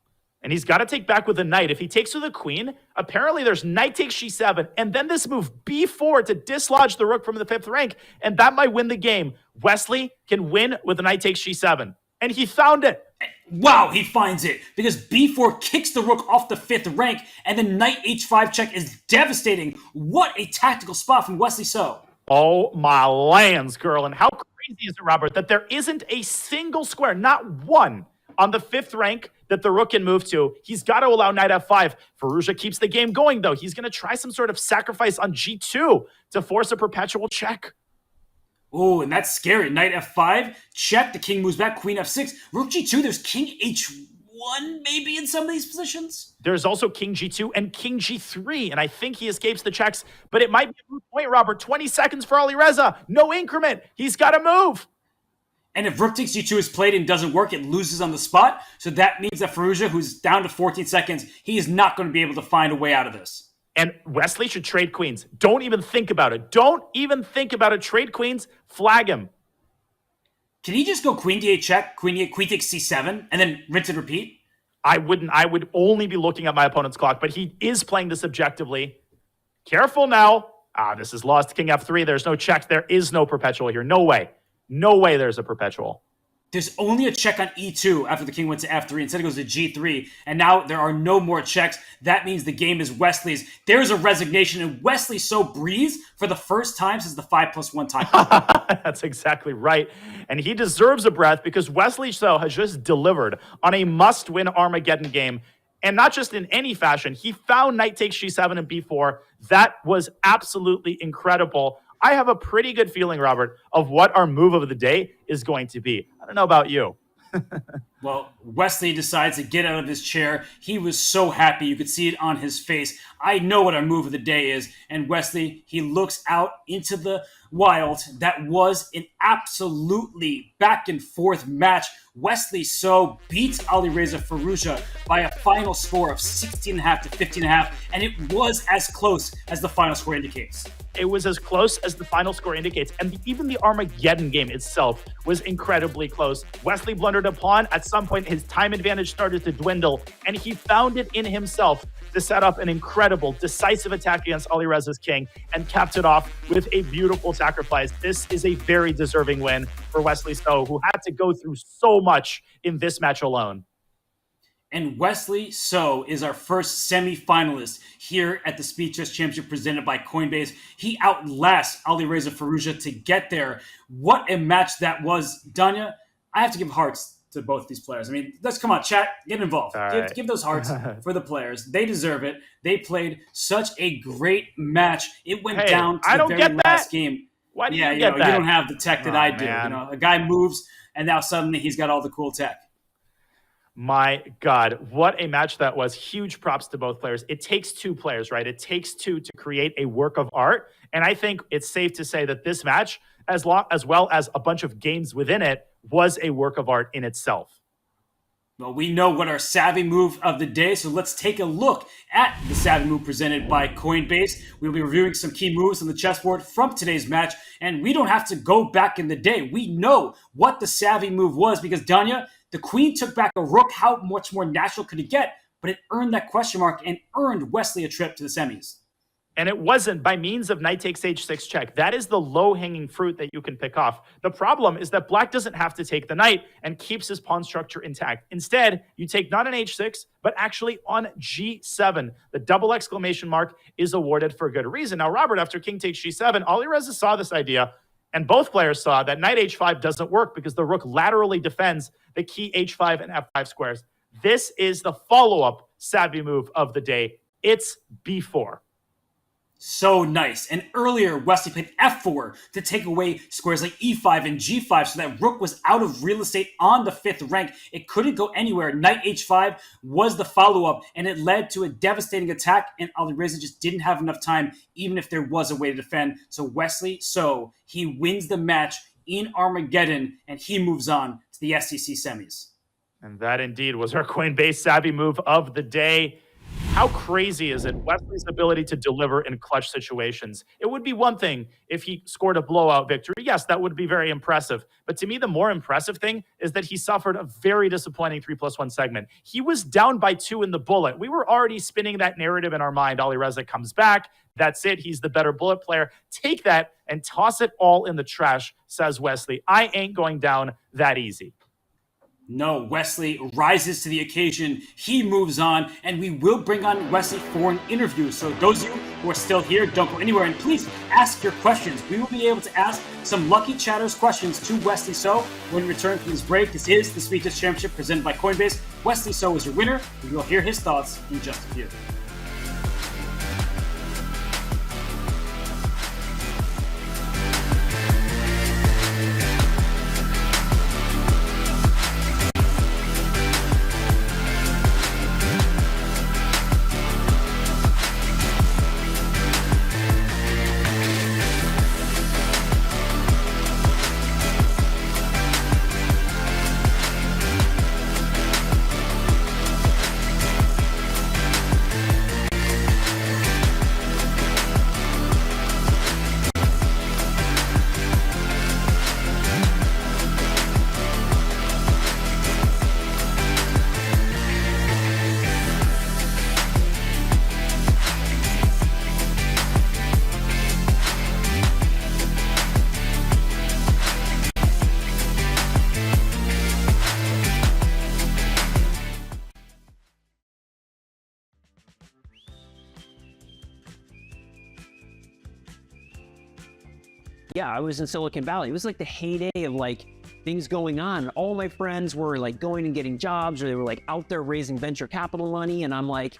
And he's got to take back with the knight. If he takes with the queen, apparently there's knight takes g7, and then this move b4 to dislodge the rook from the 5th rank, and that might win the game. Wesley can win with the knight takes g7, and he found it. Wow, he finds it, because b4 kicks the rook off the 5th rank, and then knight h5 check is devastating. What a tactical spot from Wesley So. Oh my lands, girl. And how crazy is it, Robert, that there isn't a single square, not one, on the 5th rank that the rook can move to. He's got to allow knight f5. Firouzja keeps the game going, though. He's going to try some sort of sacrifice on g2 to force a perpetual check. Oh, and that's scary. Knight f5, check. The king moves back, queen f6. Rook g2, there's king h1 maybe in some of these positions. There's also king g2 and king g3, and I think he escapes the checks, but it might be a moot point, Robert. 20 seconds for Alireza. No increment. He's got to move. And if rook takes g2 is played and doesn't work, it loses on the spot. So that means that Firouzja, who's down to 14 seconds, he is not going to be able to find a way out of this. And Wesley should trade queens. Don't even think about it. Don't even think about it. Trade queens. Flag him. Can he just go queen d8 check, queen d8, queen takes c7, and then rinse and repeat? I wouldn't. I would only be looking at my opponent's clock, but he is playing this objectively. Careful now. This is lost. King f3. There's no checks. There is no perpetual here. No way. No way there's a perpetual. There's only a check on e2 after the king went to f3. Instead it goes to g3. And now there are no more checks. That means the game is Wesley's. There's a resignation, and Wesley so breathes for the first time since the 5+1 time. That's exactly right. And he deserves a breath because Wesley so has just delivered on a must-win Armageddon game. And not just in any fashion. He found knight takes g7 and b4. That was absolutely incredible. I have a pretty good feeling, Robert, of what our move of the day is going to be. I don't know about you. Well, Wesley decides to get out of his chair. He was so happy. You could see it on his face. I know what our move of the day is. And Wesley, he looks out into the wild. That was an absolutely back and forth match. Wesley So beats Alireza Firouzja by a final score of 16.5 to 15.5. And it was as close as the final score indicates. It was as close as the final score indicates. And even the Armageddon game itself was incredibly close. Wesley blundered a pawn. At some point, his time advantage started to dwindle, and he found it in himself to set up an incredible, decisive attack against Alireza's king and capped it off with a beautiful sacrifice. This is a very deserving win for Wesley So, who had to go through so much in this match alone. And Wesley So is our first semi-finalist here at the Speed Chess Championship presented by Coinbase. He outlasts Alireza Firouzja to get there. What a match that was. Danya, I have to give hearts to both these players. I mean, let's come on, chat, get involved. Give those hearts for the players. They deserve it. They played such a great match. It went down to the very last game. Why do you get that? You don't have the tech that I do. Man. A guy moves, and now suddenly he's got all the cool tech. My God, what a match that was. Huge props to both players. It takes two players, right? It takes two to create a work of art. And I think it's safe to say that this match, as well as a bunch of games within it, was a work of art in itself. Well, we know what our savvy move of the day, so let's take a look at the savvy move presented by Coinbase. We'll be reviewing some key moves on the chessboard from today's match, and we don't have to go back in the day. We know what the savvy move was because, Danya, the queen took back a rook. How much more natural could it get? But it earned that question mark and earned Wesley a trip to the semis. And it wasn't by means of knight takes h6 check. That is the low-hanging fruit that you can pick off. The problem is that black doesn't have to take the knight and keeps his pawn structure intact. Instead, you take not on h6, but actually on g7. The double exclamation mark is awarded for good reason. Now, Robert, after king takes g7, Alireza saw this idea, and both players saw that knight h5 doesn't work because the rook laterally defends the key h5 and f5 squares. This is the follow-up savvy move of the day. It's b4. So nice. And earlier, Wesley played f4 to take away squares like e5 and g5 so that rook was out of real estate on the 5th rank. It couldn't go anywhere. Knight h5 was the follow-up, and it led to a devastating attack, and Alireza just didn't have enough time, even if there was a way to defend. So Wesley, he wins the match in Armageddon, and he moves on to the SEC semis. And that indeed was our Coinbase savvy move of the day. how crazy is it, Wesley's ability to deliver in clutch situations? It would be one thing if he scored a blowout victory. Yes, that would be very impressive. But to me, the more impressive thing is that he suffered a very disappointing 3+1 segment. He was down by 2 in the bullet. We were already spinning that narrative in our mind. Alireza comes back. That's it. He's the better bullet player. Take that and toss it all in the trash, says Wesley. I ain't going down that easy. No, Wesley rises to the occasion. He moves on, and we will bring on Wesley for an interview. So those of you who are still here, don't go anywhere, and please ask your questions. We will be able to ask some Lucky Chatters questions to Wesley So when we return from this break. This is the Speedtest Championship presented by Coinbase. Wesley So is your winner. We will hear his thoughts in just a few. Yeah, I was in Silicon Valley. It was like the heyday of like things going on. All my friends were like going and getting jobs, or they were like out there raising venture capital money. And I'm like,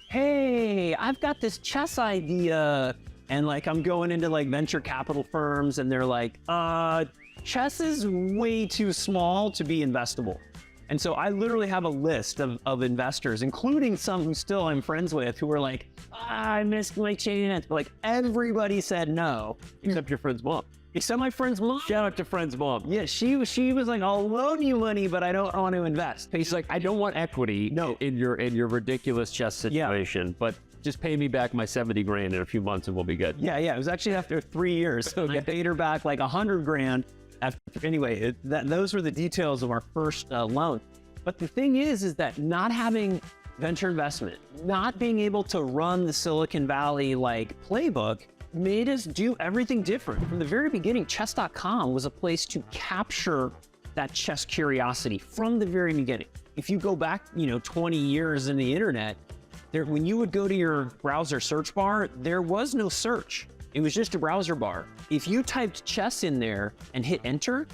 hey, I've got this chess idea. And like, I'm going into like venture capital firms and they're like, chess is way too small to be investable. And so I literally have a list of investors, including some who still I'm friends with, who are like, I missed my chance. But like everybody said no, except your friend's mom. Except my friend's mom. Shout out to friend's mom. Yeah, she was like, I'll loan you money, but I don't want to invest. He's like, I don't want equity in your ridiculous chess situation, but just pay me back my 70 grand in a few months and we'll be good. Yeah, it was actually after 3 years. So I paid her back like 100 grand. Anyway, those were the details of our first loan. But the thing is that not having venture investment, not being able to run the Silicon Valley like playbook made us do everything different. From the very beginning, chess.com was a place to capture that chess curiosity from the very beginning. If you go back, 20 years in the internet, when you would go to your browser search bar, there was no search. It was just a browser bar. If you typed chess in there and hit enter,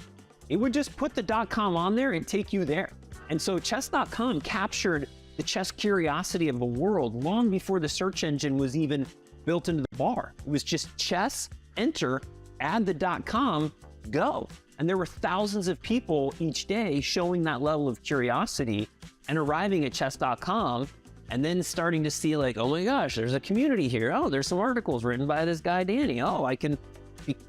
it would just put the .com on there and take you there. And so chess.com captured the chess curiosity of the world long before the search engine was even built into the bar. It was just chess, enter, add the .com, go. And there were thousands of people each day showing that level of curiosity and arriving at chess.com and then starting to see like, oh my gosh, there's a community here. Oh, there's some articles written by this guy, Danny. Oh, I can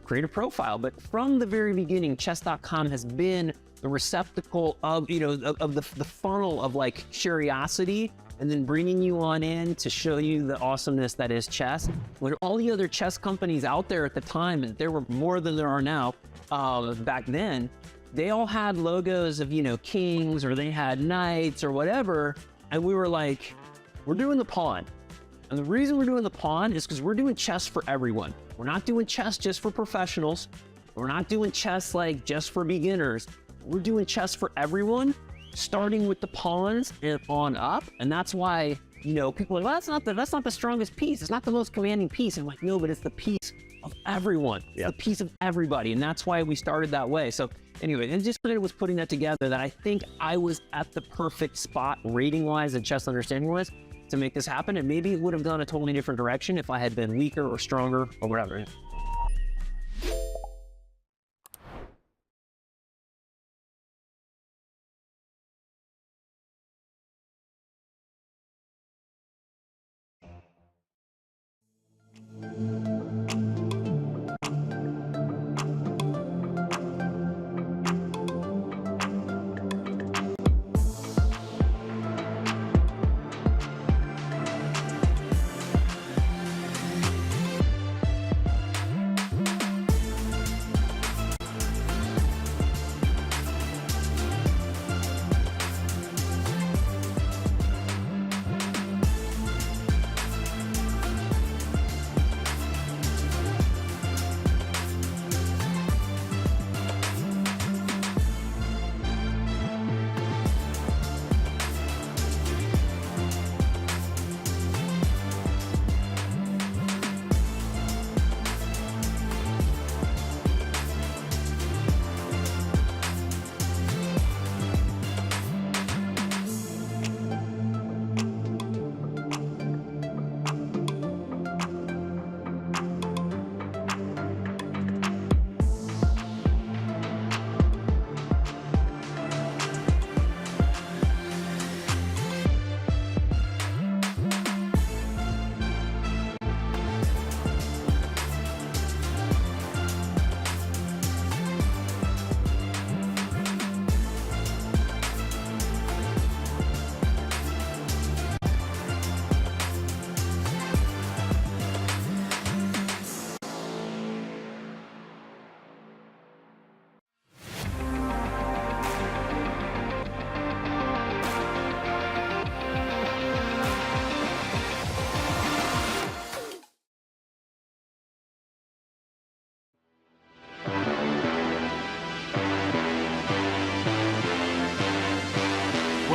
create a profile. But from the very beginning, chess.com has been the receptacle of, of the funnel of like curiosity, and then bringing you on in to show you the awesomeness that is chess. When all the other chess companies out there at the time, and there were more than there are now, back then, they all had logos of, kings, or they had knights or whatever. And we were like, we're doing the pawn. And the reason we're doing the pawn is because we're doing chess for everyone. We're not doing chess just for professionals. We're not doing chess like just for beginners. We're doing chess for everyone, starting with the pawns and on up. And that's why, people are like, well, that's not the strongest piece. It's not the most commanding piece. I'm like, no, but it's the piece of everyone. It's the piece of everybody. And that's why we started that way. So anyway, and just when it was putting that together, that I think I was at the perfect spot rating-wise and chess understanding-wise to make this happen. And maybe it would have gone a totally different direction if I had been weaker or stronger or whatever.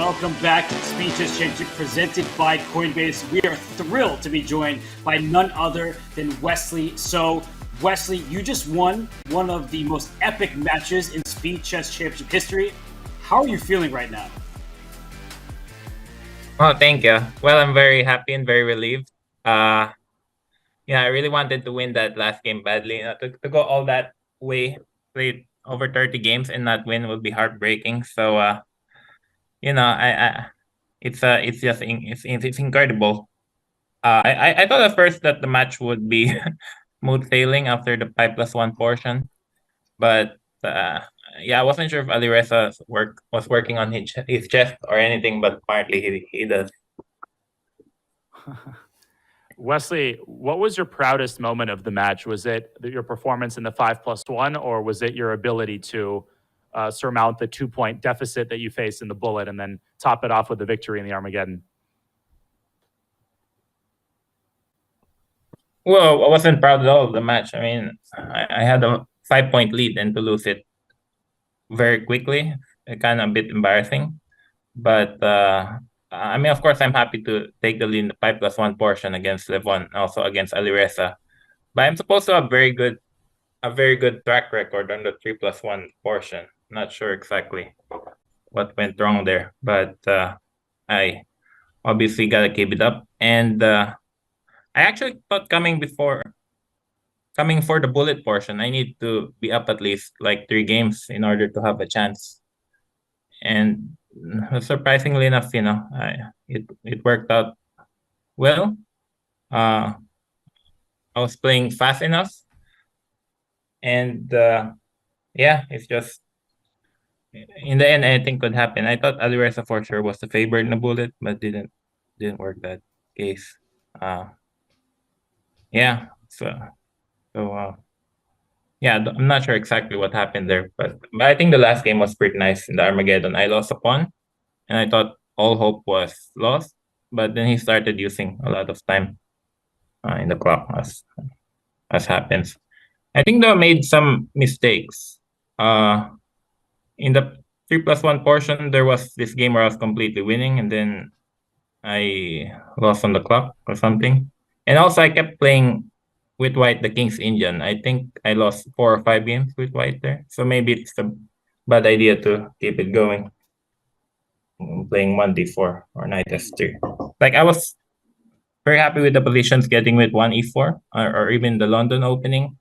welcome back to the Speed Chess Championship presented by Coinbase. We are thrilled to be joined by none other than Wesley. So, Wesley, you just won one of the most epic matches in Speed Chess Championship history. How are you feeling right now? Oh, thank you. Well, I'm very happy and very relieved. I really wanted to win that last game badly. To go all that way, play over 30 games and not win would be heartbreaking. So, it's incredible. I thought at first that the match would be smooth sailing after the 5+1 portion, but I wasn't sure if Alireza was working on his chest or anything, but apparently he does. Wesley, what was your proudest moment of the match? Was it your performance in the 5+1, or was it your ability to surmount the 2-point deficit that you faced in the bullet and then top it off with a victory in the Armageddon? Well, I wasn't proud at all of the match. I mean, I had a 5-point lead and to lose it very quickly, kind of a bit embarrassing. But of course, I'm happy to take the lead in the 5+1 portion against Levon, also against Alireza. But I'm supposed to have a very good track record on the 3+1 portion. Not sure exactly what went wrong there, but I obviously gotta keep it up. And I actually thought coming for the bullet portion, I need to be up at least like 3 games in order to have a chance. And surprisingly enough, it worked out well. I was playing fast enough, and it's just in the end anything could happen. I thought Alireza for sure was the favorite in the bullet, but didn't work that case. I'm not sure exactly what happened there, but I think the last game was pretty nice in the Armageddon. I lost a pawn, and I thought all hope was lost, but then he started using a lot of time in the clock, as happens. I think they made some mistakes. In the 3+1 portion, there was this game where I was completely winning, and then I lost on the clock or something. And also, I kept playing with white the King's Indian. I think I lost 4 or 5 games with white there. So maybe it's a bad idea to keep it going. Playing 1d4 or knight s3. Like, I was very happy with the positions getting with 1e4 or even the London opening.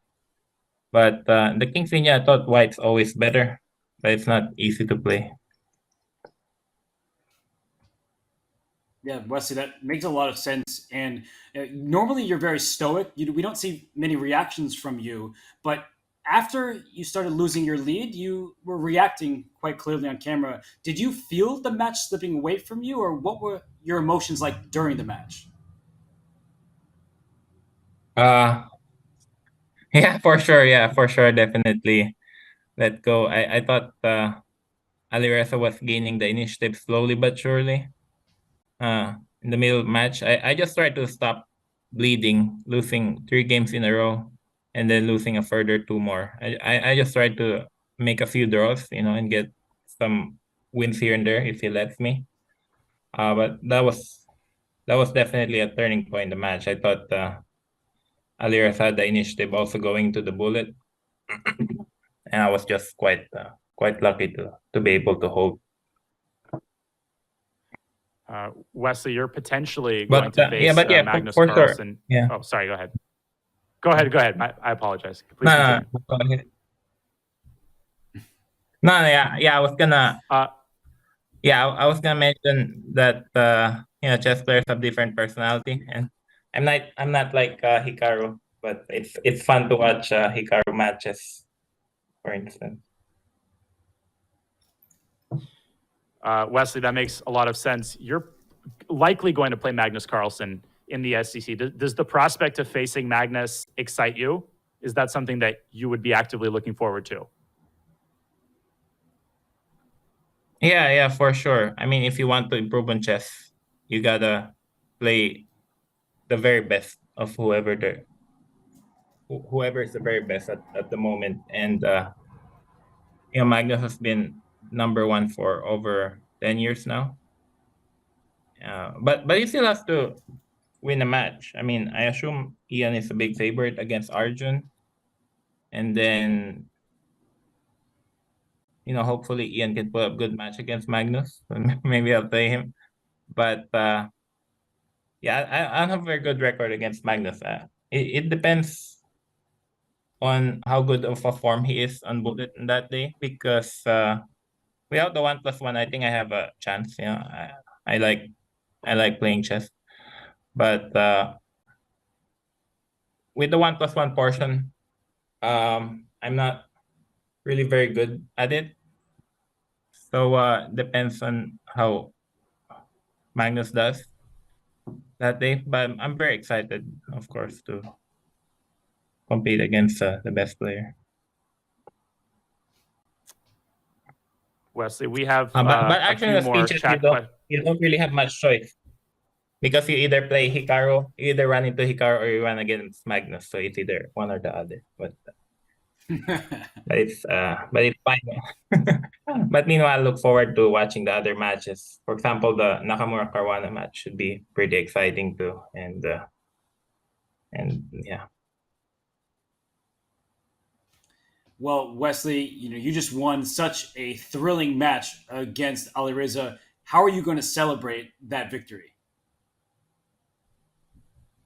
But the King's Indian, I thought white's always better, but it's not easy to play. Yeah, Wesley, that makes a lot of sense. And normally you're very stoic. We don't see many reactions from you. But after you started losing your lead, you were reacting quite clearly on camera. Did you feel the match slipping away from you, or what were your emotions like during the match? For sure. Yeah, for sure. Definitely let go. I thought Alireza was gaining the initiative slowly but surely. In the middle of the match, I just tried to stop bleeding, losing 3 games in a row, and then losing a further 2 more. I just tried to make a few draws, and get some wins here and there if he lets me. But that was definitely a turning point in the match. I thought Alireza had the initiative also going to the bullet, and I was just quite lucky to be able to hold. Wesley, you're potentially going to face Magnus for Carlsen. Sure. Yeah. Oh, sorry. Go ahead. Go ahead. I apologize. Please No, go ahead. I was gonna. I was gonna mention that chess players have different personality, and I'm not like Hikaru, but it's fun to watch Hikaru matches, for instance. Wesley, that makes a lot of sense. You're likely going to play Magnus Carlsen in the SEC. Does the prospect of facing Magnus excite you? Is that something that you would be actively looking forward to? Yeah, for sure. I mean, if you want to improve on chess, you gotta play the very best of whoever is the very best at the moment. And Magnus has been #1 for over 10 years now. But he still has to win a match. I mean, I assume Ian is a big favorite against Arjun. And then, hopefully Ian can put up a good match against Magnus. Maybe I'll play him. But I have a very good record against Magnus. It depends on how good of a form he is on Bullet in that day, because without the 1+1, I think I have a chance. I like playing chess, but with the 1+1 portion, I'm not really very good at it. So depends on how Magnus does that day. But I'm very excited, of course, to compete against the best player. Wesley, we have but actually, a the few more speeches chat you don't really have much choice, because you either play Hikaru, you either run into Hikaru, or you run against Magnus. So it's either one or the other. But it's fine. But meanwhile, I look forward to watching the other matches. For example, the Nakamura Caruana match should be pretty exciting too, and yeah. Well, Wesley, you just won such a thrilling match against Alireza. How are you going to celebrate that victory?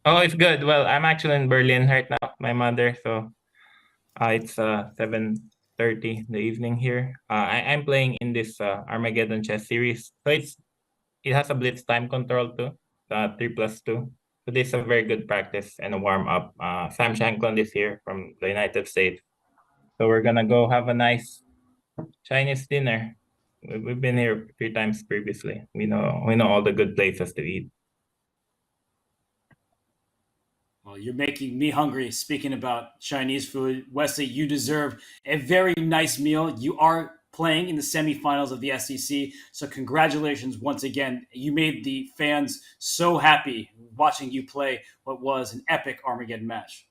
Oh, it's good. Well, I'm actually in Berlin right now, my mother. So it's 7:30 in the evening here. I'm playing in this Armageddon chess series. So it has a blitz time control too, 3+2. So this is a very good practice and a warm up. Sam Shanklin is here from the United States. So we're gonna go have a nice Chinese dinner. We've been here 3 times previously. We know all the good places to eat. Well, you're making me hungry speaking about Chinese food. Wesley, you deserve a very nice meal. You are playing in the semifinals of the SEC, so congratulations once again. You made the fans so happy watching you play what was an epic Armageddon match.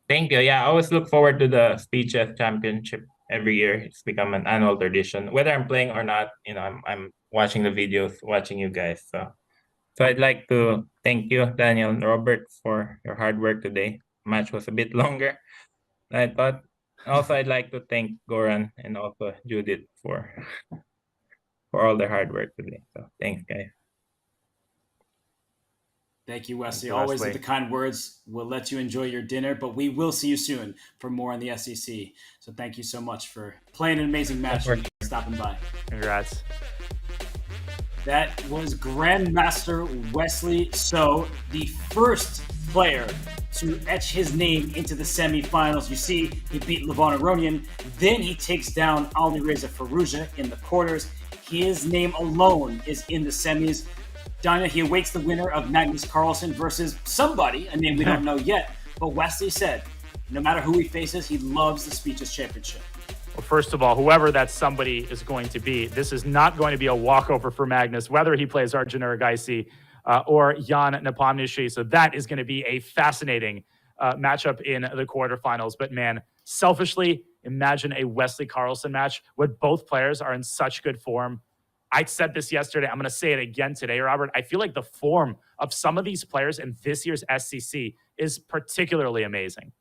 Thank you. Yeah, I always look forward to the Speed Chess Championship every year. It's become an annual tradition. Whether I'm playing or not, I'm watching the videos, watching you guys. So I'd like to thank you, Daniel and Robert, for your hard work today. The match was a bit longer than I thought. Also, I'd like to thank Goran and also Judith for all their hard work today. So thanks, guys. Thank you, Wesley. Always with the kind words. We'll let you enjoy your dinner, but we will see you soon for more on the SEC. So thank you so much for playing an amazing match and stopping by. Congrats. That was Grandmaster Wesley So, the first player to etch his name into the semifinals. You see, he beat Levon Aronian. Then he takes down Alireza Firouzja in the quarters. His name alone is in the semis. Danya, he awaits the winner of Magnus Carlsen versus somebody, a name we don't know yet. But Wesley said, no matter who he faces, he loves the Speeches Championship. Well, first of all, whoever that somebody is going to be, this is not going to be a walkover for Magnus, whether he plays Arjun Erigaisi or Jan Nepomniachtchi. So that is going to be a fascinating matchup in the quarterfinals. But man, selfishly, imagine a Wesley Carlsen match where both players are in such good form. I said this yesterday. I'm going to say it again today, Robert. I feel like the form of some of these players in this year's SCC is particularly amazing.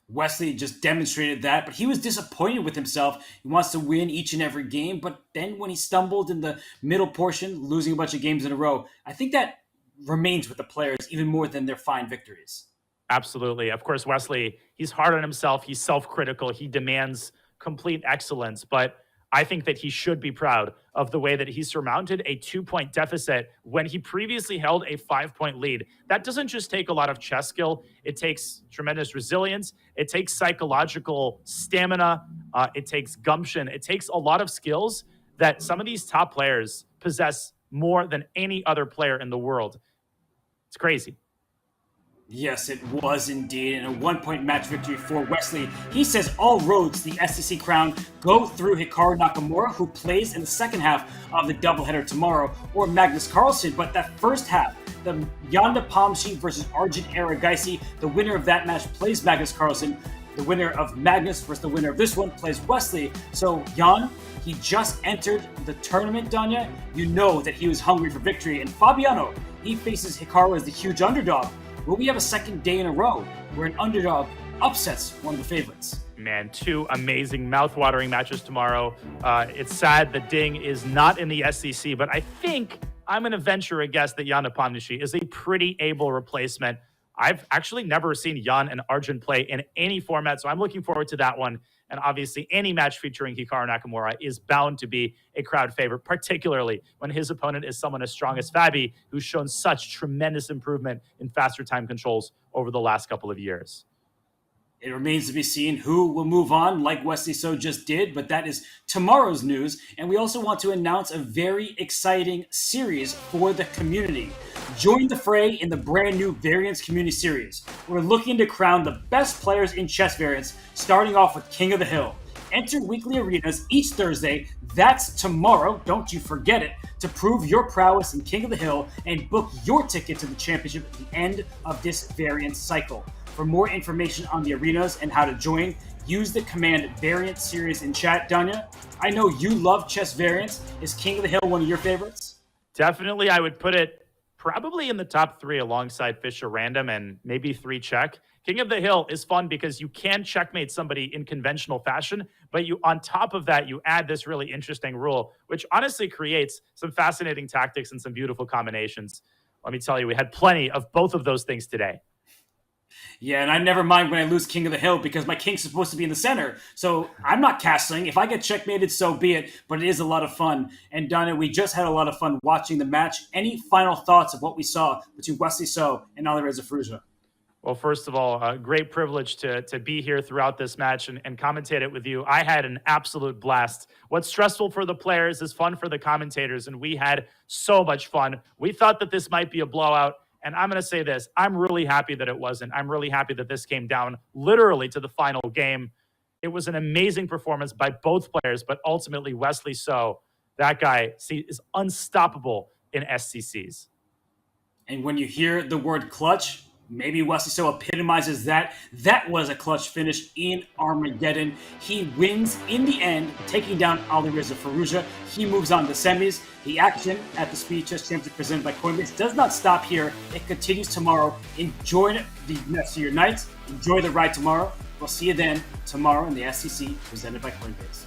Wesley just demonstrated that, but he was disappointed with himself. He wants to win each and every game, but then when he stumbled in the middle portion, losing a bunch of games in a row, I think that remains with the players even more than their fine victories. Absolutely. Of course, Wesley, he's hard on himself. He's self-critical. He demands complete excellence, but I think that he should be proud of the way that he surmounted a 2-point deficit when he previously held a 5-point lead. That doesn't just take a lot of chess skill. It takes tremendous resilience. It takes psychological stamina. It takes gumption. It takes a lot of skills that some of these top players possess more than any other player in the world. It's crazy. Yes, it was indeed, and a 1-point match victory for Wesley. He says all roads to the SEC crown go through Hikaru Nakamura, who plays in the second half of the doubleheader tomorrow, or Magnus Carlsen. But that first half, the Jan Nepomniachtchi versus Arjun Erigaisi, the winner of that match plays Magnus Carlsen. The winner of Magnus versus the winner of this one plays Wesley. So Jan, he just entered the tournament, Danya. You know that he was hungry for victory. And Fabiano, he faces Hikaru as the huge underdog. Will we have a second day in a row where an underdog upsets one of the favorites? Man, two amazing, mouth-watering matches tomorrow. It's sad that Ding is not in the SEC, but I think I'm going to venture a guess that Jan Nepomniachtchi is a pretty able replacement. I've actually never seen Jan and Arjun play in any format, so I'm looking forward to that one. And obviously, any match featuring Hikaru Nakamura is bound to be a crowd favorite, particularly when his opponent is someone as strong as Fabi, who's shown such tremendous improvement in faster time controls over the last couple of years. It remains to be seen who will move on, like Wesley So just did, but that is tomorrow's news. And we also want to announce a very exciting series for the community. Join the fray in the brand new Variants Community Series. We're looking to crown the best players in chess variants, starting off with King of the Hill. Enter weekly arenas each Thursday. That's tomorrow, don't you forget it, to prove your prowess in King of the Hill and book your ticket to the championship at the end of this variant cycle. For more information on the arenas and how to join, use the command Variant Series in chat. Danya, I know you love chess variants. Is King of the Hill one of your favorites? Definitely, I would put it probably in the top 3 alongside Fischer Random and maybe 3 check. King of the Hill is fun because you can checkmate somebody in conventional fashion, but you, on top of that, you add this really interesting rule, which honestly creates some fascinating tactics and some beautiful combinations. Let me tell you, we had plenty of both of those things today. Yeah, and I never mind when I lose King of the Hill because my king's supposed to be in the center. So I'm not castling. If I get checkmated, so be it. But it is a lot of fun. And Donna, we just had a lot of fun watching the match. Any final thoughts of what we saw between Wesley So and Alireza Firouzja? Well, first of all, a great privilege to be here throughout this match and commentate it with you. I had an absolute blast. What's stressful for the players is fun for the commentators, and we had so much fun. We thought that this might be a blowout. And I'm going to say this, I'm really happy that it wasn't. I'm really happy that this came down literally to the final game. It was an amazing performance by both players, but ultimately Wesley So, that guy, is unstoppable in SCCs. And when you hear the word clutch, maybe Wesley So epitomizes that. That was a clutch finish in Armageddon. He wins in the end, taking down Alireza Firouzja. He moves on to semis. The action at the Speed Chess Championship presented by Coinbase does not stop here. It continues tomorrow. Enjoy the rest of your night. Enjoy the ride tomorrow. We'll see you then tomorrow in the SEC presented by Coinbase.